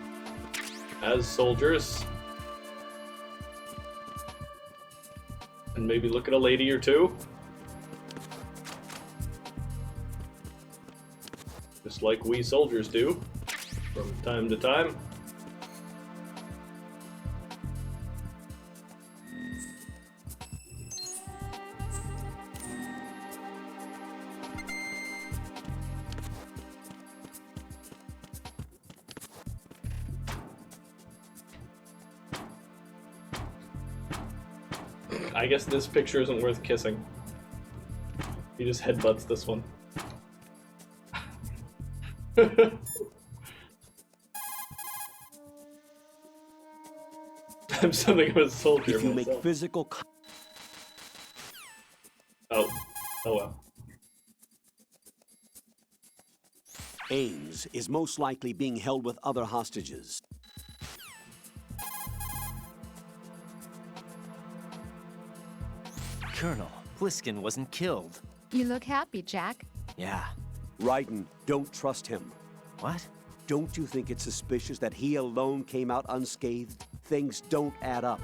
as soldiers. And maybe look at a lady or two. Just like we soldiers do from time to time. I guess this picture isn't worth kissing. He just headbutts this one. I'm something of a soldier If you myself. make physical... Oh well. Ames is most likely being held with other hostages. Colonel, Pliskin wasn't killed. You look happy, Jack. Yeah. Raiden, don't trust him. What? Don't you think it's suspicious that he alone came out unscathed? Things don't add up.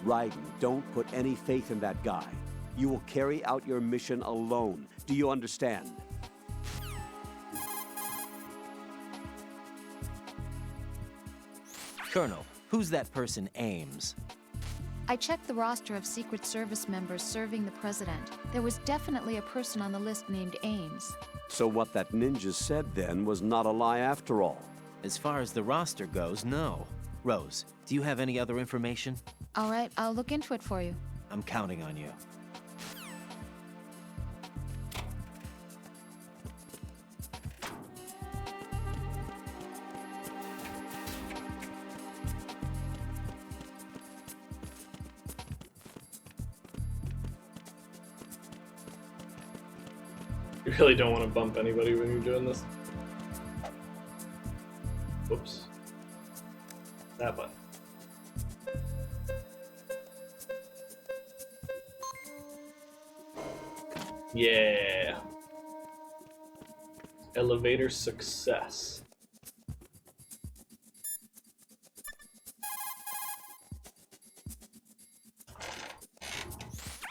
Raiden, don't put any faith in that guy. You will carry out your mission alone. Do you understand? Colonel, who's that person, Ames? I checked the roster of Secret Service members serving the president. There was definitely a person on the list named Ames. So what that ninja said then was not a lie after all. As far as the roster goes, no. Rose, do you have any other information? All right, I'll look into it for you. I'm counting on you. You really don't want to bump anybody when you're doing this. Whoops. That button. Yeah. Elevator success.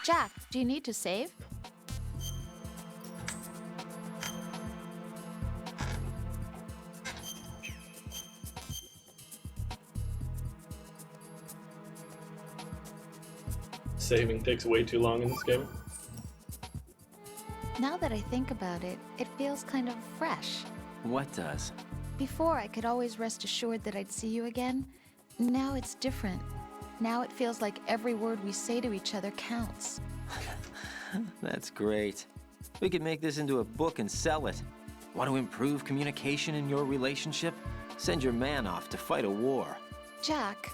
Jack, do you need to save? Saving takes way too long in this game. Now that I think about it, it feels kind of fresh. What does? Before, I could always rest assured that I'd see you again. Now it's different. Now it feels like every word we say to each other counts. That's great. We could make this into a book and sell it. Want to improve communication in your relationship? Send your man off to fight a war. Jack.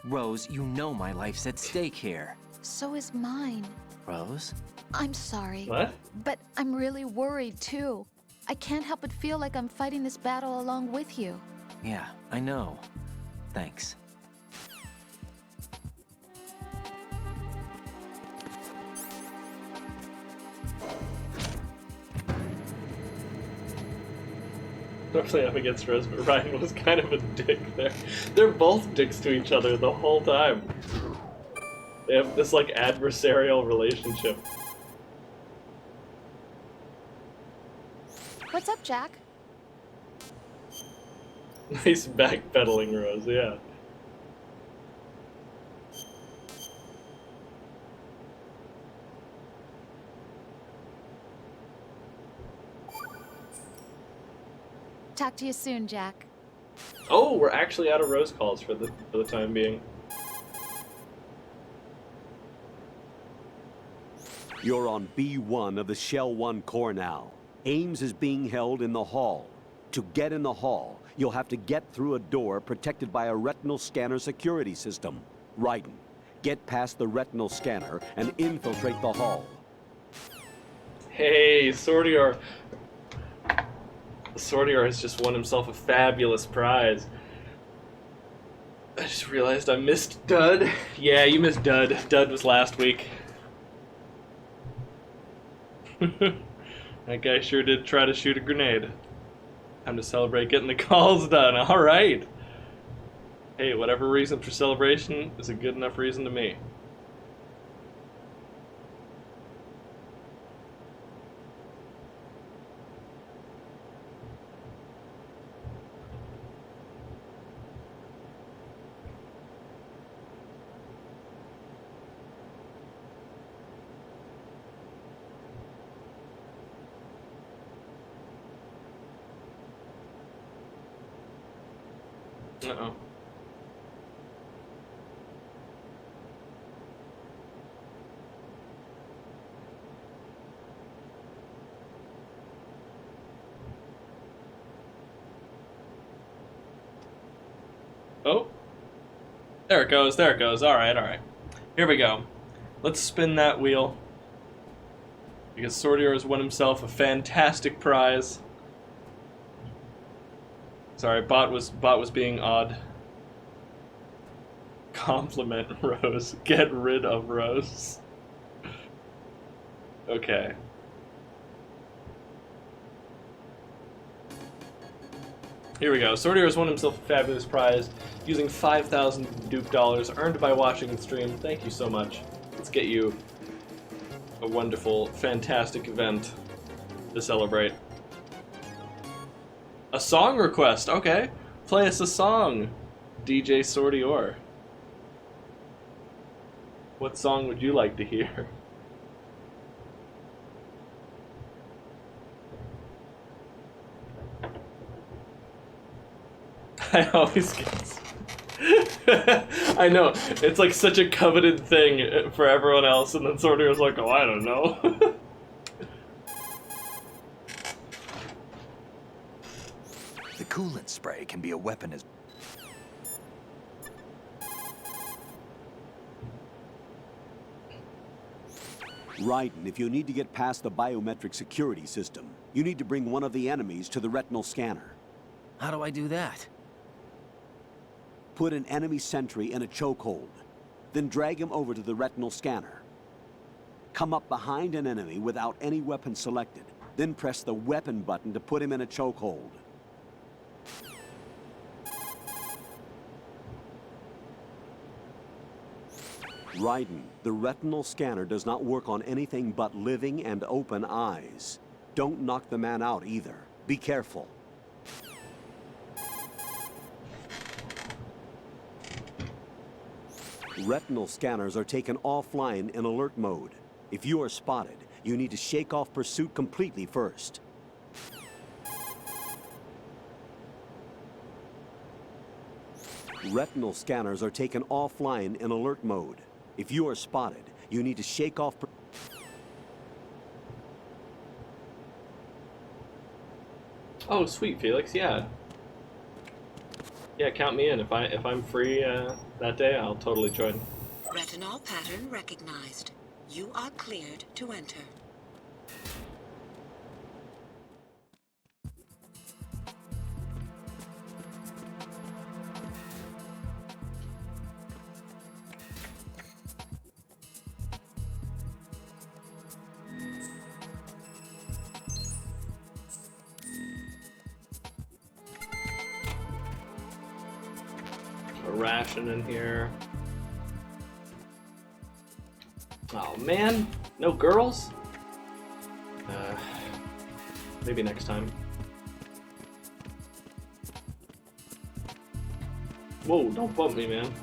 Rose, you know my life's at stake here. So is mine. Rose? I'm sorry. What? But I'm really worried, too. I can't help but feel like I'm fighting this battle along with you. Yeah, I know. Thanks. Normally I'm against Rose, but Ryan was kind of a dick there. They're both dicks to each other the whole time. They have this, like, adversarial relationship. What's up, Jack? Nice backpedaling, Rose, yeah. Talk to you soon, Jack. Oh, we're actually out of rose calls for the time being. You're on B1 of the Shell 1 core now. Ames is being held in the hall. To get in the hall, you'll have to get through a door protected by a retinal scanner security system. Raiden, get past the retinal scanner and infiltrate the hall. Hey, Sordior. Sordior has just won himself a fabulous prize. I just realized I missed Dud. Yeah, you missed Dud. Dud was last week. That guy sure did try to shoot a grenade. Time to celebrate getting the calls done. Alright. Hey, whatever reason for celebration is a good enough reason to me. Uh-oh. Oh. There it goes, there it goes. Alright, alright. Here we go. Let's spin that wheel. Because Sordior has won himself a fantastic prize. Sorry, bot was being odd. Compliment Rose. Get rid of Rose. Okay. Here we go. Sordior has won himself a fabulous prize using 5,000 dupe dollars earned by watching the stream. Thank you so much. Let's get you a wonderful, fantastic event to celebrate. A song request, okay. Play us a song, DJ Sordior. What song would you like to hear? I always get... I know, it's like such a coveted thing for everyone else, and then Sordior's like, oh, I don't know. The coolant spray can be a weapon as... Raiden, if you need to get past the biometric security system, you need to bring one of the enemies to the retinal scanner. How do I do that? Put an enemy sentry in a chokehold, then drag him over to the retinal scanner. Come up behind an enemy without any weapon selected, then press the weapon button to put him in a chokehold. Raiden, the retinal scanner does not work on anything but living and open eyes. Don't knock the man out either. Be careful. Retinal scanners are taken offline in alert mode. If you are spotted, you need to shake off pursuit completely first. Retinal scanners are taken offline in alert mode. If you are spotted, you need to shake off... Oh, sweet, Felix, yeah. Yeah, count me in. If I'm free that day, I'll totally join. Retinol pattern recognized. You are cleared to enter. A ration in here. Oh man, no girls? Maybe next time. Whoa, don't bump me, man.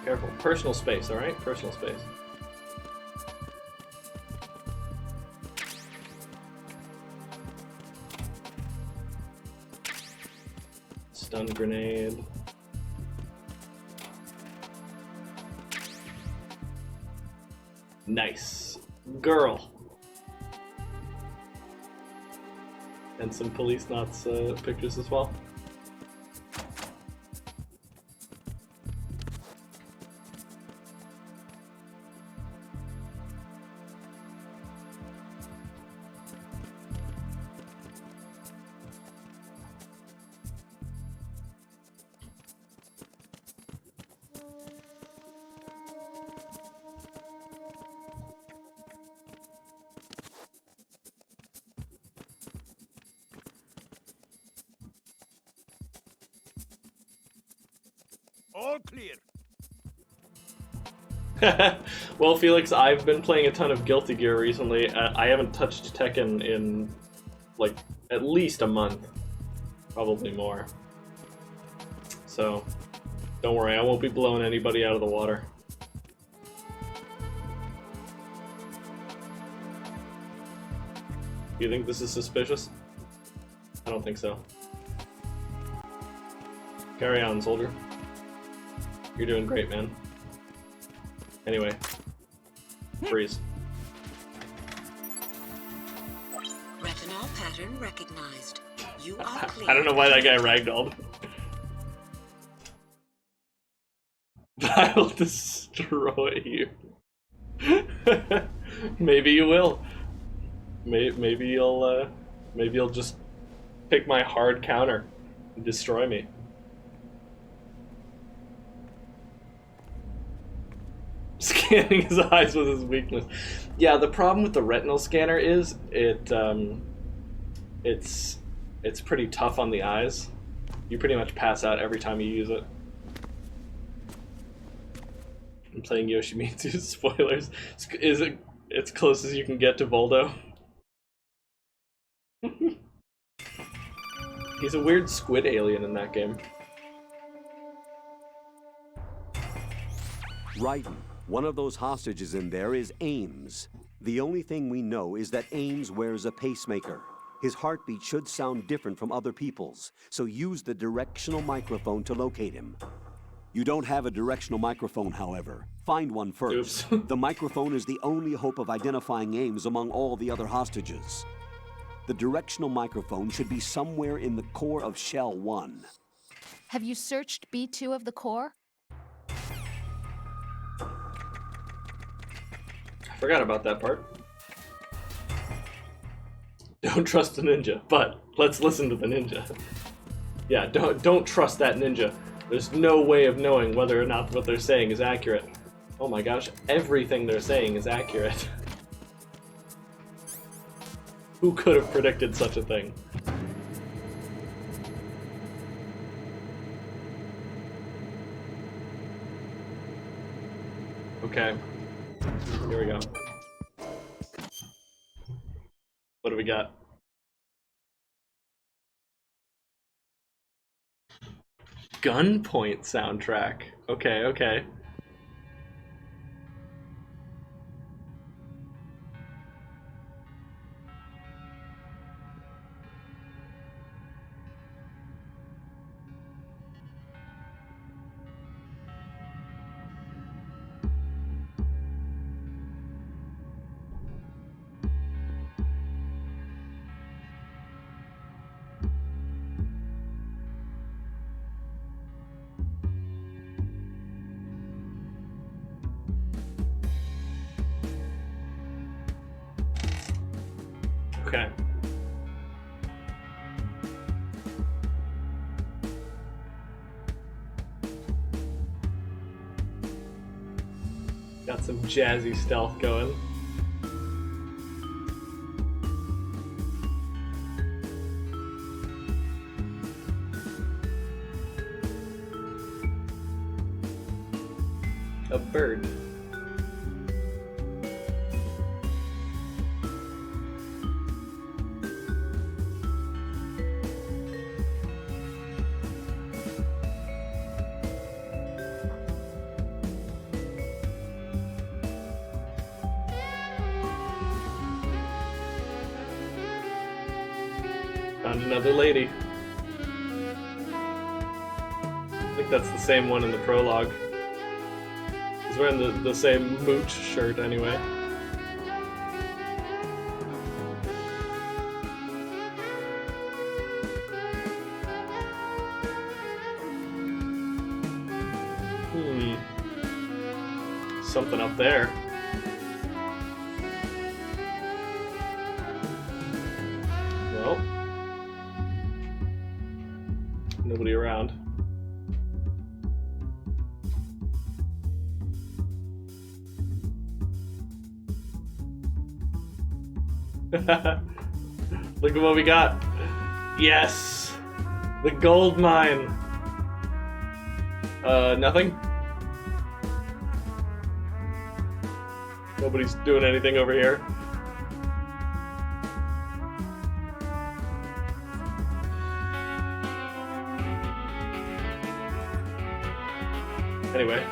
Careful. Personal space, alright? Personal space. Stun grenade. Nice. Girl. And some police knots pictures as well. All clear. Well, Felix, I've been playing a ton of Guilty Gear recently. I haven't touched Tekken in, like, at least a month. Probably more. So, don't worry, I won't be blowing anybody out of the water. Do you think this is suspicious? I don't think so. Carry on, soldier. You're doing great, man. Anyway, freeze. Retinol pattern recognized. You are clear. I don't know why that guy ragdolled. I'll destroy you. Maybe you will. Maybe you'll just pick my hard counter and destroy me. Scanning his eyes was his weakness. Yeah, the problem with the retinal scanner is it's pretty tough on the eyes. You pretty much pass out every time you use it. I'm playing Yoshimitsu. Spoilers. Is it as close as you can get to Voldo? He's a weird squid alien in that game. Raiden, one of those hostages in there is Ames. The only thing we know is that Ames wears a pacemaker. His heartbeat should sound different from other people's, so use the directional microphone to locate him. You don't have a directional microphone, however. Find one first. The microphone is the only hope of identifying Ames among all the other hostages. The directional microphone should be somewhere in the core of Shell 1. Have you searched B2 of the core? I forgot about that part. Don't trust a ninja, but let's listen to the ninja. Yeah, don't trust that ninja. There's no way of knowing whether or not what they're saying is accurate. Oh my gosh, everything they're saying is accurate. Who could have predicted such a thing? Okay, here we go. What do we got? Gunpoint soundtrack. Okay, okay. Okay. Got some jazzy stealth going. A bird. Found another lady. that's the same one in the prologue. He's wearing the same mooch shirt anyway. Something up there. Well, nobody around. Look at what we got. Yes! The gold mine. Nothing? Nobody's doing anything over here. Anyway.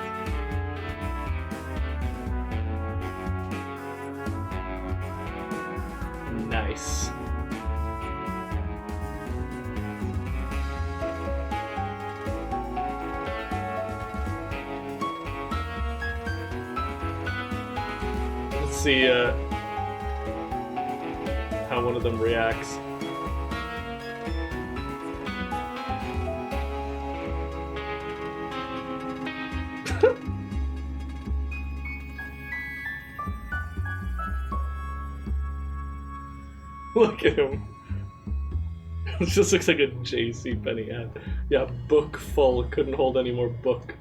Nice. Let's see how one of them reacts. Look at him. It just looks like a JCPenney ad. Yeah, book full. Couldn't hold any more book.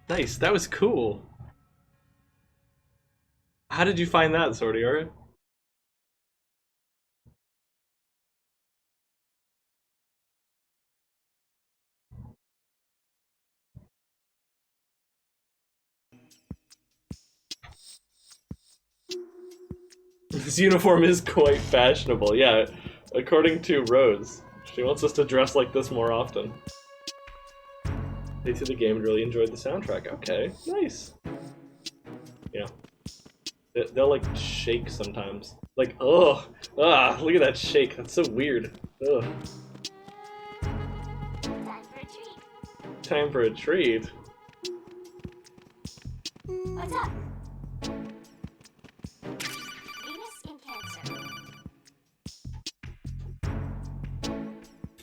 Nice, that was cool. How did you find that, Sordiora? This uniform is quite fashionable, yeah. According to Rose, she wants us to dress like this more often. They see the game and really enjoyed the soundtrack. Okay, nice. Yeah. They'll like shake sometimes. Like, ugh. Ah, look at that shake. That's so weird. Ugh. Time for a treat. What's up? Venus in Cancer.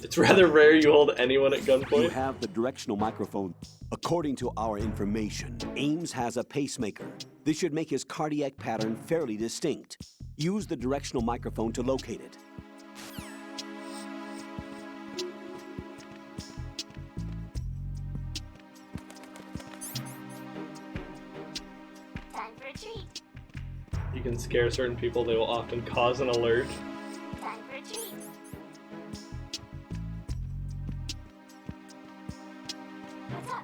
It's rather rare you hold anyone at gunpoint. You have the directional microphone. According to our information, Ames has a pacemaker. This should make his cardiac pattern fairly distinct. Use the directional microphone to locate it. Time for a treat. You can scare certain people, they will often cause an alert. Time for a treat. What's up?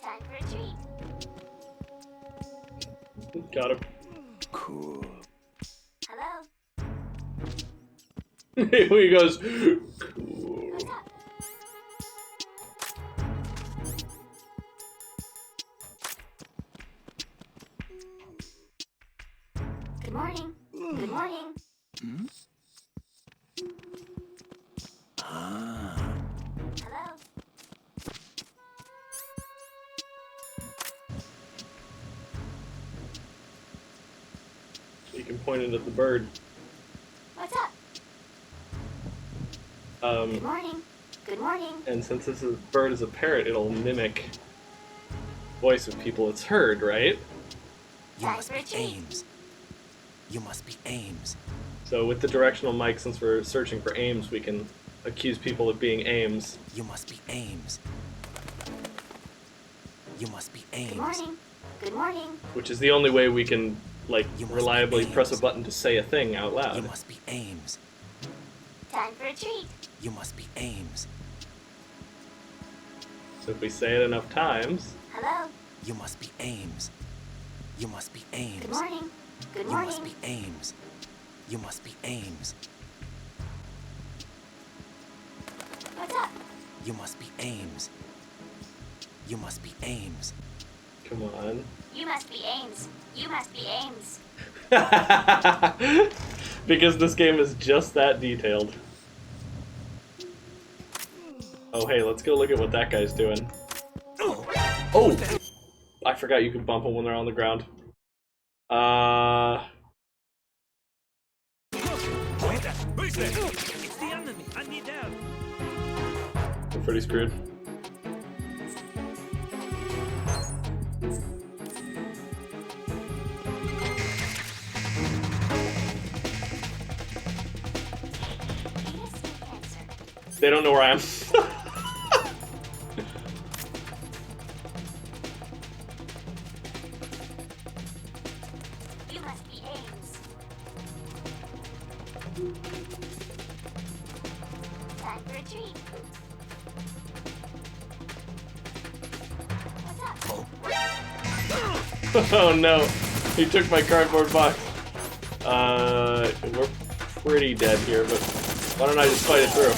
Time for a treat. Got him. Cool. Hello? He goes, What's up? Good morning. Good morning. Hello? you can point it at the bird. What's up? Good morning. Good morning. And since this bird is a parrot, it'll mimic voice of people it's heard, right? You must be Ames. You must be Ames. So with the directional mic, since we're searching for Ames, we can accuse people of being Ames. You must be Ames. You must be Ames. Good morning. Good morning. Which is the only way we can, like, You must reliably be press a Ames. button to say a thing out You loud. must be Ames. Time for a treat. You must be Ames. So if we say it enough times, Hello? You must be Ames. You must be Ames. Good morning. Good You morning. must be Ames. You must be Ames. What's up? You must be Ames. You must be Ames. Come on. You must be Ames. You must be Ames. Because this game is just that detailed. Oh, hey, let's go look at what that guy's doing. Oh! I forgot you can bump them when they're on the ground. It's the enemy. I need help. I'm pretty screwed. They don't know where I am. You must be Ames. Time for a treat. What's up? Oh no, he took my cardboard box. We're pretty dead here, but why don't I just fight it through?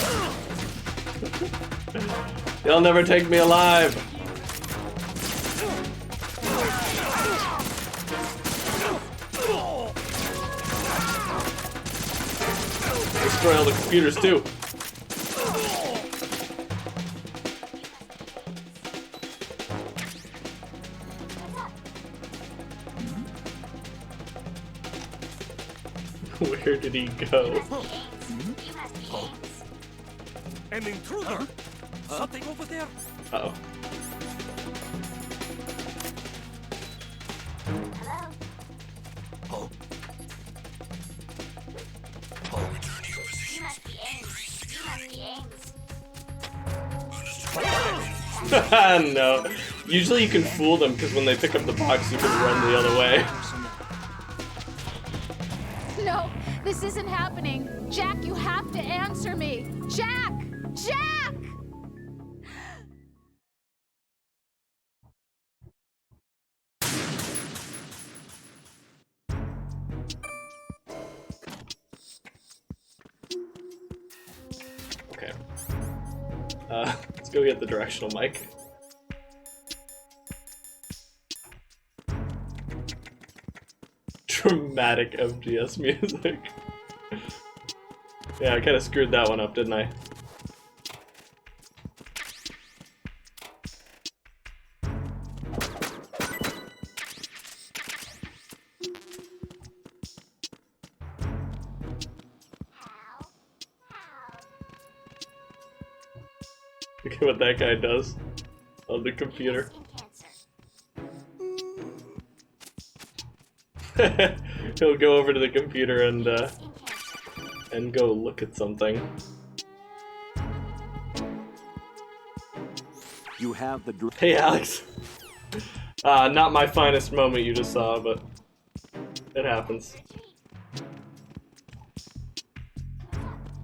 They'll never take me alive. Destroy all the computers too. Where did he go? An intruder? Something over there? Uh-oh. Hello? Oh. You must be Ames. You must be Ames. No. Usually you can fool them because when they pick up the box you can run the other way. No, this isn't happening. Jack, you have to answer me. Jack! Jack! Okay. Let's go get the directional mic. Dramatic MGS music. Yeah, I kind of screwed that one up, didn't I? Look at what that guy does on the computer. He'll go over to the computer and go look at something. You have the. Hey, Alex. Not my finest moment you just saw, but it happens.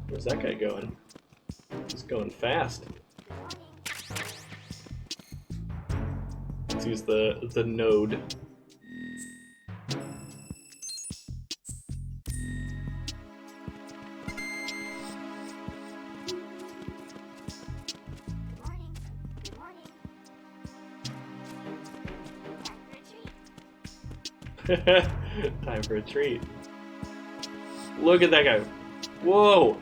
Where's that guy going? He's going fast. Let's use the node. Time for a treat. Look at that guy. Whoa!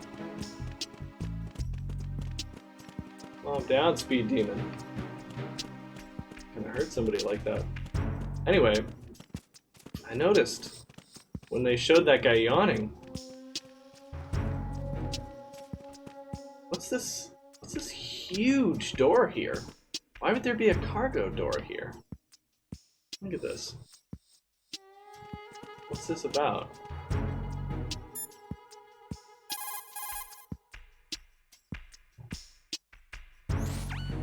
Calm down, Speed Demon. Gonna hurt somebody like that. Anyway, I noticed when they showed that guy yawning. What's this huge door here? Why would there be a cargo door here? Look at this. What's this about?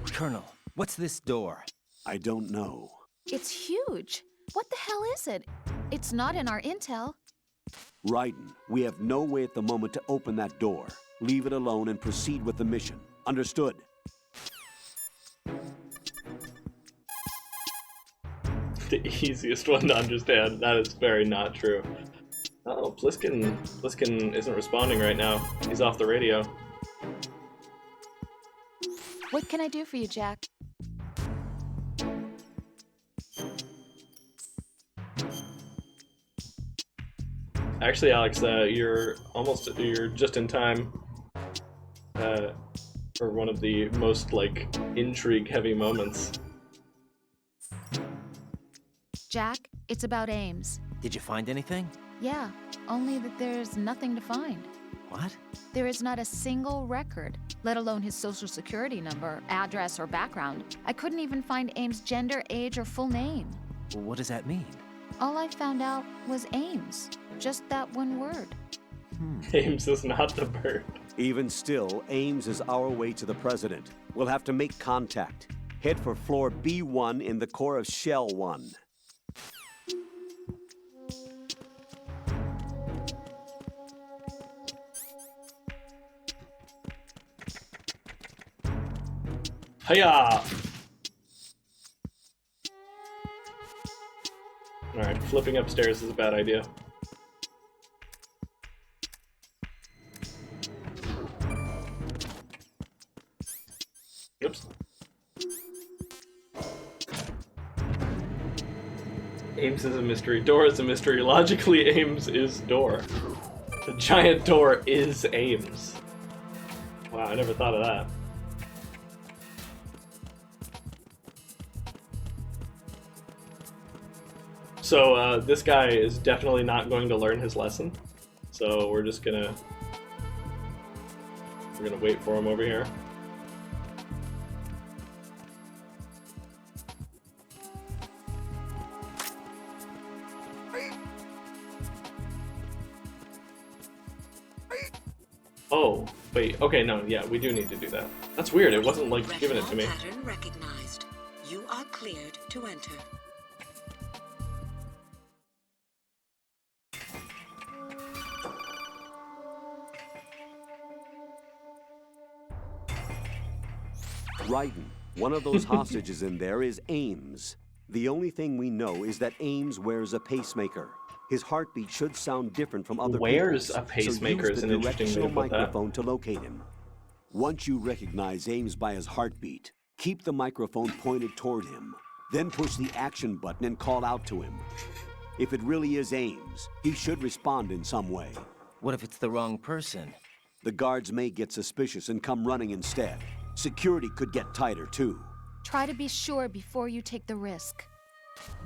Colonel, what's this door? I don't know. It's huge. What the hell is it? It's not in our intel. Raiden, we have no way at the moment to open that door. Leave it alone and proceed with the mission. Understood? The easiest one to understand. That is very not true. Oh, Pliskin isn't responding right now. He's off the radio. What can I do for you, Jack? Actually, Alex, you're just in time for one of the most like intrigue-heavy moments. Jack, it's about Ames. Did you find anything? Yeah, only that there's nothing to find. What? There is not a single record, let alone his social security number, address, or background. I couldn't even find Ames' gender, age, or full name. Well, what does that mean? All I found out was Ames. Just that one word. Ames is not the bird. Even still, Ames is our way to the president. We'll have to make contact. Head for floor B1 in the core of Shell 1. Hiya! Alright, flipping upstairs is a bad idea. Oops. Ames is a mystery. Door is a mystery. Logically, Ames is door. The giant door is Ames. Wow, I never thought of that. So, this guy is definitely not going to learn his lesson. So we're just gonna... We're gonna wait for him over here. Oh, wait, okay, no, yeah, we do need to do that. That's weird, it wasn't like giving it to me. Pattern recognized. You are cleared to enter. Raiden, one of those hostages in there is Ames. The only thing we know is that Ames wears a pacemaker. His heartbeat should sound different from other Wears people's, a pacemaker so is use an the interesting way to directional put that. microphone to locate him. Once you recognize Ames by his heartbeat, keep the microphone pointed toward him. Then push the action button and call out to him. If it really is Ames, he should respond in some way. What if it's the wrong person? The guards may get suspicious and come running instead. Security could get tighter, too. Try to be sure before you take the risk.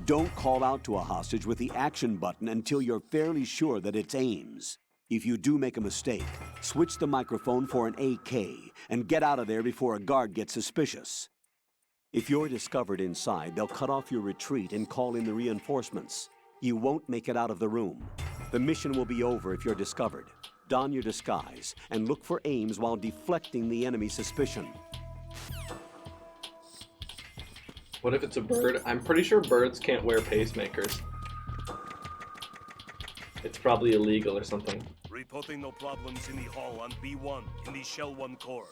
Don't call out to a hostage with the action button until you're fairly sure that it's Ames. If you do make a mistake, switch the microphone for an AK and get out of there before a guard gets suspicious. If you're discovered inside, they'll cut off your retreat and call in the reinforcements. You won't make it out of the room. The mission will be over if you're discovered. Don your disguise and look for Ames while deflecting the enemy's suspicion. What if it's a bird? I'm pretty sure birds can't wear pacemakers. It's probably illegal or something. Reporting no problems in the hall on B1 in the Shell 1 core.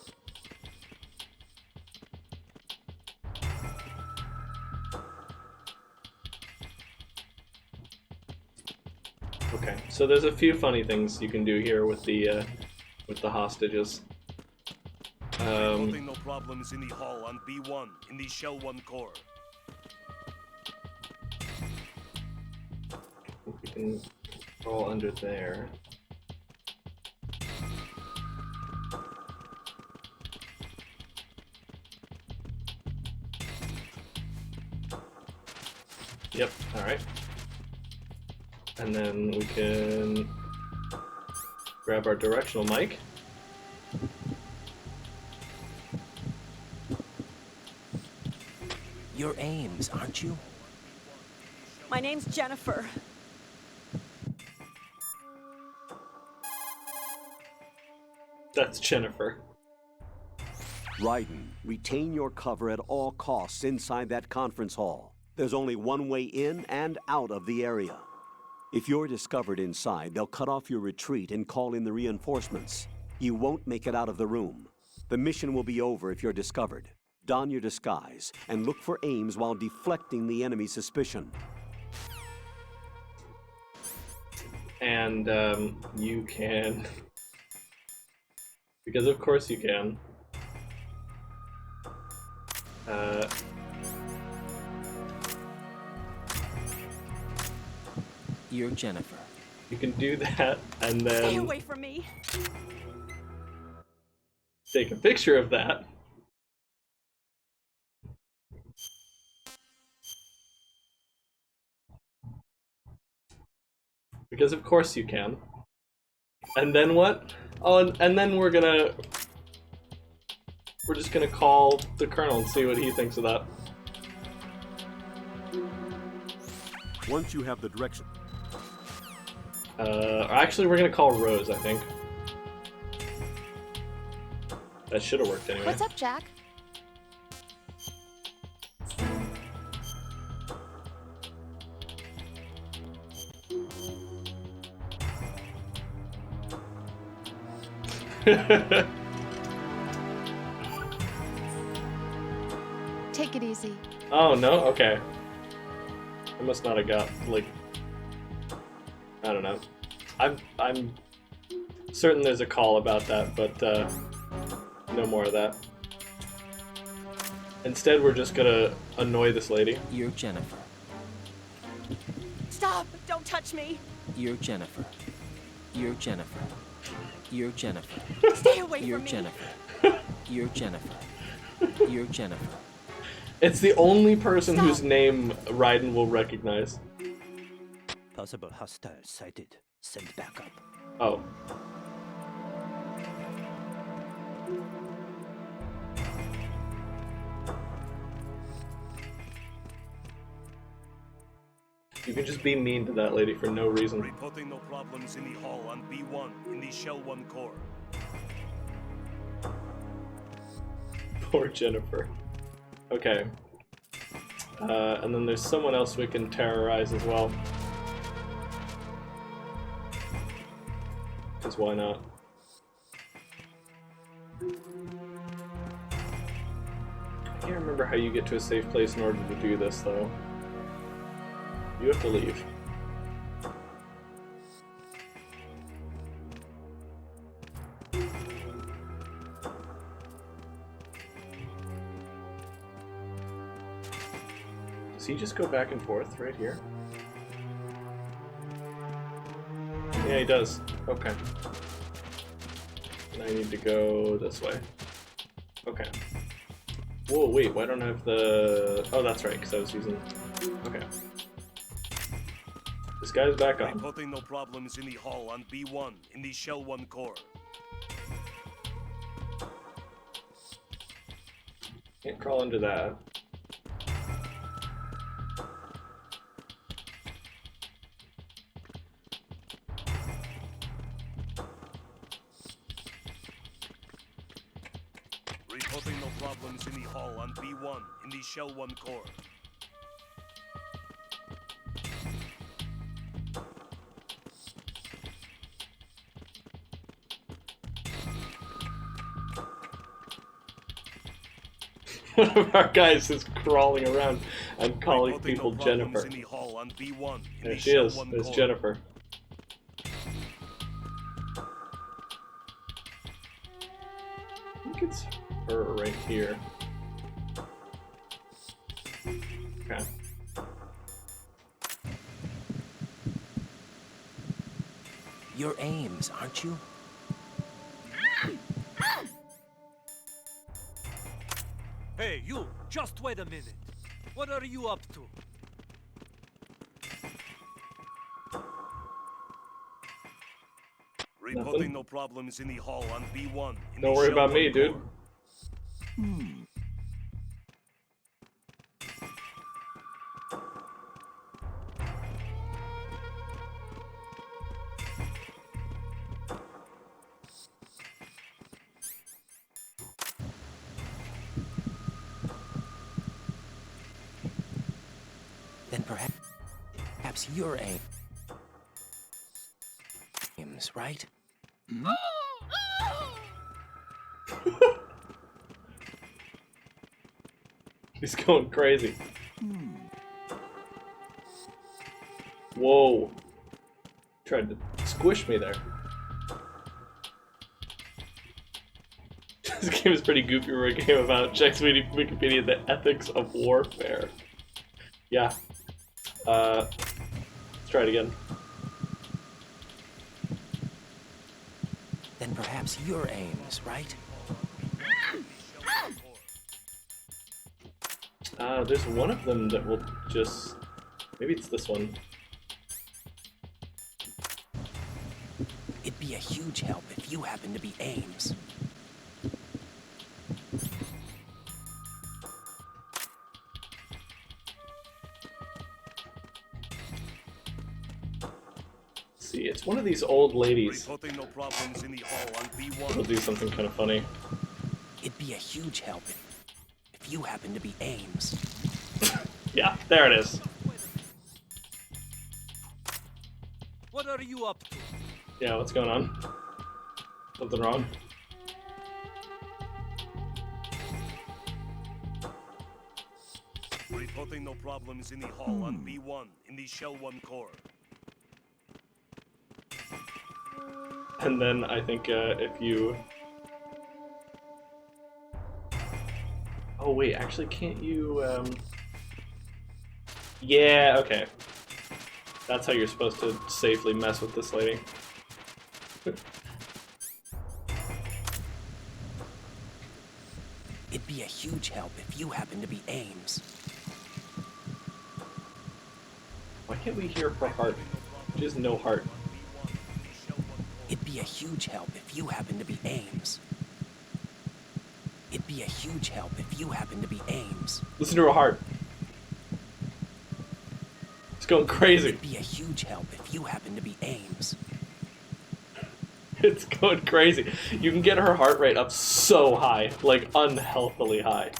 Okay, so there's a few funny things you can do here with the hostages. Reporting no problems in the hall on B1 in the Shell 1 core. We can crawl under there. Yep, alright. And then we can grab our directional mic. You're Ames, aren't you? My name's Jennifer. That's Jennifer. Raiden, retain your cover at all costs inside that conference hall. There's only one way in and out of the area. If you're discovered inside, they'll cut off your retreat and call in the reinforcements. You won't make it out of the room. The mission will be over if you're discovered. Don your disguise and look for Ames while deflecting the enemy's suspicion. And you can, because of course you can, You're Jennifer. You can do that and then Stay away from me. take a picture of that. Because of course you can. And then what? Oh, and then we're just gonna call the Colonel and see what he thinks of that. Once you have the direction. Actually, we're gonna call Rose, I think. That should have worked anyway. What's up, Jack? Take it easy. Oh, no? Okay. I must not have got, like... I don't know. I'm certain there's a call about that, but, no more of that. Instead, we're just gonna annoy this lady. You're Jennifer. Stop! Don't touch me! You're Jennifer. You're Jennifer. You're Jennifer. Stay away You're from me! Jennifer. You're Jennifer. You're Jennifer. It's the only person whose name Raiden will recognize. Possible hostile sighted. Send backup. Oh. You can just be mean to that lady for no reason. Reporting no problems in the hall on B1 in the Shell 1 core. Poor Jennifer. Okay. And then there's someone else we can terrorize as well. Because why not? I can't remember how you get to a safe place in order to do this, though. You have to leave. Does he just go back and forth right here? Yeah, he does. Okay. And I need to go this way. Okay. Whoa, wait, why don't I have the... Oh, that's right, because I was using... Okay. This guy's back on. Reporting no problems in the hall on B1 in the Shell 1 core. Can't crawl into that. Reporting no problems in the hall on B1 in the Shell 1 core. One of our guys is crawling around and calling Reporting people no problems Jennifer. in the hall on B1 in There the she Shell is. 1 There's core. Jennifer. I think it's her right here. Okay. You're Ames, aren't you? Hey, you! Just wait a minute. What are you up to? Reporting no problems in the hall on B1 in Don't the worry Shell about 1 me, dude. core. Then perhaps you're Ames, right? He's going crazy. Whoa. Tried to squish me there. This game is pretty goofy where it came about. Checks Wikipedia the ethics of warfare. Yeah. Let's try it again. Then perhaps you're Ames, right? There's one of them that will just... Maybe it's this one. It'd be a huge help if you happen to be Ames. See, it's one of these old ladies. Reporting no problems in the hall on B1. It'll do something kind of funny. It'd be a huge help if you happen to be Ames. Yeah, there it is. What are you up to? Yeah, what's going on? Something wrong? Reporting no problems in the hall on B1 in the Shell 1 core. And then I think if you... Oh wait, actually can't you... Yeah, okay. That's how you're supposed to safely mess with this lady. It'd be a huge help if you happen to be Ames. Why can't we hear her heart? She has no heart. It'd be a huge help if you happen to be Ames. It'd be a huge help if you happen to be Ames. Listen to her heart. It's going crazy. It'd be a huge help if you happen to be Ames. It's going crazy. You can get her heart rate up so high, like unhealthily high.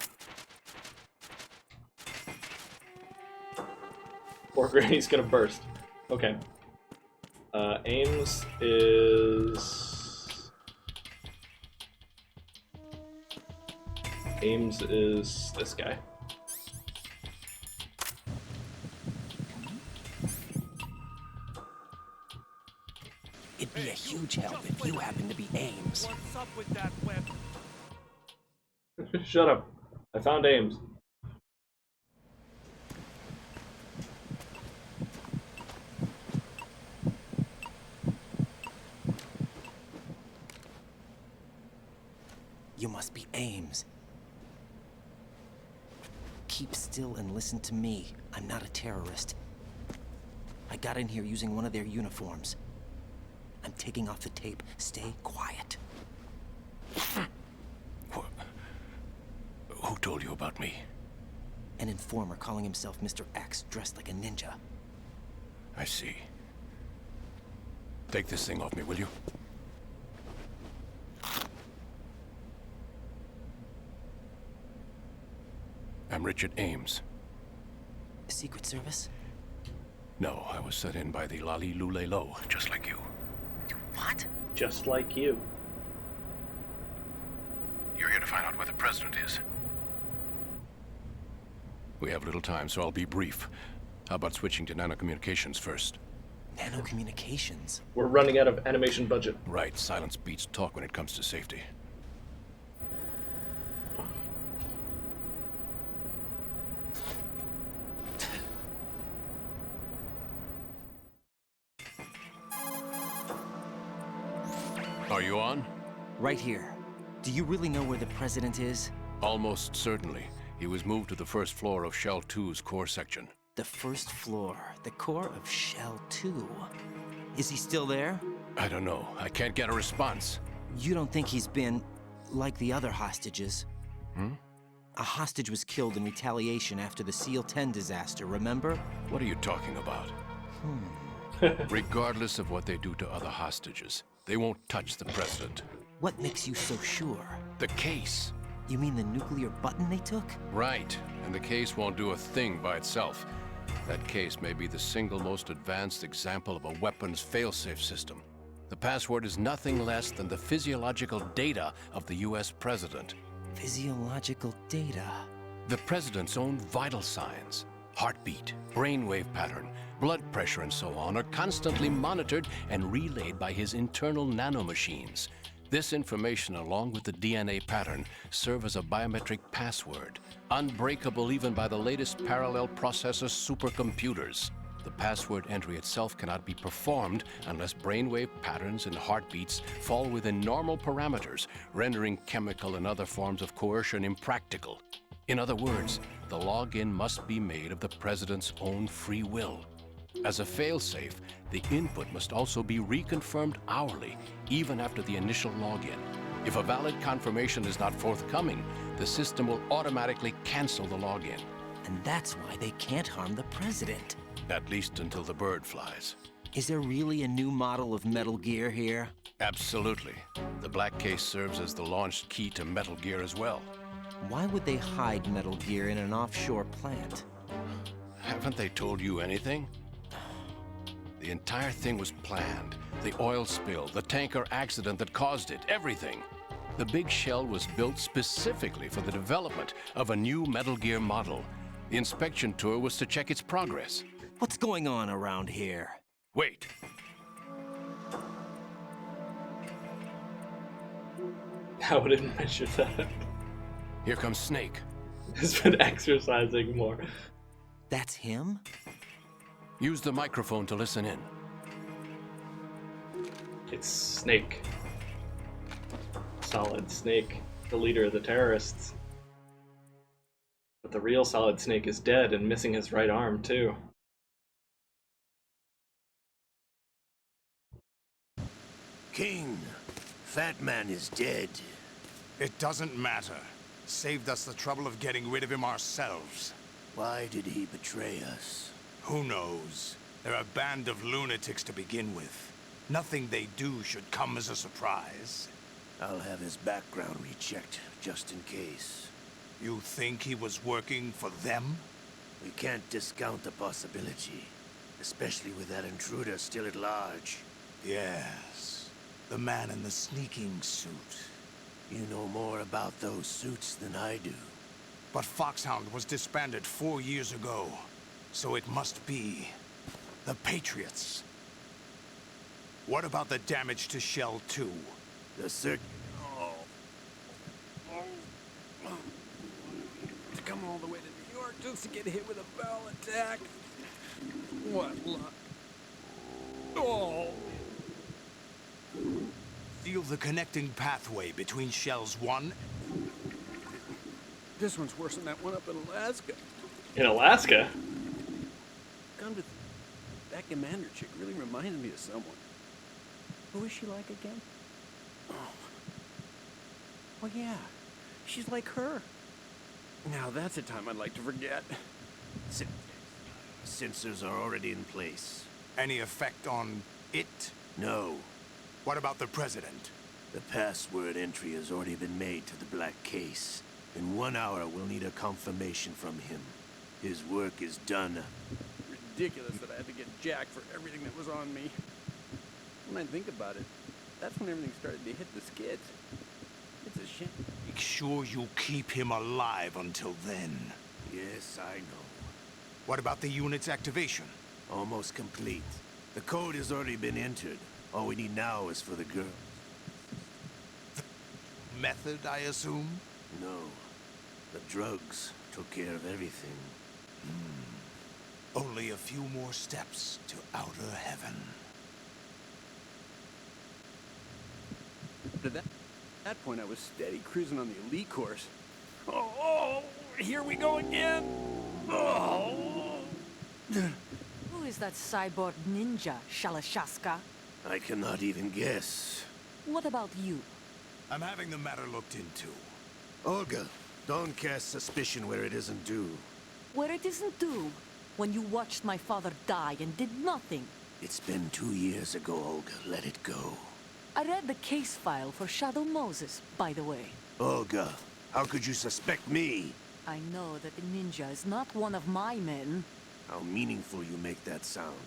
Poor Granny's gonna burst. Okay. Ames is... Ames is this guy. It'd be a huge help if you happen to be Ames. What's up with that weapon? Shut up. I found Ames. You must be Ames. Keep still and listen to me. I'm not a terrorist. I got in here using one of their uniforms. I'm taking off the tape. Stay quiet. Who told you about me? An informer calling himself Mr. X, dressed like a ninja. I see. Take this thing off me, will you? I'm Richard Ames. Secret Service? No, I was sent in by the Lali Lule Lo, just like you. What? Just like you. You're here to find out where the president is. We have little time, so I'll be brief. How about switching to nanocommunications first? Nanocommunications? We're running out of animation budget. Right, silence beats talk when it comes to safety. Are you on? Right here. Do you really know where the president is? Almost certainly. He was moved to the first floor of Shell 2's core section. The first floor, the core of Shell 2. Is he still there? I don't know. I can't get a response. You don't think he's been like the other hostages? Hmm? A hostage was killed in retaliation after the SEAL 10 disaster, remember? What are you talking about? Regardless of what they do to other hostages, they won't touch the president. What makes you so sure? The case. You mean the nuclear button they took? Right, and the case won't do a thing by itself. That case may be the single most advanced example of a weapons failsafe system. The password is nothing less than the physiological data of the US president. Physiological data? The president's own vital signs, heartbeat, brainwave pattern, blood pressure and so on are constantly monitored and relayed by his internal nanomachines. This information, along with the DNA pattern, serve as a biometric password, unbreakable even by the latest parallel processor supercomputers. The password entry itself cannot be performed unless brainwave patterns and heartbeats fall within normal parameters, rendering chemical and other forms of coercion impractical. In other words, the login must be made of the President's own free will. As a failsafe, the input must also be reconfirmed hourly, even after the initial login. If a valid confirmation is not forthcoming, the system will automatically cancel the login. And that's why they can't harm the President. At least until the bird flies. Is there really a new model of Metal Gear here? Absolutely. The black case serves as the launch key to Metal Gear as well. Why would they hide Metal Gear in an offshore plant? Haven't they told you anything? The entire thing was planned. The oil spill, the tanker accident that caused it, everything. The big shell was built specifically for the development of a new Metal Gear model. The inspection tour was to check its progress. What's going on around here? Wait. I wouldn't measure that. Here comes Snake. He's been exercising more. That's him? Use the microphone to listen in. It's Snake. Solid Snake, the leader of the terrorists. But the real Solid Snake is dead and missing his right arm, too. King, Fat Man is dead. It doesn't matter. Saved us the trouble of getting rid of him ourselves. Why did he betray us? Who knows? They're a band of lunatics to begin with. Nothing they do should come as a surprise. I'll have his background rechecked, just in case. You think he was working for them? We can't discount the possibility, especially with that intruder still at large. Yes. The man in the sneaking suit. You know more about those suits than I do. But Foxhound was disbanded 4 years ago. So it must be the Patriots. What about the damage to Shell 2? The circ... To come all the way to New York just to get hit with a bowel attack. What luck. Oh! Feel the connecting pathway between Shells 1... This one's worse than that one up in Alaska. In Alaska? Come to that commander chick really reminds me of someone. Who is she like again? Oh. Well, yeah. She's like her. Now that's a time I'd like to forget. Sensors are already in place. Any effect on it? No. What about the President? The password entry has already been made to the black case. In 1 hour, we'll need a confirmation from him. His work is done. Ridiculous that I had to get jacked for everything that was on me. When I think about it, that's when everything started to hit the skids. It's a shame. Make sure you keep him alive until then. Yes, I know. What about the unit's activation? Almost complete. The code has already been entered. All we need now is for the girl. Method, I assume? No. The drugs took care of everything. Only a few more steps to outer heaven. At that point, I was steady cruising on the elite course. Oh, here we go again! Oh! Who is that cyborg ninja, Shalashaska? I cannot even guess. What about you? I'm having the matter looked into. Olga, don't cast suspicion where it isn't due. Where it isn't due? When you watched my father die and did nothing. It's been 2 years ago, Olga. Let it go. I read the case file for Shadow Moses, by the way. Olga, how could you suspect me? I know that the ninja is not one of my men. How meaningful you make that sound.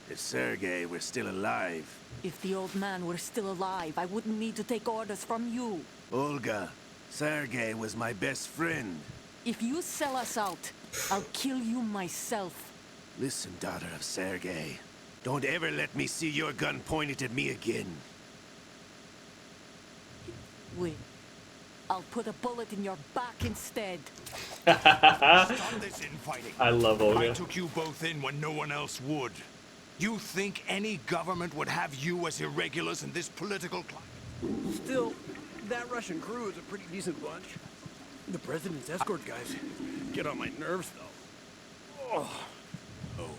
If Sergei were still alive... If the old man were still alive, I wouldn't need to take orders from you. Olga, Sergei was my best friend. If you sell us out, I'll kill you myself. Listen, daughter of Sergei. Don't ever let me see your gun pointed at me again. Wait. I'll put a bullet in your back instead. Stop this infighting. I love Olga. I took you both in when no one else would. You think any government would have you as irregulars in this political climate? Still, that Russian crew is a pretty decent bunch. The president's escort guys get on my nerves, though. Oh.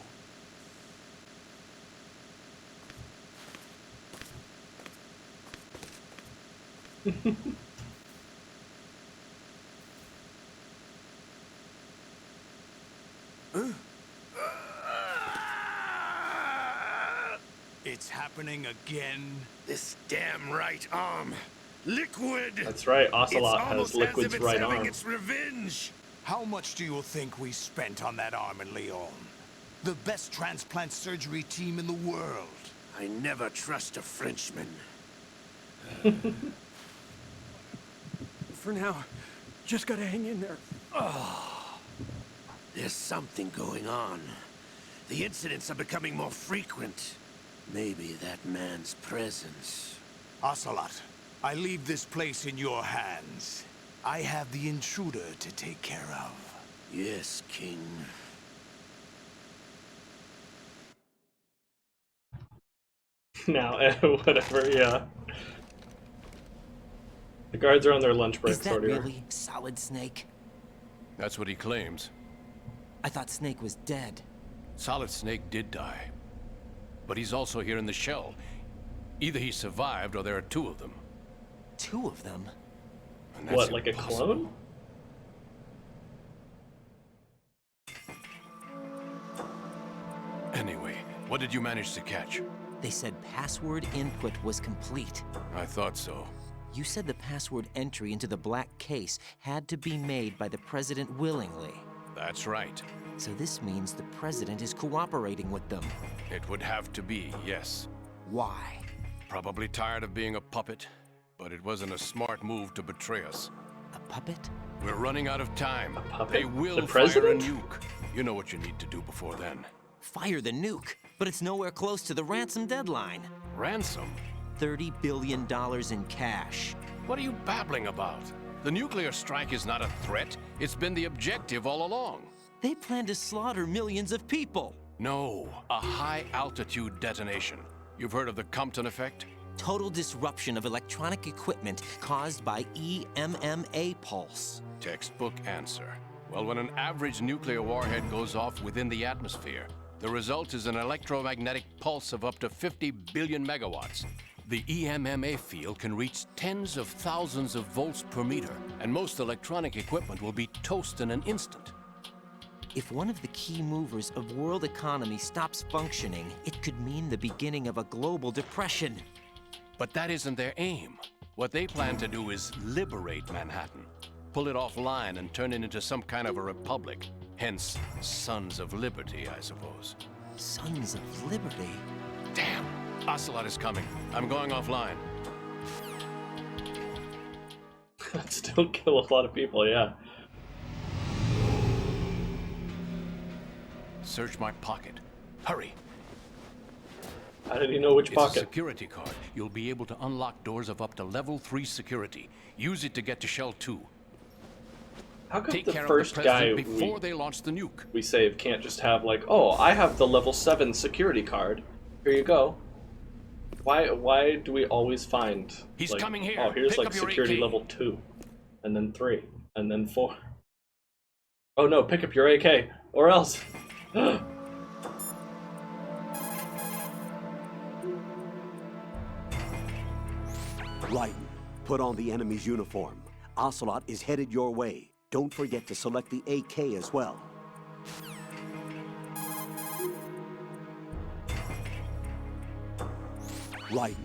It's happening again. This damn right arm. Liquid! That's right, Ocelot It's has almost Liquid's as if it's right having arm. its revenge. How much do you think we spent on that arm in Lyon? The best transplant surgery team in the world. I never trust a Frenchman. For now, just gotta hang in there. Oh, there's something going on. The incidents are becoming more frequent. Maybe that man's presence. Ocelot, I leave this place in your hands. I have the intruder to take care of. Yes, King. Now, whatever, yeah. The guards are on their lunch break, Is that sort of. really Solid Snake? That's what he claims. I thought Snake was dead. Solid Snake did die. But he's also here in the shell. Either he survived or there are two of them. Two of them? And that's What, like a impossible. clone? Anyway, what did you manage to catch? They said password input was complete. I thought so. You said the password entry into the black case had to be made by the president willingly. That's right. So this means the president is cooperating with them. It would have to be, yes. Why? Probably tired of being a puppet, but it wasn't a smart move to betray us. A puppet? We're running out of time. A puppet? They will The fire a president? nuke. You know what you need to do before then. Fire the nuke, but it's nowhere close to the ransom deadline. Ransom? $30 billion in cash. What are you babbling about? The nuclear strike is not a threat. It's been the objective all along. They plan to slaughter millions of people. No, a high-altitude detonation. You've heard of the Compton effect? Total disruption of electronic equipment caused by EMMA pulse. Textbook answer. Well, when an average nuclear warhead goes off within the atmosphere, the result is an electromagnetic pulse of up to 50 billion megawatts. The EMMA field can reach tens of thousands of volts per meter, and most electronic equipment will be toast in an instant. If one of the key movers of world economy stops functioning, it could mean the beginning of a global depression. But that isn't their aim. What they plan to do is liberate Manhattan, pull it offline and turn it into some kind of a republic. Hence, Sons of Liberty, I suppose. Sons of Liberty? Damn! Ocelot is coming. I'm going offline. That'd still kill a lot of people, yeah. Search my pocket. Hurry! How did he know which It's pocket? a security card. You'll be able to unlock doors of up to level 3 security. Use it to get to Shell 2. How come Take the care first of the guy president before they launch the nuke? we save can't just have like, oh, I have the level 7 security card. Here you go. Why do we always find He's like, coming here. oh, here's Pick like up your security AK. level 2, and then 3, and then 4. Oh no, pick up your AK, or else. Raiden, put on the enemy's uniform. Ocelot is headed your way. Don't forget to select the AK as well. Raiden.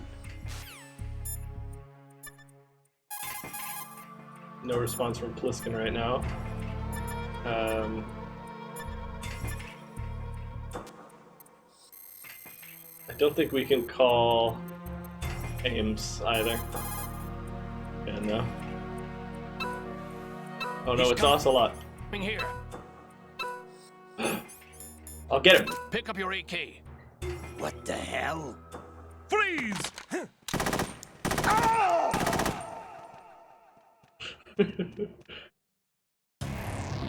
No response from Pliskin right now. I don't think we can call Ames either. Yeah, no. Oh no, it's Ocelot. Coming here. I'll get him. Pick up your AK. What the hell? Freeze!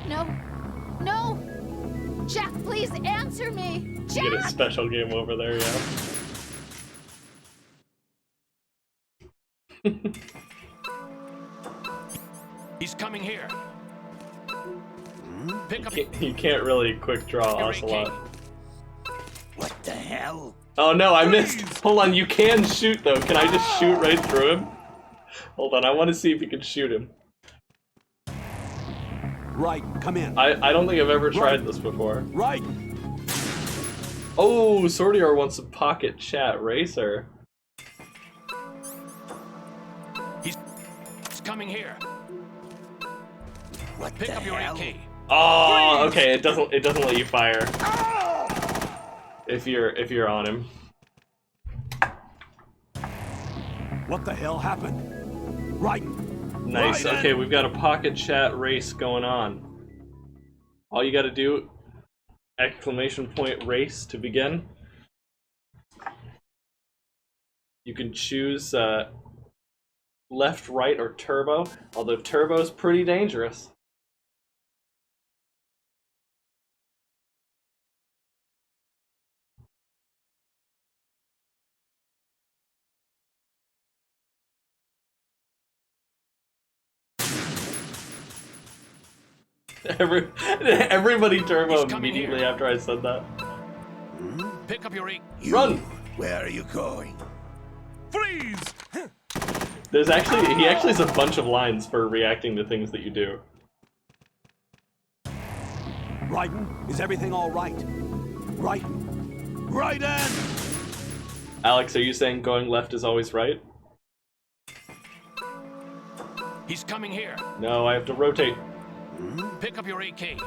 No. No! Jack, please answer me! Jack! You get a special game over there, yeah. He's coming here. Pick up. You can't really quick draw Ocelot. What the hell? Oh no, I missed. Hold on, you can shoot though. Can I just shoot right through him? Hold on, I want to see if you can shoot him. Right, come in. I don't think I've ever tried this before. Right. Oh, Sordiar wants a pocket chat racer. He's coming here. What Pick the up your hell? AK. Oh, okay. It doesn't let you fire if you're on him. What the hell happened? Right. Nice. Right, Okay, we've got a pocket chat race going on. All you got to do, exclamation point race to begin. You can choose left, right, or turbo. Although turbo's pretty dangerous. Everybody turbo immediately after I said that. Pick up your AK. Run! Where are you going? Freeze! He actually has a bunch of lines for reacting to things that you do. Raiden, is everything all right? Raiden! Alex, are you saying going left is always right? He's coming here. No, I have to rotate. Pick up your AK.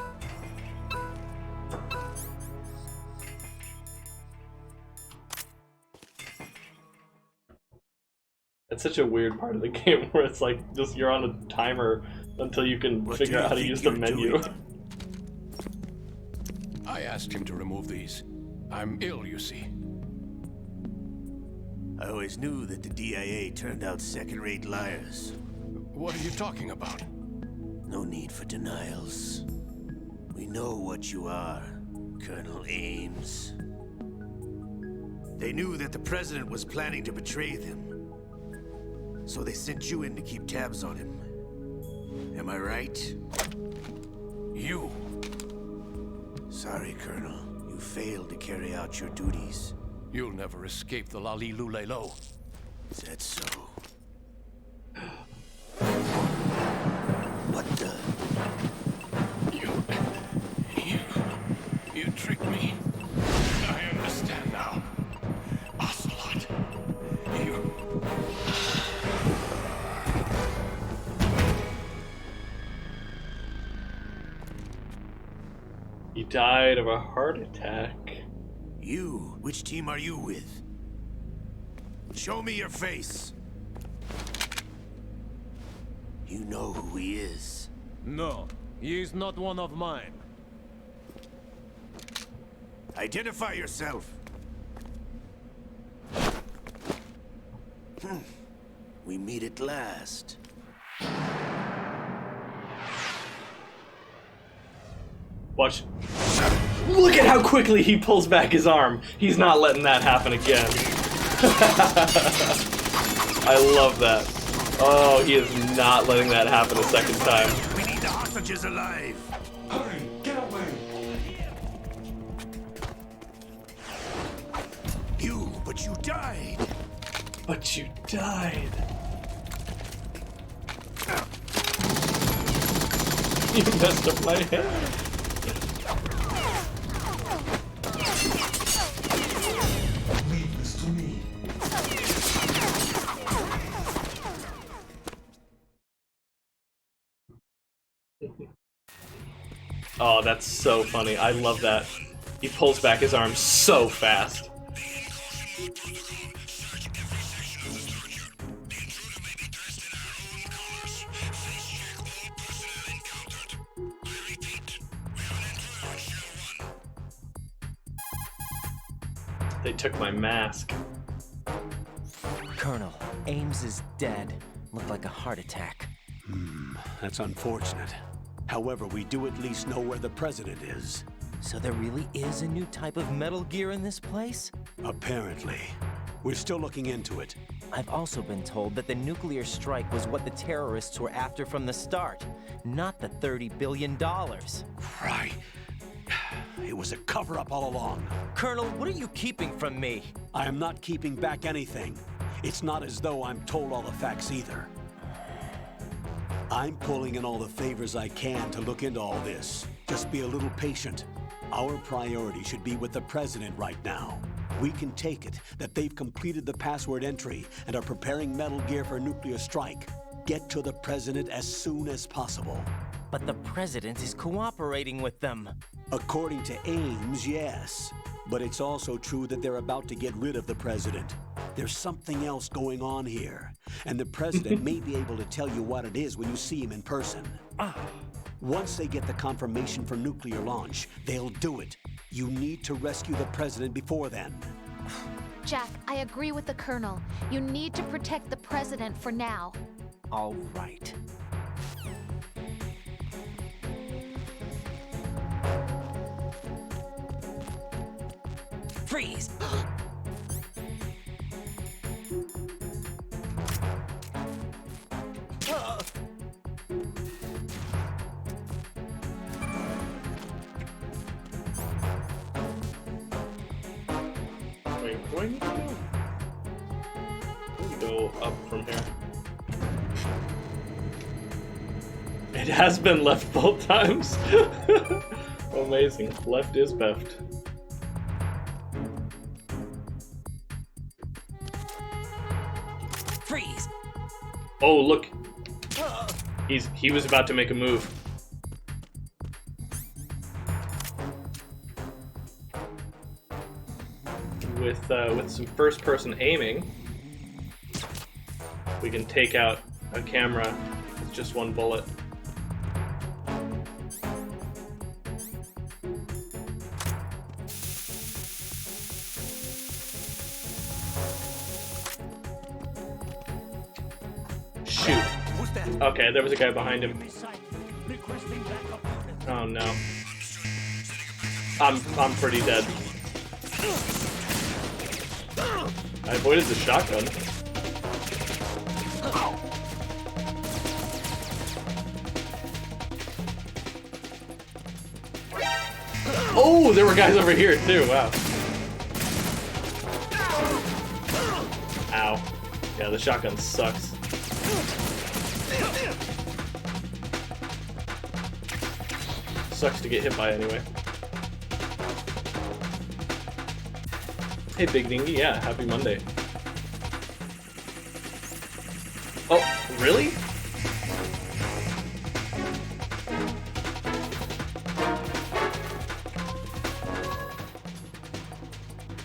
It's such a weird part of the game where it's like just you're on a timer until you can figure out how to use the menu. I asked him to remove these. I'm ill, you see. I always knew that the DIA turned out second-rate liars. What are you talking about? No need for denials. We know what you are, Colonel Ames. They knew that the President was planning to betray them. So they sent you in to keep tabs on him. Am I right? You. Sorry, Colonel. You failed to carry out your duties. You'll never escape the Lali Lulelo. Is that so? What the? You tricked me. I understand now. Ocelot. You. He died of a heart attack. You? Which team are you with? Show me your face. You know who he is. No, he is not one of mine. Identify yourself. We meet at last. Watch. Look at how quickly he pulls back his arm. He's not letting that happen again. I love that. Oh, he is not letting that happen a second time. We need the hostages alive. Hurry, get away. But you died. But you died. You messed up my head. Leave this to me. Oh, that's so funny. I love that. He pulls back his arm so fast. They took my mask. Colonel, Ames is dead. Looked like a heart attack. That's unfortunate. However, we do at least know where the president is. So there really is a new type of Metal Gear in this place? Apparently. We're still looking into it. I've also been told that the nuclear strike was what the terrorists were after from the start, not the $30 billion. Right. It was a cover-up all along. Colonel, what are you keeping from me? I am not keeping back anything. It's not as though I'm told all the facts either. I'm pulling in all the favors I can to look into all this. Just be a little patient. Our priority should be with the president right now. We can take it that they've completed the password entry and are preparing Metal Gear for a nuclear strike. Get to the president as soon as possible. But the president is cooperating with them. According to Ames, yes. But it's also true that they're about to get rid of the president. There's something else going on here, and the president may be able to tell you what it is when you see him in person. Once they get the confirmation for nuclear launch, they'll do it. You need to rescue the president before then. Jack, I agree with the Colonel. You need to protect the president for now. All right. Freeze! Wait, where do you go? Let's go up from here. It has been left both times. Amazing. Left is beft. Freeze! Oh, look. He was about to make a move. With some first-person aiming, we can take out a camera with just one bullet. Shoot. Okay, there was a guy behind him. Oh no. I'm pretty dead. I avoided the shotgun. Oh, there were guys over here too, wow. Ow. Yeah, the shotgun sucks. Sucks to get hit by anyway. Hey Big Dingy, yeah, happy Monday. Oh, really?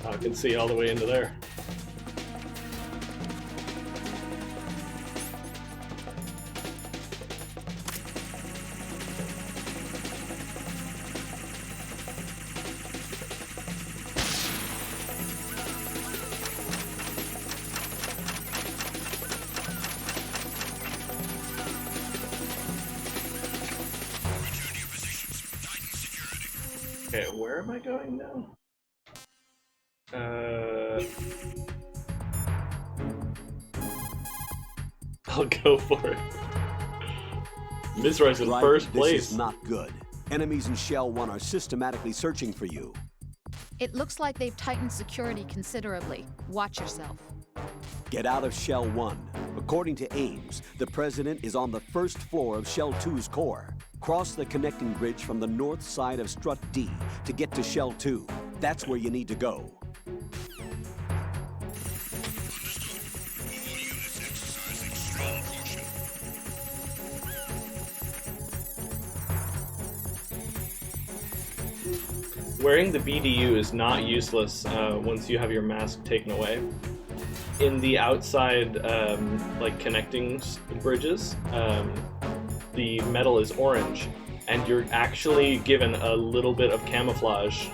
Oh, I can see all the way into there. Okay, where am I going now? I'll go for it. Mizra's in first place. This is not good. Enemies in Shell 1 are systematically searching for you. It looks like they've tightened security considerably. Watch yourself. Get out of Shell 1. According to Ames, the president is on the first floor of Shell 2's core. Cross the connecting bridge from the north side of Strut D to get to Shell 2. That's where you need to go. Wearing the BDU is not useless once you have your mask taken away. In the outside, like connecting bridges, the metal is orange, and you're actually given a little bit of camouflage,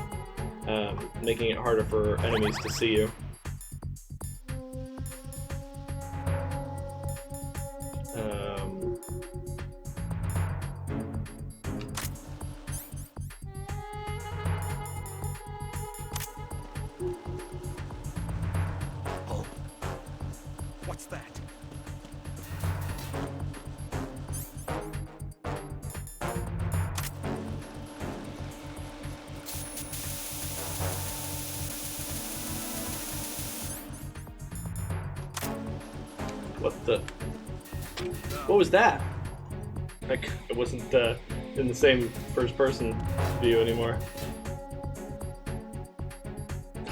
making it harder for enemies to see you. What the? What was that? Like, it wasn't in the same first-person view anymore.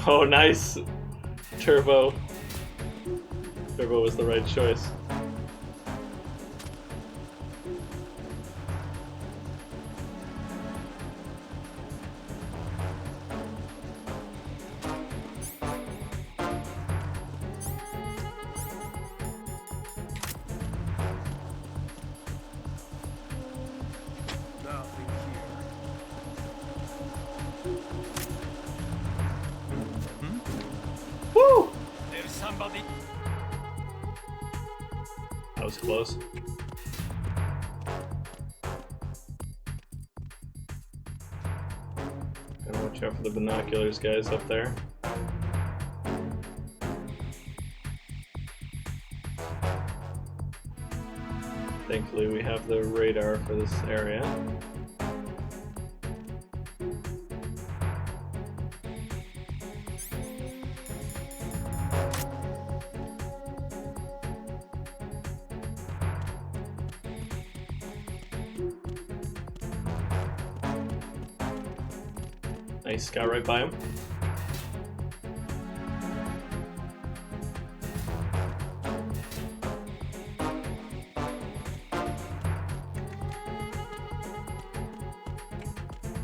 Oh, nice! Turbo. Turbo was the right choice. Nothing here. Woo! There's somebody. That was close. Gotta watch out for the binoculars, guys, up there. Thankfully, we have the radar for this area. Nice, got right by him.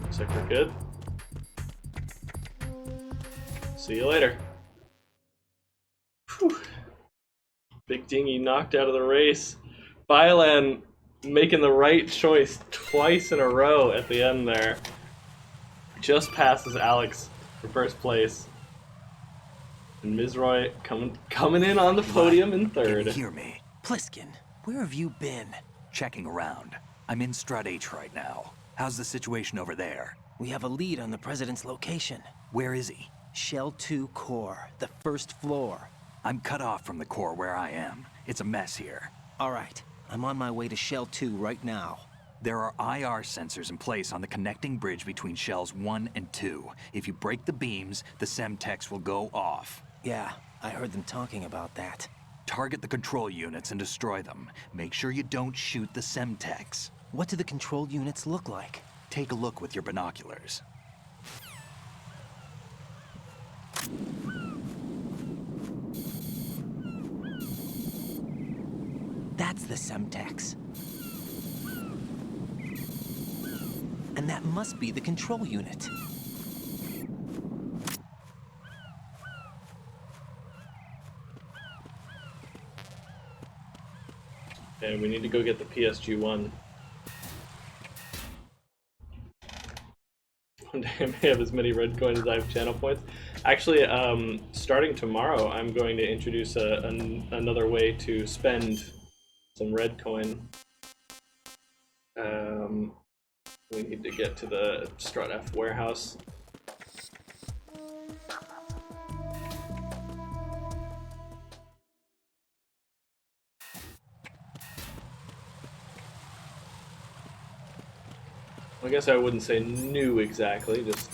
Looks like we're good. See you later. Whew. Big Dingy knocked out of the race. Biolan making the right choice twice in a row at the end there. Just passes Alex for first place. And Mizroy coming in on the podium in third. Can you hear me? Pliskin, where have you been? Checking around. I'm in Strut H right now. How's the situation over there? We have a lead on the president's location. Where is he? Shell 2 core, the first floor. I'm cut off from the core where I am. It's a mess here. All right, I'm on my way to Shell 2 right now. There are IR sensors in place on the connecting bridge between Shells 1 and 2. If you break the beams, the Semtex will go off. Yeah, I heard them talking about that. Target the control units and destroy them. Make sure you don't shoot the Semtex. What do the control units look like? Take a look with your binoculars. That's the Semtex. And that must be the control unit. Okay, we need to go get the PSG-1. One day I may have as many red coins as I have channel points. Actually, starting tomorrow, I'm going to introduce another way to spend some red coin. We need to get to the Strut F warehouse. I guess I wouldn't say new exactly, just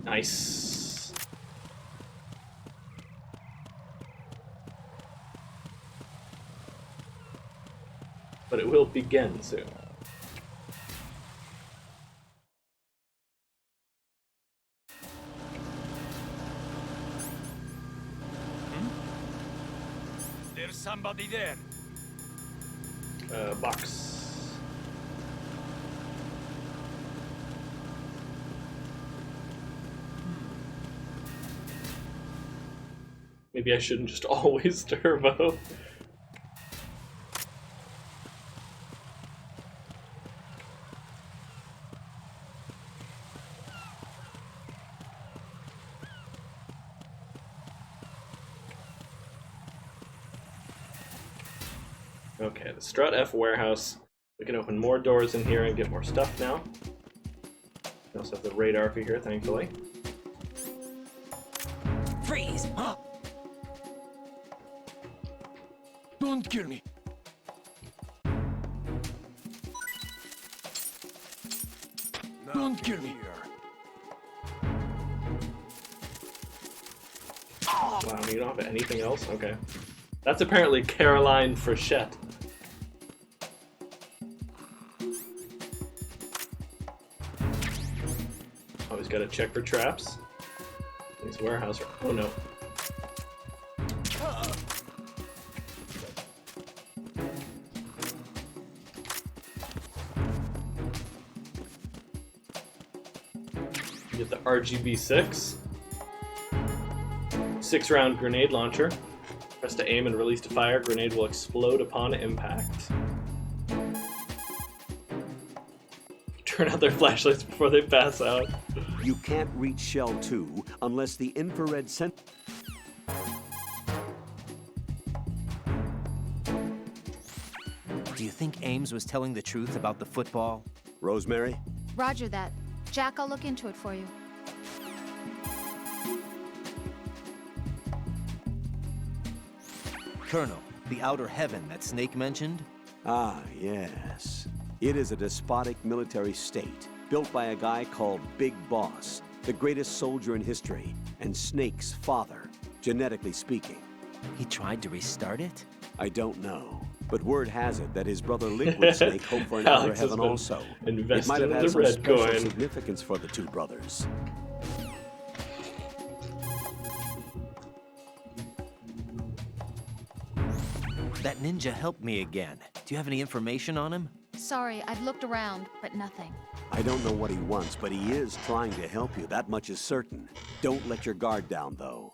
nice. But it will begin soon. There's somebody there. Box. Maybe I shouldn't just always turbo. Okay, the Strut F warehouse. We can open more doors in here and get more stuff now. We also have the radar for here, thankfully. Freeze! Don't kill me. Don't kill me. Wow, you don't have anything else? Okay. That's apparently Caroline Frechette. Always gotta check for traps. These warehouse. Oh no. Get the RGB-6. 6-round grenade launcher. Press to aim and release to fire. Grenade will explode upon impact. Turn out their flashlights before they pass out. You can't reach Shell 2 unless the infrared sensor... Do you think Ames was telling the truth about the football? Rosemary? Roger that. Jack, I'll look into it for you. Colonel, the outer heaven that Snake mentioned? Ah, yes. It is a despotic military state, built by a guy called Big Boss, the greatest soldier in history, and Snake's father, genetically speaking. He tried to restart it? I don't know. But word has it that his brother Liquid Snake hoped for an outer heaven also. It might have had some special significance for the two brothers. That ninja helped me again. Do you have any information on him? Sorry, I've looked around, but nothing. I don't know what he wants, but he is trying to help you. That much is certain. Don't let your guard down, though.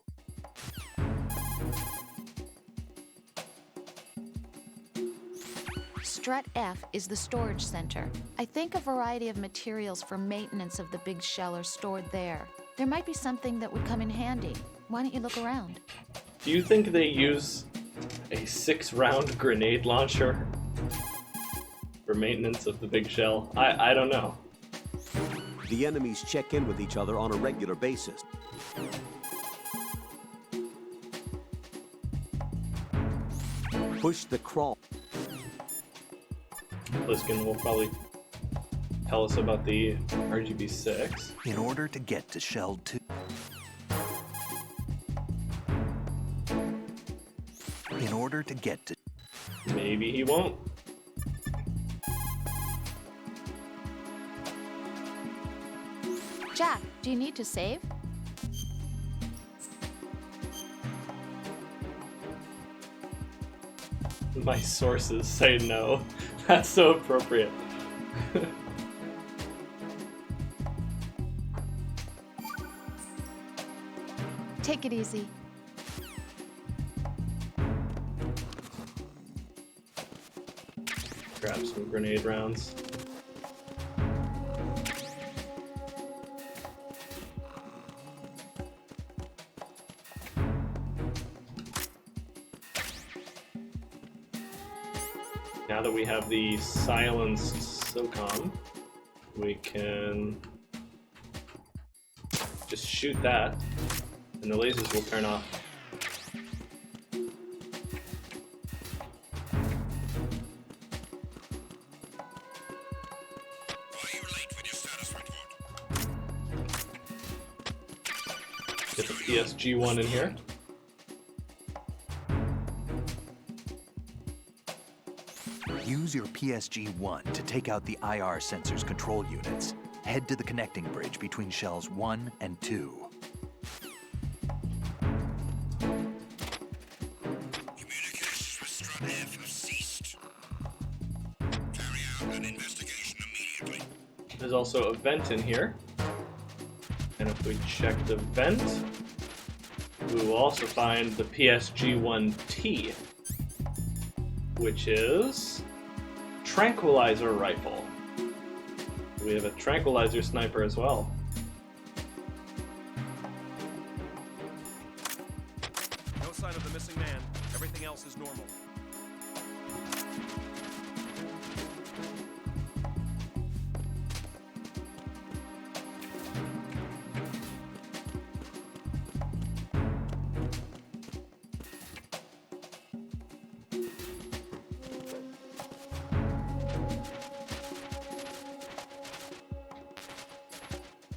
Strut F is the storage center. I think a variety of materials for maintenance of the big shell are stored there. There might be something that would come in handy. Why don't you look around? Do you think they use a 6-round grenade launcher for maintenance of the big shell? I don't know. The enemies check in with each other on a regular basis. Push the crawl. Bliskin will probably tell us about the RGB-6. In order to get to Shell 2... In order to get to... Maybe he won't. Jack, do you need to save? My sources say no. That's so appropriate. Take it easy. Grab some grenade rounds. Now that we have the silenced SOCOM, we can just shoot that, and the lasers will turn off. Get the PSG-1 in here. Use your PSG-1 to take out the IR sensor's control units. Head to the connecting bridge between shells 1 and 2. Communications with Strut F have ceased. Carry out an investigation immediately. There's also a vent in here. And if we check the vent, we will also find the PSG-1T, which is tranquilizer rifle. We have a tranquilizer sniper as well. No sign of the missing man. Everything else is normal.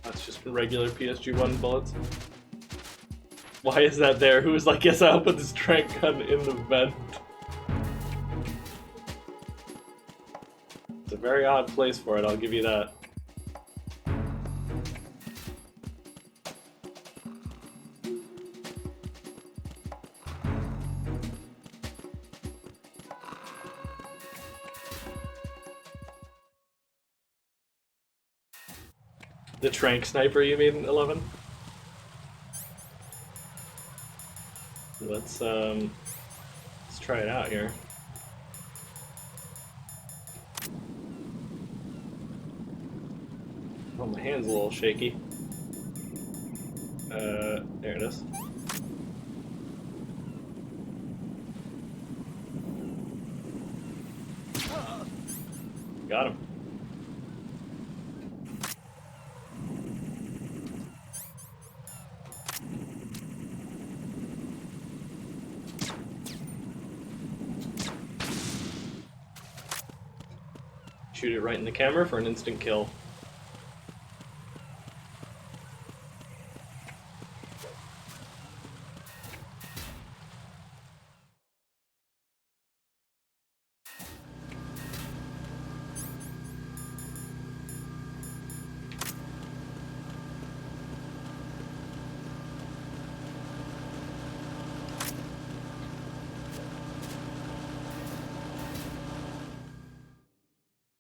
That's just regular PSG-1 bullets. Why is that there? Who was like, yes, I'll put this trank gun in the vent? It's a very odd place for it, I'll give you that. The trank sniper, you mean, 11? Let's try it out here. Oh, my hand's a little shaky. There it is. Got him. Shoot it right in the camera for an instant kill.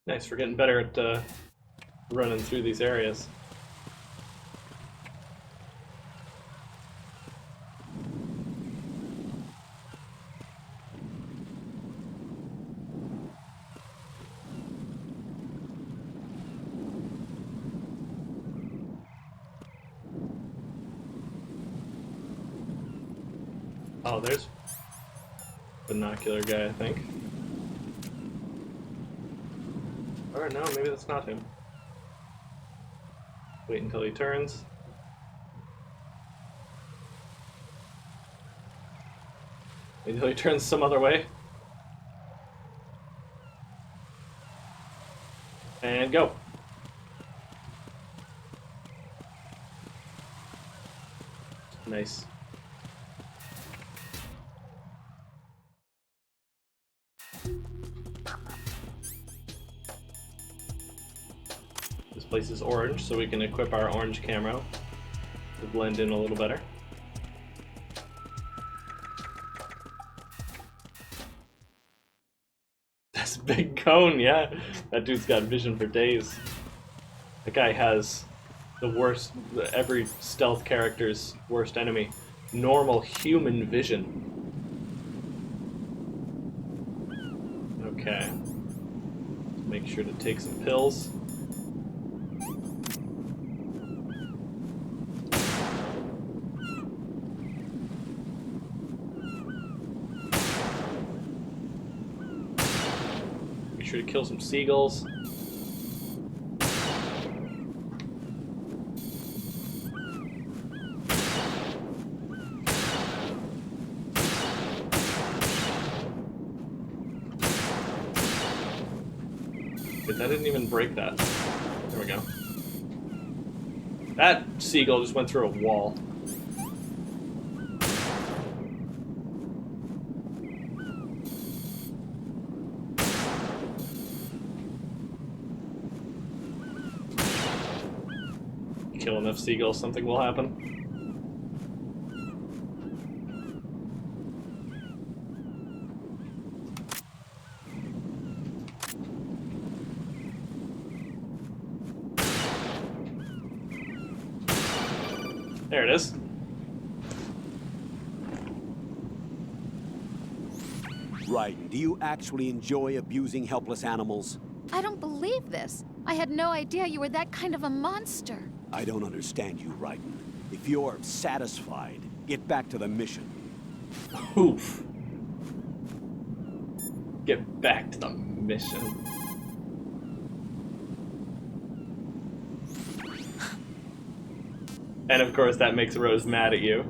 Nice, we're getting better at running through these areas. Oh, there's binocular guy, I think. Or no, maybe that's not him. Wait until he turns. Wait until he turns some other way. And go. Nice. This place is orange, so we can equip our orange camo to blend in a little better. That's a big cone, yeah. That dude's got vision for days. That guy has the worst, every stealth character's worst enemy. Normal human vision. Okay. Make sure to take some pills. Make sure to kill some seagulls. But that didn't even break that. There we go. That seagull just went through a wall. Kill enough seagulls, something will happen. There it is. Right, do you actually enjoy abusing helpless animals? I don't believe this. I had no idea you were that kind of a monster. I don't understand you, Raiden. If you're satisfied, get back to the mission. Oof. Get back to the mission. And of course that makes Rose mad at you.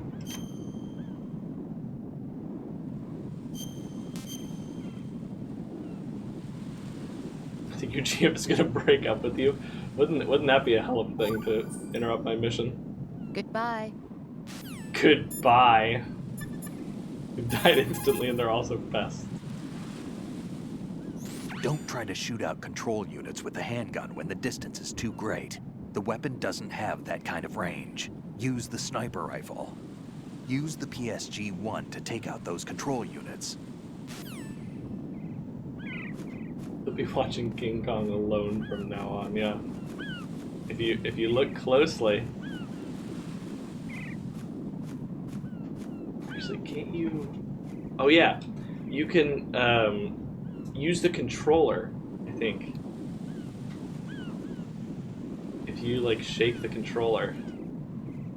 I think your GM's gonna break up with you. Wouldn't that be a hell of a thing to interrupt my mission? Goodbye. Goodbye. Who died instantly, and they're also pests. Don't try to shoot out control units with the handgun when the distance is too great. The weapon doesn't have that kind of range. Use the sniper rifle. Use the PSG-1 to take out those control units. You'll be watching King Kong alone from now on, yeah. If you look closely... Actually, can't you... Oh yeah, you can use the controller, I think. If you like shake the controller,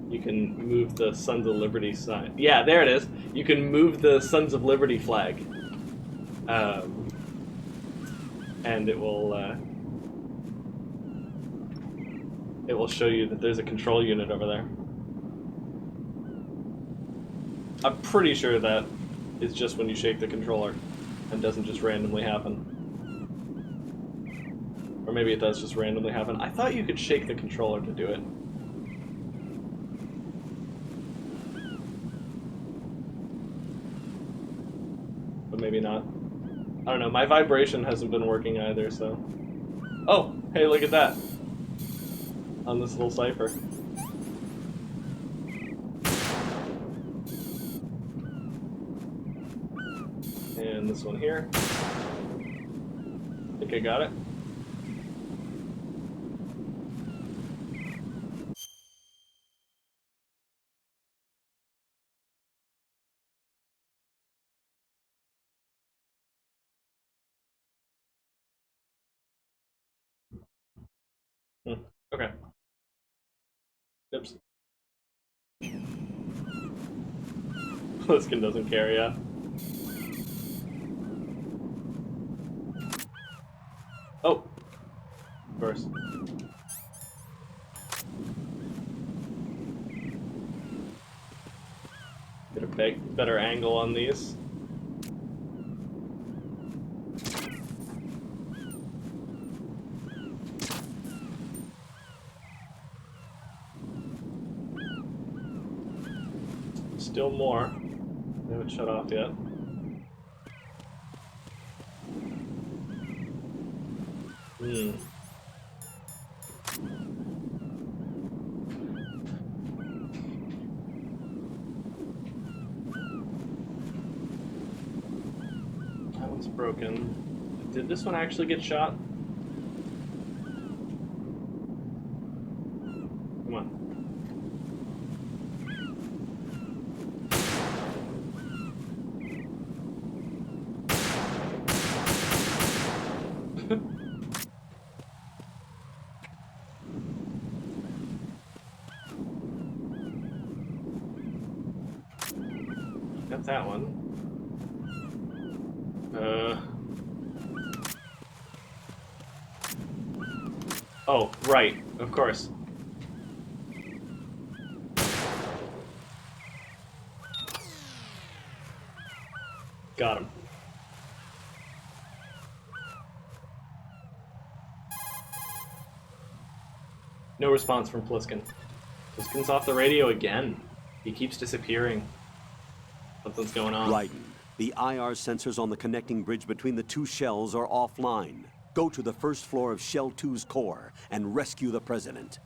you can move the Sons of Liberty sign. Yeah, there it is. You can move the Sons of Liberty flag. And it will show you that there's a control unit over there. I'm pretty sure that is just when you shake the controller and doesn't just randomly happen. Or maybe it does just randomly happen. I thought you could shake the controller to do it. But maybe not. I don't know, my vibration hasn't been working either, so... Oh! Hey, look at that! On this little cipher. And this one here. I think I got it. Okay. Oops. Pliskin doesn't care, yeah. Oh! Of course. Get a better angle on these. Still more. They haven't shut off yet. That one's broken. Did this one actually get shot? Come on. Got that one. Oh, right, of course. Got him. No response from Pliskin. Pliskin's off the radio again. He keeps disappearing. Something's going on. Raiden, the IR sensors on the connecting bridge between the two shells are offline. Go to the first floor of Shell 2's core and rescue the President.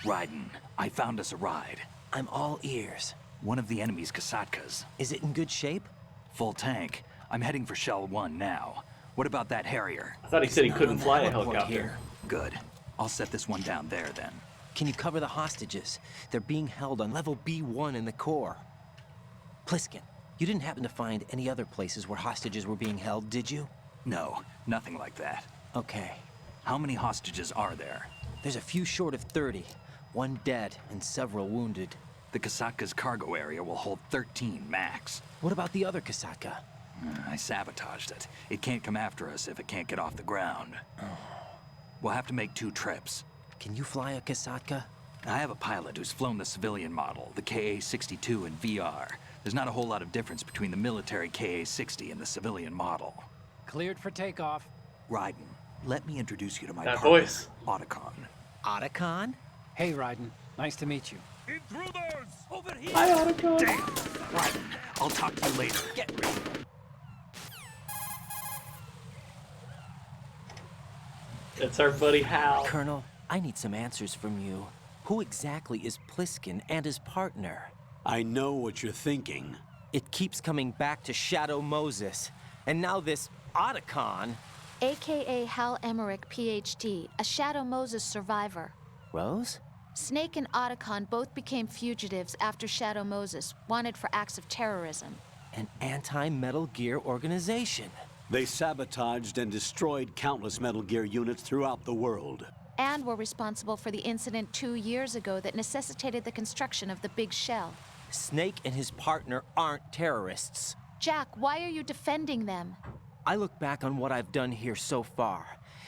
Raiden, I found us a ride. I'm all ears. One of the enemy's Kasatkas. Is it in good shape? Full tank. I'm heading for Shell 1 now. What about that Harrier? I thought he said he couldn't fly a helicopter. Here. Good. I'll set this one down there then. Can you cover the hostages? They're being held on level B1 in the core. Pliskin, you didn't happen to find any other places where hostages were being held, did you? No, nothing like that. Okay. How many hostages are there? There's a few short of 30. One dead and several wounded. The Kasatka's cargo area will hold 13 max. What about the other Kasatka? I sabotaged it. It can't come after us if it can't get off the ground. We'll have to make 2 trips. Can you fly a Kasatka? I have a pilot who's flown the civilian model, the KA-62 in VR. There's not a whole lot of difference between the military KA-60 and the civilian model. Cleared for takeoff. Raiden, let me introduce you to my That partner, voice. Otacon. Otacon? Hey, Raiden. Nice to meet you. Intruders! Over here! Hi, Otacon. Damn! Raiden, I'll talk to you later. Get ready. It's our buddy Hal. Colonel, I need some answers from you. Who exactly is Pliskin and his partner? I know what you're thinking. It keeps coming back to Shadow Moses. And now this Otacon. AKA Hal Emmerich, PhD, a Shadow Moses survivor. Rose? Snake and Otacon both became fugitives after Shadow Moses, wanted for acts of terrorism. An anti-Metal Gear organization. They sabotaged and destroyed countless Metal Gear units throughout the world. And were responsible for the incident 2 years ago that necessitated the construction of the Big Shell. Snake and his partner aren't terrorists. Jack, why are you defending them? I look back on what I've done here so far,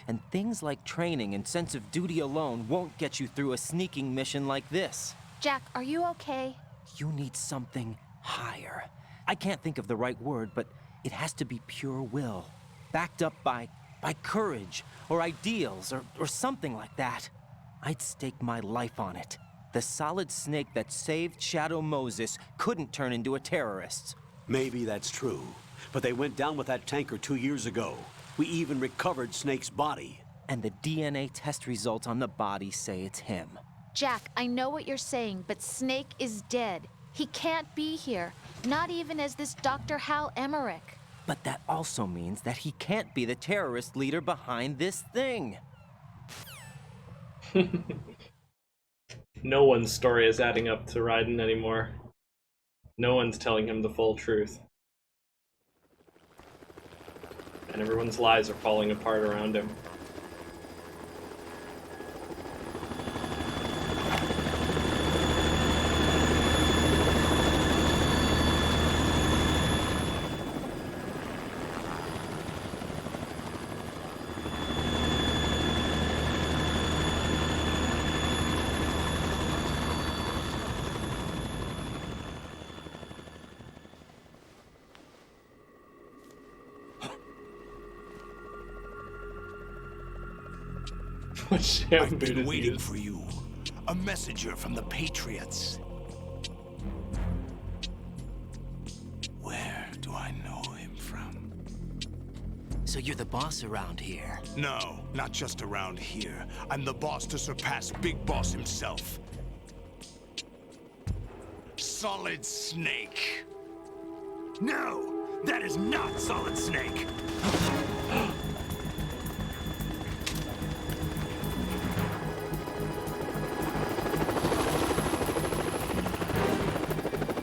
and things like training and sense of duty alone won't get you through a sneaking mission like this. Jack, are you okay? You need something higher. I can't think of the right word, but it has to be pure will, backed up by courage, or ideals, or something like that. I'd stake my life on it. The solid Snake that saved Shadow Moses couldn't turn into a terrorist. Maybe that's true, but they went down with that tanker 2 years ago. We even recovered Snake's body. And the DNA test results on the body say it's him. Jack, I know what you're saying, but Snake is dead. He can't be here, not even as this Dr. Hal Emmerich. But that also means that he can't be the terrorist leader behind this thing. No one's story is adding up to Raiden anymore. No one's telling him the full truth. And everyone's lies are falling apart around him. I've been waiting for you. A messenger from the Patriots. Where do I know him from? So you're the boss around here? No, not just around here. I'm the boss to surpass Big Boss himself. Solid Snake. No, that is not Solid Snake.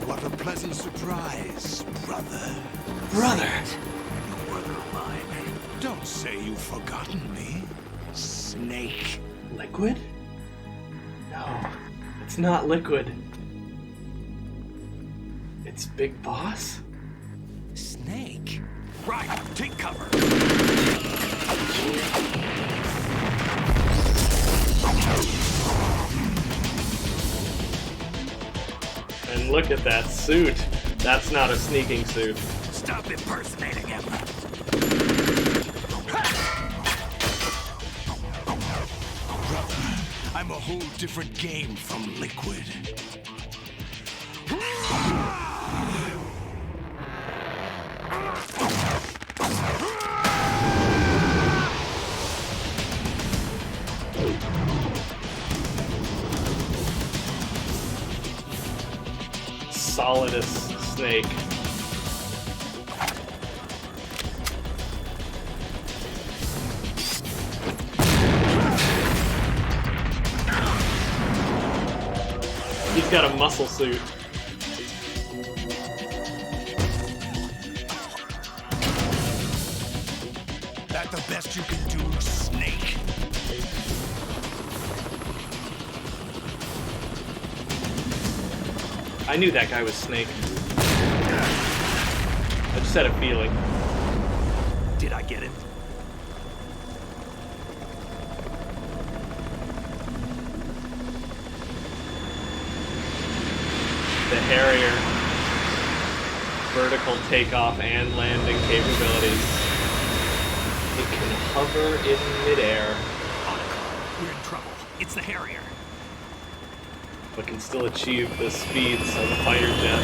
What a pleasant surprise, brother. Brother! You brother of mine. Don't say you've forgotten me, Snake. Liquid? No, it's not Liquid. It's Big Boss? Snake? Right, take cover. And look at that suit. That's not a sneaking suit. Stop impersonating him. Brother, I'm a whole different game from Liquid. Solidest Snake. He's got a muscle suit. That the best you can do, Snake? I knew that guy was Snake. I just had a feeling. Did I get it? The Harrier. vertical takeoff and landing capabilities. It can hover in midair. We're in trouble. It's the Harrier. But can still achieve the speeds of a fighter jet.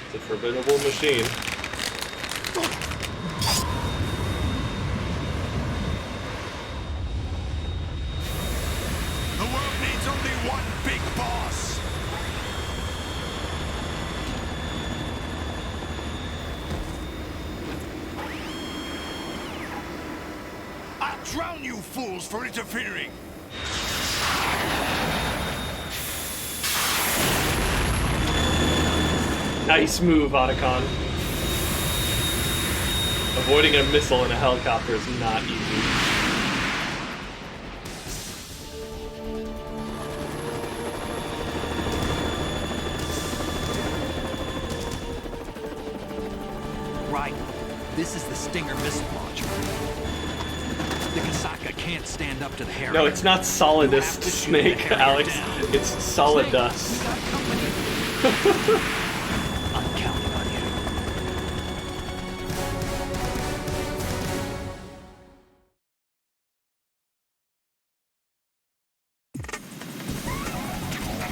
It's a formidable machine. The world needs only one big boss. I'll drown you fools for interfering. Nice move, Otacon. Avoiding a missile in a helicopter is not easy. Right. This is the Stinger missile launcher. The Kasaka can't stand up to the Harrier. No, it's not Solidus Snake, Alex. It's Solidus. I'm counting on you.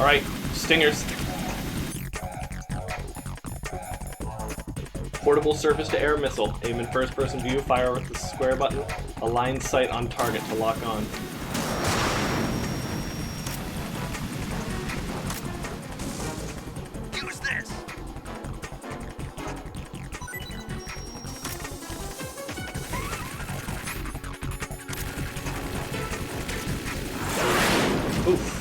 Alright, Stingers. Portable surface-to-air missile. Aim in first-person view, fire with the square button. Align sight on target to lock on. Use this! Oof.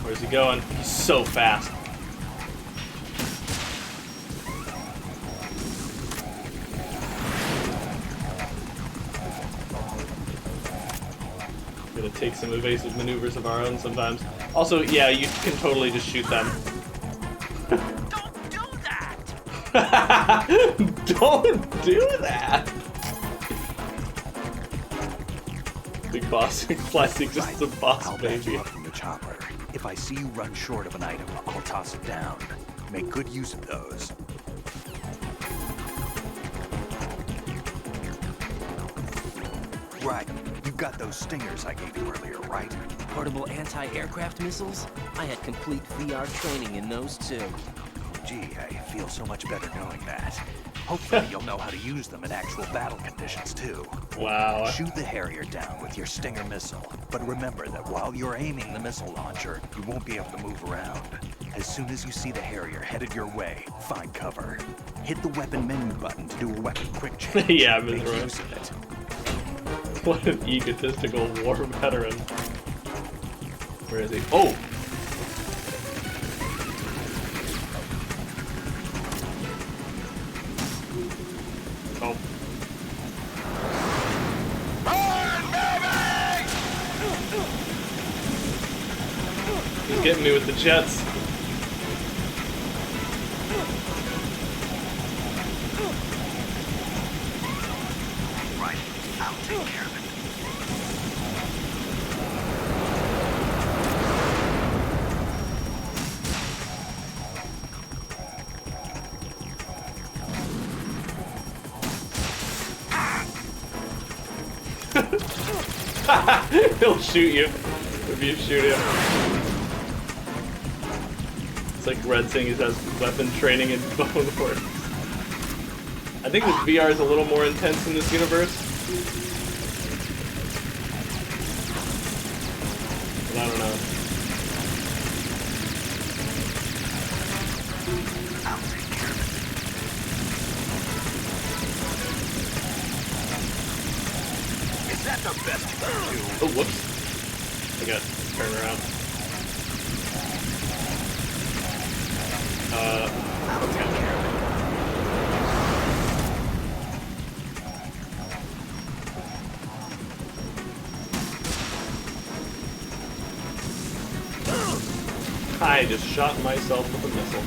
Where's he going? He's so fast. Gonna take some evasive maneuvers of our own sometimes. Also, yeah, you can totally just shoot them. Don't do that! Don't do that! Big boss. Classic, just a boss I'll baby. back you up from the chopper. If I see you run short of an item, I'll toss it down. Make good use of those. Right. You've got those stingers I gave you earlier, right? Portable anti-aircraft missiles? I had complete VR training in those too. Gee, I feel so much better knowing that. Hopefully you'll know how to use them in actual battle conditions too. Wow. Shoot the Harrier down with your Stinger missile. But remember that while you're aiming the missile launcher, you won't be able to move around. As soon as you see the Harrier headed your way, find cover. Hit the weapon menu button to do a weapon quick change. Yeah, I'm Make right. use of it. What an egotistical war veteran. Where is he? Oh! Oh. He's getting me with the jets. Right, I'll take care of it. He'll shoot you if you shoot him. It's like Red saying he has weapon training in Bone Wars. I think this VR is a little more intense in this universe. But I don't know. I'll take care of it. Is that the best you can do? Oh, whoops. I got turned around. I'll take care of it. I just shot myself with a missile.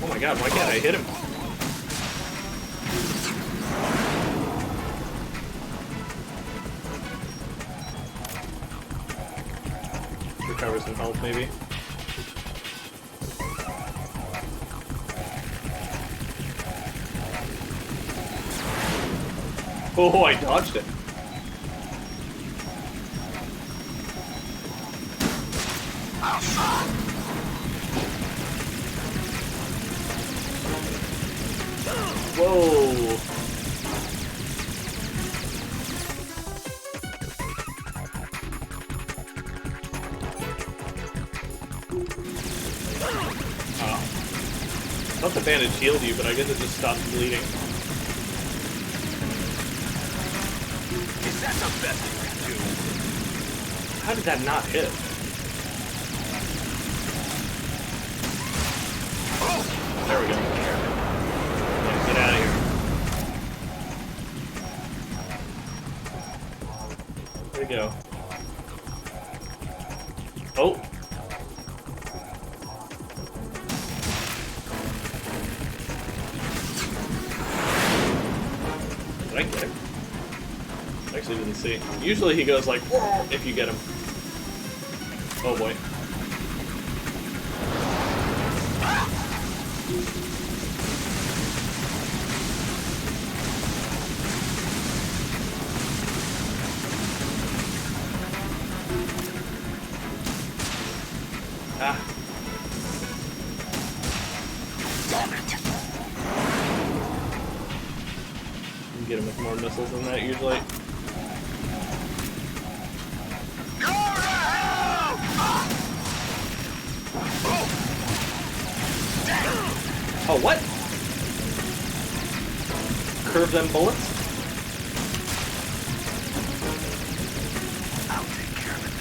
Oh my god, why can't I hit him? Recover some health, maybe. Oh, I dodged it. Whoa. I thought the bandage healed you, but I guess it just stopped bleeding. Is that the best you can do? How did that not hit? There we go. Yeah, get out of here. Where'd it go? Oh! Did I get him? I actually didn't see. Usually he goes like, if you get him. Oh boy. Ah. Damn it. You can get him with more missiles than that usually. Oh, what? Curve them bullets? I'll take care of it.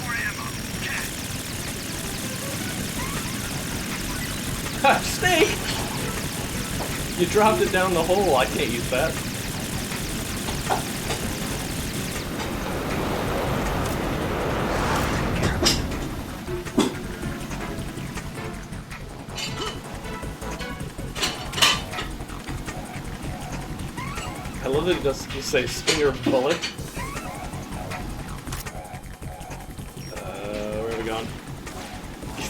More ammo. Ha! Snake! You dropped it down the hole. I can't use that. I love that it does say stinger bullet. Where are we going?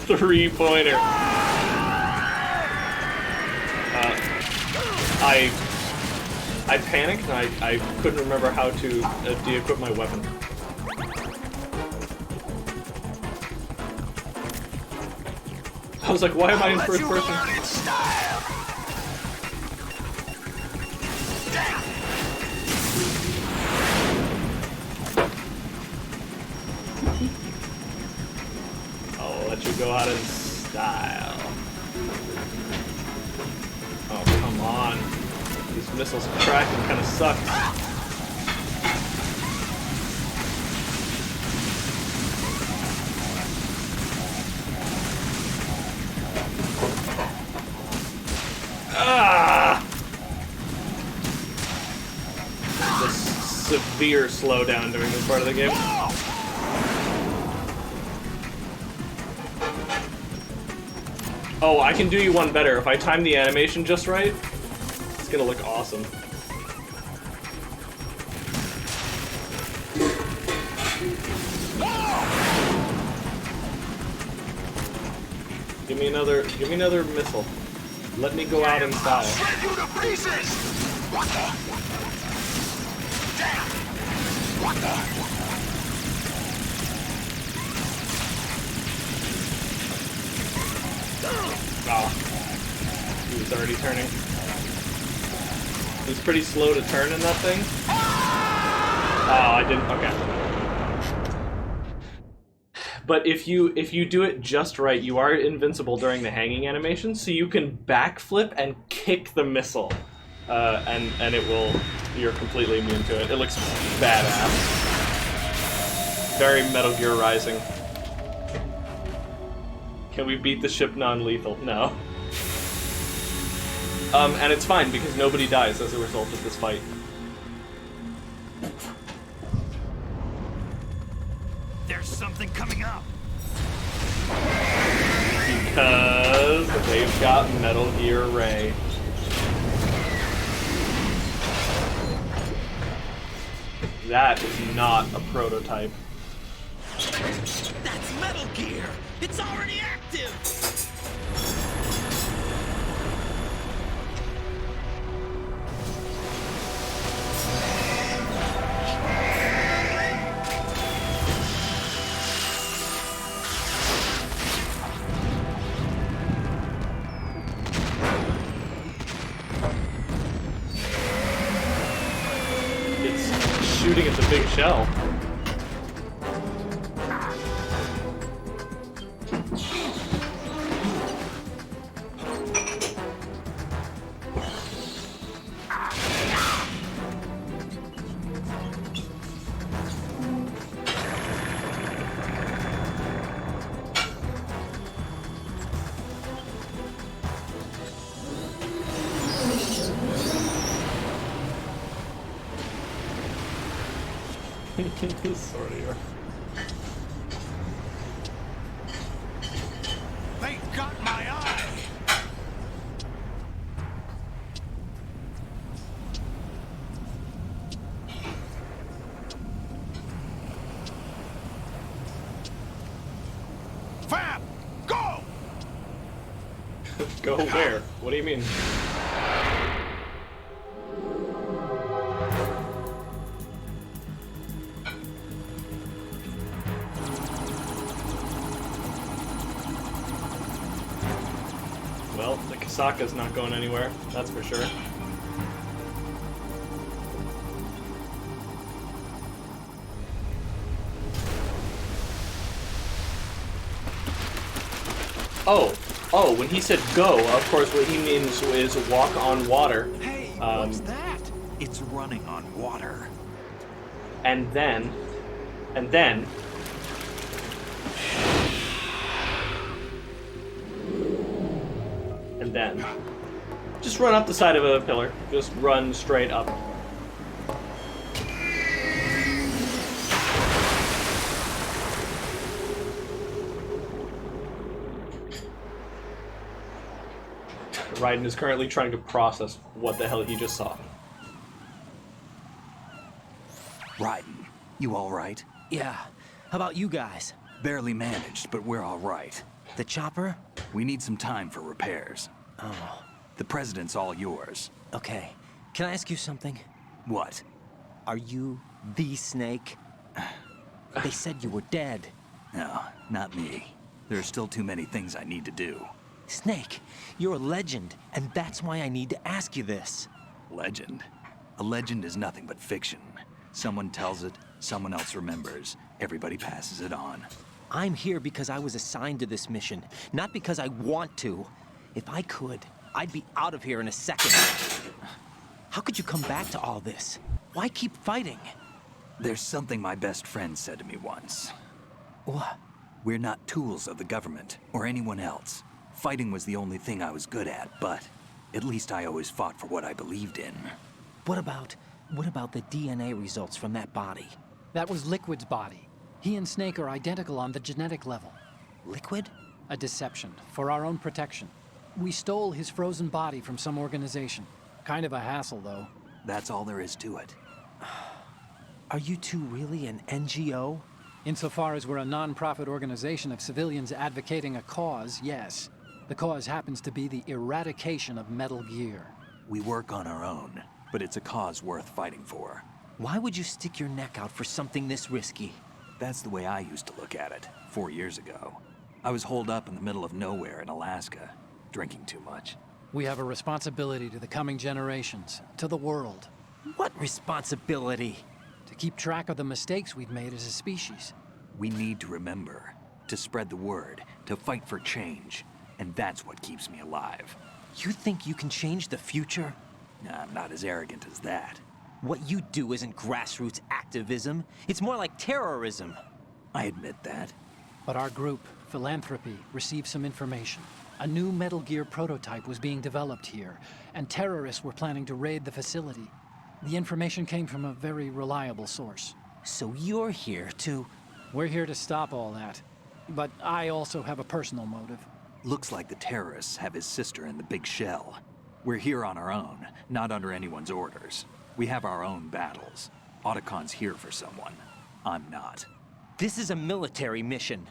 3-pointer. I panicked and I couldn't remember how to de-equip my weapon. I was like, why am I in first person? I'll let you go out in style. Oh, come on. These missiles cracking kind of suck. Ah! This severe slowdown during this part of the game. Oh, I can do you one better. If I time the animation just right, it's gonna look awesome. Give me another missile. Let me go out in style. Shred you to pieces! What the? Damn! What the? Oh. He was already turning. It was pretty slow to turn in that thing. Oh, I didn't. Okay. But if you do it just right, you are invincible during the hanging animation, so you can backflip and kick the missile, and it will. You're completely immune to it. It looks badass. Very Metal Gear Rising. Can we beat the ship non-lethal? No. And it's fine because nobody dies as a result of this fight. something coming up. Because they've got Metal Gear Ray. That is not a prototype. That's Metal Gear! It's already active! It's shooting at the big shell. Sorry. They got my eye! Fab! Go! Go where? What do you mean? Well, the Kasaka's not going anywhere, that's for sure. Oh, when he said go, of course what he means is walk on water. Hey, what's that? It's running on water. And then, just run up the side of a pillar. Just run straight up. Raiden is currently trying to process what the hell he just saw. Raiden, you all right? Yeah. How about you guys? Barely managed, but we're all right. The chopper? We need some time for repairs. Oh. The president's all yours. Okay. Can I ask you something? What? Are you the Snake? They said you were dead. No, not me. There are still too many things I need to do. Snake, you're a legend, and that's why I need to ask you this. Legend? A legend is nothing but fiction. Someone tells it, someone else remembers. Everybody passes it on. I'm here because I was assigned to this mission, not because I want to. If I could, I'd be out of here in a second. How could you come back to all this? Why keep fighting? There's something my best friend said to me once. What? We're not tools of the government or anyone else. Fighting was the only thing I was good at, but at least I always fought for what I believed in. What about the DNA results from that body? That was Liquid's body. He and Snake are identical on the genetic level. Liquid? A deception, for our own protection. We stole his frozen body from some organization. Kind of a hassle, though. That's all there is to it. Are you two really an NGO? Insofar as we're a non-profit organization of civilians advocating a cause, yes. The cause happens to be the eradication of Metal Gear. We work on our own, but it's a cause worth fighting for. Why would you stick your neck out for something this risky? That's the way I used to look at it, 4 years ago. I was holed up in the middle of nowhere in Alaska, drinking too much. We have a responsibility to the coming generations, to the world. What responsibility? To keep track of the mistakes we've made as a species. We need to remember, to spread the word, to fight for change. And that's what keeps me alive. You think you can change the future? Nah, I'm not as arrogant as that. What you do isn't grassroots activism. It's more like terrorism. I admit that. But our group, Philanthropy, received some information. A new Metal Gear prototype was being developed here, and terrorists were planning to raid the facility. The information came from a very reliable source. So you're here to... We're here to stop all that. But I also have a personal motive. Looks like the terrorists have his sister in the big shell. We're here on our own, not under anyone's orders. We have our own battles. Otacon's here for someone. I'm not. This is a military mission.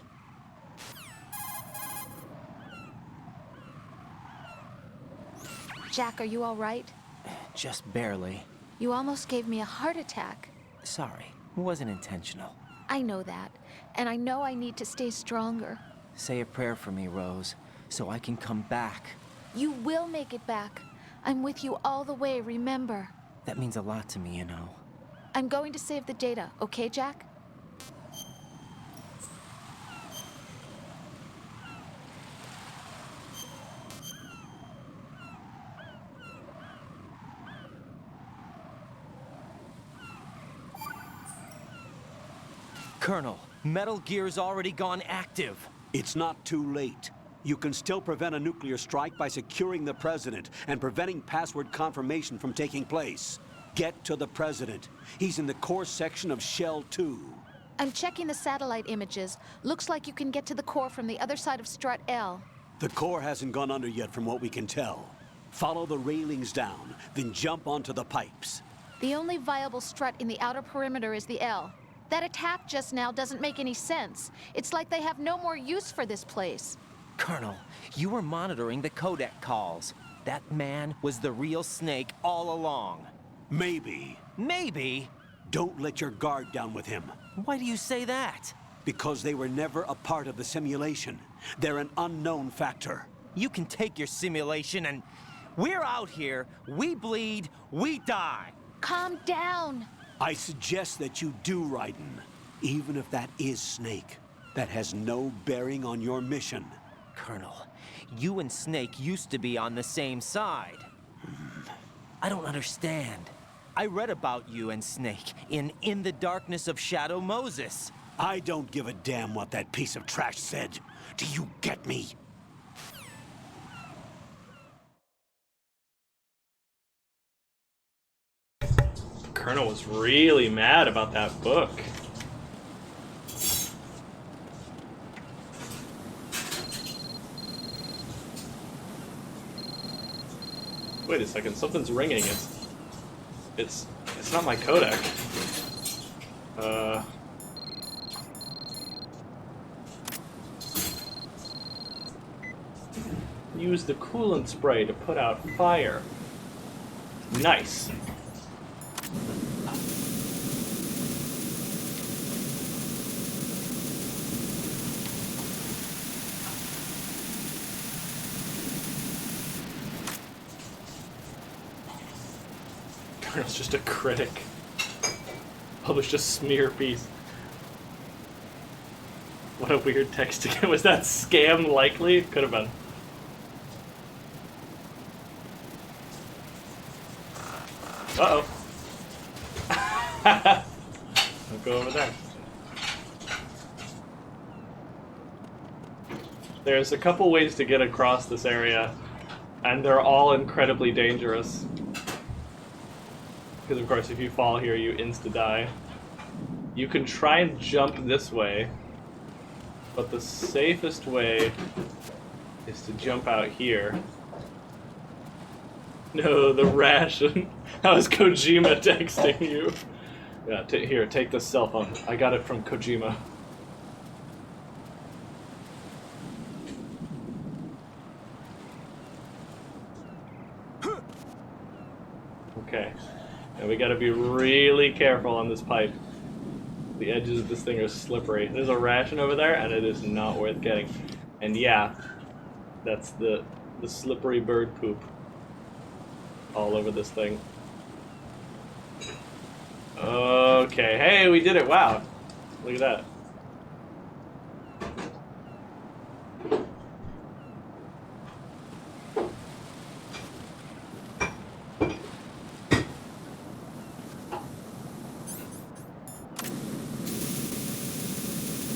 Jack, are you all right? Just barely. You almost gave me a heart attack. Sorry, it wasn't intentional. I know that, and I know I need to stay stronger. Say a prayer for me, Rose, so I can come back. You will make it back. I'm with you all the way, remember? That means a lot to me, you know. I'm going to save the data, okay, Jack? Colonel, Metal Gear's already gone active. It's not too late. You can still prevent a nuclear strike by securing the President and preventing password confirmation from taking place. Get to the President. He's in the core section of Shell 2. I'm checking the satellite images. Looks like you can get to the core from the other side of Strut L. The core hasn't gone under yet from what we can tell. Follow the railings down, then jump onto the pipes. The only viable strut in the outer perimeter is the L. That attack just now doesn't make any sense. It's like they have no more use for this place. Colonel, you were monitoring the codec calls. That man was the real Snake all along. Maybe. Maybe? Don't let your guard down with him. Why do you say that? Because they were never a part of the simulation. They're an unknown factor. You can take your simulation and... We're out here, we bleed, we die. Calm down. I suggest that you do, Raiden. Even if that is Snake. That has no bearing on your mission. Colonel, you and Snake used to be on the same side. I don't understand. I read about you and Snake in the Darkness of Shadow Moses. I don't give a damn what that piece of trash said. Do you get me? Colonel was really mad about that book. Wait a second, something's ringing. It's not my codec. Use the coolant spray to put out fire. Nice. Colonel's just a critic. Published a smear piece. What a weird text again. Was that scam likely? Could have been. Uh-oh. I'll go over there. There's a couple ways to get across this area, and they're all incredibly dangerous. Because of course if you fall here you insta-die. You can try and jump this way, but the safest way is to jump out here. No, the ration. How is Kojima texting you? Yeah, here, take this cell phone. I got it from Kojima. Okay. Now we gotta be really careful on this pipe. The edges of this thing are slippery. There's a ration over there, and it is not worth getting. And yeah, that's the slippery bird poop all over this thing. Okay, hey, we did it! Wow, look at that.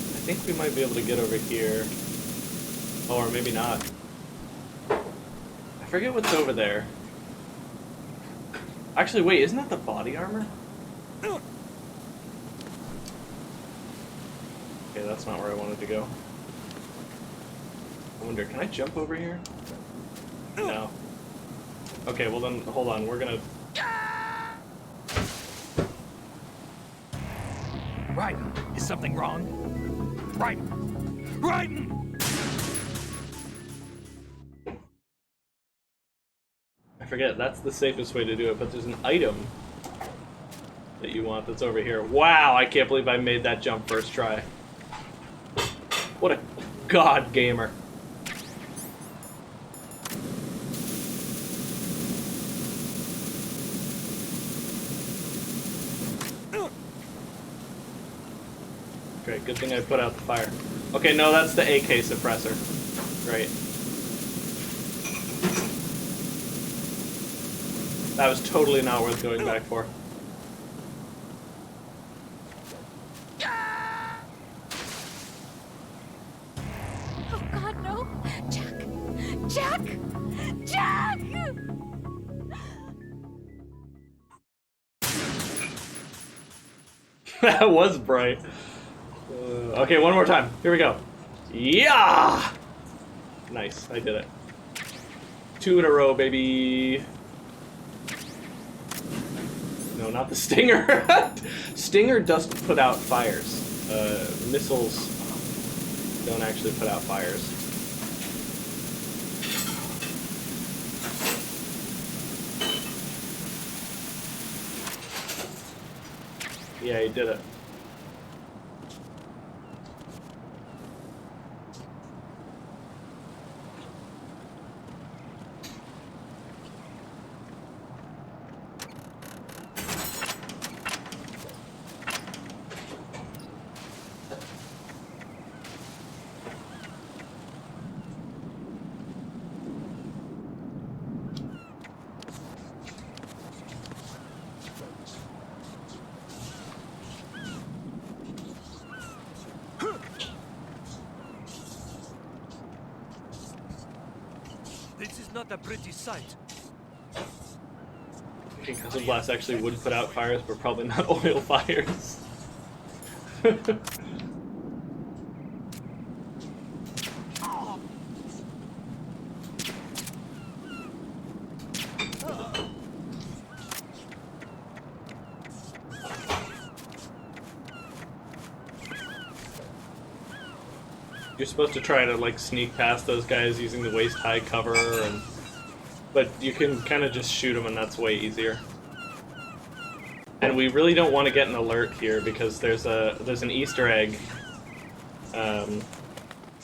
I think we might be able to get over here. Oh, or maybe not. I forget what's over there. Actually, wait, isn't that the body armor? Okay, that's not where I wanted to go. I wonder, can I jump over here? No. Okay, well then, hold on, we're gonna... Raiden, is something wrong? Raiden! Raiden! I forget, that's the safest way to do it, but there's an item that you want that's over here. Wow, I can't believe I made that jump first try. What a god gamer. Great, good thing I put out the fire. Okay, no, that's the AK suppressor. Great. That was totally not worth going back for. Oh God, no! Jack! Jack! Jack! That was bright. Okay, one more time. Here we go. Yeah! Nice, I did it. 2 in a row, baby. No, not the Stinger. Stinger doesn't put out fires. Missiles don't actually put out fires. Yeah, he did it. This is not a pretty sight. I think Castle Blast actually would put out fires, but probably not oil fires. You're supposed to try to like sneak past those guys using the waist-high cover, but you can kind of just shoot them, and that's way easier. And we really don't want to get an alert here because there's an Easter egg.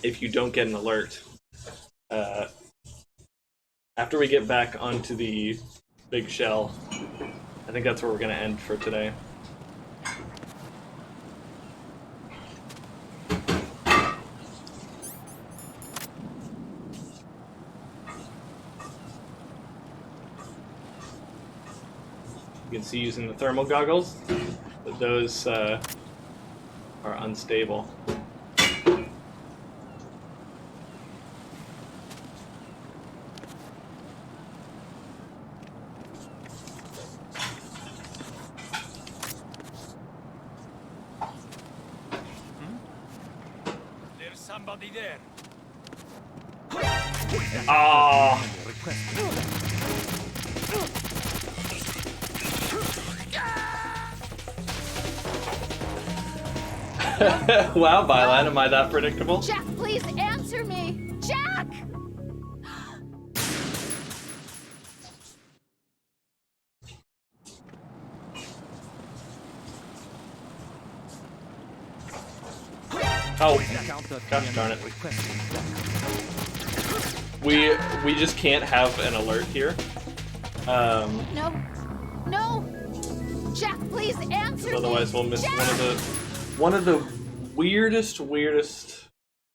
If you don't get an alert, after we get back onto the big shell, I think that's where we're gonna end for today. You can see using the thermal goggles that those are unstable. There's somebody there. Ah! Wow, Byline, am I that predictable? Jack, please answer me! Jack! Oh, gosh darn it. We just can't have an alert here. No. No! Jack, please answer me! Otherwise we'll miss Jack! one of the weirdest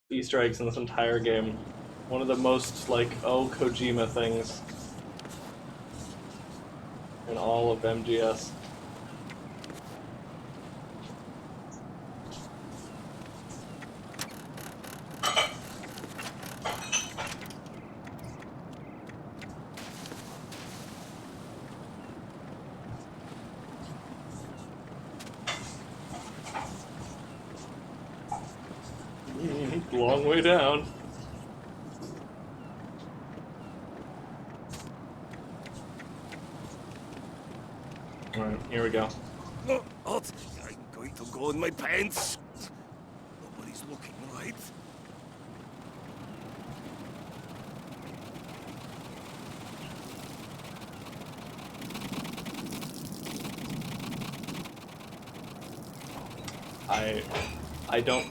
Easter eggs in this entire game. One of the most, like, oh, Kojima things in all of MGS. Long way down. Alright, here we go. Oh, hot. I'm going to go in my pants. Nobody's looking, right?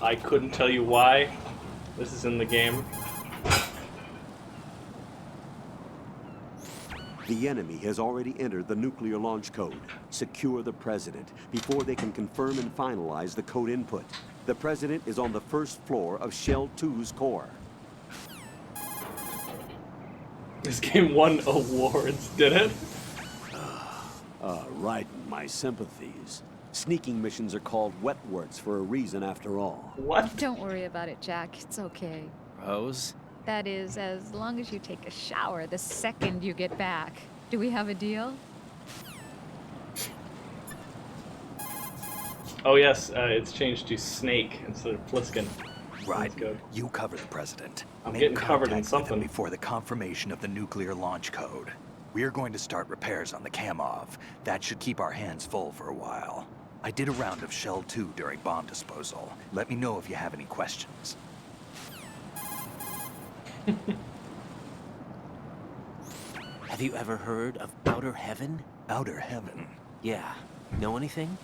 I couldn't tell you why this is in the game. The enemy has already entered the nuclear launch code. Secure the President before they can confirm and finalize the code input. The President is on the first floor of Shell 2's core. This game won awards, did it? Right, my sympathies. Sneaking missions are called wet works for a reason after all. What? Don't worry about it, Jack. It's okay. Rose? That is, as long as you take a shower the second you get back. Do we have a deal? Oh yes, it's changed to Snake instead of Pliskin. Right. You cover the President. I'm Make getting covered in contact with him something. before the confirmation of the nuclear launch code. We're going to start repairs on the Kamov. That should keep our hands full for a while. I did a round of Shell 2 during bomb disposal. Let me know if you have any questions. Have you ever heard of Outer Heaven? Outer Heaven? Yeah. Know anything?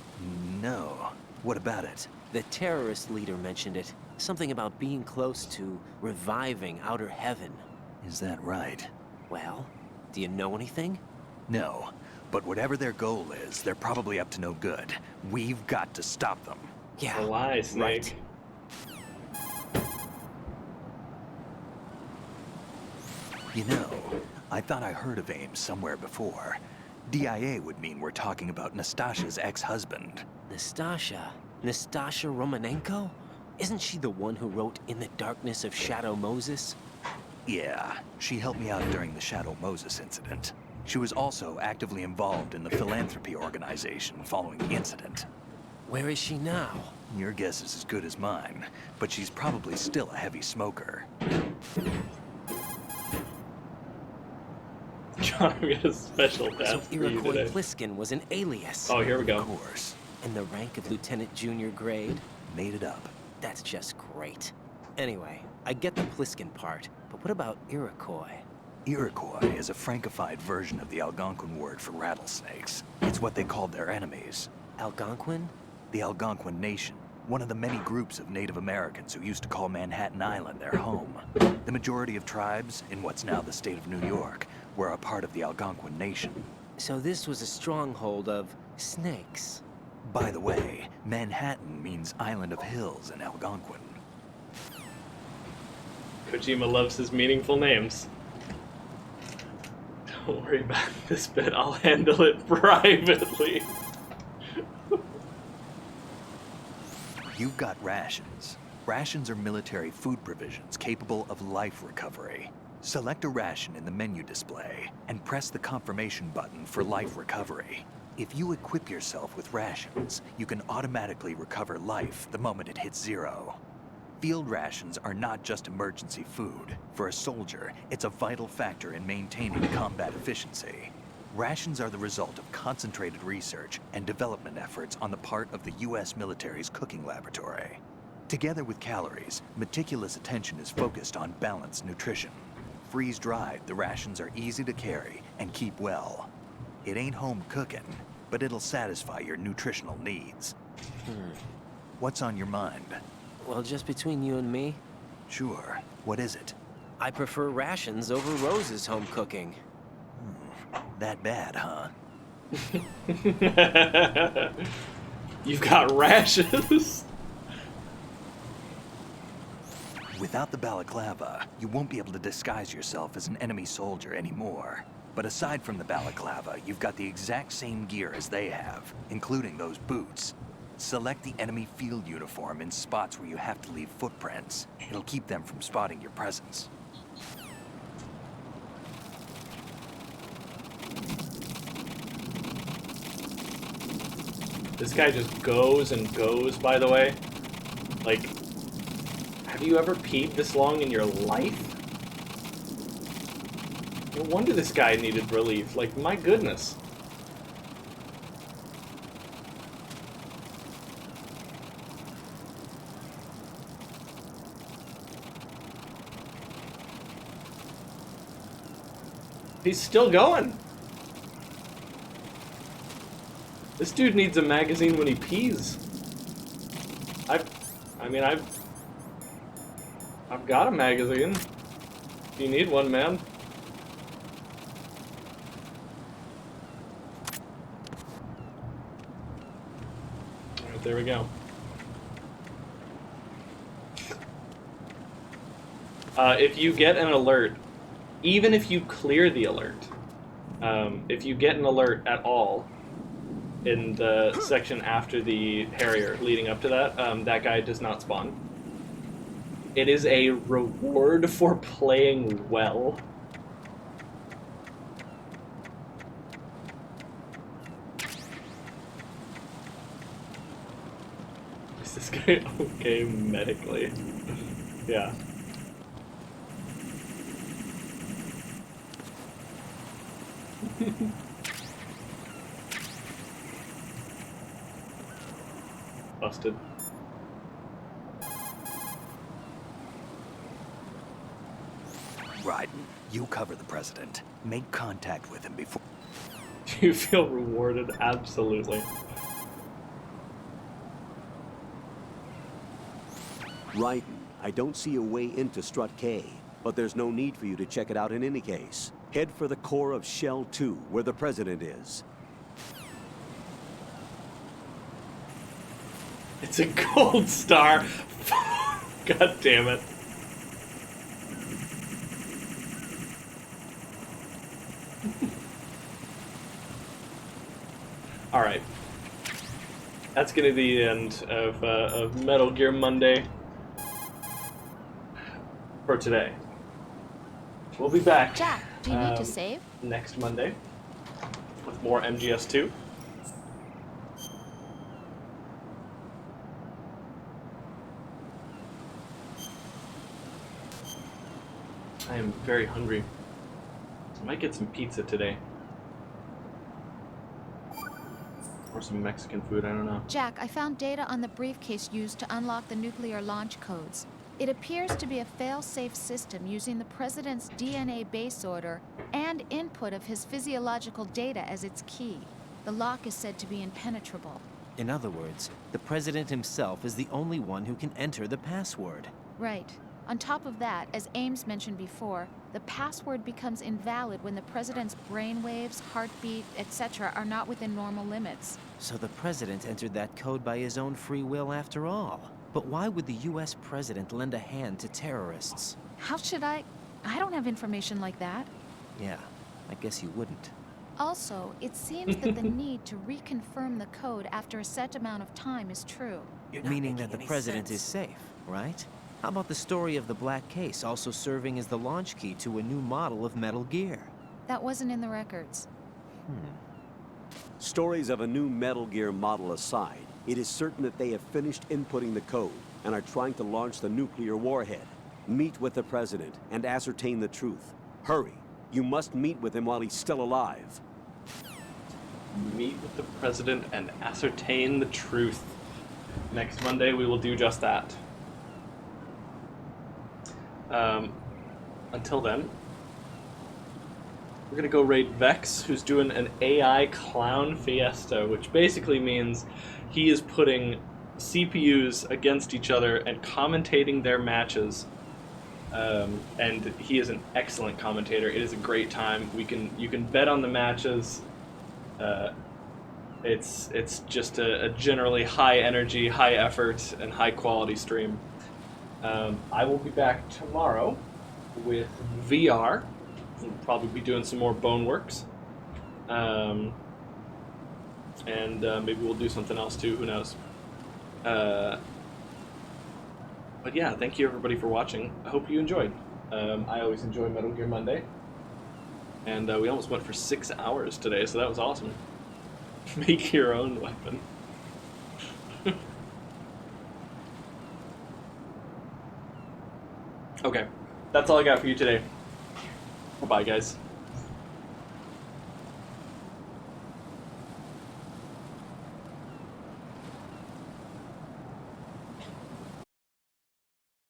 No. What about it? The terrorist leader mentioned it. Something about being close to reviving Outer Heaven. Is that right? Well, do you know anything? No. But whatever their goal is, they're probably up to no good. We've got to stop them. Yeah. A lie, Snake. Right. You know, I thought I heard of Ames somewhere before. DIA would mean we're talking about Nastasha's ex-husband. Nastasha? Nastasha Romanenko? Isn't she the one who wrote In the Darkness of Shadow Moses? Yeah, she helped me out during the Shadow Moses incident. She was also actively involved in the philanthropy organization following the incident. Where is she now? Your guess is as good as mine, but she's probably still a heavy smoker. John, we got a special task So for you Iroquois today. Pliskin was an alias. Oh, here we go. Of course. In the rank of Lieutenant Junior grade? Made it up. That's just great. Anyway, I get the Pliskin part, but what about Iroquois? Iroquois is a Frankified version of the Algonquin word for rattlesnakes. It's what they called their enemies. Algonquin? The Algonquin Nation, one of the many groups of Native Americans who used to call Manhattan Island their home. The majority of tribes in what's now the state of New York were a part of the Algonquin Nation. So this was a stronghold of snakes. By the way, Manhattan means Island of Hills in Algonquin. Kojima loves his meaningful names. Don't worry about this bit, I'll handle it privately. You've got rations. Rations are military food provisions capable of life recovery. Select a ration in the menu display and press the confirmation button for life recovery. If you equip yourself with rations, you can automatically recover life the moment it hits 0. Field rations are not just emergency food. For a soldier, it's a vital factor in maintaining combat efficiency. Rations are the result of concentrated research and development efforts on the part of the U.S. military's cooking laboratory. Together with calories, meticulous attention is focused on balanced nutrition. Freeze-dried, the rations are easy to carry and keep well. It ain't home cooking, but it'll satisfy your nutritional needs. What's on your mind? Well, just between you and me? Sure. What is it? I prefer rations over Rose's home cooking. That bad, huh? You've got rations? Without the balaclava, you won't be able to disguise yourself as an enemy soldier anymore. But aside from the balaclava, you've got the exact same gear as they have, including those boots. Select the enemy field uniform in spots where you have to leave footprints. It'll keep them from spotting your presence. This guy just goes and goes, by the way. Like, Have you ever peed this long in your life? No wonder this guy needed relief. Like, my goodness. He's still going. This dude needs a magazine when he pees. I've got a magazine. Do you need one, man? Alright, there we go. If you get an alert, even if you clear the alert, if you get an alert at all in the section after the Harrier leading up to that, that guy does not spawn. It is a reward for playing well. Is this guy okay medically? Yeah. Busted. Raiden, you cover the president. Make contact with him before... You feel rewarded, absolutely. Raiden, I don't see a way into Strut K, but there's no need for you to check it out in any case. Head for the core of Shell 2, where the president is. It's a gold star. God damn it. Alright. That's gonna be the end of Metal Gear Monday for today. We'll be back. Jack, do you need to save? Next Monday with more MGS2. I am very hungry. I might get some pizza today. Or some Mexican food, I don't know. Jack, I found data on the briefcase used to unlock the nuclear launch codes. It appears to be a fail-safe system using the President's DNA base order and input of his physiological data as its key. The lock is said to be impenetrable. In other words, the President himself is the only one who can enter the password. Right. On top of that, as Ames mentioned before, the password becomes invalid when the President's brainwaves, heartbeat, etc. are not within normal limits. So the President entered that code by his own free will after all. But why would the US President lend a hand to terrorists? How should I don't have information like that. Yeah, I guess you wouldn't. Also, it seems that the need to reconfirm the code after a set amount of time is true. Meaning that the President is safe, right? How about the story of the Black Case also serving as the launch key to a new model of Metal Gear? That wasn't in the records. Stories of a new Metal Gear model aside, it is certain that they have finished inputting the code and are trying to launch the nuclear warhead. Meet with the President and ascertain the truth. Hurry. You must meet with him while he's still alive. Meet with the President and ascertain the truth. Next Monday we will do just that. Until then, we're gonna go raid Vex, who's doing an AI clown fiesta, which basically means he is putting CPUs against each other and commentating their matches. And he is an excellent commentator. It is a great time. You can bet on the matches. It's just a generally high energy, high effort, and high quality stream. I will be back tomorrow with VR. We'll probably be doing some more Boneworks. And maybe we'll do something else too, who knows. But yeah, thank you everybody for watching. I hope you enjoyed. I always enjoy Metal Gear Monday. And we almost went for 6 hours today, so that was awesome. Make your own weapon. Okay, that's all I got for you today. Bye, guys.